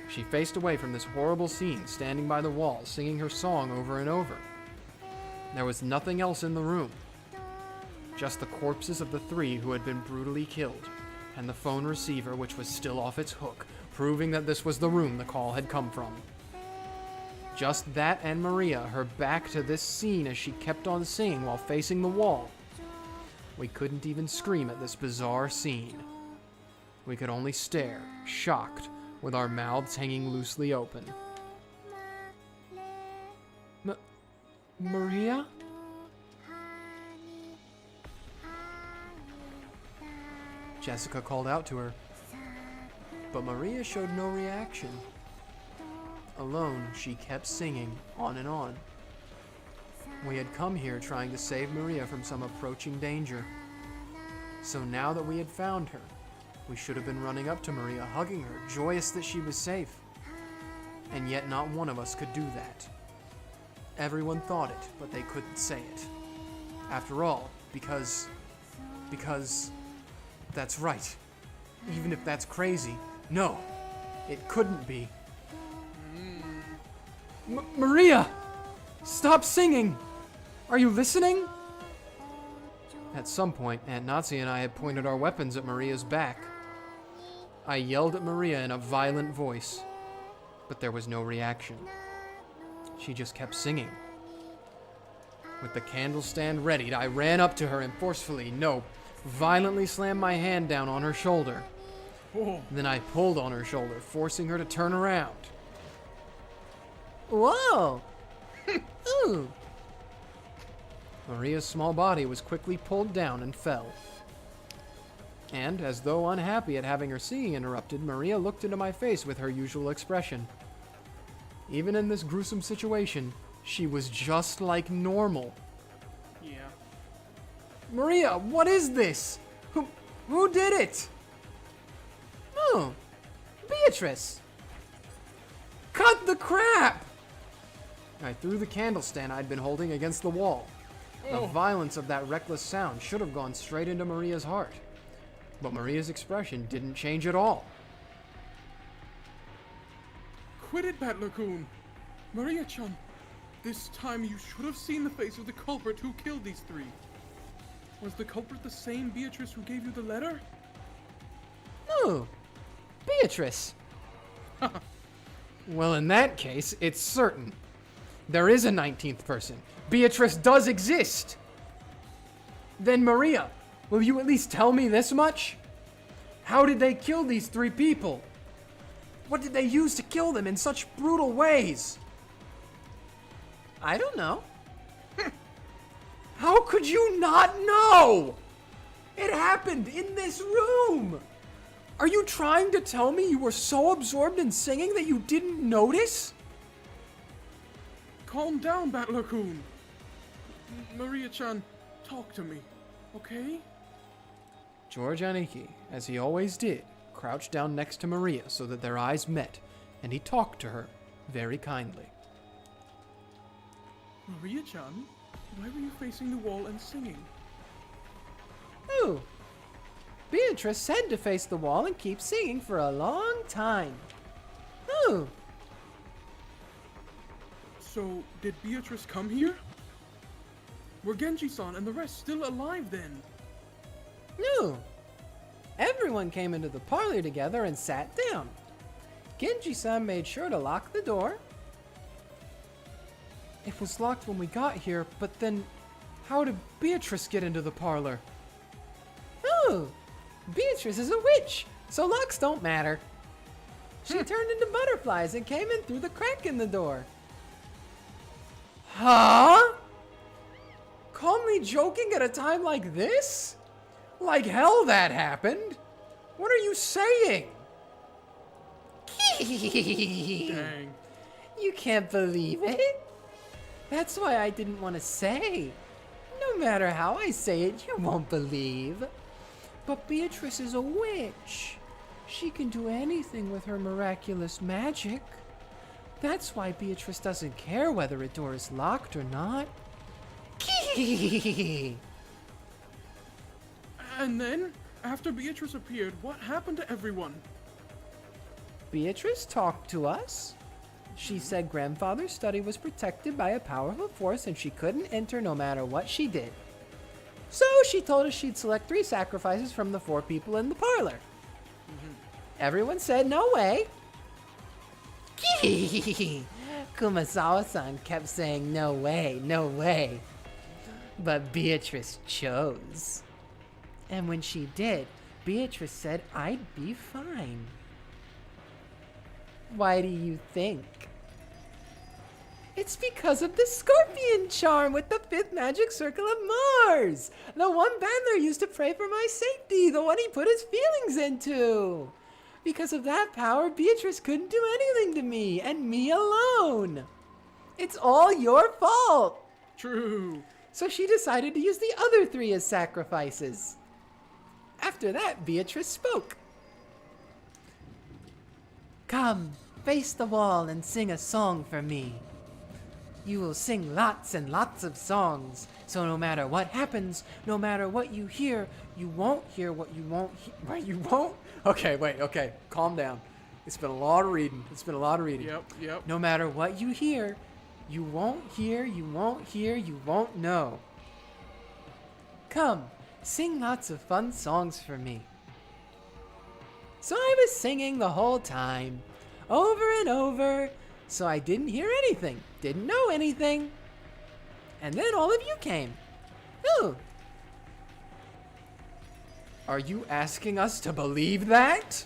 She faced away from this horrible scene, standing by the wall, singing her song over and over. There was nothing else in the room. Just the corpses of the three who had been brutally killed, and the phone receiver which was still off its hook, proving that this was the room the call had come from. Just that and Maria, her back to this scene as she kept on singing while facing the wall. We couldn't even scream at this bizarre scene. We could only stare, shocked, with our mouths hanging loosely open. Maria? Jessica called out to her, but Maria showed no reaction. Alone, she kept singing, on and on. We had come here trying to save Maria from some approaching danger. So now that we had found her, we should have been running up to Maria, hugging her, joyous that she was safe. And yet not one of us could do that. Everyone thought it, but they couldn't say it. After all, because that's right. Even if that's crazy, no, it couldn't be. Maria! Stop singing! Are you listening? At some point, Aunt Natsuhi and I had pointed our weapons at Maria's back. I yelled at Maria in a violent voice, but there was no reaction. She just kept singing. With the candle stand readied, I ran up to her and forcefully, no, violently slammed my hand down on her shoulder. Oh, Then I pulled on her shoulder, forcing her to turn around. Whoa! Ooh! Maria's small body was quickly pulled down and fell. And, as though unhappy at having her singing interrupted, Maria looked into my face with her usual expression. Even in this gruesome situation, she was just like normal. yeah. Maria, what is this? Who did it? Oh! Beatrice! Cut the crap! I threw the candle stand I'd been holding against the wall. The Oh. violence of that reckless sound should have gone straight into Maria's heart. But Maria's expression didn't change at all. Quit it, Battler-kun. Maria-chan, this time you should have seen the face of the culprit who killed these three. Was the culprit the same Beatrice who gave you the letter? Ooh! Beatrice! Well, in that case, it's certain. There is a 19th person. Beatrice does exist. Then, Maria, will you at least tell me this much? How did they kill these three people? What did they use to kill them in such brutal ways? I don't know. How could you not know? It happened in this room. Are you trying to tell me you were so absorbed in singing that you didn't notice? Calm down, Battler-kun. Maria-chan, talk to me, okay? George Aniki, as he always did, crouched down next to Maria so that their eyes met, and he talked to her very kindly. Maria-chan, why were you facing the wall and singing? Ooh! Beatrice said to face the wall and keep singing for a long time. Ooh! So, did Beatrice come here? Were Genji-san and the rest still alive then? No! Everyone came into the parlor together and sat down. Genji-san made sure to lock the door. It was locked when we got here, but then how did Beatrice get into the parlor? Oh! Beatrice is a witch, so locks don't matter. She turned into butterflies and came in through the crack in the door. Huh? Calmly joking at a time like this? Like hell that happened. What are you saying? Dang. You can't believe it? That's why I didn't want to say. No matter how I say it, you won't believe. But Beatrice is a witch. She can do anything with her miraculous magic. That's why Beatrice doesn't care whether a door is locked or not. And then, after Beatrice appeared, what happened to everyone? Beatrice talked to us. She said grandfather's study was protected by a powerful force and she couldn't enter no matter what she did. So she told us she'd select 3 sacrifices from the 4 people in the parlor. Everyone said no way. Kumasawa-san kept saying no way, no way. But Beatrice chose. And when she did, Beatrice said I'd be fine. Why do you think? It's because of the scorpion charm with the 5th magic circle of Mars. The one Bandler used to pray for my safety, the one he put his feelings into. Because of that power, Beatrice couldn't do anything to me, and me alone. It's all your fault. True. So she decided to use the other 3 as sacrifices. After that, Beatrice spoke. Come, face the wall and sing a song for me. You will sing lots and lots of songs, so no matter what happens, no matter what you hear, you won't hear what you won't hear. What, you won't? Okay, wait, okay. Calm down. It's been a lot of reading. Yep. No matter what you hear, you won't hear, you won't hear, you won't know. Come, sing lots of fun songs for me. So I was singing the whole time, over and over, so I didn't hear anything, didn't know anything. And then all of you came. Ooh. Are you asking us to believe that?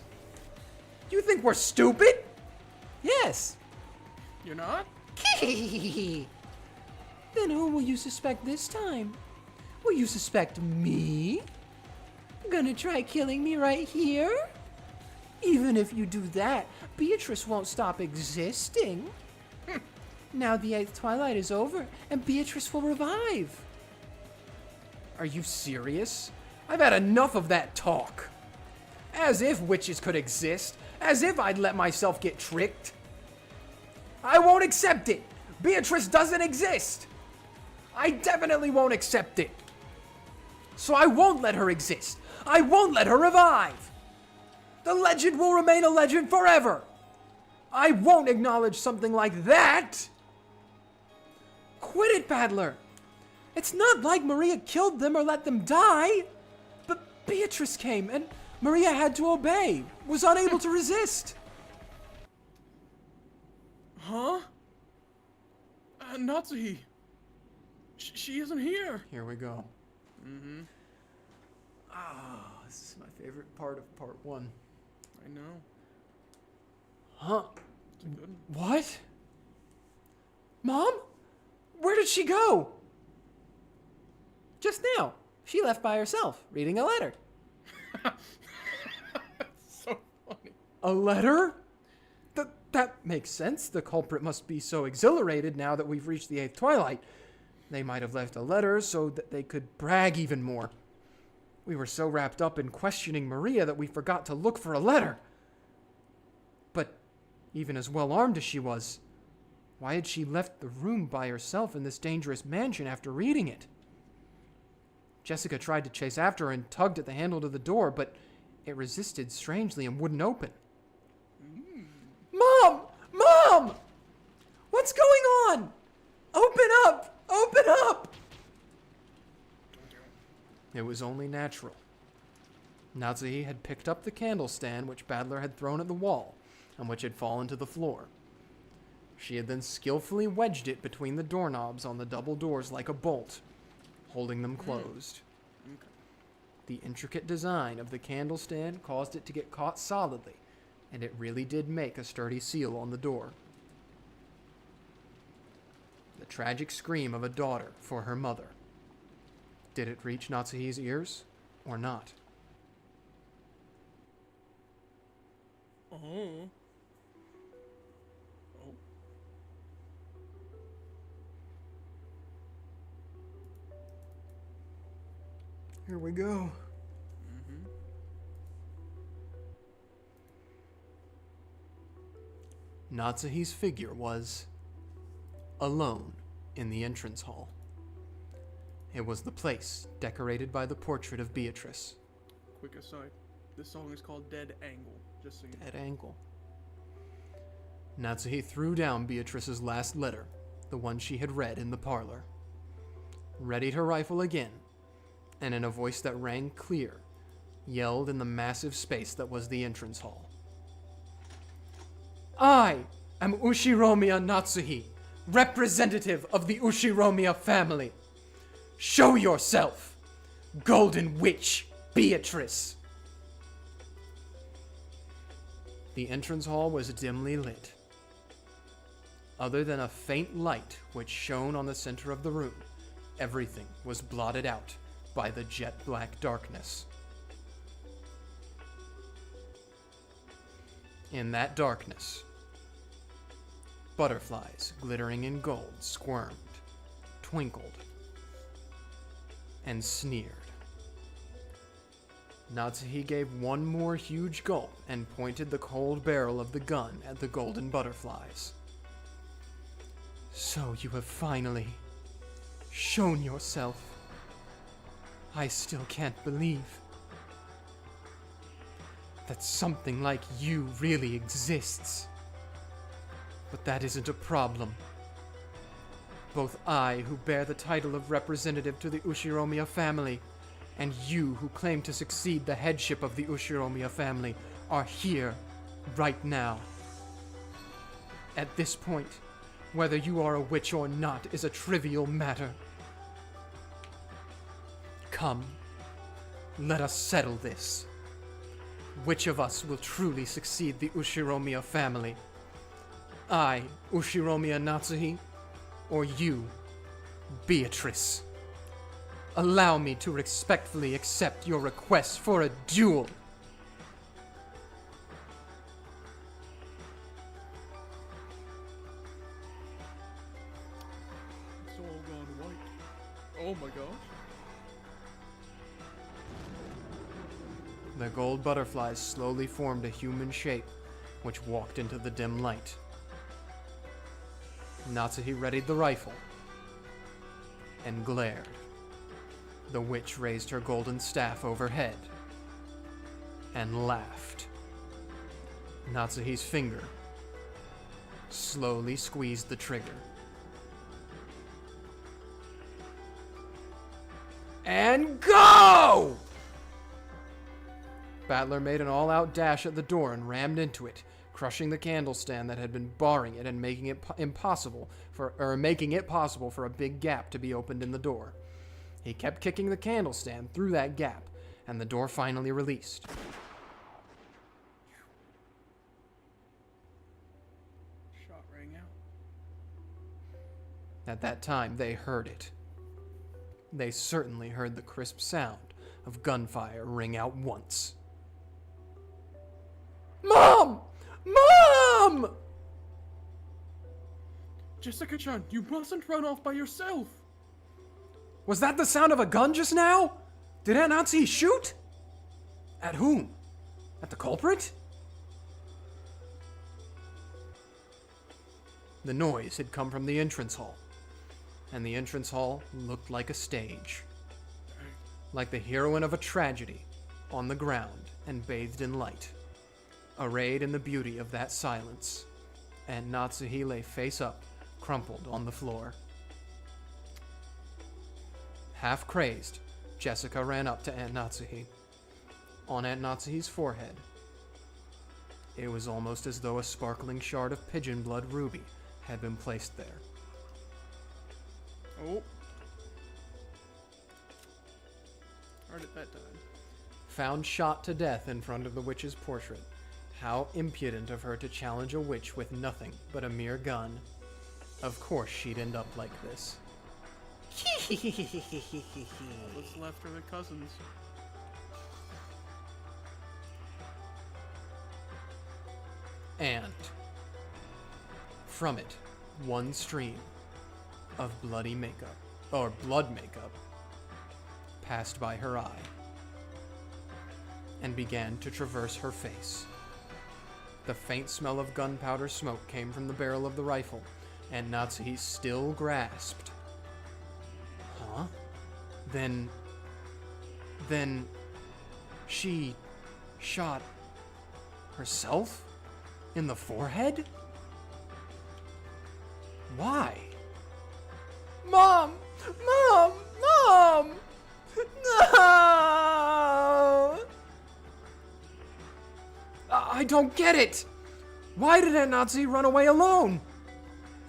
You think we're stupid? Yes. You're not? Then who will you suspect this time? Will you suspect me? Gonna try killing me right here? Even if you do that, Beatrice won't stop existing. Now the 8th twilight is over, and Beatrice will revive. Are you serious? I've had enough of that talk. As if witches could exist. As if I'd let myself get tricked. I won't accept it. Beatrice doesn't exist. I definitely won't accept it. So I won't let her exist. I won't let her revive. The legend will remain a legend forever. I won't acknowledge something like that. Quit it, Battler. It's not like Maria killed them or let them die. But Beatrice came and Maria had to obey, was unable to resist. Huh? Natsuhi. She isn't here. Here we go. Mm-hmm. This is my favorite part of part 1. I know. Huh? It's a good one. What? Mom? Where did she go? Just now. She left by herself, reading a letter. So funny. A letter? That makes sense. The culprit must be so exhilarated now that we've reached the 8th twilight. They might have left a letter so that they could brag even more. We were so wrapped up in questioning Maria that we forgot to look for a letter. But even as well armed as she was, why had she left the room by herself in this dangerous mansion after reading it? Jessica tried to chase after her and tugged at the handle to the door, but it resisted strangely and wouldn't open. Mom! Mom! What's going on? Open up! Open up! It was only natural. Natsuhi had picked up the candle stand which Battler had thrown at the wall and which had fallen to the floor. She had then skillfully wedged it between the doorknobs on the double doors like a bolt, holding them closed. Okay. The intricate design of the candle stand caused it to get caught solidly, and it really did make a sturdy seal on the door. The tragic scream of a daughter for her mother. Did it reach Natsuhi's ears or not? Oh. Oh. Here we go. Mm-hmm. Natsuhi's figure was alone in the entrance hall. It was the place decorated by the portrait of Beatrice. Quick aside. This song is called Dead Angle, just so you know. At angle. Natsuhi threw down Beatrice's last letter, the one she had read in the parlor, readied her rifle again, and in a voice that rang clear, yelled in the massive space that was the entrance hall. I am Ushiromiya Natsuhi, representative of the Ushiromiya family. Show yourself, Golden Witch Beatrice. The entrance hall was dimly lit. Other than a faint light which shone on the center of the room, everything was blotted out by the jet-black darkness. In that darkness, butterflies glittering in gold squirmed, twinkled, and sneered. Natsuhi gave one more huge gulp and pointed the cold barrel of the gun at the golden butterflies. So you have finally shown yourself. I still can't believe that something like you really exists. But that isn't a problem. Both I, who bear the title of representative to the Ushiromiya family, and you, who claim to succeed the headship of the Ushiromiya family, are here, right now. At this point, whether you are a witch or not is a trivial matter. Come, Let us settle this. Which of us will truly succeed the Ushiromiya family? I, Ushiromiya Natsuhi, or you, Beatrice? Allow me to respectfully accept your request for a duel. It's all gone white. Oh my gosh. The gold butterflies slowly formed a human shape, which walked into the dim light. Natsuhi readied the rifle and glared. The witch raised her golden staff overhead and laughed. Natsuhi's finger slowly squeezed the trigger. And go! Battler made an all-out dash at the door and rammed into it, crushing the candle stand that had been barring it and making it possible for a big gap to be opened in the door. He kept kicking the candle stand through that gap, and the door finally released. Shot rang out. At that time, they heard it. They certainly heard the crisp sound of gunfire ring out once. Mom! Mom! Jessica-chan, you mustn't run off by yourself! Was that the sound of a gun just now? Did Aunt Natsuhi shoot? At whom? At the culprit? The noise had come from the entrance hall, and the entrance hall looked like a stage. Like the heroine of a tragedy, on the ground and bathed in light. Arrayed in the beauty of that silence, Aunt Natsuhi lay face up, crumpled on the floor. Half crazed, Jessica ran up to Aunt Natsuhi. On Aunt Natsuhi's forehead, it was almost as though a sparkling shard of pigeon blood ruby had been placed there. Oh. Heard it that time. Found shot to death in front of the witch's portrait. How impudent of her to challenge a witch with nothing but a mere gun. Of course she'd end up like this. What's left are the cousins. And from it, one stream of bloody makeup, or blood makeup, passed by her eye and began to traverse her face. The faint smell of gunpowder smoke came from the barrel of the rifle, and Natsuhi still grasped. Huh? Then she shot herself in the forehead? Why? Mom! Mom! Mom! No! I don't get it! Why did Aunt Natsuhi run away alone?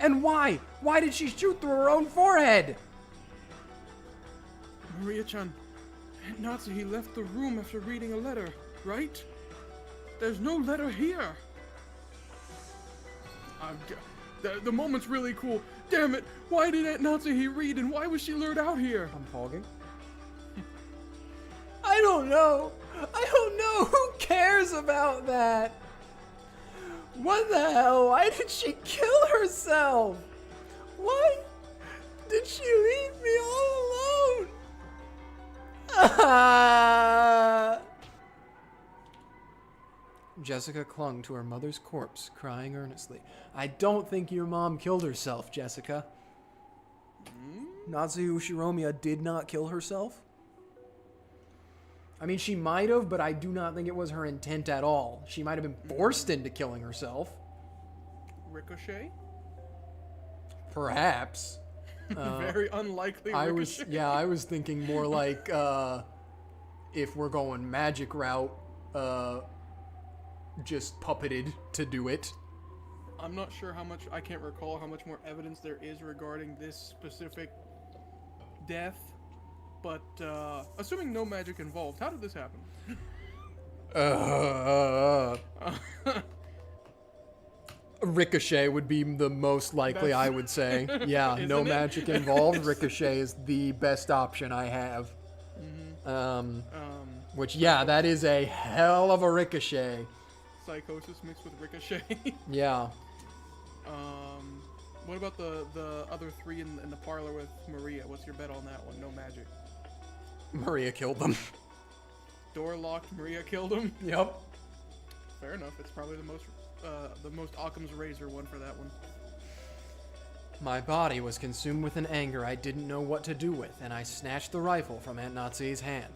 And why? Why did she shoot through her own forehead? Maria-chan, Aunt Natsuhi left the room after reading a letter, right? There's no letter here. The moment's really cool. Damn it! Why did Aunt Natsuhi read and why was she lured out here? I'm hogging. I don't know. I don't know. Who cares about that? What the hell? Why did she kill herself? Why did she leave me all alone? Jessica clung to her mother's corpse, crying earnestly. I don't think your mom killed herself, Jessica. Natsuhi Ushiromiya did not kill herself. I mean, she might have, but I do not think it was her intent at all. She might have been forced into killing herself. Ricochet? Perhaps. Very unlikely I Ricochet. I was thinking more like if we're going magic route, just puppeted to do it. I'm not sure how much, I can't recall how much more evidence there is regarding this specific death. But assuming no magic involved, how did this happen? Ricochet would be the most likely, I would say. Yeah, no Isn't it? magic involved. Ricochet is the best option I have. Which, yeah, that is a hell of a ricochet. Psychosis mixed with ricochet. Yeah. What about the other three in the parlor with Maria? What's your bet on that one? No magic. Maria killed them. Door locked. Maria killed him. Yep. Fair enough. It's probably the most Occam's razor one for that one. My body was consumed with an anger I didn't know what to do with, and I snatched the rifle from Aunt Natsuhi's hand.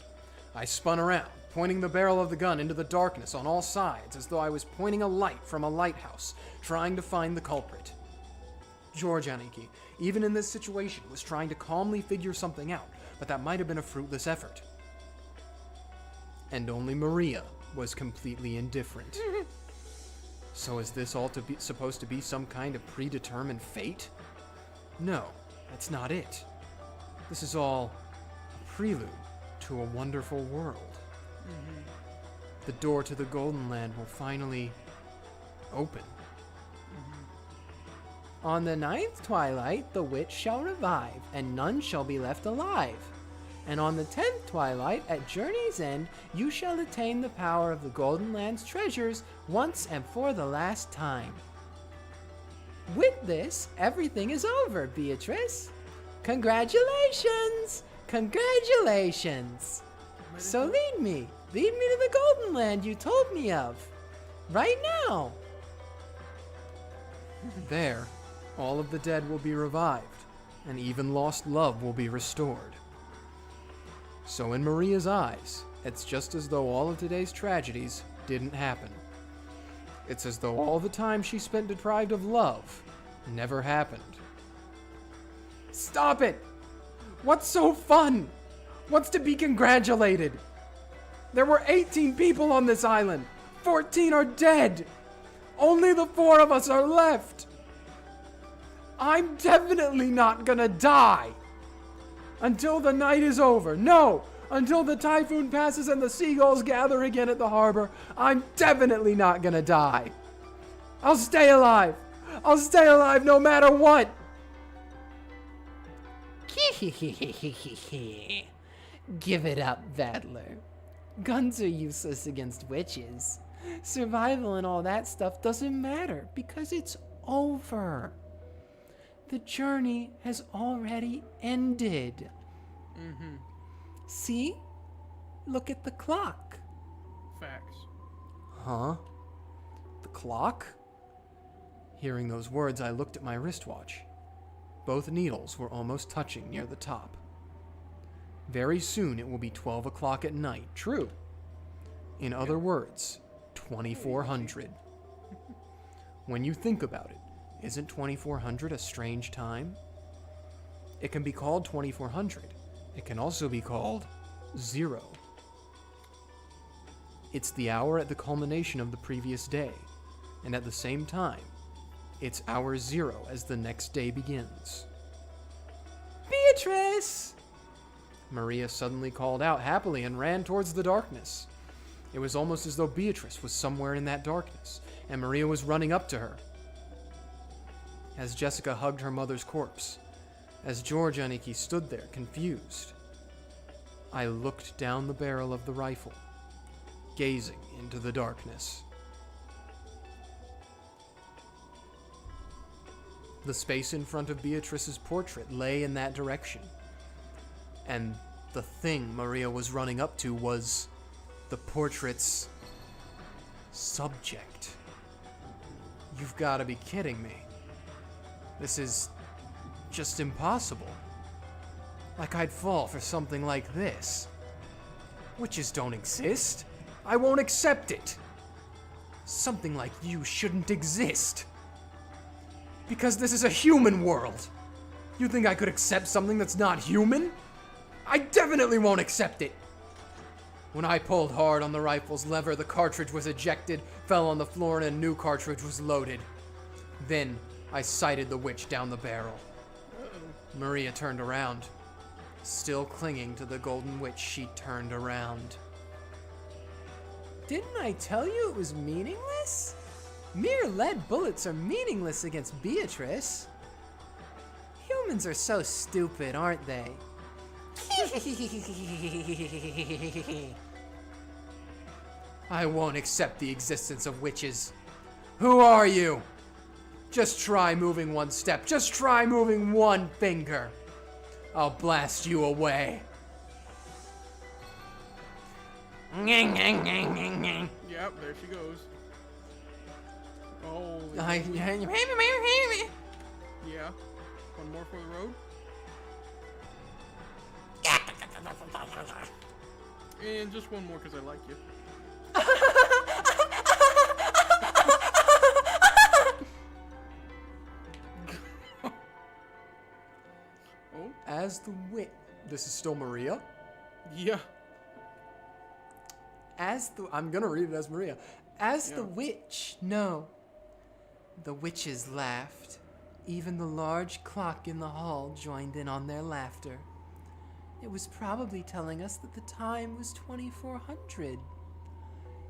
I spun around, pointing the barrel of the gun into the darkness on all sides as though I was pointing a light from a lighthouse, trying to find the culprit. George Aniki, even in this situation, was trying to calmly figure something out, but that might have been a fruitless effort. And only Maria was completely indifferent. So is this all supposed to be some kind of predetermined fate? No, that's not it. This is all a prelude to a wonderful world. The door to the Golden Land will finally open. On the 9th twilight, the witch shall revive, and none shall be left alive. And on the 10th twilight, at journey's end, you shall attain the power of the Golden Land's treasures once and for the last time. With this, everything is over, Beatrice. Congratulations! Congratulations! So lead me to the Golden Land you told me of. Right now. There, all of the dead will be revived, and even lost love will be restored. So in Maria's eyes, it's just as though all of today's tragedies didn't happen. It's as though all the time she spent deprived of love never happened. Stop it! What's so fun? What's to be congratulated? There were 18 people on this island. 14 are dead. Only the 4 of us are left. I'm definitely not gonna die. Until the night is over. No! Until the typhoon passes and the seagulls gather again at the harbor, I'm definitely not gonna die. I'll stay alive. I'll stay alive no matter what. Give it up, Battler. Guns are useless against witches. Survival and all that stuff doesn't matter because it's over. The journey has already ended. See? Look at the clock. Facts. Huh? The clock? Hearing those words, I looked at my wristwatch. Both needles were almost touching near the top. Very soon it will be 12 o'clock at night. True. In other words, 2400. When you think about it, isn't 2400 a strange time? It can be called 2400. It can also be called 0. It's the hour at the culmination of the previous day, and at the same time, it's hour 0 as the next day begins. Beatrice! Maria suddenly called out happily and ran towards the darkness. It was almost as though Beatrice was somewhere in that darkness, and Maria was running up to her. As Jessica hugged her mother's corpse, as George Aniki stood there, confused, I looked down the barrel of the rifle, gazing into the darkness. The space in front of Beatrice's portrait lay in that direction, and the thing Maria was running up to was the portrait's subject. You've got to be kidding me. This is just impossible. Like I'd fall for something like this. Witches don't exist. I won't accept it. Something like you shouldn't exist. Because this is a human world. You think I could accept something that's not human? I definitely won't accept it. When I pulled hard on the rifle's lever, the cartridge was ejected, fell on the floor, and a new cartridge was loaded. Then I sighted the witch down the barrel. Maria turned around. Still clinging to the golden witch, she turned around. Didn't I tell you it was meaningless? Mere lead bullets are meaningless against Beatrice. Humans are so stupid, aren't they? I won't accept the existence of witches. Who are you? Just try moving one step. Just try moving one finger. I'll blast you away. Yep, there she goes. Oh. Yeah. One more for the road. And just one more because I like you. Oh? As the witch... This is still Maria? Yeah. I'm gonna read it as Maria. As the witch, no. The witches laughed. Even the large clock in the hall joined in on their laughter. It was probably telling us that the time was 2400.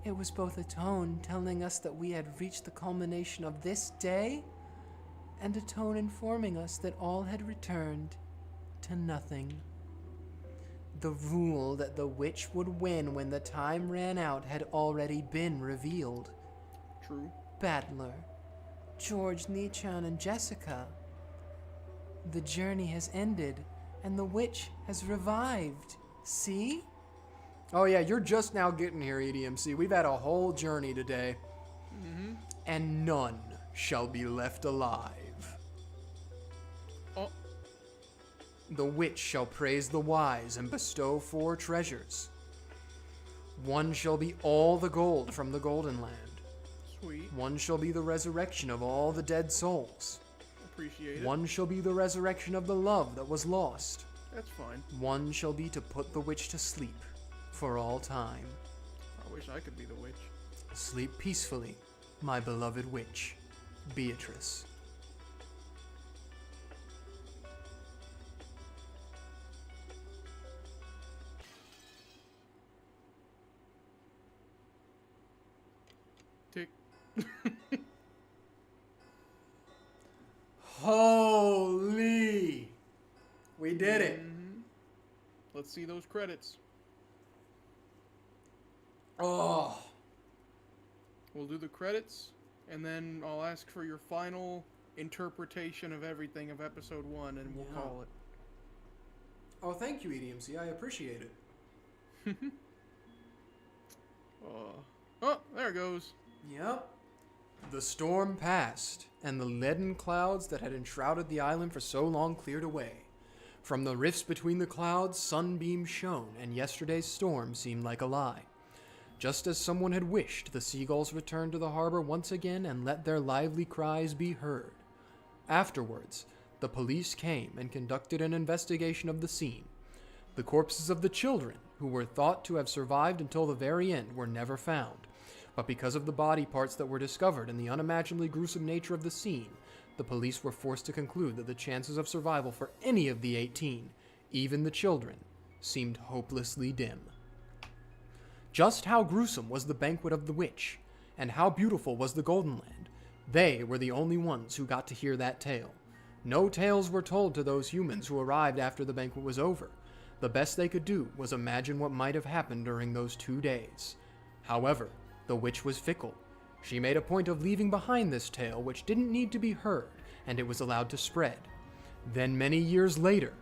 It was both a tone telling us that we had reached the culmination of this day, and a tone informing us that all had returned to nothing. The rule that the witch would win when the time ran out had already been revealed. True. Battler, George, Nichan, and Jessica. The journey has ended, and the witch has revived. See? Oh yeah, you're just now getting here, EDMC. We've had a whole journey today. Mm-hmm. And none shall be left alive. Oh. The witch shall praise the wise and bestow 4 treasures. One shall be all the gold from the Golden Land. Sweet. One shall be the resurrection of all the dead souls. Appreciate it. One shall be the resurrection of the love that was lost. That's fine. One shall be to put the witch to sleep for all time. I wish I could be the witch. Sleep peacefully, my beloved witch, Beatrice. Tick. Holy! We did it. Mm-hmm. Let's see those credits. Oh. We'll do the credits, and then I'll ask for your final interpretation of everything of episode 1, and we'll call it. Oh, thank you, EDMC. I appreciate it. Oh, there it goes. Yep. The storm passed, and the leaden clouds that had enshrouded the island for so long cleared away. From the rifts between the clouds, sunbeams shone, and yesterday's storm seemed like a lie. Just as someone had wished, the seagulls returned to the harbor once again and let their lively cries be heard. Afterwards, the police came and conducted an investigation of the scene. The corpses of the children, who were thought to have survived until the very end, were never found. But because of the body parts that were discovered and the unimaginably gruesome nature of the scene, the police were forced to conclude that the chances of survival for any of the 18, even the children, seemed hopelessly dim. Just how gruesome was the banquet of the witch, and how beautiful was the Golden Land? They were the only ones who got to hear that tale. No tales were told to those humans who arrived after the banquet was over. The best they could do was imagine what might have happened during those 2 days. However, the witch was fickle. She made a point of leaving behind this tale which didn't need to be heard, and it was allowed to spread. Then many years later,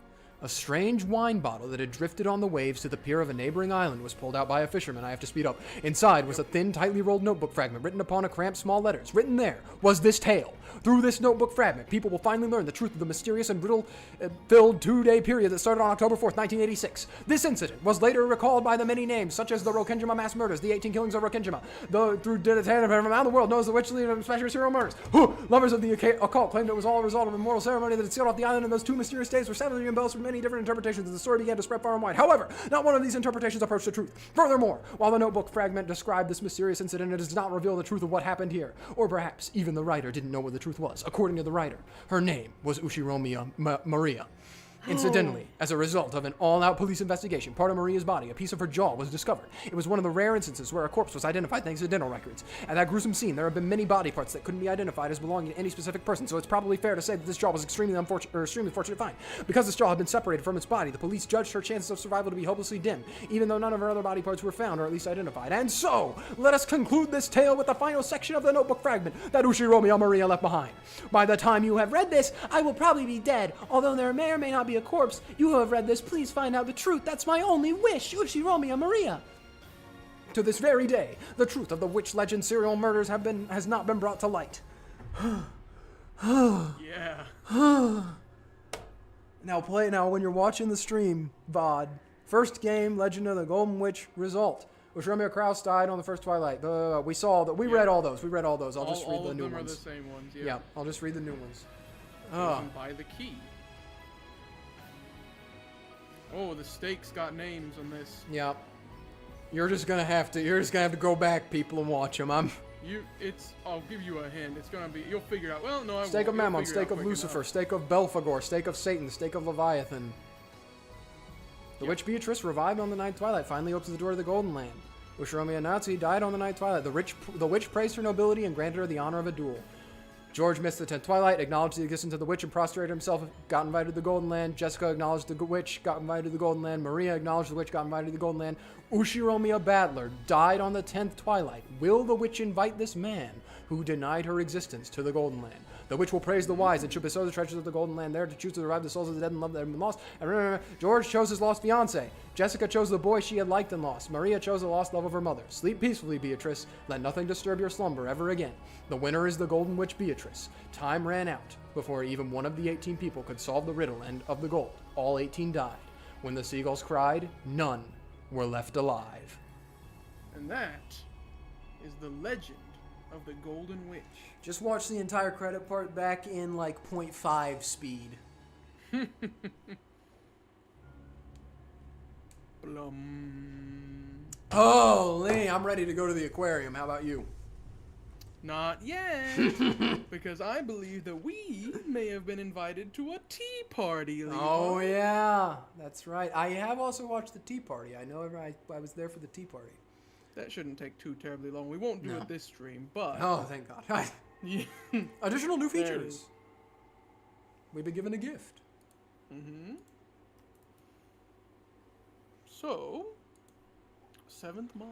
a strange wine bottle that had drifted on the waves to the pier of a neighboring island was pulled out by a fisherman. I have to speed up. Inside was a thin, tightly rolled notebook fragment written upon a cramped small letters. Written there was this tale. Through this notebook fragment, people will finally learn the truth of the mysterious and riddle-filled 2-day period that started on October 4th, 1986. This incident was later recalled by the many names, such as the Rokenjima mass murders, the 18 killings of Rokenjima, through data from around the world knows the witch leader of special serial murders. Lovers of the occult claimed it was all a result of a mortal ceremony that had sealed off the island, and those 2 mysterious days were savagely embellished with many different interpretations as the story began to spread far and wide. However, not one of these interpretations approached the truth. Furthermore, while the notebook fragment described this mysterious incident, it does not reveal the truth of what happened here. Or perhaps even the writer didn't know what the truth was. According to the writer, her name was Ushiromiya Maria. Incidentally, as a result of an all-out police investigation, part of Maria's body, a piece of her jaw, was discovered. It was one of the rare instances where a corpse was identified thanks to dental records. At that gruesome scene, there have been many body parts that couldn't be identified as belonging to any specific person, so it's probably fair to say that this jaw was extremely fortunate to find. Because this jaw had been separated from its body, the police judged her chances of survival to be hopelessly dim, even though none of her other body parts were found or at least identified. And so, let us conclude this tale with the final section of the notebook fragment that Ushiromi Maria left behind. By the time you have read this, I will probably be dead, although there may or may not be a corpse. You who have read this, please find out the truth. That's my only wish, Ushiromi Maria. To this very day, the truth of the witch legend serial murders has not been brought to light. Yeah. Now when you're watching the stream, VOD, first game, Legend of the Golden Witch, result. Ushiromi Kraus died on the first Twilight. We saw that. We read all those. I'll just read the new ones. All of them are the same ones, yeah. Yeah, I'll just read the new ones. Buy the key. Oh, the stakes got names on this. Yeah. You're just gonna have to go back, people, and watch them. I'll give you a hint. It's gonna be, you'll figure it out. Well, no, I won't. Stake of You'll Mammon, figure it stake out of quick Lucifer, enough. stake of Belphegor, stake of Satan, stake of Leviathan. The witch Beatrice, revived on the Ninth Twilight, finally opens the door to the Golden Land. Ushiromi and Natsuhi died on the Ninth Twilight. The witch praised her nobility and granted her the honor of a duel. George missed the 10th Twilight, acknowledged the existence of the witch and prostrated himself, got invited to the Golden Land. Jessica acknowledged the witch, got invited to the Golden Land. Maria acknowledged the witch, got invited to the Golden Land. Ushiromi, a battler, died on the 10th Twilight. Will the witch invite this man who denied her existence to the Golden Land? The witch will praise the wise and she'll bestow the treasures of the Golden Land there to choose to revive the souls of the dead and love that have been lost. And remember, George chose his lost fiancé. Jessica chose the boy she had liked and lost. Maria chose the lost love of her mother. Sleep peacefully, Beatrice. Let nothing disturb your slumber ever again. The winner is the Golden Witch Beatrice. Time ran out before even one of the 18 people could solve the riddle and of the gold. All 18 died. When the seagulls cried, none were left alive. And that is the legend of the Golden Witch. Just watch the entire credit part back in like 0.5 speed. Blum. Holy, I'm ready to go to the aquarium. How about you? Not yet, because I believe that we may have been invited to a tea party, Levi. Oh, yeah. That's right. I have also watched the tea party. I know I was there for the tea party. That shouldn't take too terribly long. We won't do it this stream, but... Oh, thank God. Yeah. Additional new There it features. is. We've been given a gift. Mm-hmm. So, 7th mod.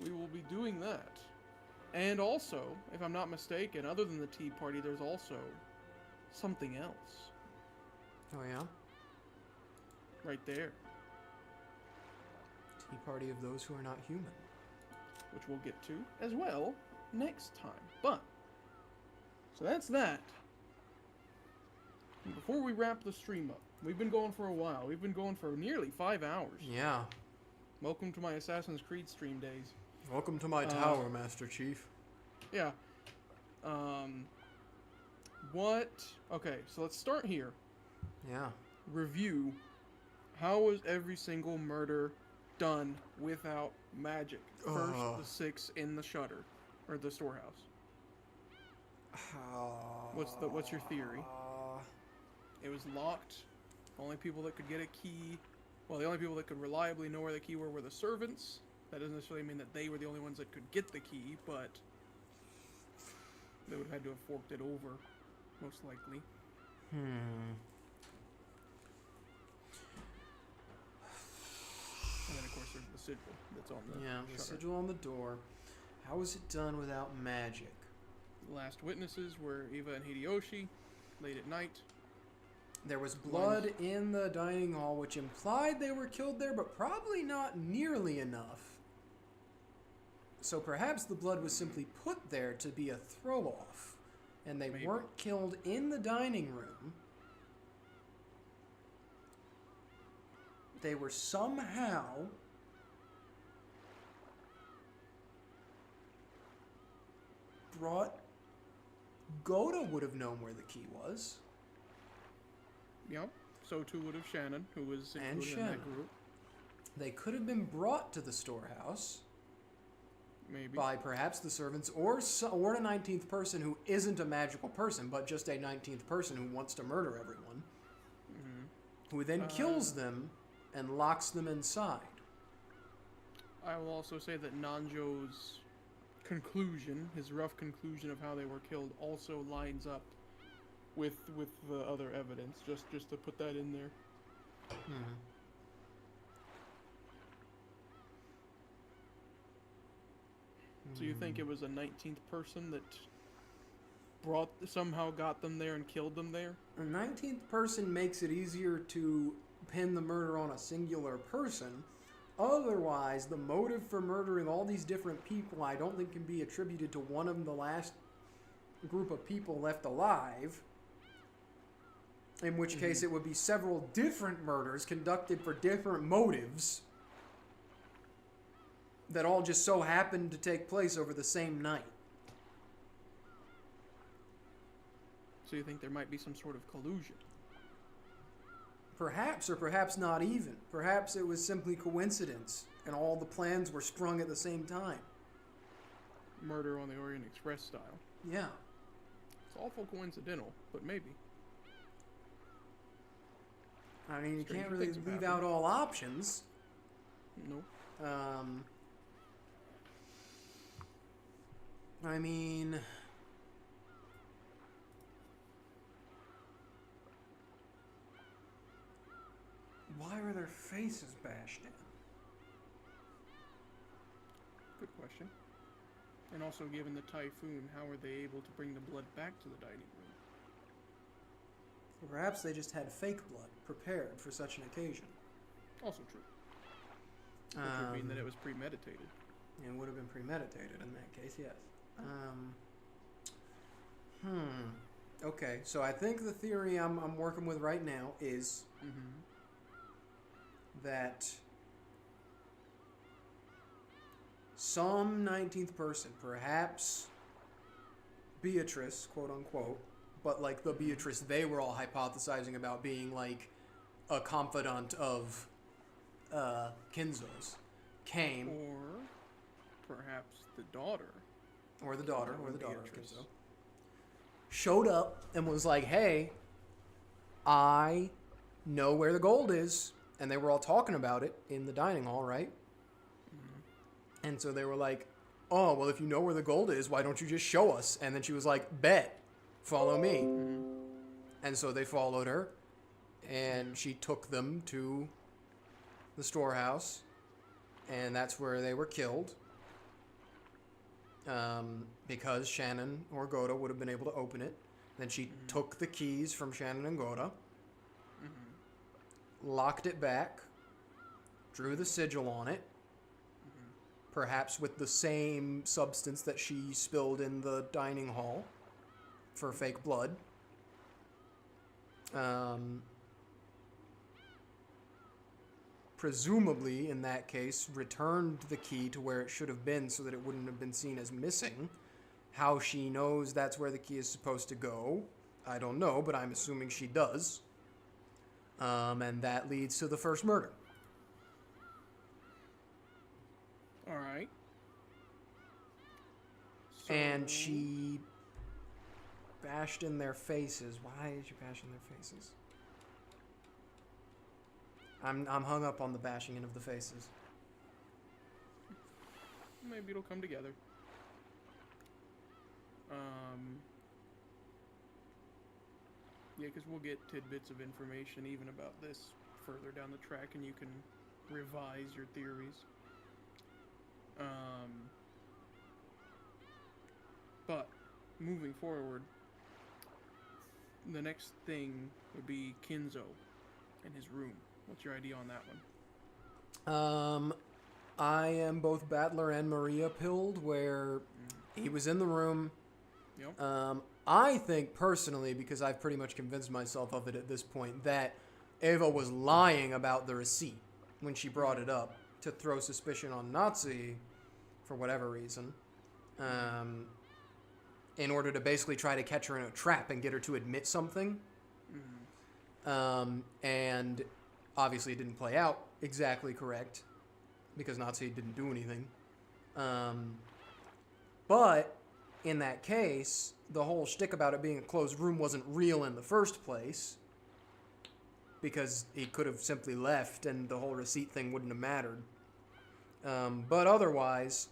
We will be doing that. And also, if I'm not mistaken, other than the tea party, there's also something else. Oh, yeah? Right there. Tea party of those who are not human. Which we'll get to as well next time. But, so that's that. And before we wrap the stream up, we've been going for a while. We've been going for nearly 5 hours. Yeah. Welcome to my Assassin's Creed stream days. Welcome to my tower, Master Chief. Yeah. Okay, so let's start here. Yeah. Review. How was every single murder done without magic? First, the 6 in the shutter, or the storehouse. What's your theory? It was locked. Only people that could get a key, well, the only people that could reliably know where the key were the servants. That doesn't necessarily mean that they were the only ones that could get the key, but they would have had to have forked it over, most likely. And then, of course, there's the sigil that's on the The shutter. sigil on the door. How was it done without magic? The last witnesses were Eva and Hideyoshi, late at night. There was blood in the dining hall, which implied they were killed there, but probably not nearly enough. So perhaps the blood was simply put there to be a throw-off, and they weren't killed in the dining room. They were somehow brought... Goda would have known where the key was. Yep. So too would have Shannon, who was included in that group. They could have been brought to the storehouse. Maybe. By perhaps the servants or a 19th person who isn't a magical person, but just a 19th person who wants to murder everyone. who then kills them and locks them inside. I will also say that Nanjo's conclusion, his rough conclusion of how they were killed, also lines up with the other evidence. Just to put that in there. So you think it was a 19th person that somehow got them there and killed them there? A 19th person makes it easier to pin the murder on a singular person. Otherwise, the motive for murdering all these different people I don't think can be attributed to one of the last group of people left alive. In which case it would be several different murders conducted for different motives that all just so happened to take place over the same night. So you think there might be some sort of collusion? Perhaps, or perhaps not even. Perhaps it was simply coincidence, and all the plans were sprung at the same time. Murder on the Orient Express style. Yeah. It's awful coincidental, but maybe. I mean, you Stranger can't really things have leave happened. out all options. No. I mean, why were their faces bashed in? Good question. And also, given the typhoon, how were they able to bring the blood back to the dining room? Perhaps they just had fake blood prepared for such an occasion. Also true. Which would mean that it was premeditated. It would have been premeditated in that case, yes. Okay, so I think the theory I'm working with right now is that some 19th person, perhaps Beatrice, quote unquote, but like the Beatrice they were all hypothesizing about being like a confidant of Kinzo's, came, Or perhaps the daughter. or the daughter of Beatrice. Kinzo, showed up and was like, hey, I know where the gold is. And they were all talking about it in the dining hall, right? And so they were like, oh, well, if you know where the gold is, why don't you just show us? And then she was like, bet, follow me. And so they followed her, and she took them to the storehouse, and that's where they were killed. Because Shannon or Goda would have been able to open it. Then she took the keys from Shannon and Goda, locked it back, drew the sigil on it, perhaps with the same substance that she spilled in the dining hall for fake blood. Presumably, in that case, returned the key to where it should have been so that it wouldn't have been seen as missing. How she knows that's where the key is supposed to go, I don't know, but I'm assuming she does. And that leads to the first murder. Alright. So, And she bashed in their faces. Why did you bash in their faces? I'm hung up on the bashing in of the faces. Maybe it'll come together. Yeah, because we'll get tidbits of information even about this further down the track, and you can revise your theories. But moving forward, the next thing would be Kinzo and his room. What's your idea on that one? I am both Battler and Maria pilled where he was in the room. Yep. I think personally, because I've pretty much convinced myself of it at this point, that Eva was lying about the receipt when she brought it up to throw suspicion on Natsuhi for whatever reason, in order to basically try to catch her in a trap and get her to admit something. And obviously it didn't play out exactly correct because Natsuhi didn't do anything. But in that case, the whole shtick about it being a closed room wasn't real in the first place. because he could have simply left and the whole receipt thing wouldn't have mattered. But otherwise,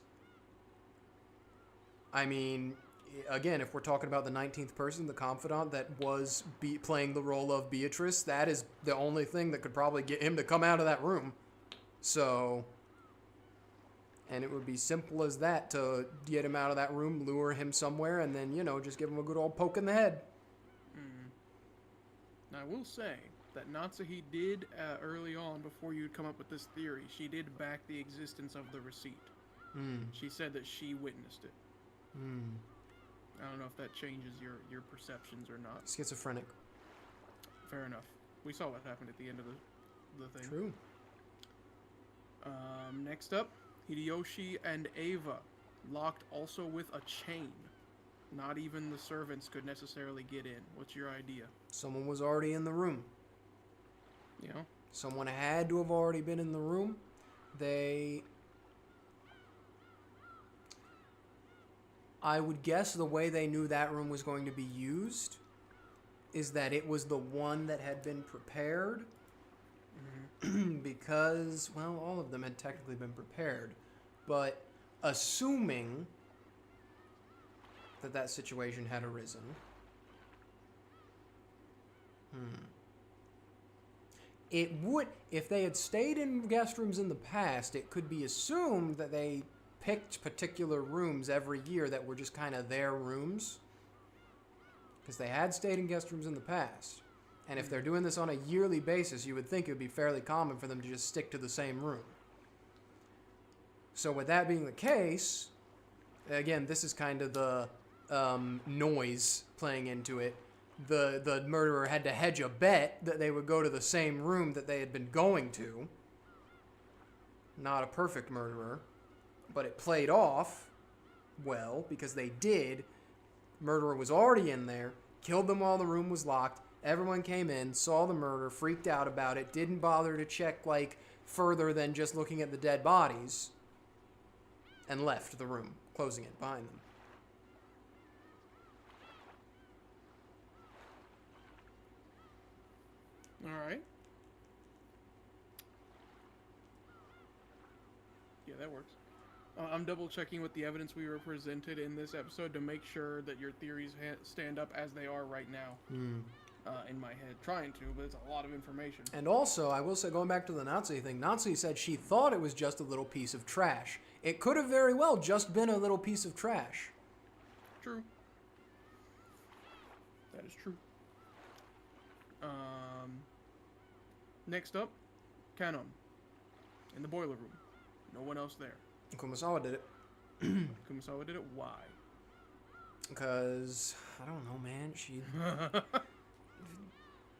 I mean, again, if we're talking about the 19th person, the confidant that was playing the role of Beatrice, that is the only thing that could probably get him to come out of that room. So, and it would be simple as that to get him out of that room, lure him somewhere, and then, just give him a good old poke in the head. Now, I will say that Natsuhi did, early on, before you'd come up with this theory, she did back the existence of the receipt. She said that she witnessed it. I don't know if that changes your perceptions or not. Schizophrenic. Fair enough. We saw what happened at the end of the thing. True. Next up, Hideyoshi and Eva, locked also with a chain. Not even the servants could necessarily get in. What's your idea? Someone was already in the room. You know? Someone had to have already been in the room. I would guess the way they knew that room was going to be used is that it was the one that had been prepared. Because, well, all of them had technically been prepared. But assuming that situation had arisen. It would, if they had stayed in guest rooms in the past, it could be assumed that they picked particular rooms every year that were just kind of their rooms. Because they had stayed in guest rooms in the past. And if they're doing this on a yearly basis, you would think it would be fairly common for them to just stick to the same room. So with that being the case, again, this is kind of the noise playing into it. The murderer had to hedge a bet that they would go to the same room that they had been going to. Not a perfect murderer, but it played off well because they did. Murderer was already in there, killed them while the room was locked. Everyone came in, saw the murder, freaked out about it, didn't bother to check further than just looking at the dead bodies, and left the room, closing it behind them. All right. Yeah, that works. I'm double checking with the evidence we were presented in this episode to make sure that your theories stand up as they are right now. In my head, trying to, but it's a lot of information. And also, I will say, going back to the Natsuhi thing, Natsuhi said she thought it was just a little piece of trash. It could have very well just been a little piece of trash. True. That is true. Next up, Canon. In the boiler room. No one else there. Kumasawa did it. Kumasawa did it. Why? Because, I don't know, man.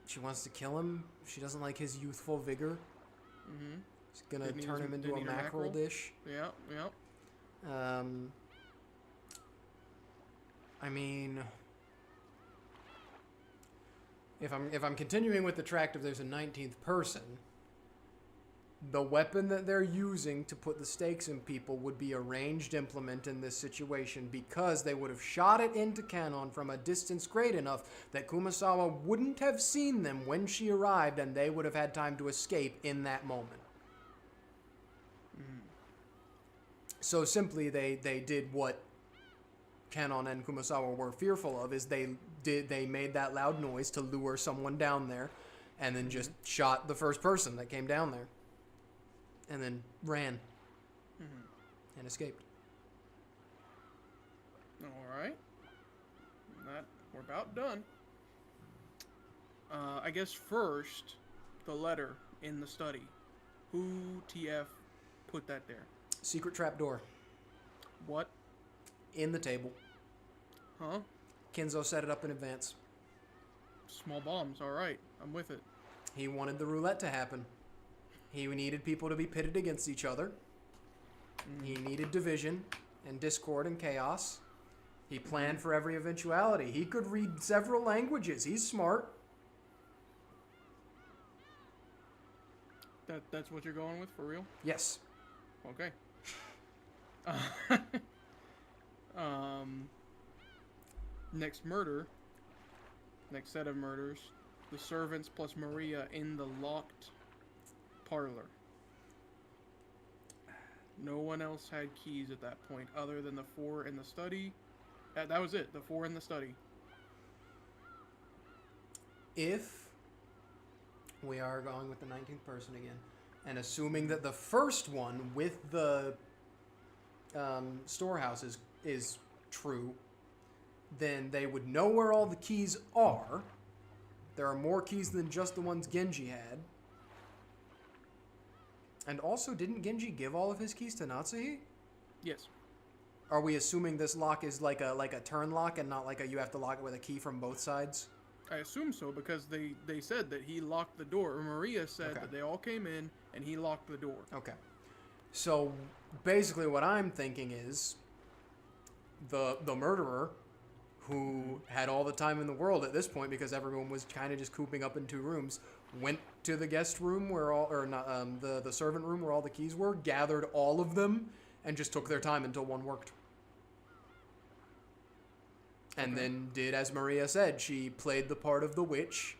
She wants to kill him. She doesn't like his youthful vigor. She's gonna turn him into a mackerel dish. Yeah, yeah. I mean, if I'm continuing with the tract of there's a 19th person, the weapon that they're using to put the stakes in people would be a ranged implement in this situation because they would have shot it into Canon from a distance great enough that Kumasawa wouldn't have seen them when she arrived and they would have had time to escape in that moment. So simply they did what Canon and Kumasawa were fearful of, is they made that loud noise to lure someone down there and then just shot the first person that came down there. And then ran and escaped. All right. We're about done. I guess first, the letter in the study. Who TF put that there? Secret trapdoor. What? In the table. Huh? Kenzo set it up in advance. Small bombs. All right. I'm with it. He wanted the roulette to happen. He needed people to be pitted against each other. He needed division and discord and chaos. He planned for every eventuality. He could read several languages. He's smart. That's what you're going with, for real? Yes. Okay. Next murder. Next set of murders. the servants plus Maria in the locked parlor. No one else had keys at that point other than the 4 in the study. That was it, the 4 in the study. If we are going with the 19th person again, and assuming that the first one with the storehouse is true, then they would know where all the keys are. There are more keys than just the ones Genji had. And also, didn't Genji give all of his keys to Natsuhi? Yes. Are we assuming this lock is like a turn lock and not like you have to lock it with a key from both sides? I assume so because they said that he locked the door. Or Maria said Okay. that they all came in and he locked the door. Okay. So basically what I'm thinking is the murderer, who had all the time in the world at this point because everyone was kind of just cooping up in 2 rooms, went to the guest room where all, or not, the servant room where all the keys were, gathered all of them, and just took their time until one worked. And then did as Maria said. She played the part of the witch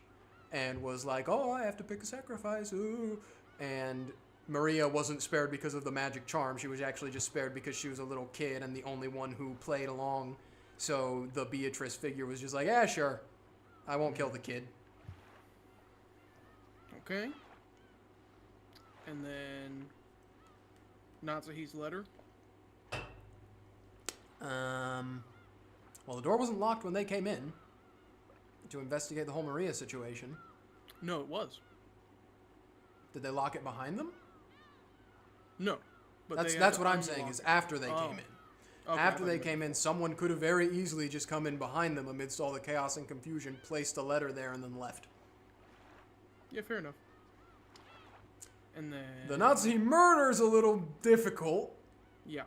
and was like, oh, I have to pick a sacrifice. Ooh. And Maria wasn't spared because of the magic charm. She was actually just spared because she was a little kid and the only one who played along. So the Beatrice figure was just like, yeah, sure. I won't kill the kid. Okay. And then Natsuhi's letter. Well, the door wasn't locked when they came in to investigate the whole Maria situation. No, it was. Did they lock it behind them? No. But That's what I'm saying, is after they came in. Okay, After they came in, someone could have very easily just come in behind them amidst all the chaos and confusion, placed a letter there, and then left. Yeah, fair enough. And then The Nazi murder's a little difficult. Yeah.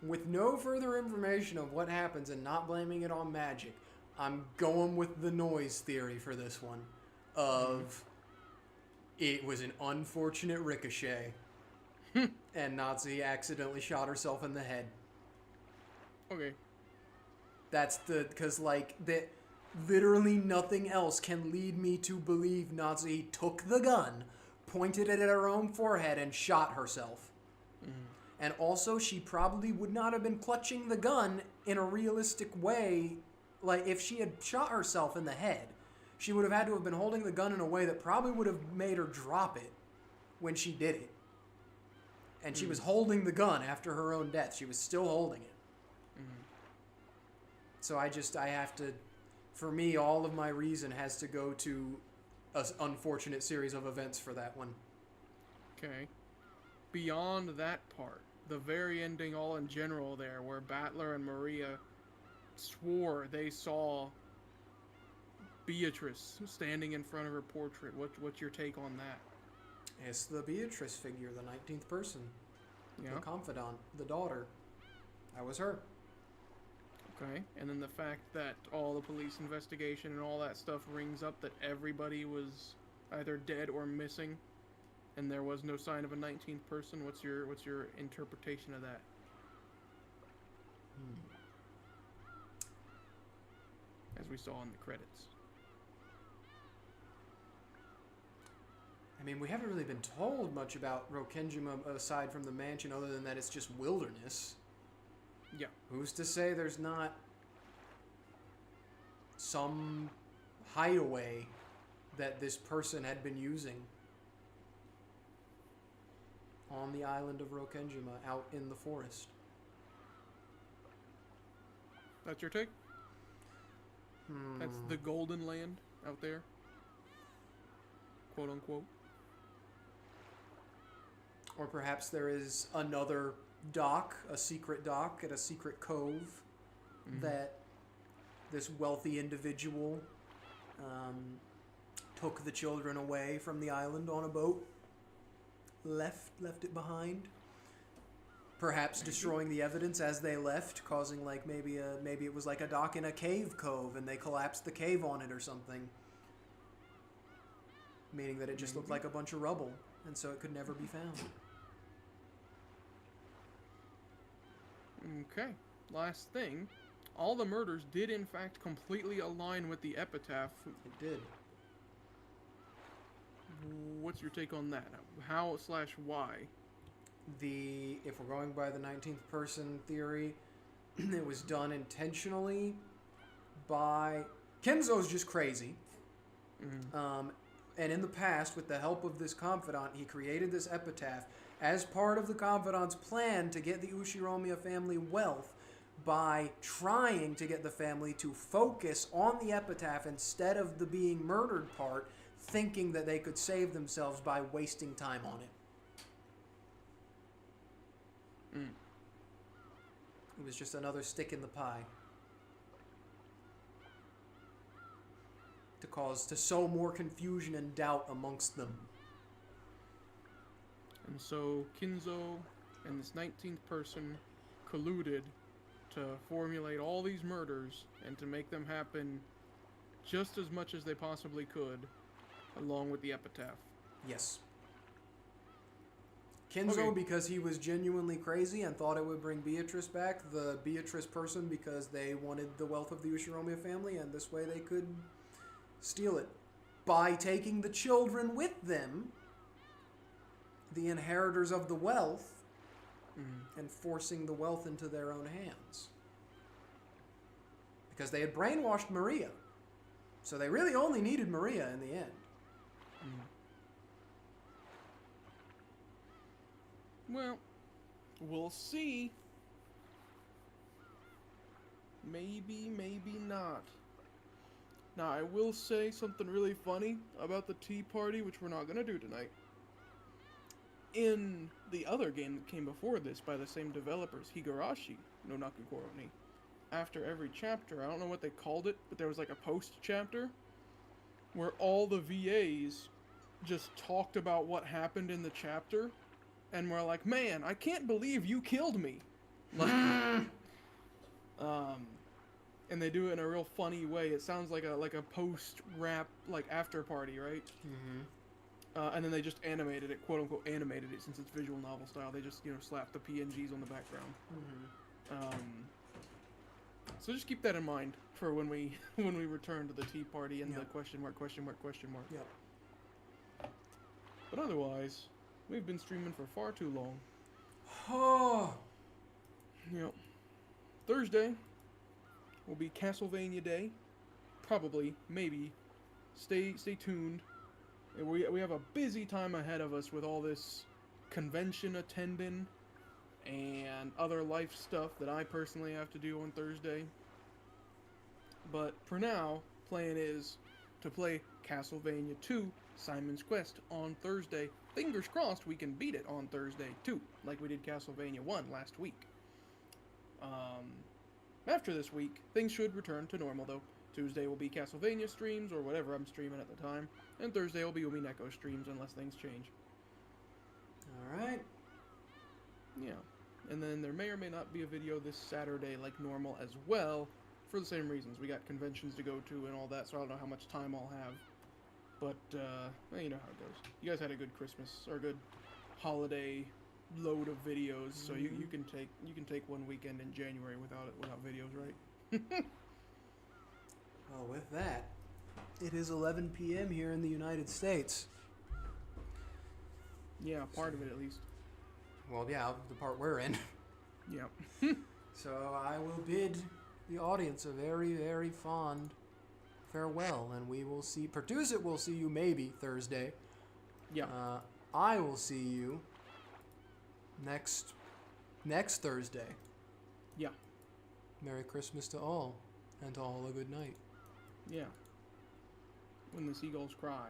With no further information of what happens and not blaming it on magic, I'm going with the noise theory for this one. Of it was an unfortunate ricochet, and Nazi accidentally shot herself in the head. Okay. That's because literally nothing else can lead me to believe Nazi took the gun, pointed it at her own forehead, and shot herself. And also, she probably would not have been clutching the gun in a realistic way. Like, if she had shot herself in the head, she would have had to have been holding the gun in a way that probably would have made her drop it when she did it. And she was holding the gun after her own death. She was still holding it. So I have to, for me, all of my reason has to go to an unfortunate series of events for that one. Okay. Beyond that part, the very ending all in general there, where Battler and Maria swore they saw Beatrice standing in front of her portrait. What's your take on that? It's the Beatrice figure, the 19th person. Yeah. The confidant, the daughter. That was her. Okay. And then the fact that all the police investigation and all that stuff rings up that everybody was either dead or missing, and there was no sign of a 19th person. What's your interpretation of that? As we saw in the credits. I mean, we haven't really been told much about Rokenjima aside from the mansion, other than that it's just wilderness. Yeah. Who's to say there's not some hideaway that this person had been using on the island of Rokenjima, out in the forest? That's your take? That's the golden land out there? Quote unquote. Or perhaps there is another dock, a secret dock at a secret cove that this wealthy individual took the children away from the island on a boat, left it behind, perhaps destroying the evidence as they left, causing maybe it was like a dock in a cave cove and they collapsed the cave on it or something, meaning that it just looked like a bunch of rubble and so it could never be found. Okay. Last thing. All the murders did, in fact, completely align with the epitaph. It did. What's your take on that? How/why? If we're going by the 19th person theory, it was done intentionally by Kenzo's just crazy. And in the past, with the help of this confidant, he created this epitaph as part of the confidant's plan to get the Ushiromiya family wealth by trying to get the family to focus on the epitaph instead of the being murdered part, thinking that they could save themselves by wasting time on it. It was just another stick in the pie. To sow more confusion and doubt amongst them. And so Kinzo and this 19th person colluded to formulate all these murders and to make them happen just as much as they possibly could, along with the epitaph. Yes. Kinzo, Okay. because he was genuinely crazy and thought it would bring Beatrice back. The Beatrice person, because they wanted the wealth of the Ushiromiya family, and this way they could steal it. By taking the children with them, the inheritors of the wealth, and forcing the wealth into their own hands. Because they had brainwashed Maria. So they really only needed Maria in the end. Well, we'll see. Maybe, maybe not. Now, I will say something really funny about the tea party, which we're not going to do tonight. In the other game that came before this by the same developers, Higurashi no Naku Koro ni, after every chapter, I don't know what they called it, but there was like a post-chapter where all the VAs just talked about what happened in the chapter, and were like, man, I can't believe you killed me. Like, and they do it in a real funny way. It sounds like a post-rap, like, after party, right? And then they just animated it, quote-unquote animated it, since it's visual novel style. They just, slapped the PNGs on the background. So just keep that in mind for when we return to the tea party and the question mark. Yep. But otherwise, we've been streaming for far too long. Oh. Yep. Thursday will be Castlevania Day. Probably, maybe. Stay tuned. We have a busy time ahead of us with all this convention attending and other life stuff that I personally have to do on Thursday. But for now, plan is to play Castlevania 2 Simon's Quest on Thursday. Fingers crossed we can beat it on Thursday too, like we did Castlevania 1 last week. After this week, things should return to normal though. Tuesday will be Castlevania streams or whatever I'm streaming at the time, and Thursday will be Umineko streams unless things change. Alright. Yeah. And then there may or may not be a video this Saturday like normal as well, for the same reasons. We got conventions to go to and all that, so I don't know how much time I'll have. But, well, you know how it goes. You guys had a good Christmas, or a good holiday load of videos, so you can take one weekend in January without videos, right? Well, with that, it is 11 p.m. here in the United States. Yeah, part of it at least. Well, yeah, the part we're in. Yeah. So I will bid the audience a very, very fond farewell, and we will see. Produce It will see you maybe Thursday. Yeah. I will see you next Thursday. Yeah. Merry Christmas to all, and to all a good night. Yeah. When the seagulls cry.